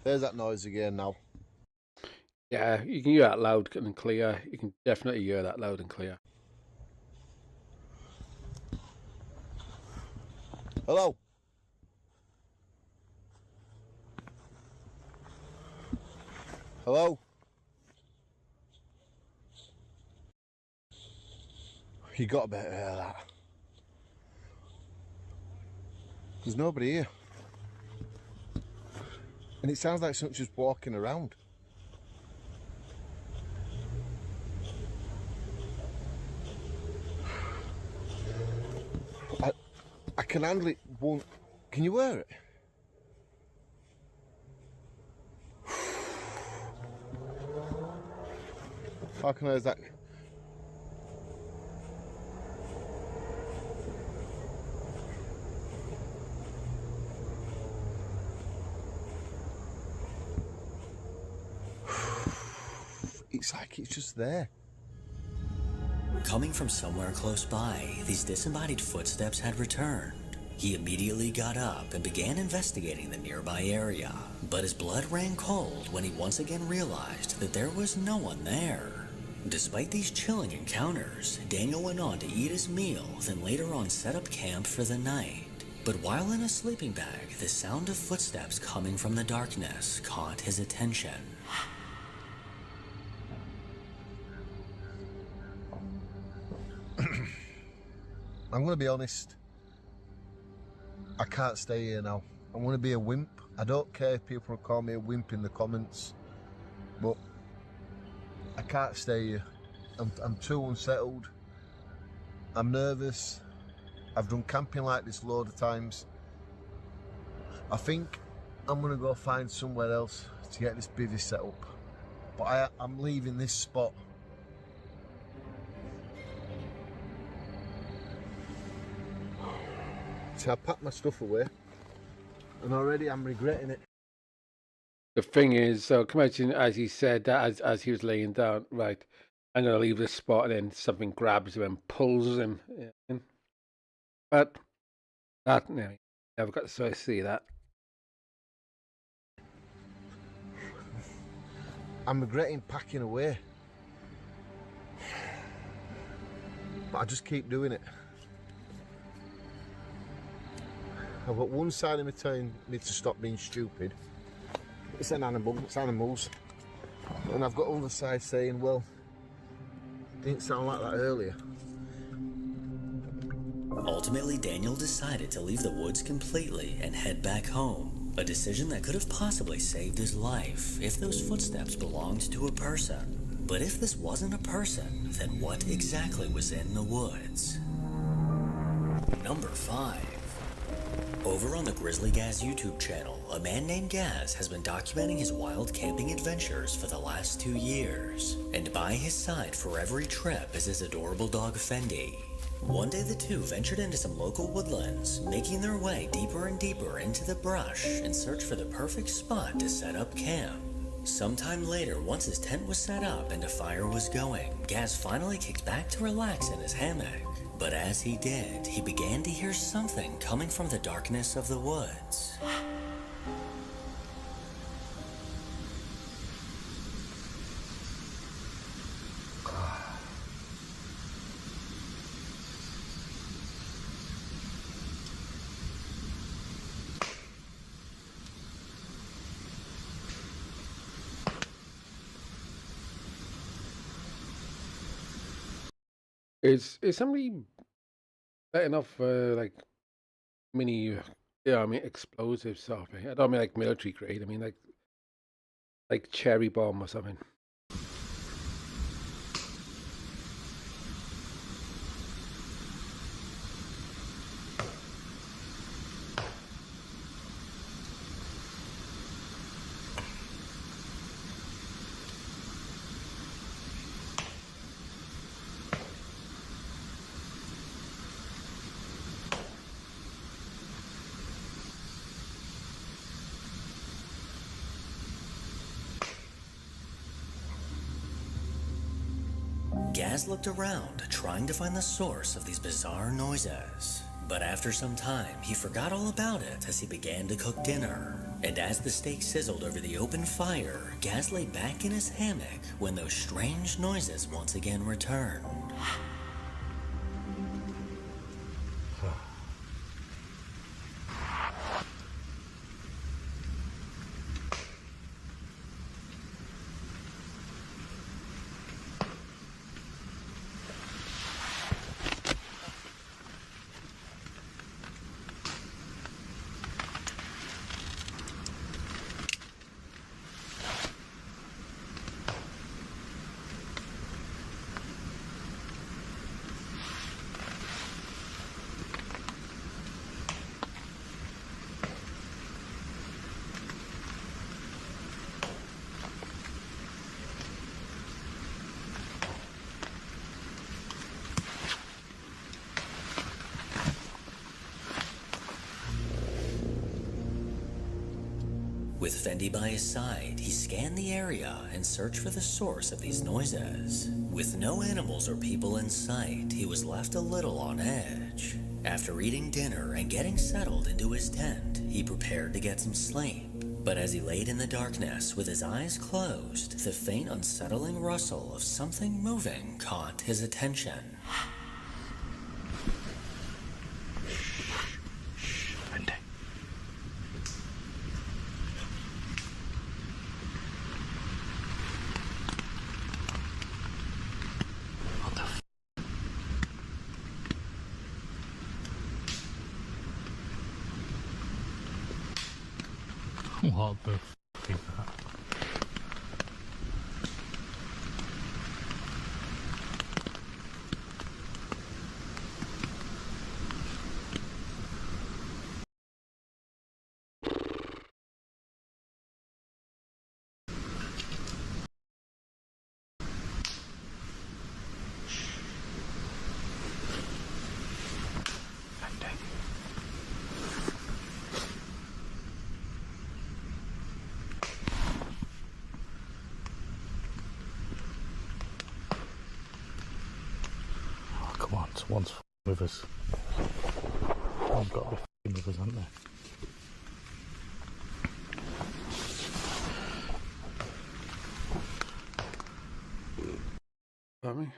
There's that noise again now. Yeah, you can hear that loud and clear. You can definitely hear that loud and clear. Hello? Hello? You got to better hear that. There's nobody here. And it sounds like someone's just walking around. I can handle it. Can you wear it? How can I use that? It's like it's just there. Coming from somewhere close by, these disembodied footsteps had returned. He immediately got up and began investigating the nearby area, but his blood ran cold when he once again realized that there was no one there. Despite these chilling encounters, Daniel went on to eat his meal, then later on set up camp for the night. But while in a sleeping bag, the sound of footsteps coming from the darkness caught his attention. I'm going to be honest. I can't stay here now. I'm going to be a wimp. I don't care if people call me a wimp in the comments, but I can't stay here. I'm too unsettled. I'm nervous. I've done camping like this loads of times. I think I'm going to go find somewhere else to get this bivvy set up. But I'm leaving this spot. So I packed my stuff away, and already I'm regretting it. The thing is, so imagine as he said that, as he was laying down, right, I'm going to leave this spot, and then something grabs him and pulls him in. But that, you know, never got to see that. I'm regretting packing away, but I just keep doing it. I've got one side of me telling me to stop being stupid. It's an animal, it's animals. And I've got other side saying, well, it didn't sound like that earlier. Ultimately, Daniel decided to leave the woods completely and head back home. A decision that could have possibly saved his life if those footsteps belonged to a person. But if this wasn't a person, then what exactly was in the woods? Number 5. Over on the Grizzly Gaz YouTube channel, a man named Gaz has been documenting his wild camping adventures for the last 2 years. And by his side for every trip is his adorable dog Fendi. One day the two ventured into some local woodlands, making their way deeper and deeper into the brush in search for the perfect spot to set up camp. Sometime later, once his tent was set up and a fire was going, Gaz finally kicked back to relax in his hammock. But as he did, he began to hear something coming from the darkness of the woods. Is somebody letting off like mini, yeah, I mean explosive stuff? I don't mean like military grade. I mean like cherry bomb or something. Gaz looked around, trying to find the source of these bizarre noises. But after some time, he forgot all about it as he began to cook dinner. And as the steak sizzled over the open fire, Gaz lay back in his hammock when those strange noises once again returned. With Fendi by his side, he scanned the area and searched for the source of these noises. With no animals or people in sight, he was left a little on edge. After eating dinner and getting settled into his tent, he prepared to get some sleep. But as he laid in the darkness with his eyes closed, the faint unsettling rustle of something moving caught his attention. What the f is that? Come on, someone's with us. Someone's got to be with us, haven't they? Mommy?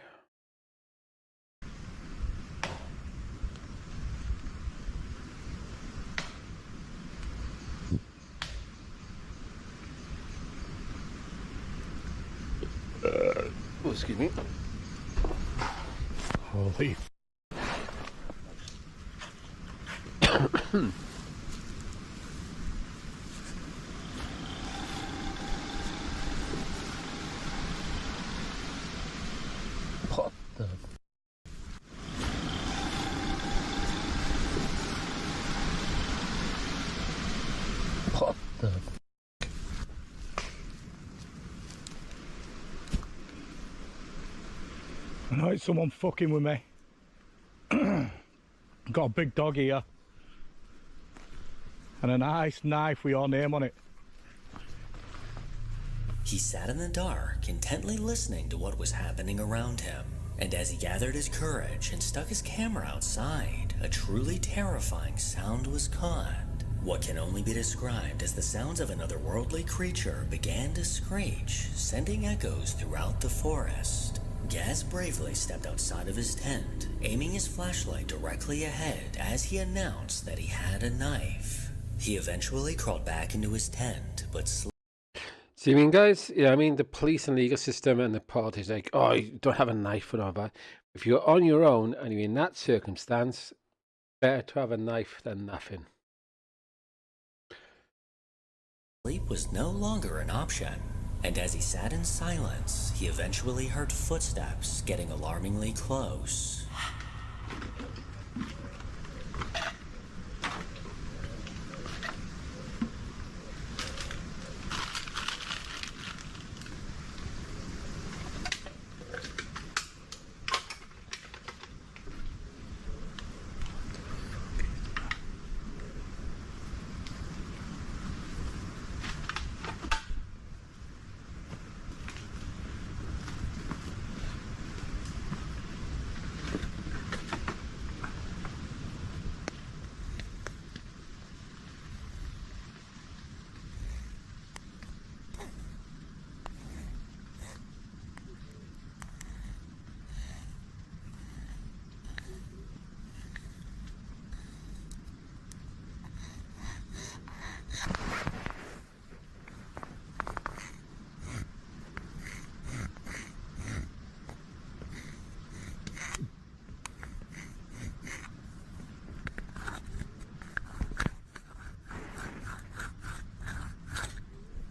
Oh, excuse me. Holy what the what the I know it's someone fucking with me. Got a big dog here and a nice knife with your name on it. He sat in the dark, intently listening to what was happening around him. And as he gathered his courage and stuck his camera outside, a truly terrifying sound was caught. What can only be described as the sounds of an otherworldly creature began to screech, sending echoes throughout the forest. Gaz bravely stepped outside of his tent, aiming his flashlight directly ahead as he announced that he had a knife. He eventually crawled back into his tent, but So, I mean, guys, yeah, I mean, the police and legal system and the politics, like, oh, you don't have a knife and all that. If you're on your own and you're in that circumstance, better to have a knife than nothing. sleep was no longer an option. And as he sat in silence, he eventually heard footsteps getting alarmingly close.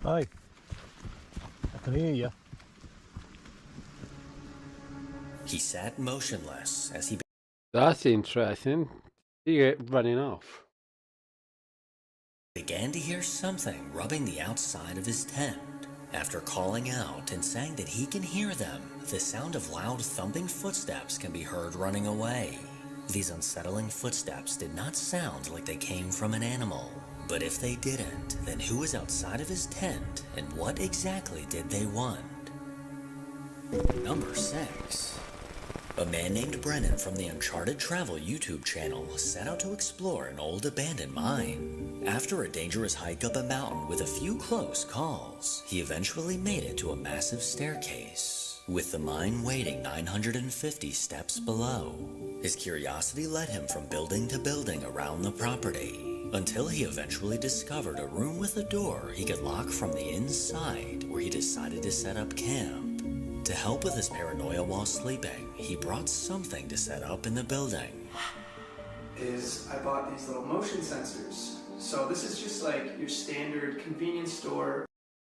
Hi. I can hear you. He sat motionless as he That's interesting. You get running off. began to hear something rubbing the outside of his tent. After calling out and saying that he can hear them, the sound of loud thumping footsteps can be heard running away. These unsettling footsteps did not sound like they came from an animal. But if they didn't, then who was outside of his tent and what exactly did they want? Number 6. A man named Brennan from the Uncharted Travel YouTube channel set out to explore an old abandoned mine. After a dangerous hike up a mountain with a few close calls, he eventually made it to a massive staircase, with the mine waiting 950 steps below. His curiosity led him from building to building around the property, until he eventually discovered a room with a door he could lock from the inside, where he decided to set up camp. To help with his paranoia while sleeping, he brought something to set up in the building. I bought these little motion sensors. So this is just like your standard convenience store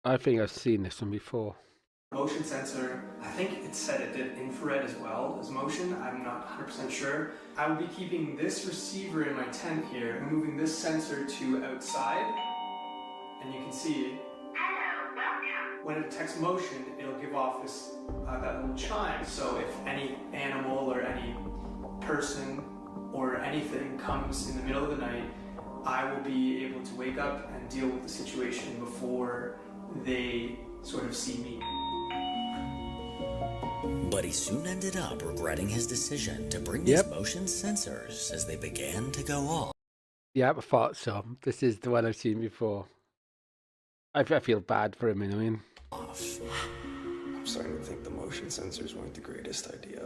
I think I've seen this one before. motion sensor. I think it said it did infrared as well as motion. I'm not 100% sure. I will be keeping this receiver in my tent here and moving this sensor to outside. And you can see when it detects motion, it'll give off this that little chime. So if any animal or any person or anything comes in the middle of the night, I will be able to wake up and deal with the situation before they sort of see me. But he soon ended up regretting his decision to bring these motion sensors as they began to go off. Yeah, I thought so. This is the one I've seen before. I feel bad for him, you know what I mean? I'm starting to think the motion sensors weren't the greatest idea.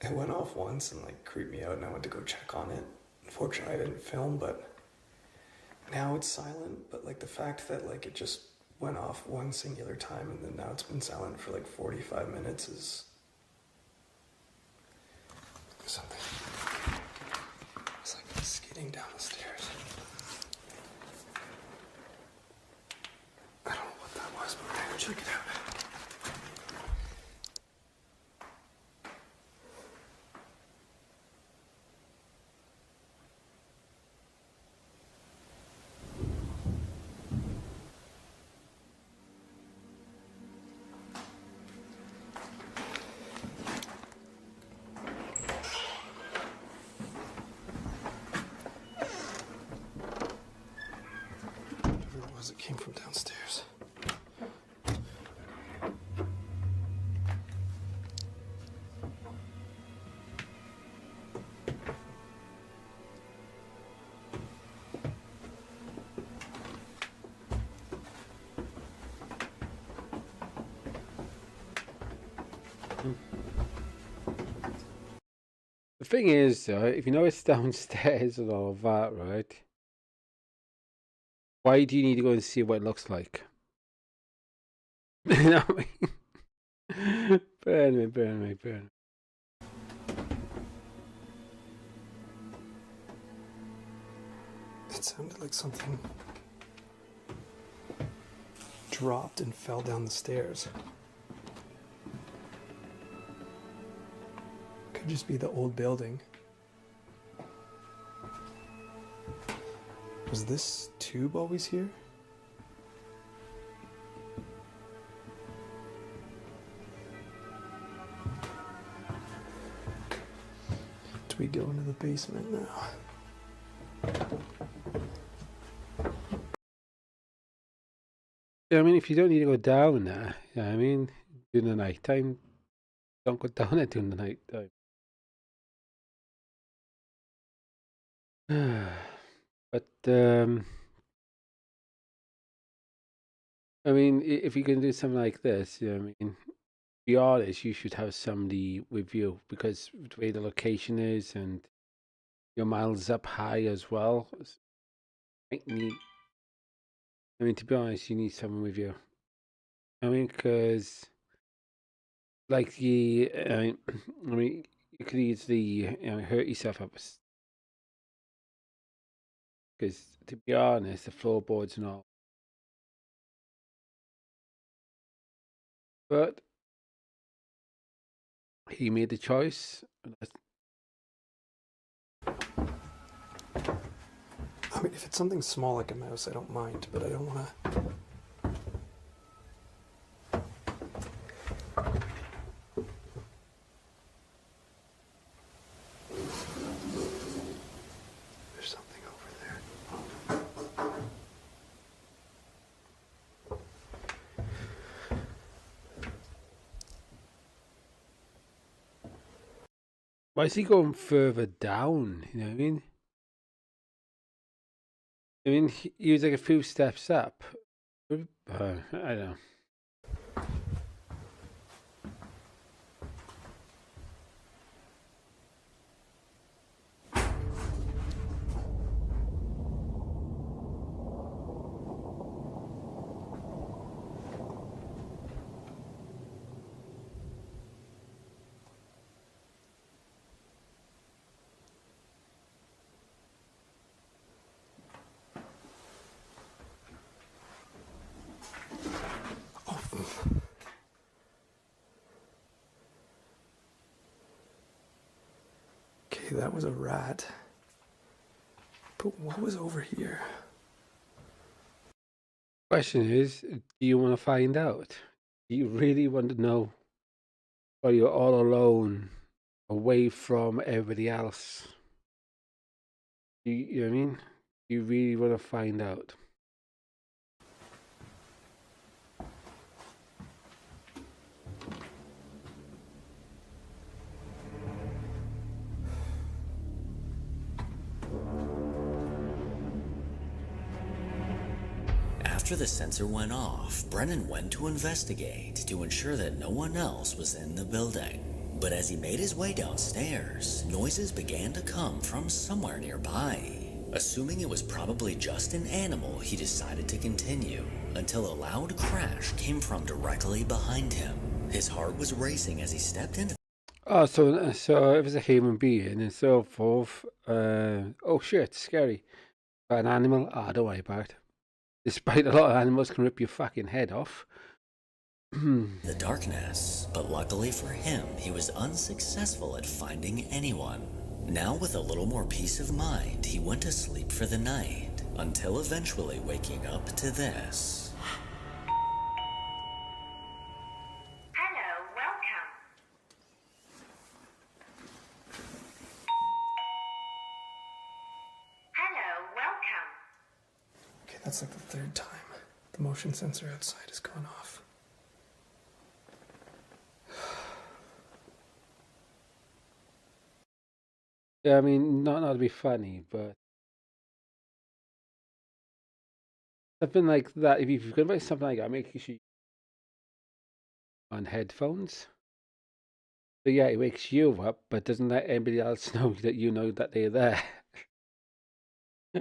It went off once and like creeped me out, and I went to go check on it. Unfortunately, I didn't film, but now it's silent. But like the fact that like it just went off one singular time and then now it's been silent for like 45 minutes is something. It's like skidding down the stairs. I don't know what that was, but we're gonna check it out. came from downstairs. The thing is, if you know it's downstairs and all of that, right? Why do you need to go and see what it looks like? You know what I mean? Burn me. It sounded like something dropped and fell down the stairs. Could just be the old building. Was this tube always here? Do we go into the basement now? Yeah, I mean, if you don't need to go down there, you know what I mean, during the night time, don't go down there during the night time. But I mean, if you're going to do something like this, you know what I mean, to be honest, you should have somebody with you because the way the location is and your miles up high as well. I mean, to be honest, you need someone with you. I mean, because like I mean, you could easily hurt yourself up. Because to be honest, the floorboards and all. But he made the choice. I mean, if it's something small like a mouse, I don't mind, but I don't want to... There's something over there. Why is he going further down? You know what I mean? I mean, he was like a few steps up. I don't know. Okay, that was a rat. But what was over here? Question is, do you want to find out? Do you really want to know? Or you're all alone, away from everybody else? You know what I mean? You really want to find out? After the sensor went off, Brennan went to investigate to ensure that no one else was in the building. But as he made his way downstairs, noises began to come from somewhere nearby. Assuming it was probably just an animal, he decided to continue until a loud crash came from directly behind him. His heart was racing as he stepped into... Oh, so it was a human being and so forth. Oh shit, scary. But an animal? Ah, don't worry about it. Despite a lot of animals can rip your fucking head off. the darkness, but luckily for him, he was unsuccessful at finding anyone. Now with a little more peace of mind, he went to sleep for the night, until eventually waking up to this. Hello, welcome. Hello, welcome. Okay, that's like the third time. The motion sensor outside has gone off. Yeah, I mean, not to be funny, but something like that. If you're gonna buy something like that, make sure you on headphones. So yeah, it wakes you up, but doesn't let anybody else know that you know that they're there. You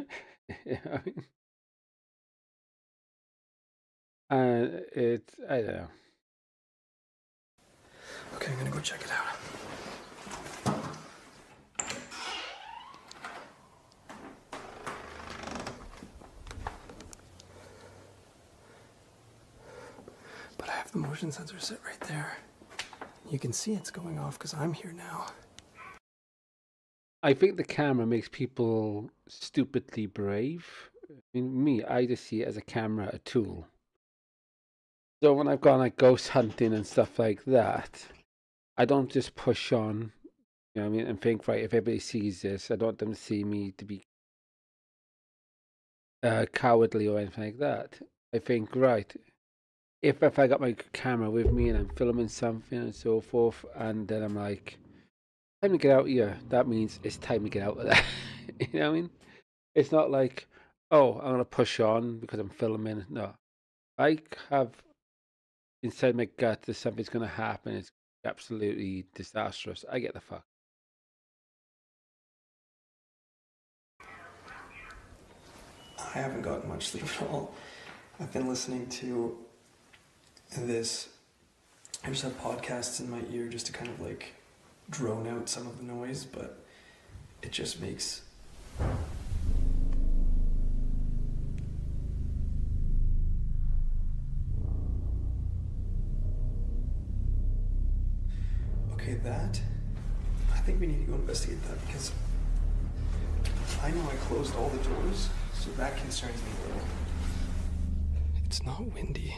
know what I mean? And it's, I don't know. Okay, I'm gonna go check it out. But I have the motion sensor set right there. You can see it's going off because I'm here now. I think the camera makes people stupidly brave. I mean, I just see it as a camera, a tool. So when I've gone like ghost hunting and stuff like that, I don't just push on, you know what I mean, and think, right, if everybody sees this, I don't want them to see me to be cowardly or anything like that. I think, right, if I got my camera with me and I'm filming something and so forth, and then I'm like, time to get out here, that means it's time to get out of there. You know what I mean? It's not like, oh, I'm gonna push on because I'm filming. No, I have inside my gut that something's gonna happen. It's absolutely disastrous. I get the fuck. I haven't gotten much sleep at all. I've been listening to this. I just have podcasts in my ear just to kind of like drone out some of the noise, but it just makes okay, that I think we need to go investigate that because I know I closed all the doors, so that concerns me a little. It's not windy.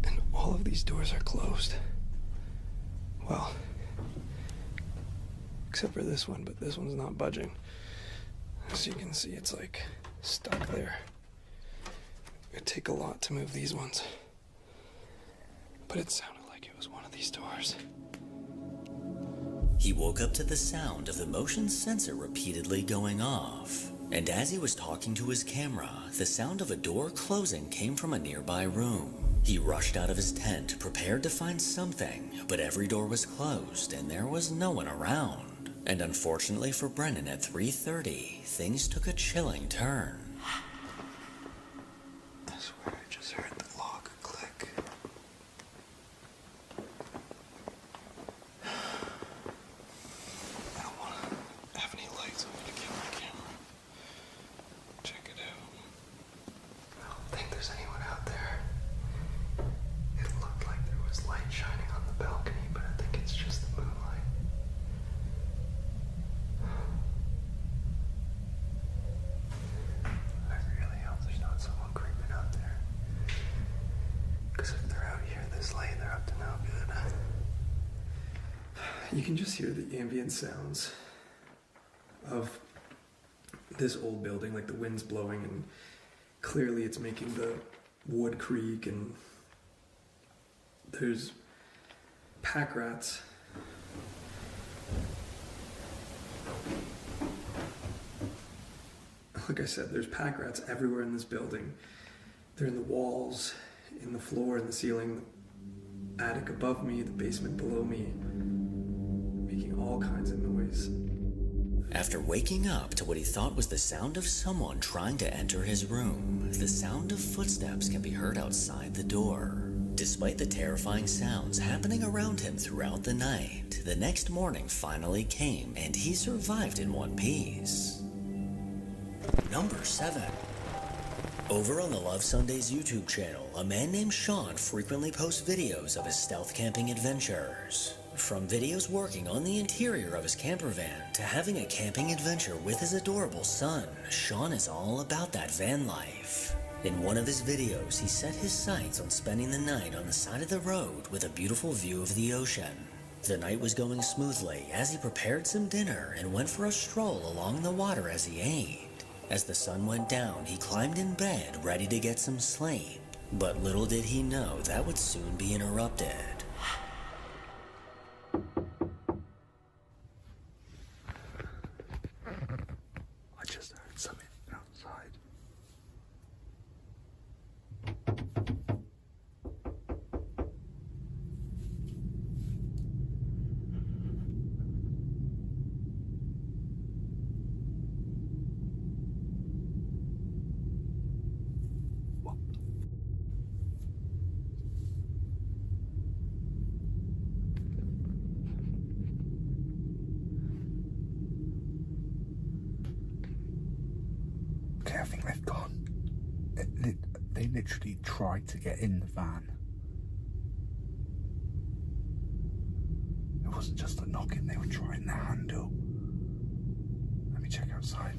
And all of these doors are closed. Well, except for this one, but this one's not budging. As you can see, it's like stuck there. It'd take a lot to move these ones. But it sounded like it was one of these doors. He woke up to the sound of the motion sensor repeatedly going off. And as he was talking to his camera, the sound of a door closing came from a nearby room. He rushed out of his tent, prepared to find something, but every door was closed and there was no one around. And unfortunately for Brennan at 3:30, things took a chilling turn. I swear I just heard the lock click. I don't want to have any lights. I'm going to kill my camera. Check it out. I don't think there's anyone out there. It looked like there was light shining on the balcony, but I think it's just the moonlight. I really hope there's not someone creeping out there. Because if they're out here this late, they're up to no good. You can just hear the ambient sounds of this old building, like the wind's blowing, and clearly it's making the wood creak, and there's pack rats. Like I said, there's pack rats everywhere in this building. They're in the walls, in the floor, in the ceiling, the attic above me, the basement below me, making all kinds of noise. After waking up to what he thought was the sound of someone trying to enter his room, the sound of footsteps can be heard outside the door. Despite the terrifying sounds happening around him throughout the night, the next morning finally came and he survived in one piece. Number 7. Over on the Love Sundays YouTube channel, a man named Sean frequently posts videos of his stealth camping adventures. From videos working on the interior of his camper van to having a camping adventure with his adorable son, Sean is all about that van life. In one of his videos, he set his sights on spending the night on the side of the road with a beautiful view of the ocean. The night was going smoothly as he prepared some dinner and went for a stroll along the water as he ate. As the sun went down, he climbed in bed, ready to get some sleep. But little did he know that would soon be interrupted. I just heard something outside. Okay, I think they've gone. They literally tried to get in the van. It wasn't just a knocking, they were trying the handle. Let me check outside.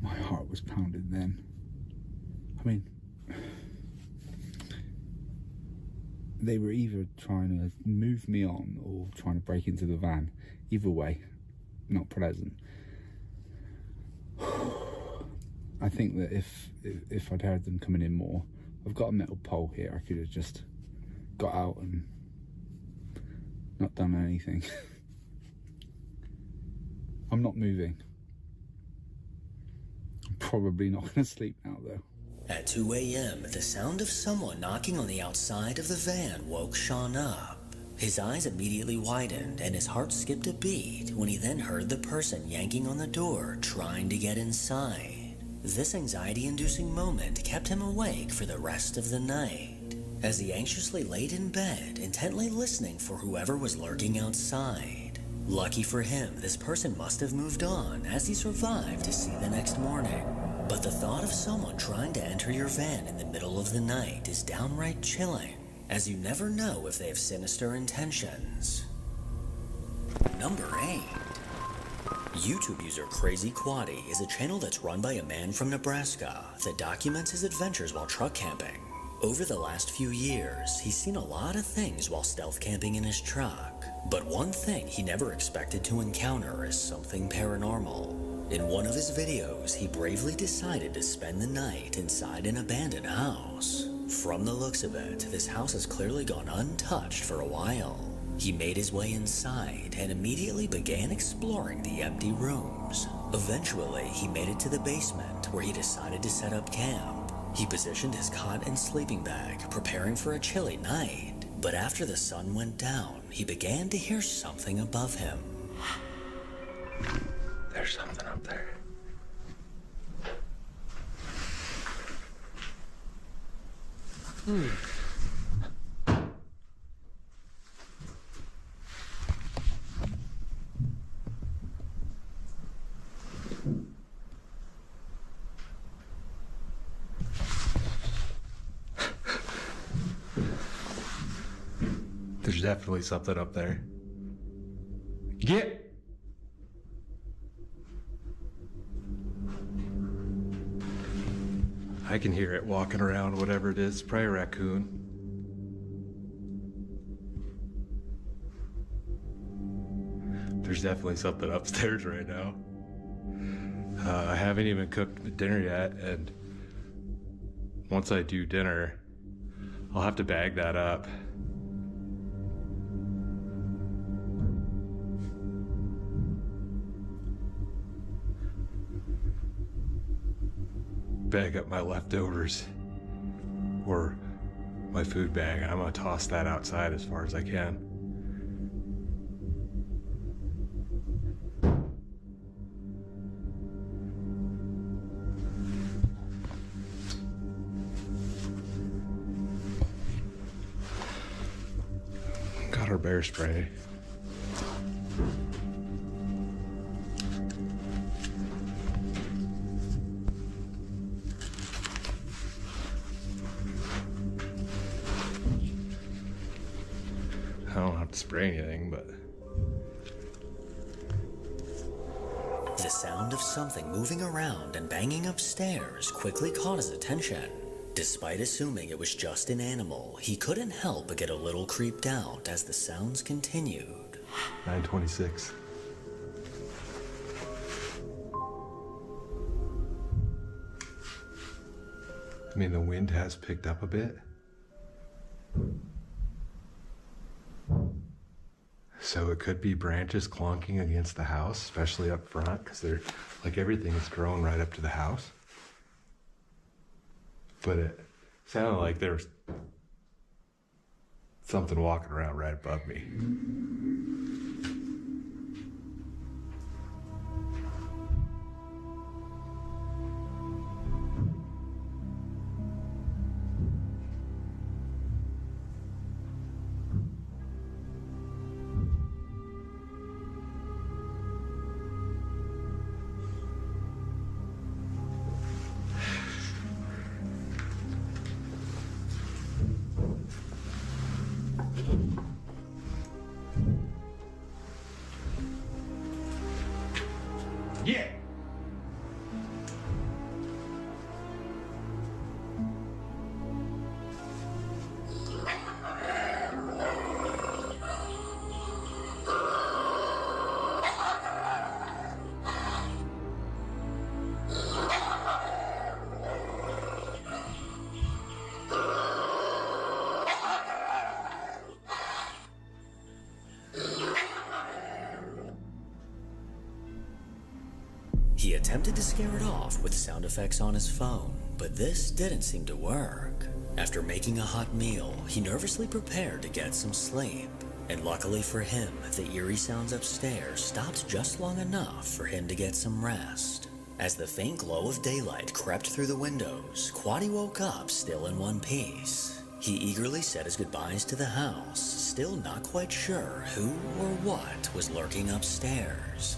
My heart was pounding then. I mean, they were either trying to move me on or trying to break into the van. Either way, not pleasant. I think that if I'd heard them coming in more, I've got a metal pole here, I could have just got out and not done anything. I'm not moving. I'm probably not going to sleep now though. At 2 a.m., the sound of someone knocking on the outside of the van woke Sean up. His eyes immediately widened and his heart skipped a beat when he then heard the person yanking on the door, trying to get inside. This anxiety-inducing moment kept him awake for the rest of the night, as he anxiously laid in bed, intently listening for whoever was lurking outside. Lucky for him, this person must have moved on, as he survived to see the next morning. But the thought of someone trying to enter your van in the middle of the night is downright chilling, as you never know if they have sinister intentions. Number 8. YouTube user Crazy Quaddy is a channel that's run by a man from Nebraska that documents his adventures while truck camping. Over the last few years, he's seen a lot of things while stealth camping in his truck, but one thing he never expected to encounter is something paranormal. In one of his videos, he bravely decided to spend the night inside an abandoned house. From the looks of it, this house has clearly gone untouched for a while. He made his way inside and immediately began exploring the empty rooms. Eventually, he made it to the basement where he decided to set up camp. He positioned his cot and sleeping bag, preparing for a chilly night. But after the sun went down, he began to hear something above him. There's something up there. There's definitely something up there. Get! I can hear it walking around, whatever it is, probably a raccoon. There's definitely something upstairs right now. I haven't even cooked dinner yet, and once I do dinner, I'll have to bag that up. Bag up my leftovers or my food bag, and I'm gonna toss that outside as far as I can. Got our bear spray. I don't have to spray anything, but... The sound of something moving around and banging upstairs quickly caught his attention. Despite assuming it was just an animal, he couldn't help but get a little creeped out as the sounds continued. 9:26. I mean, the wind has picked up a bit. So it could be branches clonking against the house, especially up front, because they're like everything is grown right up to the house. But it sounded like there was something walking around right above me. Yeah. He attempted to scare it off with sound effects on his phone, but this didn't seem to work. After making a hot meal, he nervously prepared to get some sleep. And luckily for him, the eerie sounds upstairs stopped just long enough for him to get some rest. As the faint glow of daylight crept through the windows, Quaddy woke up still in one piece. He eagerly said his goodbyes to the house, still not quite sure who or what was lurking upstairs.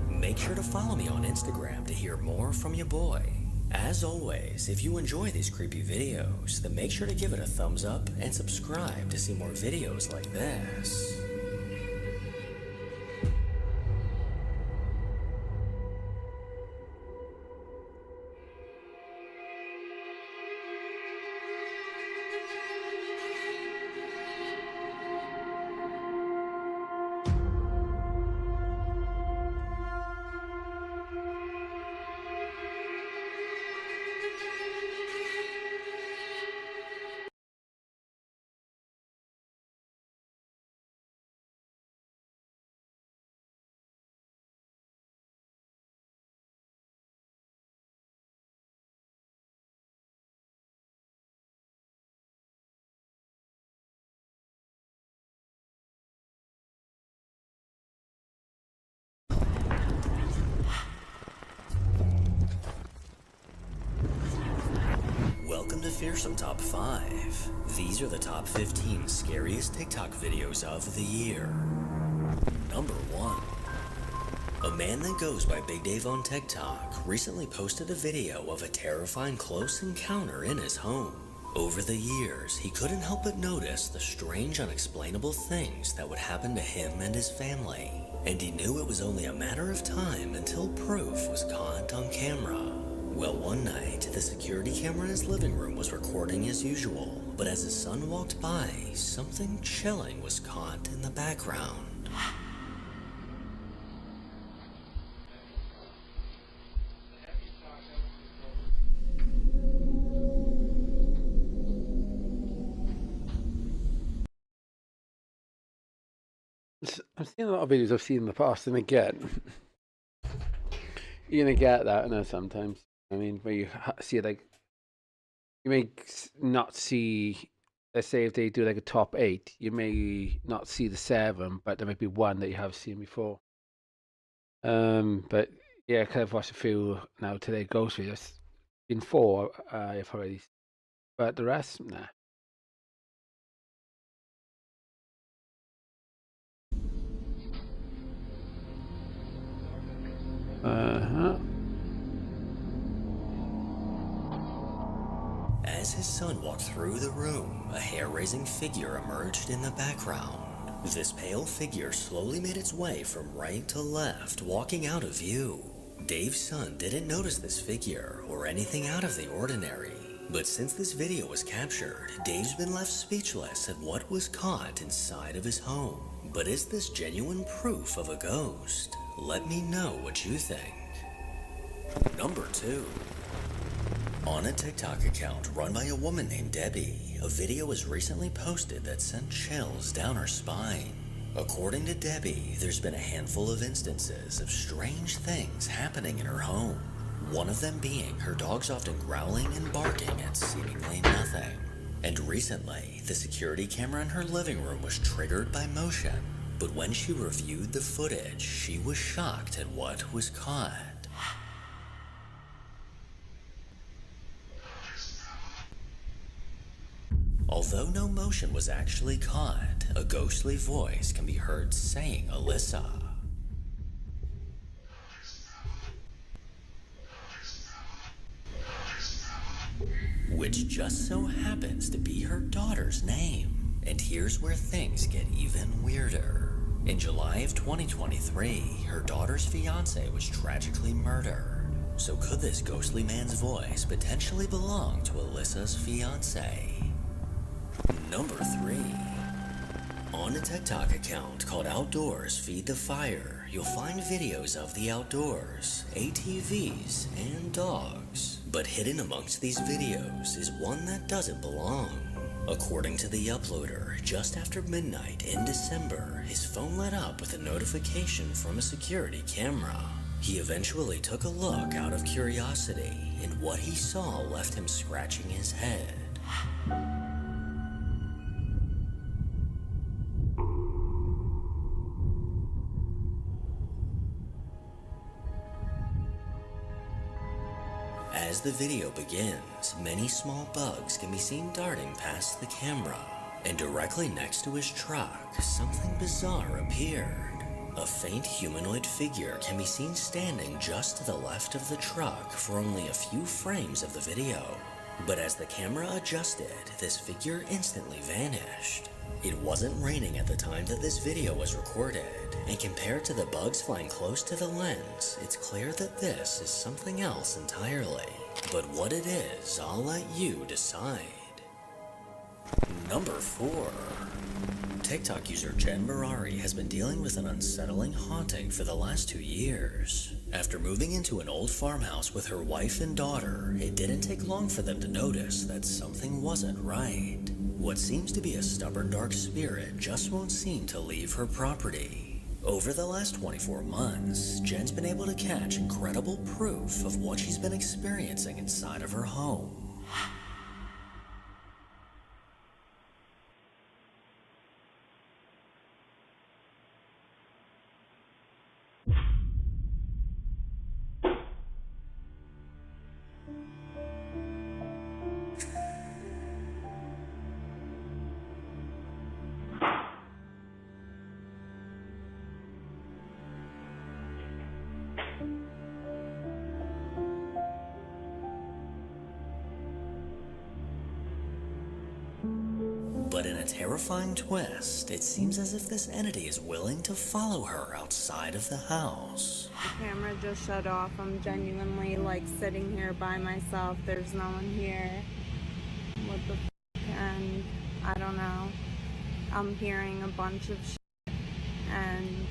Make sure to follow me on Instagram to hear more from your boy. As always, if you enjoy these creepy videos, then make sure to give it a thumbs up and subscribe to see more videos like this. Welcome to Fearsome Top 5. These are the top 15 scariest TikTok videos of the year. Number 1. A man that goes by Big Dave on TikTok recently posted a video of a terrifying close encounter in his home. Over the years, he couldn't help but notice the strange, unexplainable things that would happen to him and his family. And he knew it was only a matter of time until proof was caught on camera. Well, one night, the security camera in his living room was recording as usual, but as his son walked by, something chilling was caught in the background. I've seen a lot of videos I've seen in the past, and again, you're gonna get that, you know, sometimes. I mean, where you see like, you may not see, let's say if they do like a top 8, you may not see the 7, but there might be one that you have seen before. But yeah, I kind of watched a few now today. Ghost videos. In 4, I've already seen, but the rest, nah. As his son walked through the room, a hair-raising figure emerged in the background. This pale figure slowly made its way from right to left, walking out of view. Dave's son didn't notice this figure or anything out of the ordinary. But since this video was captured, Dave's been left speechless at what was caught inside of his home. But is this genuine proof of a ghost? Let me know what you think. Number 2. On a TikTok account run by a woman named Debbie, a video was recently posted that sent chills down her spine. According to Debbie, there's been a handful of instances of strange things happening in her home. One of them being her dogs often growling and barking at seemingly nothing. And recently, the security camera in her living room was triggered by motion. But when she reviewed the footage, she was shocked at what was caught. Although no motion was actually caught, a ghostly voice can be heard saying Alyssa. Which just so happens to be her daughter's name. And here's where things get even weirder. In July of 2023, her daughter's fiance was tragically murdered. So could this ghostly man's voice potentially belong to Alyssa's fiance? Number 3. On a TikTok account called Outdoors Feed the Fire, you'll find videos of the outdoors, ATVs, and dogs. But hidden amongst these videos is one that doesn't belong. According to the uploader, just after midnight in December, his phone lit up with a notification from a security camera. He eventually took a look out of curiosity, and what he saw left him scratching his head. As the video begins, many small bugs can be seen darting past the camera, and directly next to his truck, something bizarre appeared. A faint humanoid figure can be seen standing just to the left of the truck for only a few frames of the video. But as the camera adjusted, this figure instantly vanished. It wasn't raining at the time that this video was recorded, and compared to the bugs flying close to the lens, it's clear that this is something else entirely. But what it is, I'll let you decide. Number 4. TikTok user Jen Marari has been dealing with an unsettling haunting for the last 2 years. After moving into an old farmhouse with her wife and daughter, it didn't take long for them to notice that something wasn't right. What seems to be a stubborn dark spirit just won't seem to leave her property. Over the last 24 months, Jen's been able to catch incredible proof of what she's been experiencing inside of her home. But in a terrifying twist, it seems as if this entity is willing to follow her outside of the house. The camera just shut off. I'm genuinely like sitting here by myself. There's no one here. What the f***? And I don't know. I'm hearing a bunch of shit, and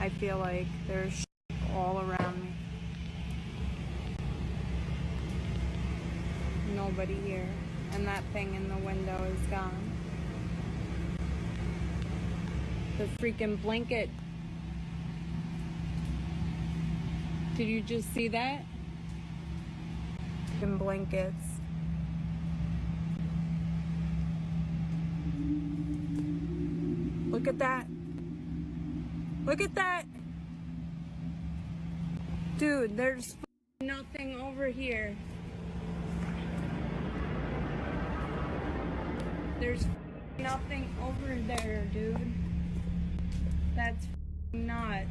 I feel like there's shit all around me. Nobody here. And that thing in the window is gone. The freaking blanket. Did you just see that? Freaking blankets. Look at that. Look at that. Dude, there's nothing over here. There's nothing over there, dude. That's nuts.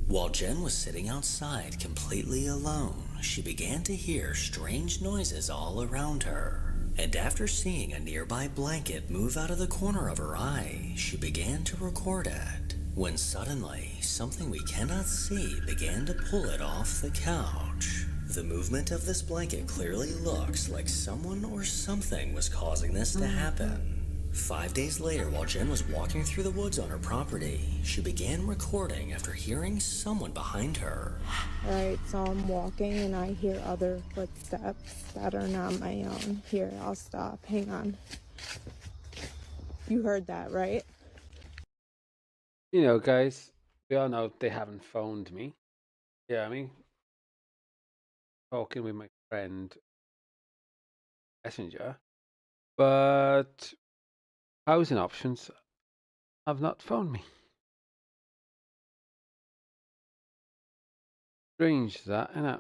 While Jen was sitting outside completely alone, she began to hear strange noises all around her. And after seeing a nearby blanket move out of the corner of her eye, she began to record it. When suddenly, something we cannot see began to pull it off the couch. The movement of this blanket clearly looks like someone or something was causing this to happen. 5 days later, while Jen was walking through the woods on her property, she began recording after hearing someone behind her. Alright, so I'm walking and I hear other footsteps that are not my own. Here, I'll stop. Hang on. You heard that, right? You know, guys, we all know they haven't phoned me. Yeah, I mean, talking with my friend Messenger, but housing options have not phoned me. Strange that, innit?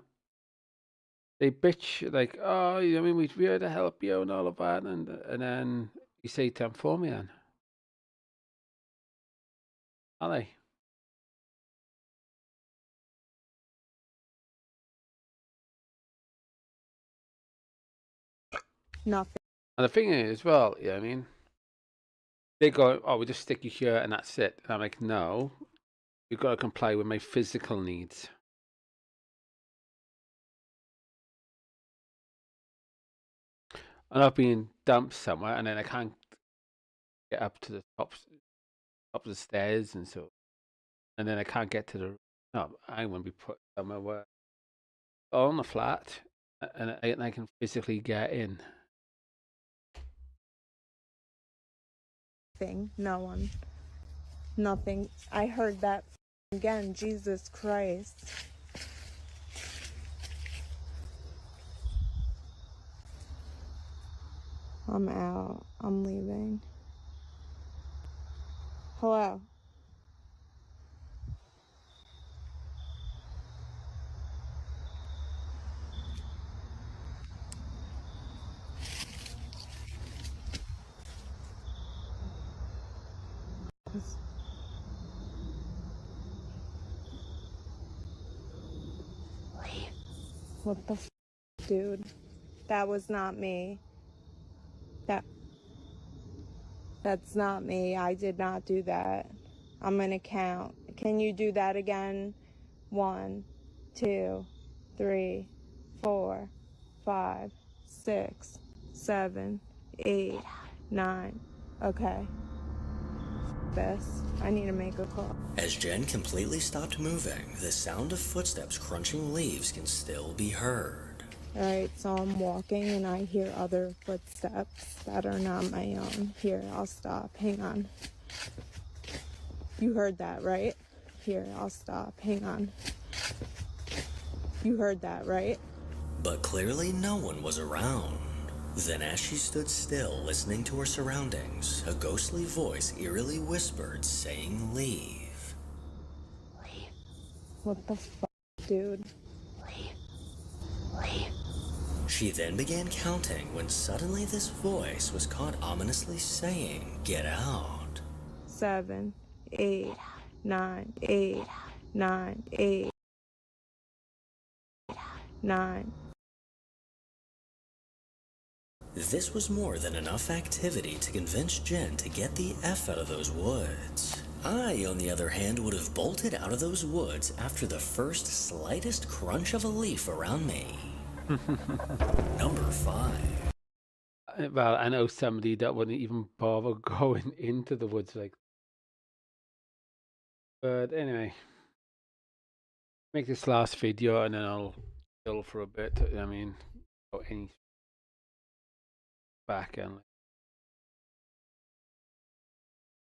They bitch like, oh, I mean, we're here to help you and all of that, and then you say to them, phone me then. Are they? Nothing. And the thing is, well, yeah, I mean, they go, oh, we just stick you here and that's it. And I'm like, no, you've got to comply with my physical needs. I'm not being dumped somewhere and then I can't get up to the top of the stairs and so, and then I can't get to the, no, I want to be put somewhere where on the flat and I can physically get in. No one. Nothing. I heard that again. Jesus Christ. I'm out. I'm leaving. Hello. What the f, dude? That was not me. That's not me. I did not do that. I'm gonna count. Can you do that again? 1, 2, 3, 4, 5, 6, 7, 8, 9. Okay. This. I need to make a call. As Jen completely stopped moving, the sound of footsteps crunching leaves can still be heard. Alright, so I'm walking and I hear other footsteps that are not my own. Here, I'll stop. Hang on. You heard that, right? Here, I'll stop. Hang on. You heard that, right? But clearly no one was around. Then as she stood still, listening to her surroundings, a ghostly voice eerily whispered, saying, "Leave." What the f, dude? Leave. She then began counting when suddenly this voice was caught ominously saying, "Get out." 7, 8, 9, 8, 9, 8, 9. This was more than enough activity to convince Jen to get the F out of those woods. I, on the other hand, would have bolted out of those woods after the first slightest crunch of a leaf around me. Number 5. Well, I know somebody that wouldn't even bother going into the woods like. But anyway, make this last video and then I'll chill for a bit. I mean, got any back end.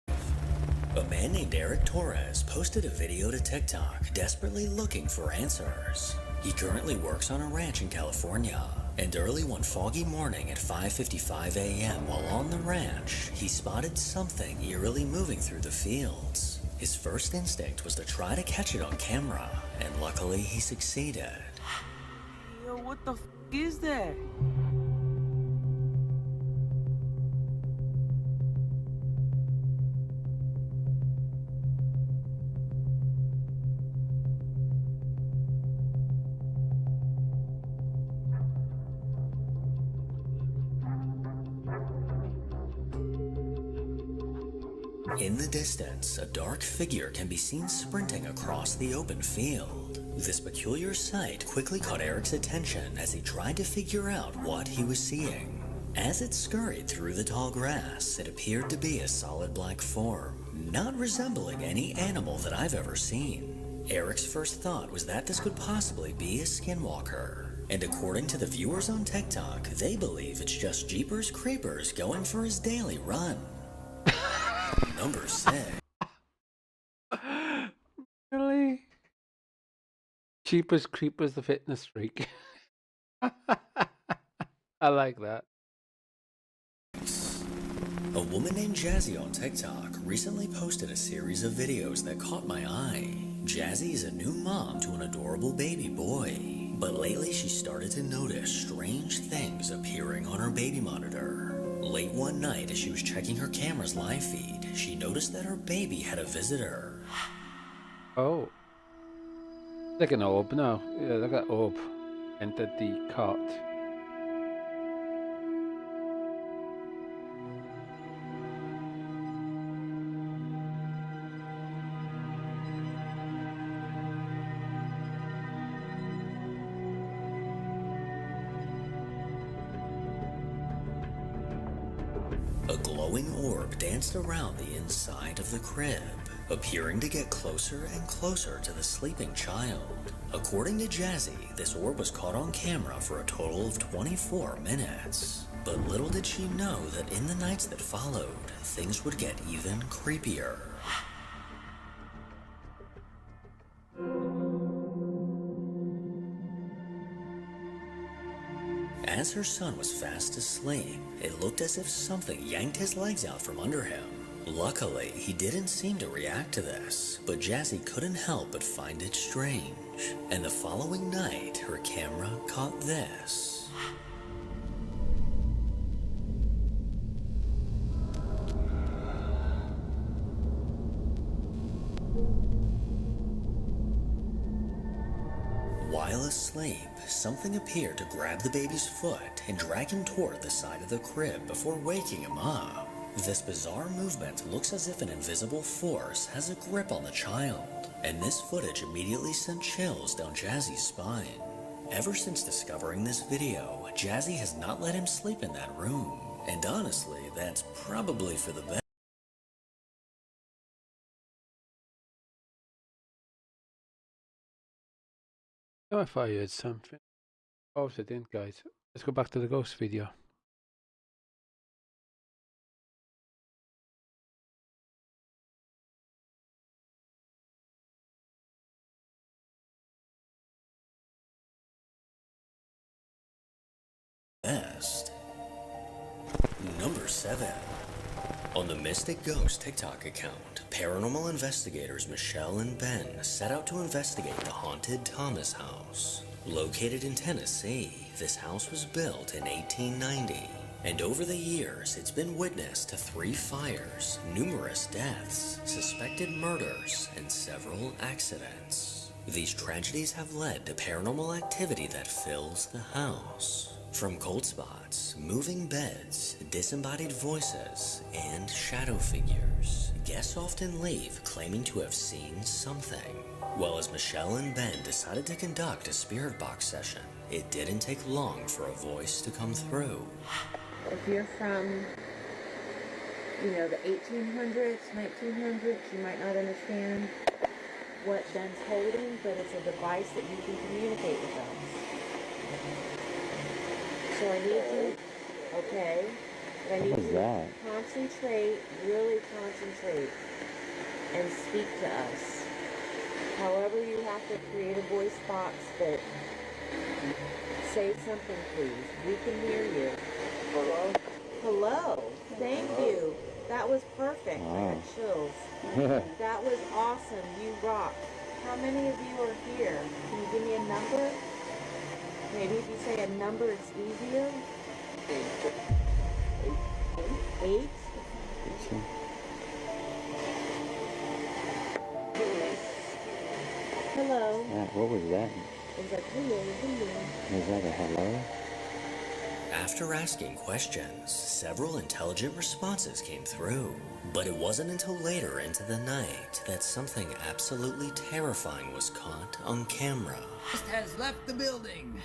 A man named Eric Torres posted a video to TikTok desperately looking for answers. He currently works on a ranch in California, and early one foggy morning at 5:55 a.m. while on the ranch, he spotted something eerily moving through the fields. His first instinct was to try to catch it on camera, and luckily he succeeded. Yo, what the f is that? In the distance, a dark figure can be seen sprinting across the open field. This peculiar sight quickly caught Eric's attention as he tried to figure out what he was seeing. As it scurried through the tall grass, it appeared to be a solid black form, not resembling any animal that I've ever seen. Eric's first thought was that this could possibly be a skinwalker. And according to the viewers on TikTok, they believe it's just Jeepers Creepers going for his daily run. Number 6. Really? Cheapest Creepers the fitness freak. I like that. A woman named Jazzy on TikTok recently posted a series of videos that caught my eye. Jazzy is a new mom to an adorable baby boy, but lately she started to notice strange things appearing on her baby monitor. Late one night as she was checking her camera's live feed, she noticed that her baby had a visitor. Oh. Like an orb, no. Yeah, like an orb entered the cart. A glowing orb danced around the inside of the crib, appearing to get closer and closer to the sleeping child. According to Jazzy, this orb was caught on camera for a total of 24 minutes. But little did she know that in the nights that followed, things would get even creepier. As her son was fast asleep, it looked as if something yanked his legs out from under him. Luckily, he didn't seem to react to this, but Jazzy couldn't help but find it strange. And the following night, her camera caught this. While asleep, something appeared to grab the baby's foot and drag him toward the side of the crib before waking him up. This bizarre movement looks as if an invisible force has a grip on the child, and this footage immediately sent chills down Jazzy's spine. Ever since discovering this video, Jazzy has not let him sleep in that room, and honestly, that's probably for the best. Oh, I thought you had something. Oh, I didn't, guys. Let's go back to the ghost video. Number 7. On the Mystic Ghost TikTok account, paranormal investigators Michelle and Ben set out to investigate the haunted Thomas house. Located in Tennessee, this house was built in 1890, and over the years it's been witness to 3 fires, numerous deaths, suspected murders, and several accidents. These tragedies have led to paranormal activity that fills the house. From cold spots, moving beds, disembodied voices, and shadow figures, guests often leave claiming to have seen something. Well, as Michelle and Ben decided to conduct a spirit box session, it didn't take long for a voice to come through. If you're from, the 1800s, 1900s, you might not understand what Ben's holding, but it's a device that you can communicate with us. So I need you, okay, but I need you to concentrate, really concentrate, and speak to us. However, you have to create a voice box, but say something, please. We can hear you. Hello? Hello. Thank you. That was perfect. I got chills. That was awesome. You rock. How many of you are here? Can you give me a number? Maybe if you say a number, it's easier. 8? Hello. What was that? It was like, hello, hello. Was that a hello? After asking questions, several intelligent responses came through. But it wasn't until later into the night that something absolutely terrifying was caught on camera. Has left the building.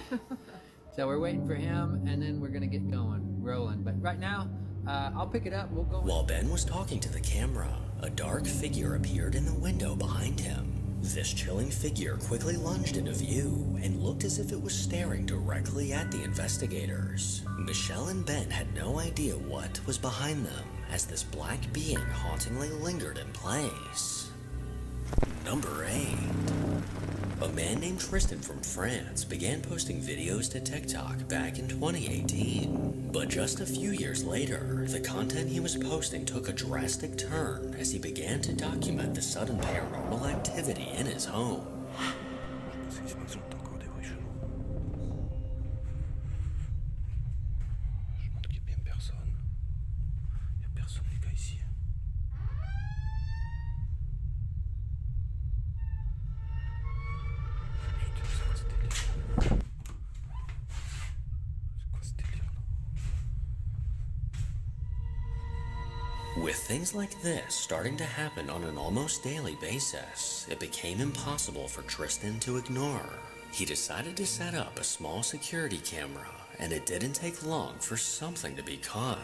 So we're waiting for him, and then we're gonna get rolling. But right now, I'll pick it up. We'll go. While Ben was talking to the camera, a dark figure appeared in the window behind him. This chilling figure quickly lunged into view and looked as if it was staring directly at the investigators. Michelle and Ben had no idea what was behind them, as this black being hauntingly lingered in place. Number 8. A man named Tristan from France began posting videos to TikTok back in 2018. But just a few years later, the content he was posting took a drastic turn as he began to document the sudden paranormal activity in his home. With things like this starting to happen on an almost daily basis, it became impossible for Tristan to ignore. He decided to set up a small security camera, and it didn't take long for something to be caught.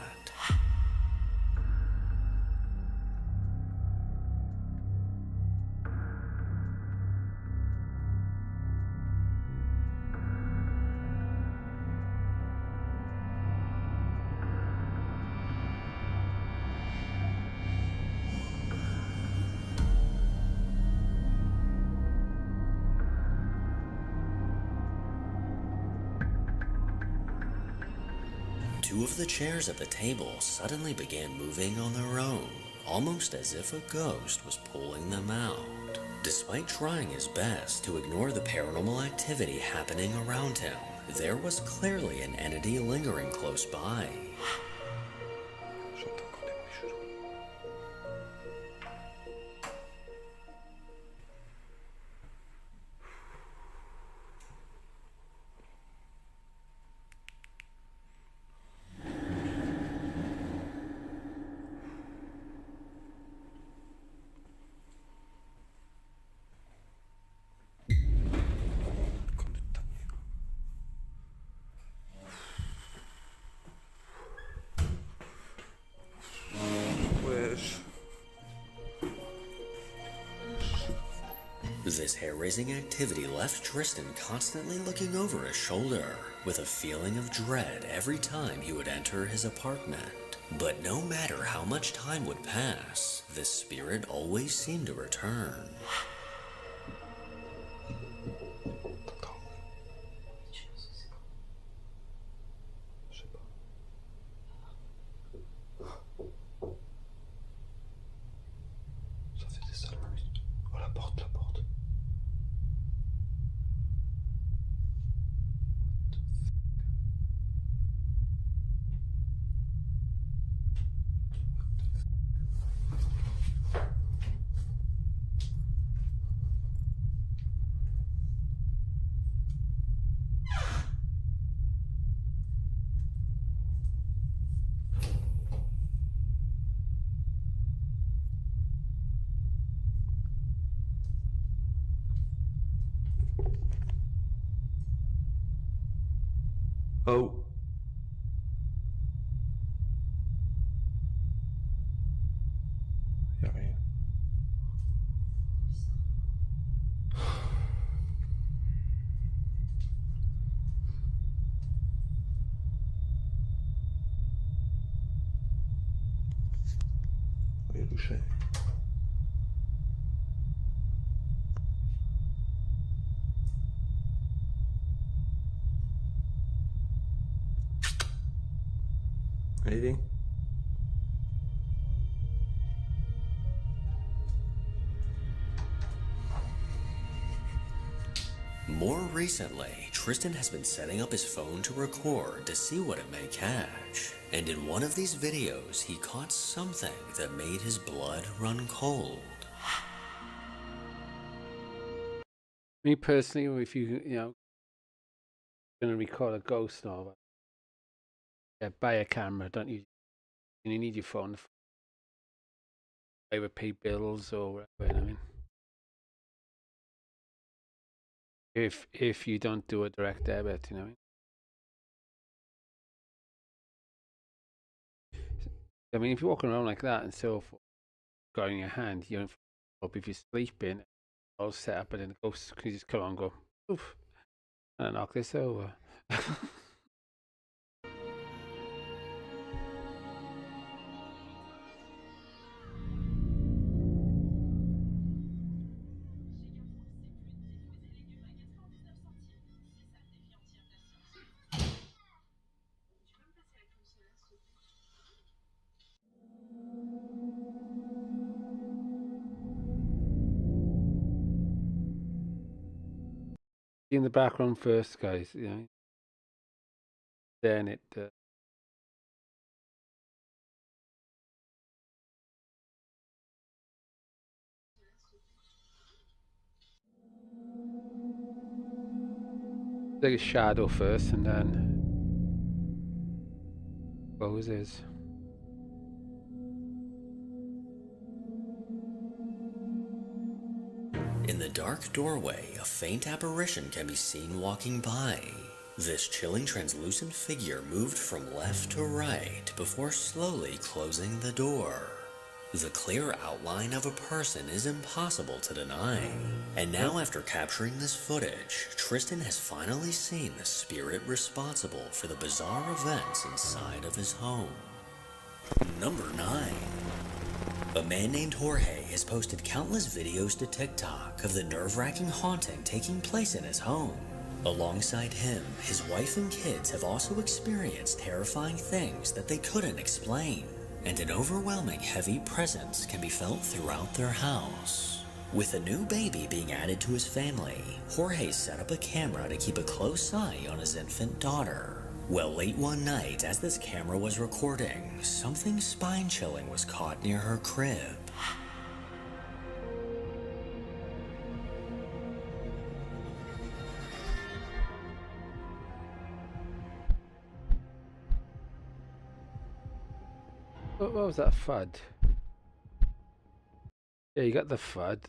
Two of the chairs at the table suddenly began moving on their own, almost as if a ghost was pulling them out. Despite trying his best to ignore the paranormal activity happening around him, there was clearly an entity lingering close by. This hair-raising activity left Tristan constantly looking over his shoulder, with a feeling of dread every time he would enter his apartment. But no matter how much time would pass, this spirit always seemed to return. Oh. Ja, ey. Oj, duszę. Anything? More recently, Tristan has been setting up his phone to record to see what it may catch. And in one of these videos, he caught something that made his blood run cold. Me personally, if you know, going to record a ghost novel, Yeah, buy a camera. Don't use. You need your phone. Either pay bills or whatever. You know what I mean, if you don't do a direct debit, you know what I mean, if you're walking around like that and so forth, got in your hand, you don't up if you're sleeping, all set up, and then go, you just come on and go, oof, and knock this over. In the background first, guys. You know, then it. Take a shadow first, and then closes. In the dark doorway, a faint apparition can be seen walking by. This chilling translucent figure moved from left to right before slowly closing the door. The clear outline of a person is impossible to deny. And now, after capturing this footage, Tristan has finally seen the spirit responsible for the bizarre events inside of his home. Number 9. A man named Jorge has posted countless videos to TikTok of the nerve-wracking haunting taking place in his home. Alongside him, his wife and kids have also experienced terrifying things that they couldn't explain, and an overwhelming heavy presence can be felt throughout their house. With a new baby being added to his family, Jorge set up a camera to keep a close eye on his infant daughter. Well, late one night, as this camera was recording, something spine-chilling was caught near her crib. What was that FUD? Yeah, you got the FUD.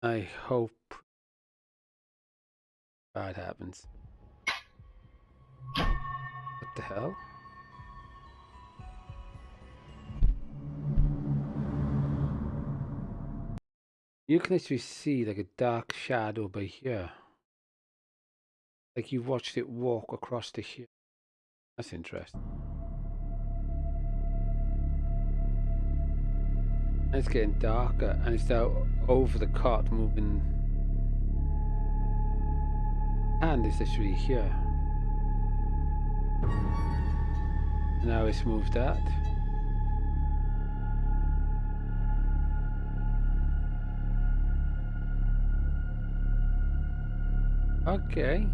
I hope bad happens. What the hell? You can actually see like a dark shadow by here. Like you've watched it walk across to here. That's interesting. And it's getting darker, and it's now over the cot moving. And it's literally here. Now it's moved that. Okay.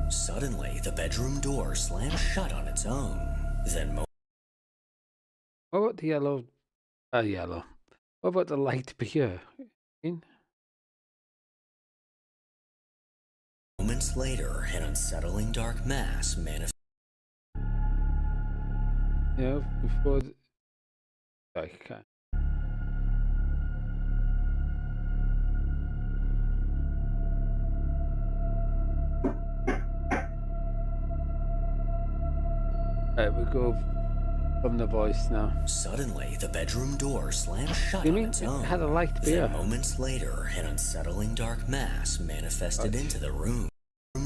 Suddenly, the bedroom door slammed shut on its own. Then What about the yellow? Yellow. What about the light here? moments later, an unsettling dark mass manifested. Yeah, before. Okay. Alright, we go from the voice now. Suddenly, the bedroom door slammed shut You on mean its it own. had a light Then, here? moments later, an unsettling dark mass manifested into the room.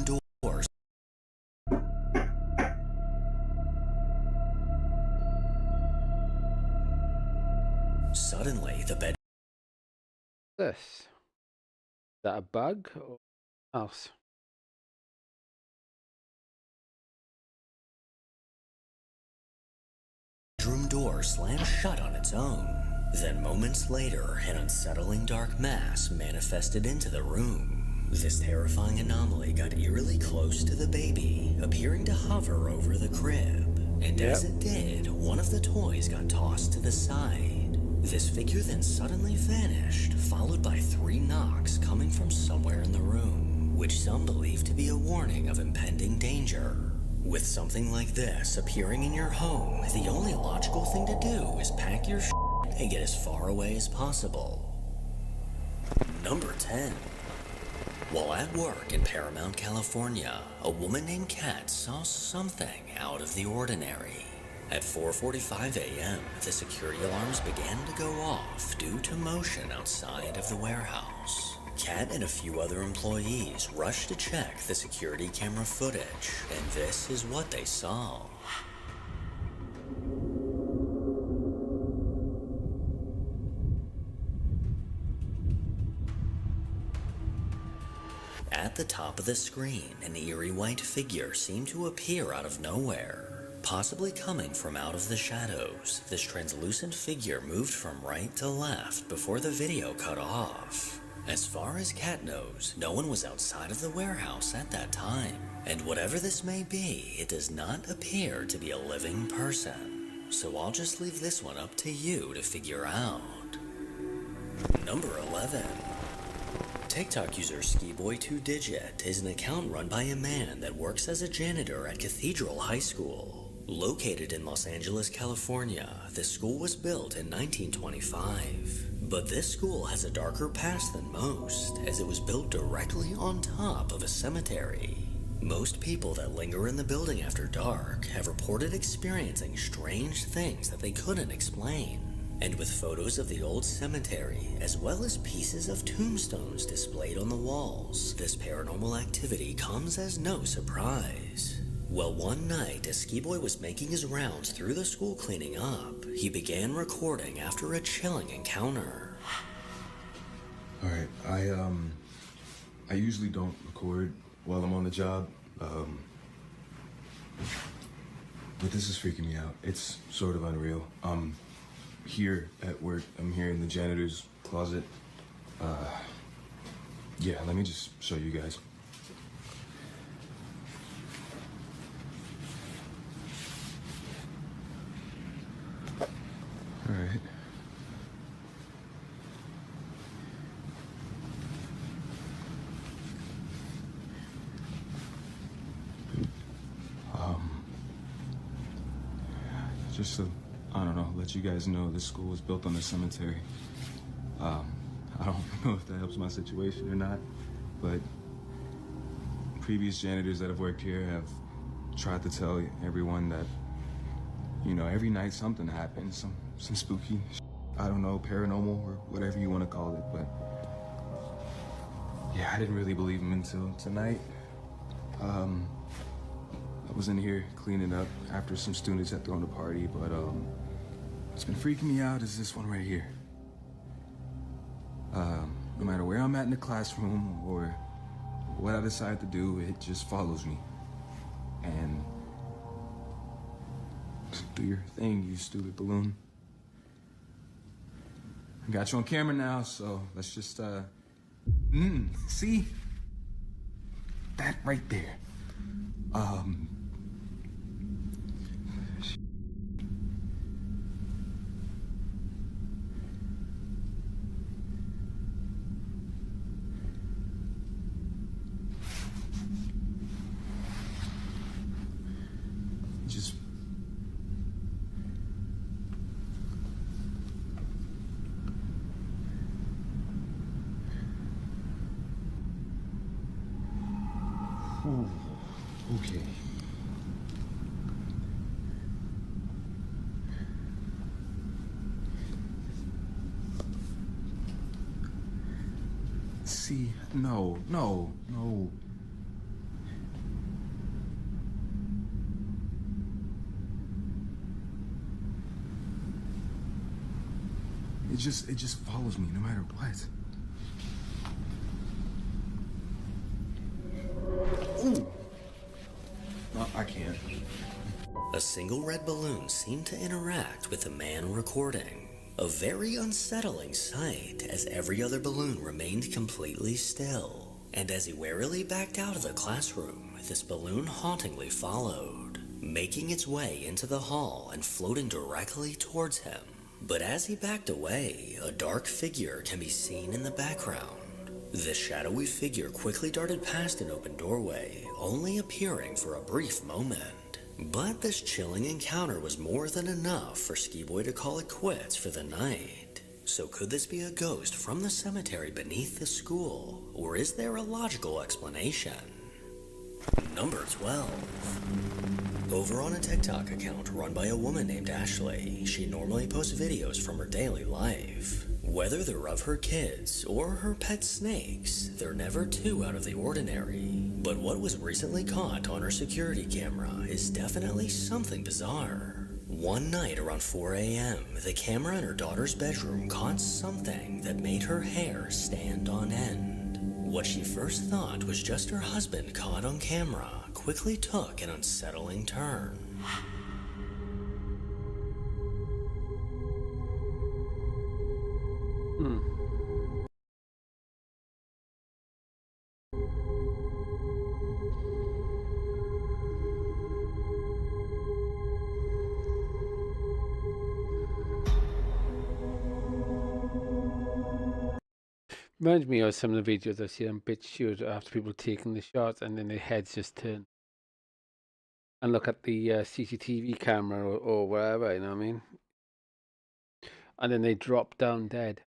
Doors. Suddenly, the bed. This. Is that a bug or else? Bedroom door slammed shut on its own. Then, moments later, an unsettling dark mass manifested into the room. This terrifying anomaly got eerily close to the baby, appearing to hover over the crib. And as it did, one of the toys got tossed to the side. This figure then suddenly vanished, followed by 3 knocks coming from somewhere in the room, which some believe to be a warning of impending danger. With something like this appearing in your home, the only logical thing to do is pack your shit and get as far away as possible. Number 10. While at work in Paramount, California, a woman named Kat saw something out of the ordinary. At 4:45 a.m., the security alarms began to go off due to motion outside of the warehouse. Kat and a few other employees rushed to check the security camera footage, and this is what they saw. At the top of the screen, an eerie white figure seemed to appear out of nowhere. Possibly coming from out of the shadows, this translucent figure moved from right to left before the video cut off. As far as Kat knows, no one was outside of the warehouse at that time, and whatever this may be, it does not appear to be a living person. So I'll just leave this one up to you to figure out. Number 11. TikTok user SkiBoy2Digit is an account run by a man that works as a janitor at Cathedral High School. Located in Los Angeles, California, this school was built in 1925. But this school has a darker past than most, as it was built directly on top of a cemetery. Most people that linger in the building after dark have reported experiencing strange things that they couldn't explain. And with photos of the old cemetery, as well as pieces of tombstones displayed on the walls, this paranormal activity comes as no surprise. Well, one night, as Ski-Boy was making his rounds through the school cleaning up, he began recording after a chilling encounter. Alright, I usually don't record while I'm on the job, but this is freaking me out. It's sort of unreal. Here at work, I'm here in the janitor's closet. Yeah, let me just show you guys. All right. Just to, I don't know, let you guys know this school was built on a cemetery. I don't know if that helps my situation or not, but previous janitors that have worked here have tried to tell everyone that, you know, every night something happens, some spooky, I don't know, paranormal or whatever you want to call it, but yeah, I didn't really believe them until tonight. I was in here cleaning up after some students had thrown a party, but what's been freaking me out is this one right here. No matter where I'm at in the classroom or what I decide to do, it just follows me. And do your thing, you stupid balloon. I got you on camera now, so let's just, see? That right there. Just okay. See, no. It just follows me no matter what. Ooh. No, I can't. A single red balloon seemed to interact with the man recording. A very unsettling sight, as every other balloon remained completely still. And as he warily backed out of the classroom, this balloon hauntingly followed, making its way into the hall and floating directly towards him. But as he backed away, a dark figure can be seen in the background. The shadowy figure quickly darted past an open doorway, only appearing for a brief moment. But this chilling encounter was more than enough for Ski Boy to call it quits for the night. So could this be a ghost from the cemetery beneath the school, or is there a logical explanation? Number 12. Over on a TikTok account run by a woman named Ashley, she normally posts videos from her daily life. Whether they're of her kids or her pet snakes, they're never too out of the ordinary. But what was recently caught on her security camera is definitely something bizarre. One night around 4 a.m., the camera in her daughter's bedroom caught something that made her hair stand on end. What she first thought was just her husband caught on camera quickly took an unsettling turn. Reminds me of some of the videos I see on BitChute after people taking the shots and then their heads just turn and look at the CCTV camera or wherever, you know what I mean? And then they drop down dead.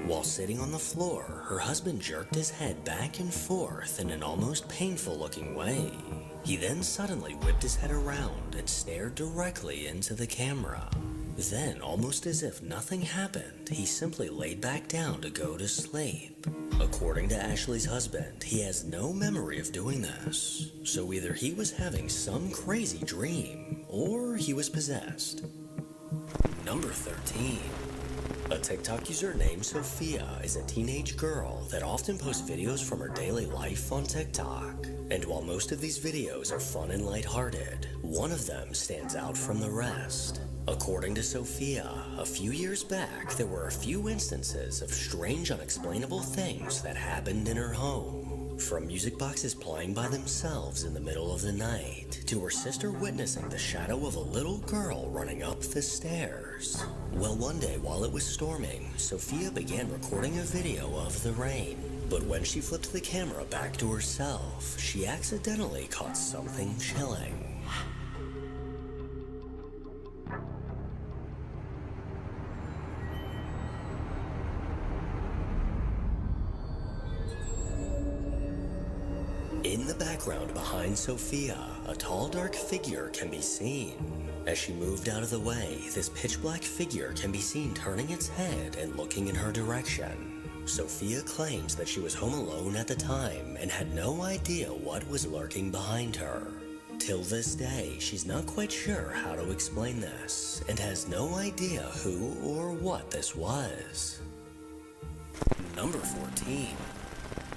While sitting on the floor, her husband jerked his head back and forth in an almost painful-looking way. He then suddenly whipped his head around and stared directly into the camera. Then, almost as if nothing happened, he simply laid back down to go to sleep. According to Ashley's husband, he has no memory of doing this. So either he was having some crazy dream, or he was possessed. Number 13. A TikTok user named Sophia is a teenage girl that often posts videos from her daily life on TikTok. And while most of these videos are fun and lighthearted, one of them stands out from the rest. According to Sophia, a few years back, there were a few instances of strange unexplainable things that happened in her home. From music boxes playing by themselves in the middle of the night, to her sister witnessing the shadow of a little girl running up the stairs. Well, one day while it was storming, Sophia began recording a video of the rain. But when she flipped the camera back to herself, she accidentally caught something chilling. In the background behind Sophia, a tall dark figure can be seen. As she moved out of the way, this pitch black figure can be seen turning its head and looking in her direction. Sophia claims that she was home alone at the time and had no idea what was lurking behind her. Till this day, she's not quite sure how to explain this and has no idea who or what this was. Number 14.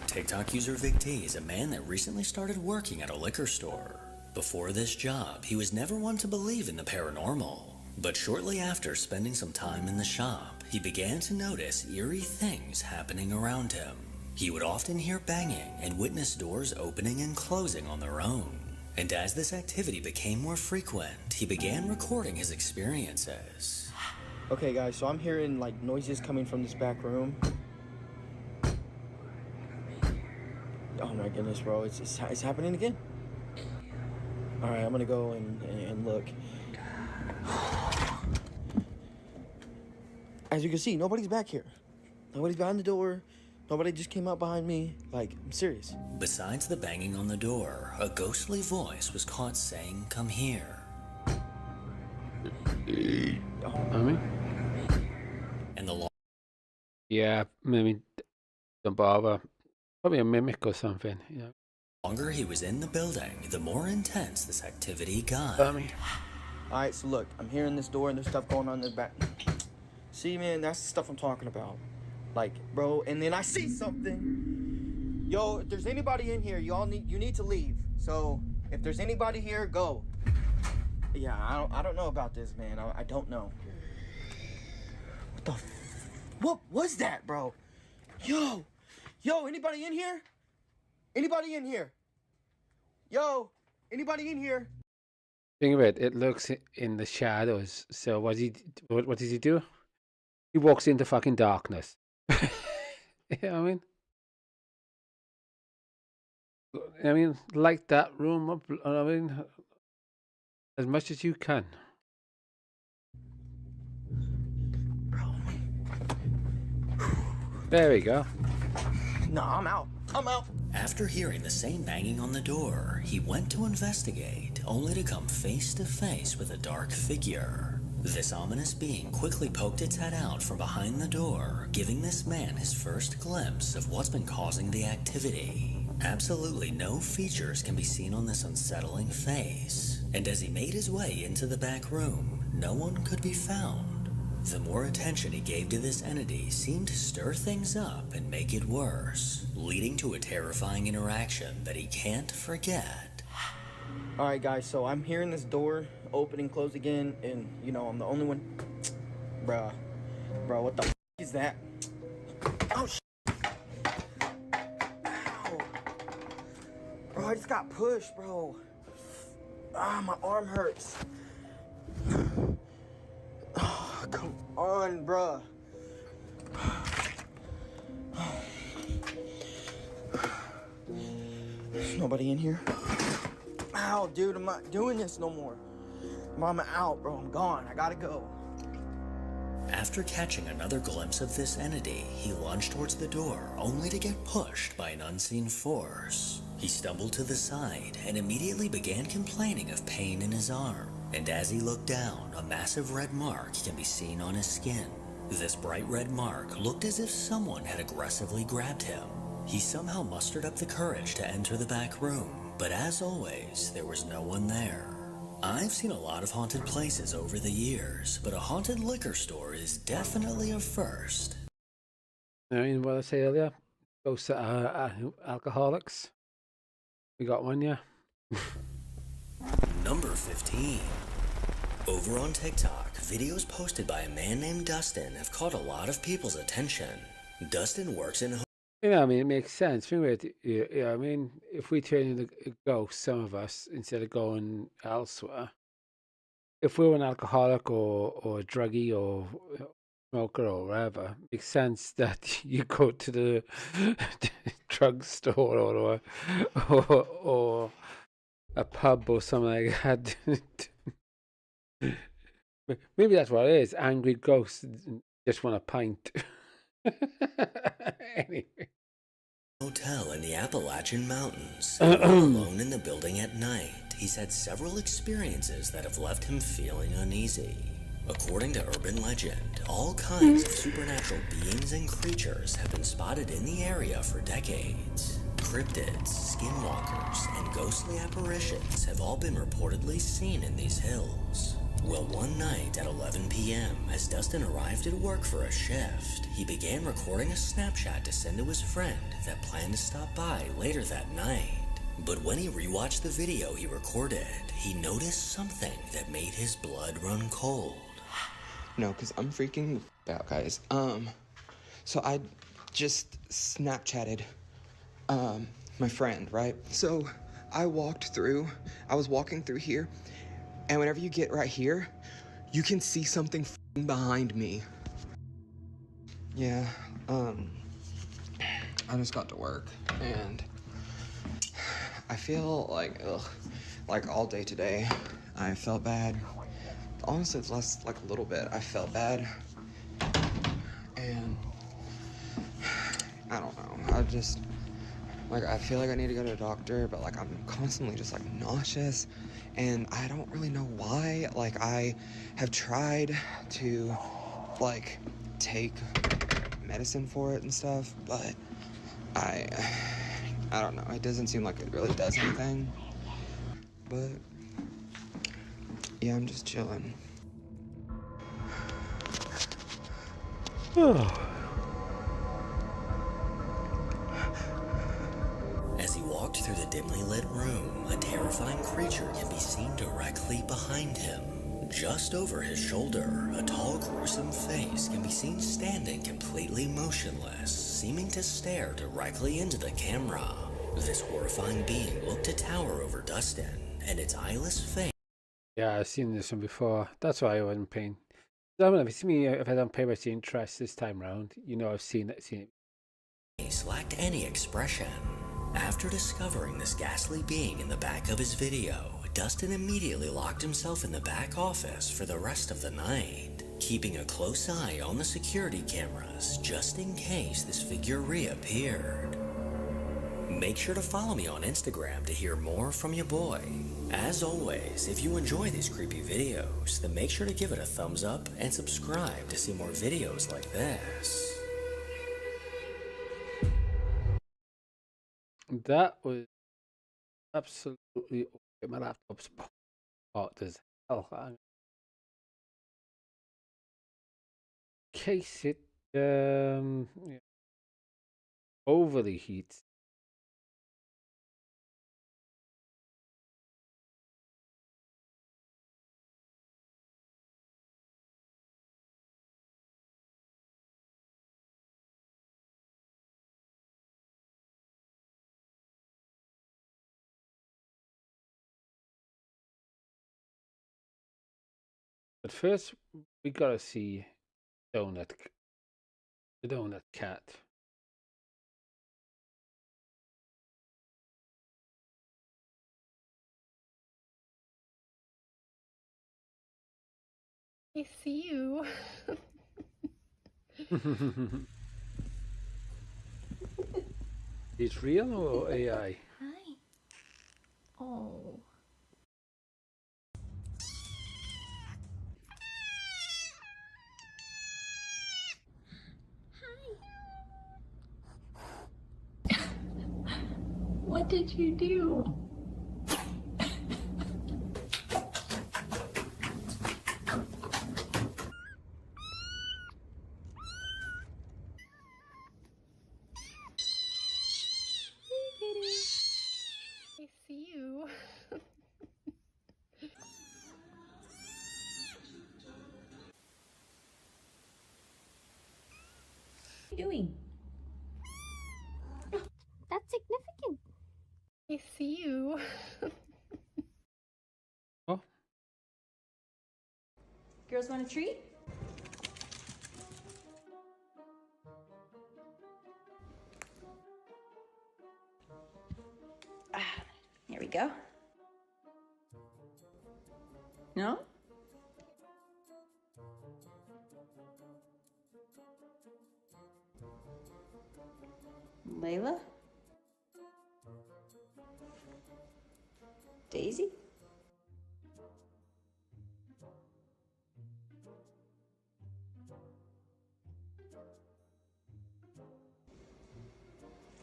TikTok user Vic T is a man that recently started working at a liquor store. Before this job, he was never one to believe in the paranormal. But shortly after spending some time in the shop, he began to notice eerie things happening around him. He would often hear banging and witness doors opening and closing on their own. And as this activity became more frequent, he began recording his experiences. Okay guys, so I'm hearing like noises coming from this back room. Oh my goodness, bro, it's happening again. All right, I'm gonna go and look. As you can see, nobody's back here. Nobody's behind the door. Nobody just came out behind me. Like, I'm serious. Besides the banging on the door, a ghostly voice was caught saying, "Come here." Mommy? And the Yeah, maybe don't bother. Probably a mimic or something, you know. longer he was in the building, the more intense this activity got. All right, so look, I'm hearing this door and there's stuff going on in the back. See, man, that's the stuff I'm talking about. Like, bro, and then I see something. Yo, if there's anybody in here, you need to leave. So if there's anybody here, go. Yeah, I don't know about this, man. I don't know. What the What was that, bro? Yo, anybody in here? Anybody in here? Yo, anybody in here? Think of it. It looks in the shadows. So what does he do? He walks into fucking darkness. You know what I mean? Light that room up. I mean, as much as you can. There we go. No, I'm out. I'm out. After hearing the same banging on the door, he went to investigate, only to come face to face with a dark figure. This ominous being quickly poked its head out from behind the door, giving this man his first glimpse of what's been causing the activity. Absolutely no features can be seen on this unsettling face, and as he made his way into the back room, no one could be found. The more attention he gave to this entity seemed to stir things up and make it worse, leading to a terrifying interaction that he can't forget. Alright guys, so I'm hearing this door open and close again, and you know, I'm the only one. Bruh, what the is that? Oh, ow. Bro, I just got pushed, bro. Ah, my arm hurts. Oh, come on, bruh. There's nobody in here. Ow, dude, I'm not doing this no more. Mama out, bro. I'm gone. I gotta go. After catching another glimpse of this entity, he lunged towards the door, only to get pushed by an unseen force. He stumbled to the side and immediately began complaining of pain in his arm. And as he looked down, a massive red mark can be seen on his skin. This bright red mark looked as if someone had aggressively grabbed him. He somehow mustered up the courage to enter the back room, but as always, there was no one there. I've seen a lot of haunted places over the years, but a haunted liquor store is definitely a first. I mean, what I say earlier, ghosts that are alcoholics. We got one, yeah. Number 15. Over on TikTok, videos posted by a man named Dustin have caught a lot of people's attention. Dustin works in Yeah, I mean, it makes sense. Think about it. Yeah, I mean, if we turn into ghosts, some of us, instead of going elsewhere, if we were an alcoholic or a druggie or smoker or whatever, it makes sense that you go to the drugstore or a pub or something like that. Maybe that's what it is. Angry ghosts just want a pint. Anyway. Hotel in the Appalachian Mountains. Alone in the building at night, he's had several experiences that have left him feeling uneasy. According to urban legend, all kinds of supernatural beings and creatures have been spotted in the area for decades. Cryptids, skinwalkers, and ghostly apparitions have all been reportedly seen in these hills. Well, one night at 11 p.m., as Dustin arrived at work for a shift, he began recording a Snapchat to send to his friend that planned to stop by later that night. But when he rewatched the video he recorded, he noticed something that made his blood run cold. No, because I'm freaking out, guys. So I just Snapchatted my friend, right? So I was walking through here, and whenever you get right here, you can see something behind me. Yeah, I just got to work, and I feel like, like all day today, I felt bad. Honestly, it's less, like a little bit, I felt bad, and I don't know, I feel like I need to go to a doctor, but like I'm constantly just like nauseous, and I don't really know why. Like I have tried to like take medicine for it and stuff, but I don't know, it doesn't seem like it really does anything, but yeah, I'm just chilling. As he walked through the dimly lit room, a terrifying creature can be seen directly behind him. Just over his shoulder, a tall, gruesome face can be seen standing completely motionless, seeming to stare directly into the camera. This horrifying being looked to tower over Dustin, and its eyeless face Yeah, I've seen this one before. That's why I wasn't paying. I don't know, if it's me, if I don't pay much interest this time round, you know, I've seen it. lacked any expression. After discovering this ghastly being in the back of his video, Dustin immediately locked himself in the back office for the rest of the night, keeping a close eye on the security cameras just in case this figure reappeared. Make sure to follow me on Instagram to hear more from your boy. As always, if you enjoy these creepy videos, then make sure to give it a thumbs up and subscribe to see more videos like this. That was absolutely okay. My laptop's hot as hell. In case it yeah, overly heats. But first, we gotta see the donut cat. I see you. It's real or AI? Hi. Oh. What did you do? I see you. What are you doing? That's significant. I see you. Oh. Girls want a treat? Here we go. No? Layla? Daisy?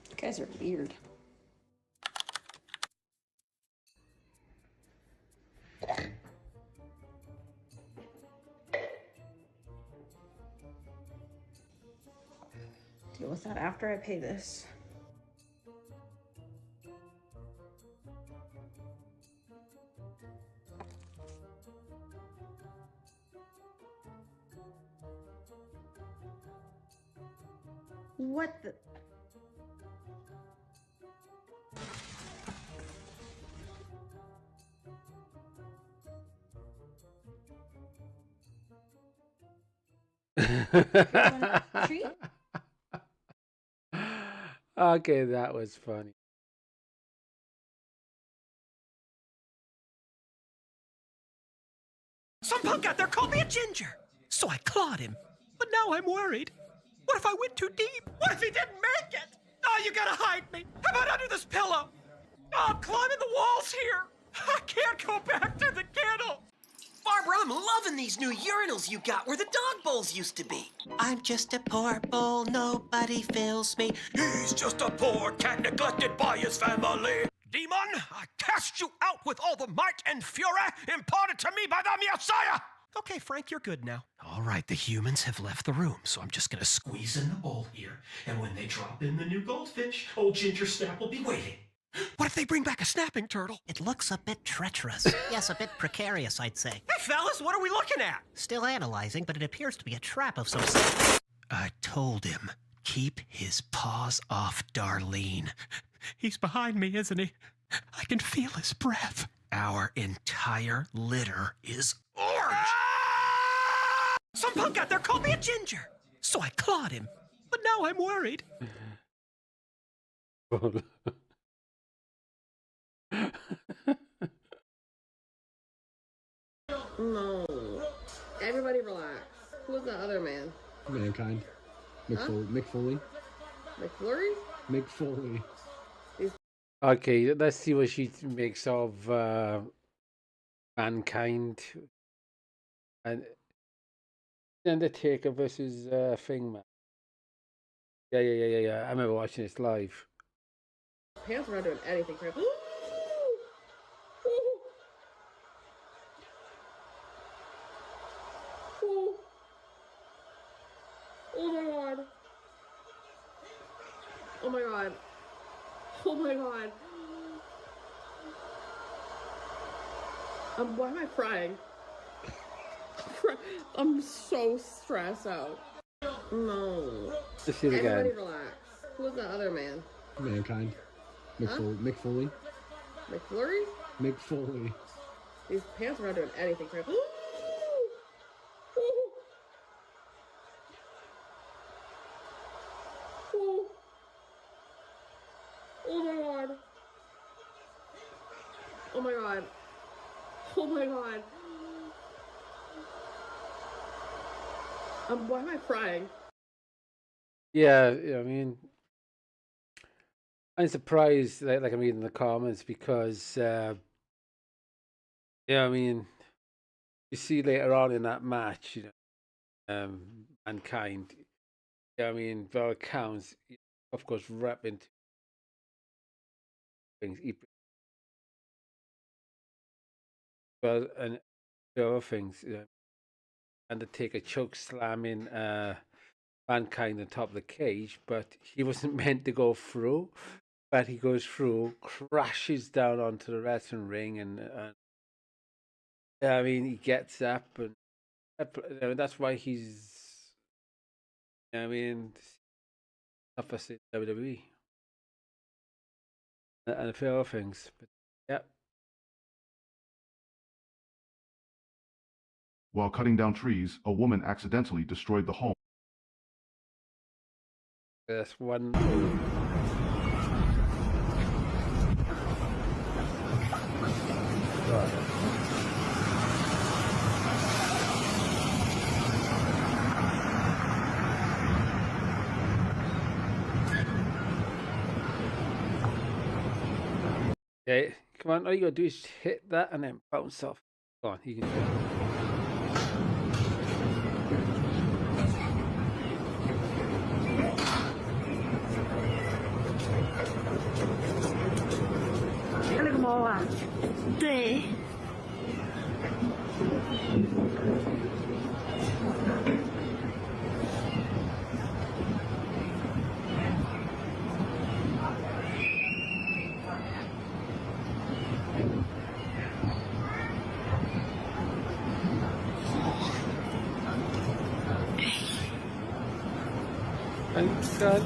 You guys are weird. Deal with that after I pay this. What the? Treat? Okay, that was funny. Some punk out there called me a ginger, so I clawed him. But now I'm worried. What if I went too deep? What if he didn't make it? Oh, you gotta hide me. How about under this pillow? Oh, I'm climbing the walls here. I can't go back to the kennel. Barbara, I'm loving these new urinals you got where the dog bowls used to be. I'm just a poor bull, nobody fills me. He's just a poor cat neglected by his family. Demon, I cast you out with all the might and fury imparted to me by the Messiah. Okay, Frank, you're good now. All right, the humans have left the room, so I'm just gonna squeeze in the bowl here, and when they drop in the new goldfish, old Ginger Snap will be waiting. What if they bring back a snapping turtle? It looks a bit treacherous. Yes, a bit precarious, I'd say. Hey, fellas, what are we looking at? Still analyzing, but it appears to be a trap of some sort. I told him, keep his paws off Darlene. He's behind me, isn't he? I can feel his breath. Our entire litter is orange. Some punk out there called me a ginger. So I clawed him. But now I'm worried. No. Everybody relax. Who's the other man? Mankind. Huh? Mick Foley. McFlurry? Mick Foley. Okay, let's see what she makes of Mankind and Undertaker versus Thing Man. Yeah. I remember watching this live. Pants are not doing anything for him. Oh my god. Oh my god. Oh my god. Why am I crying? I'm so stressed out. No. Let's see it again. Everybody relax. Who's the other man? Mankind. Huh? Mick Foley. McFlurry? Mick Foley. These pants are not doing anything for him. Oh my god. Oh my god. Oh my god. Why am I crying? Yeah, I mean, I'm surprised, like I'm reading the comments, because I mean, you see later on in that match, Mankind, I mean, by all accounts, of course, rep into things. Well, and the other things, Undertaker choke slamming Mankind on top of the cage, but he wasn't meant to go through. But he goes through, crashes down onto the wrestling ring, and I mean, he gets up, and that's why he's, I mean, toughest in WWE and a few other things. But yeah. While cutting down trees, a woman accidentally destroyed the home. That's one. Okay, come on, all you gotta do is hit that and then bounce off. Go on, you can do it. Thanks, God.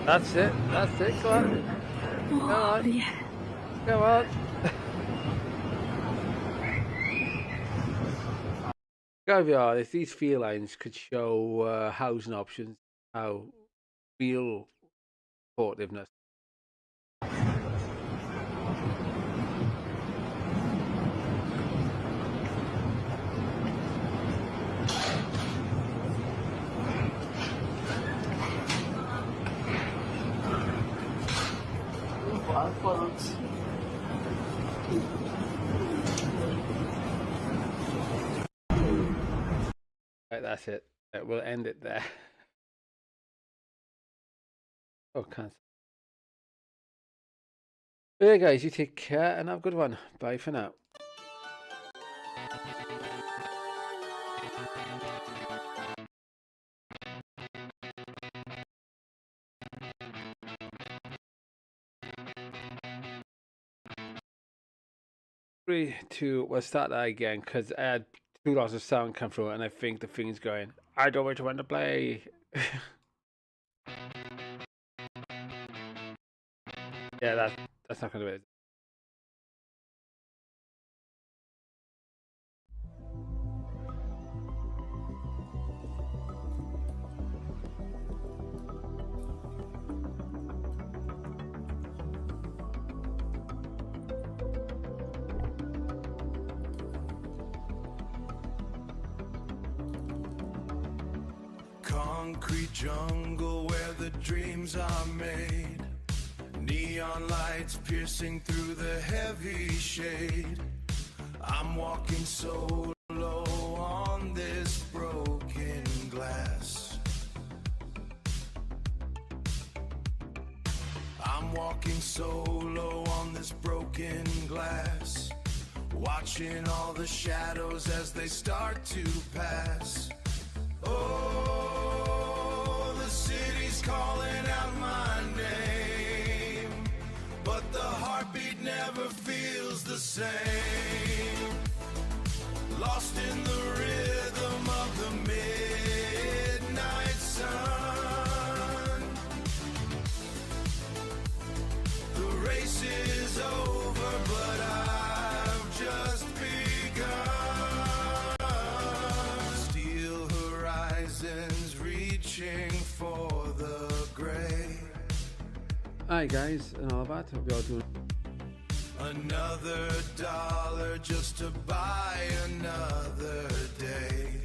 That's it. Go on. Come on. Yeah. Come on. Gotta be honest, these felines could show housing options, how real supportiveness. Right, that's it. Right, we'll end it there. Oh, cancel. There, guys, you take care and have a good one. Bye for now. 3, 2, we'll start that again because I had 2 lots of sound come through and I think the thing's going, I don't want to play. Yeah, that's not going to be it. Concrete jungle where the dreams are made. Neon lights piercing through the heavy shade. I'm walking solo on this broken glass. I'm walking solo on this broken glass. Watching all the shadows as they start to pass. Oh, the city's calling out my name, but the heartbeat never feels the same. Lost in the rhythm of the midnight sun. The race is over, but I've just begun. Steel horizons reaching for the gray. Hi guys, and all that. Hope you're all doing. Another dollar just to buy another day.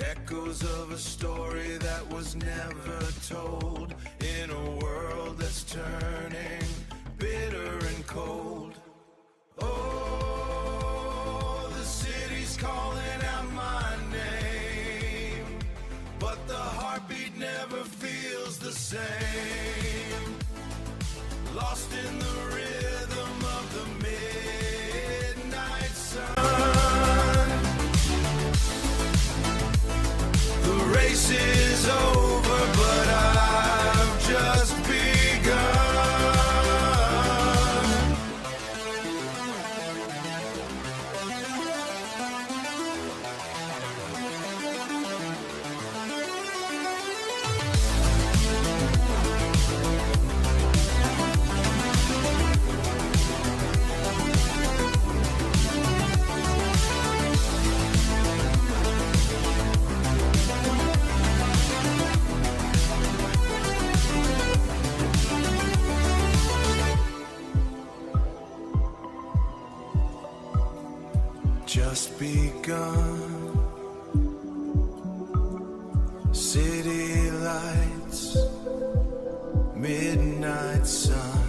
Echoes of a story that was never told in a world that's turning bitter and cold. Oh, the city's calling out my name, but the heartbeat never feels the same. Lost in the rhythm of the midnight sun. The race is over, but I've just begun. Just begun. City lights, midnight sun.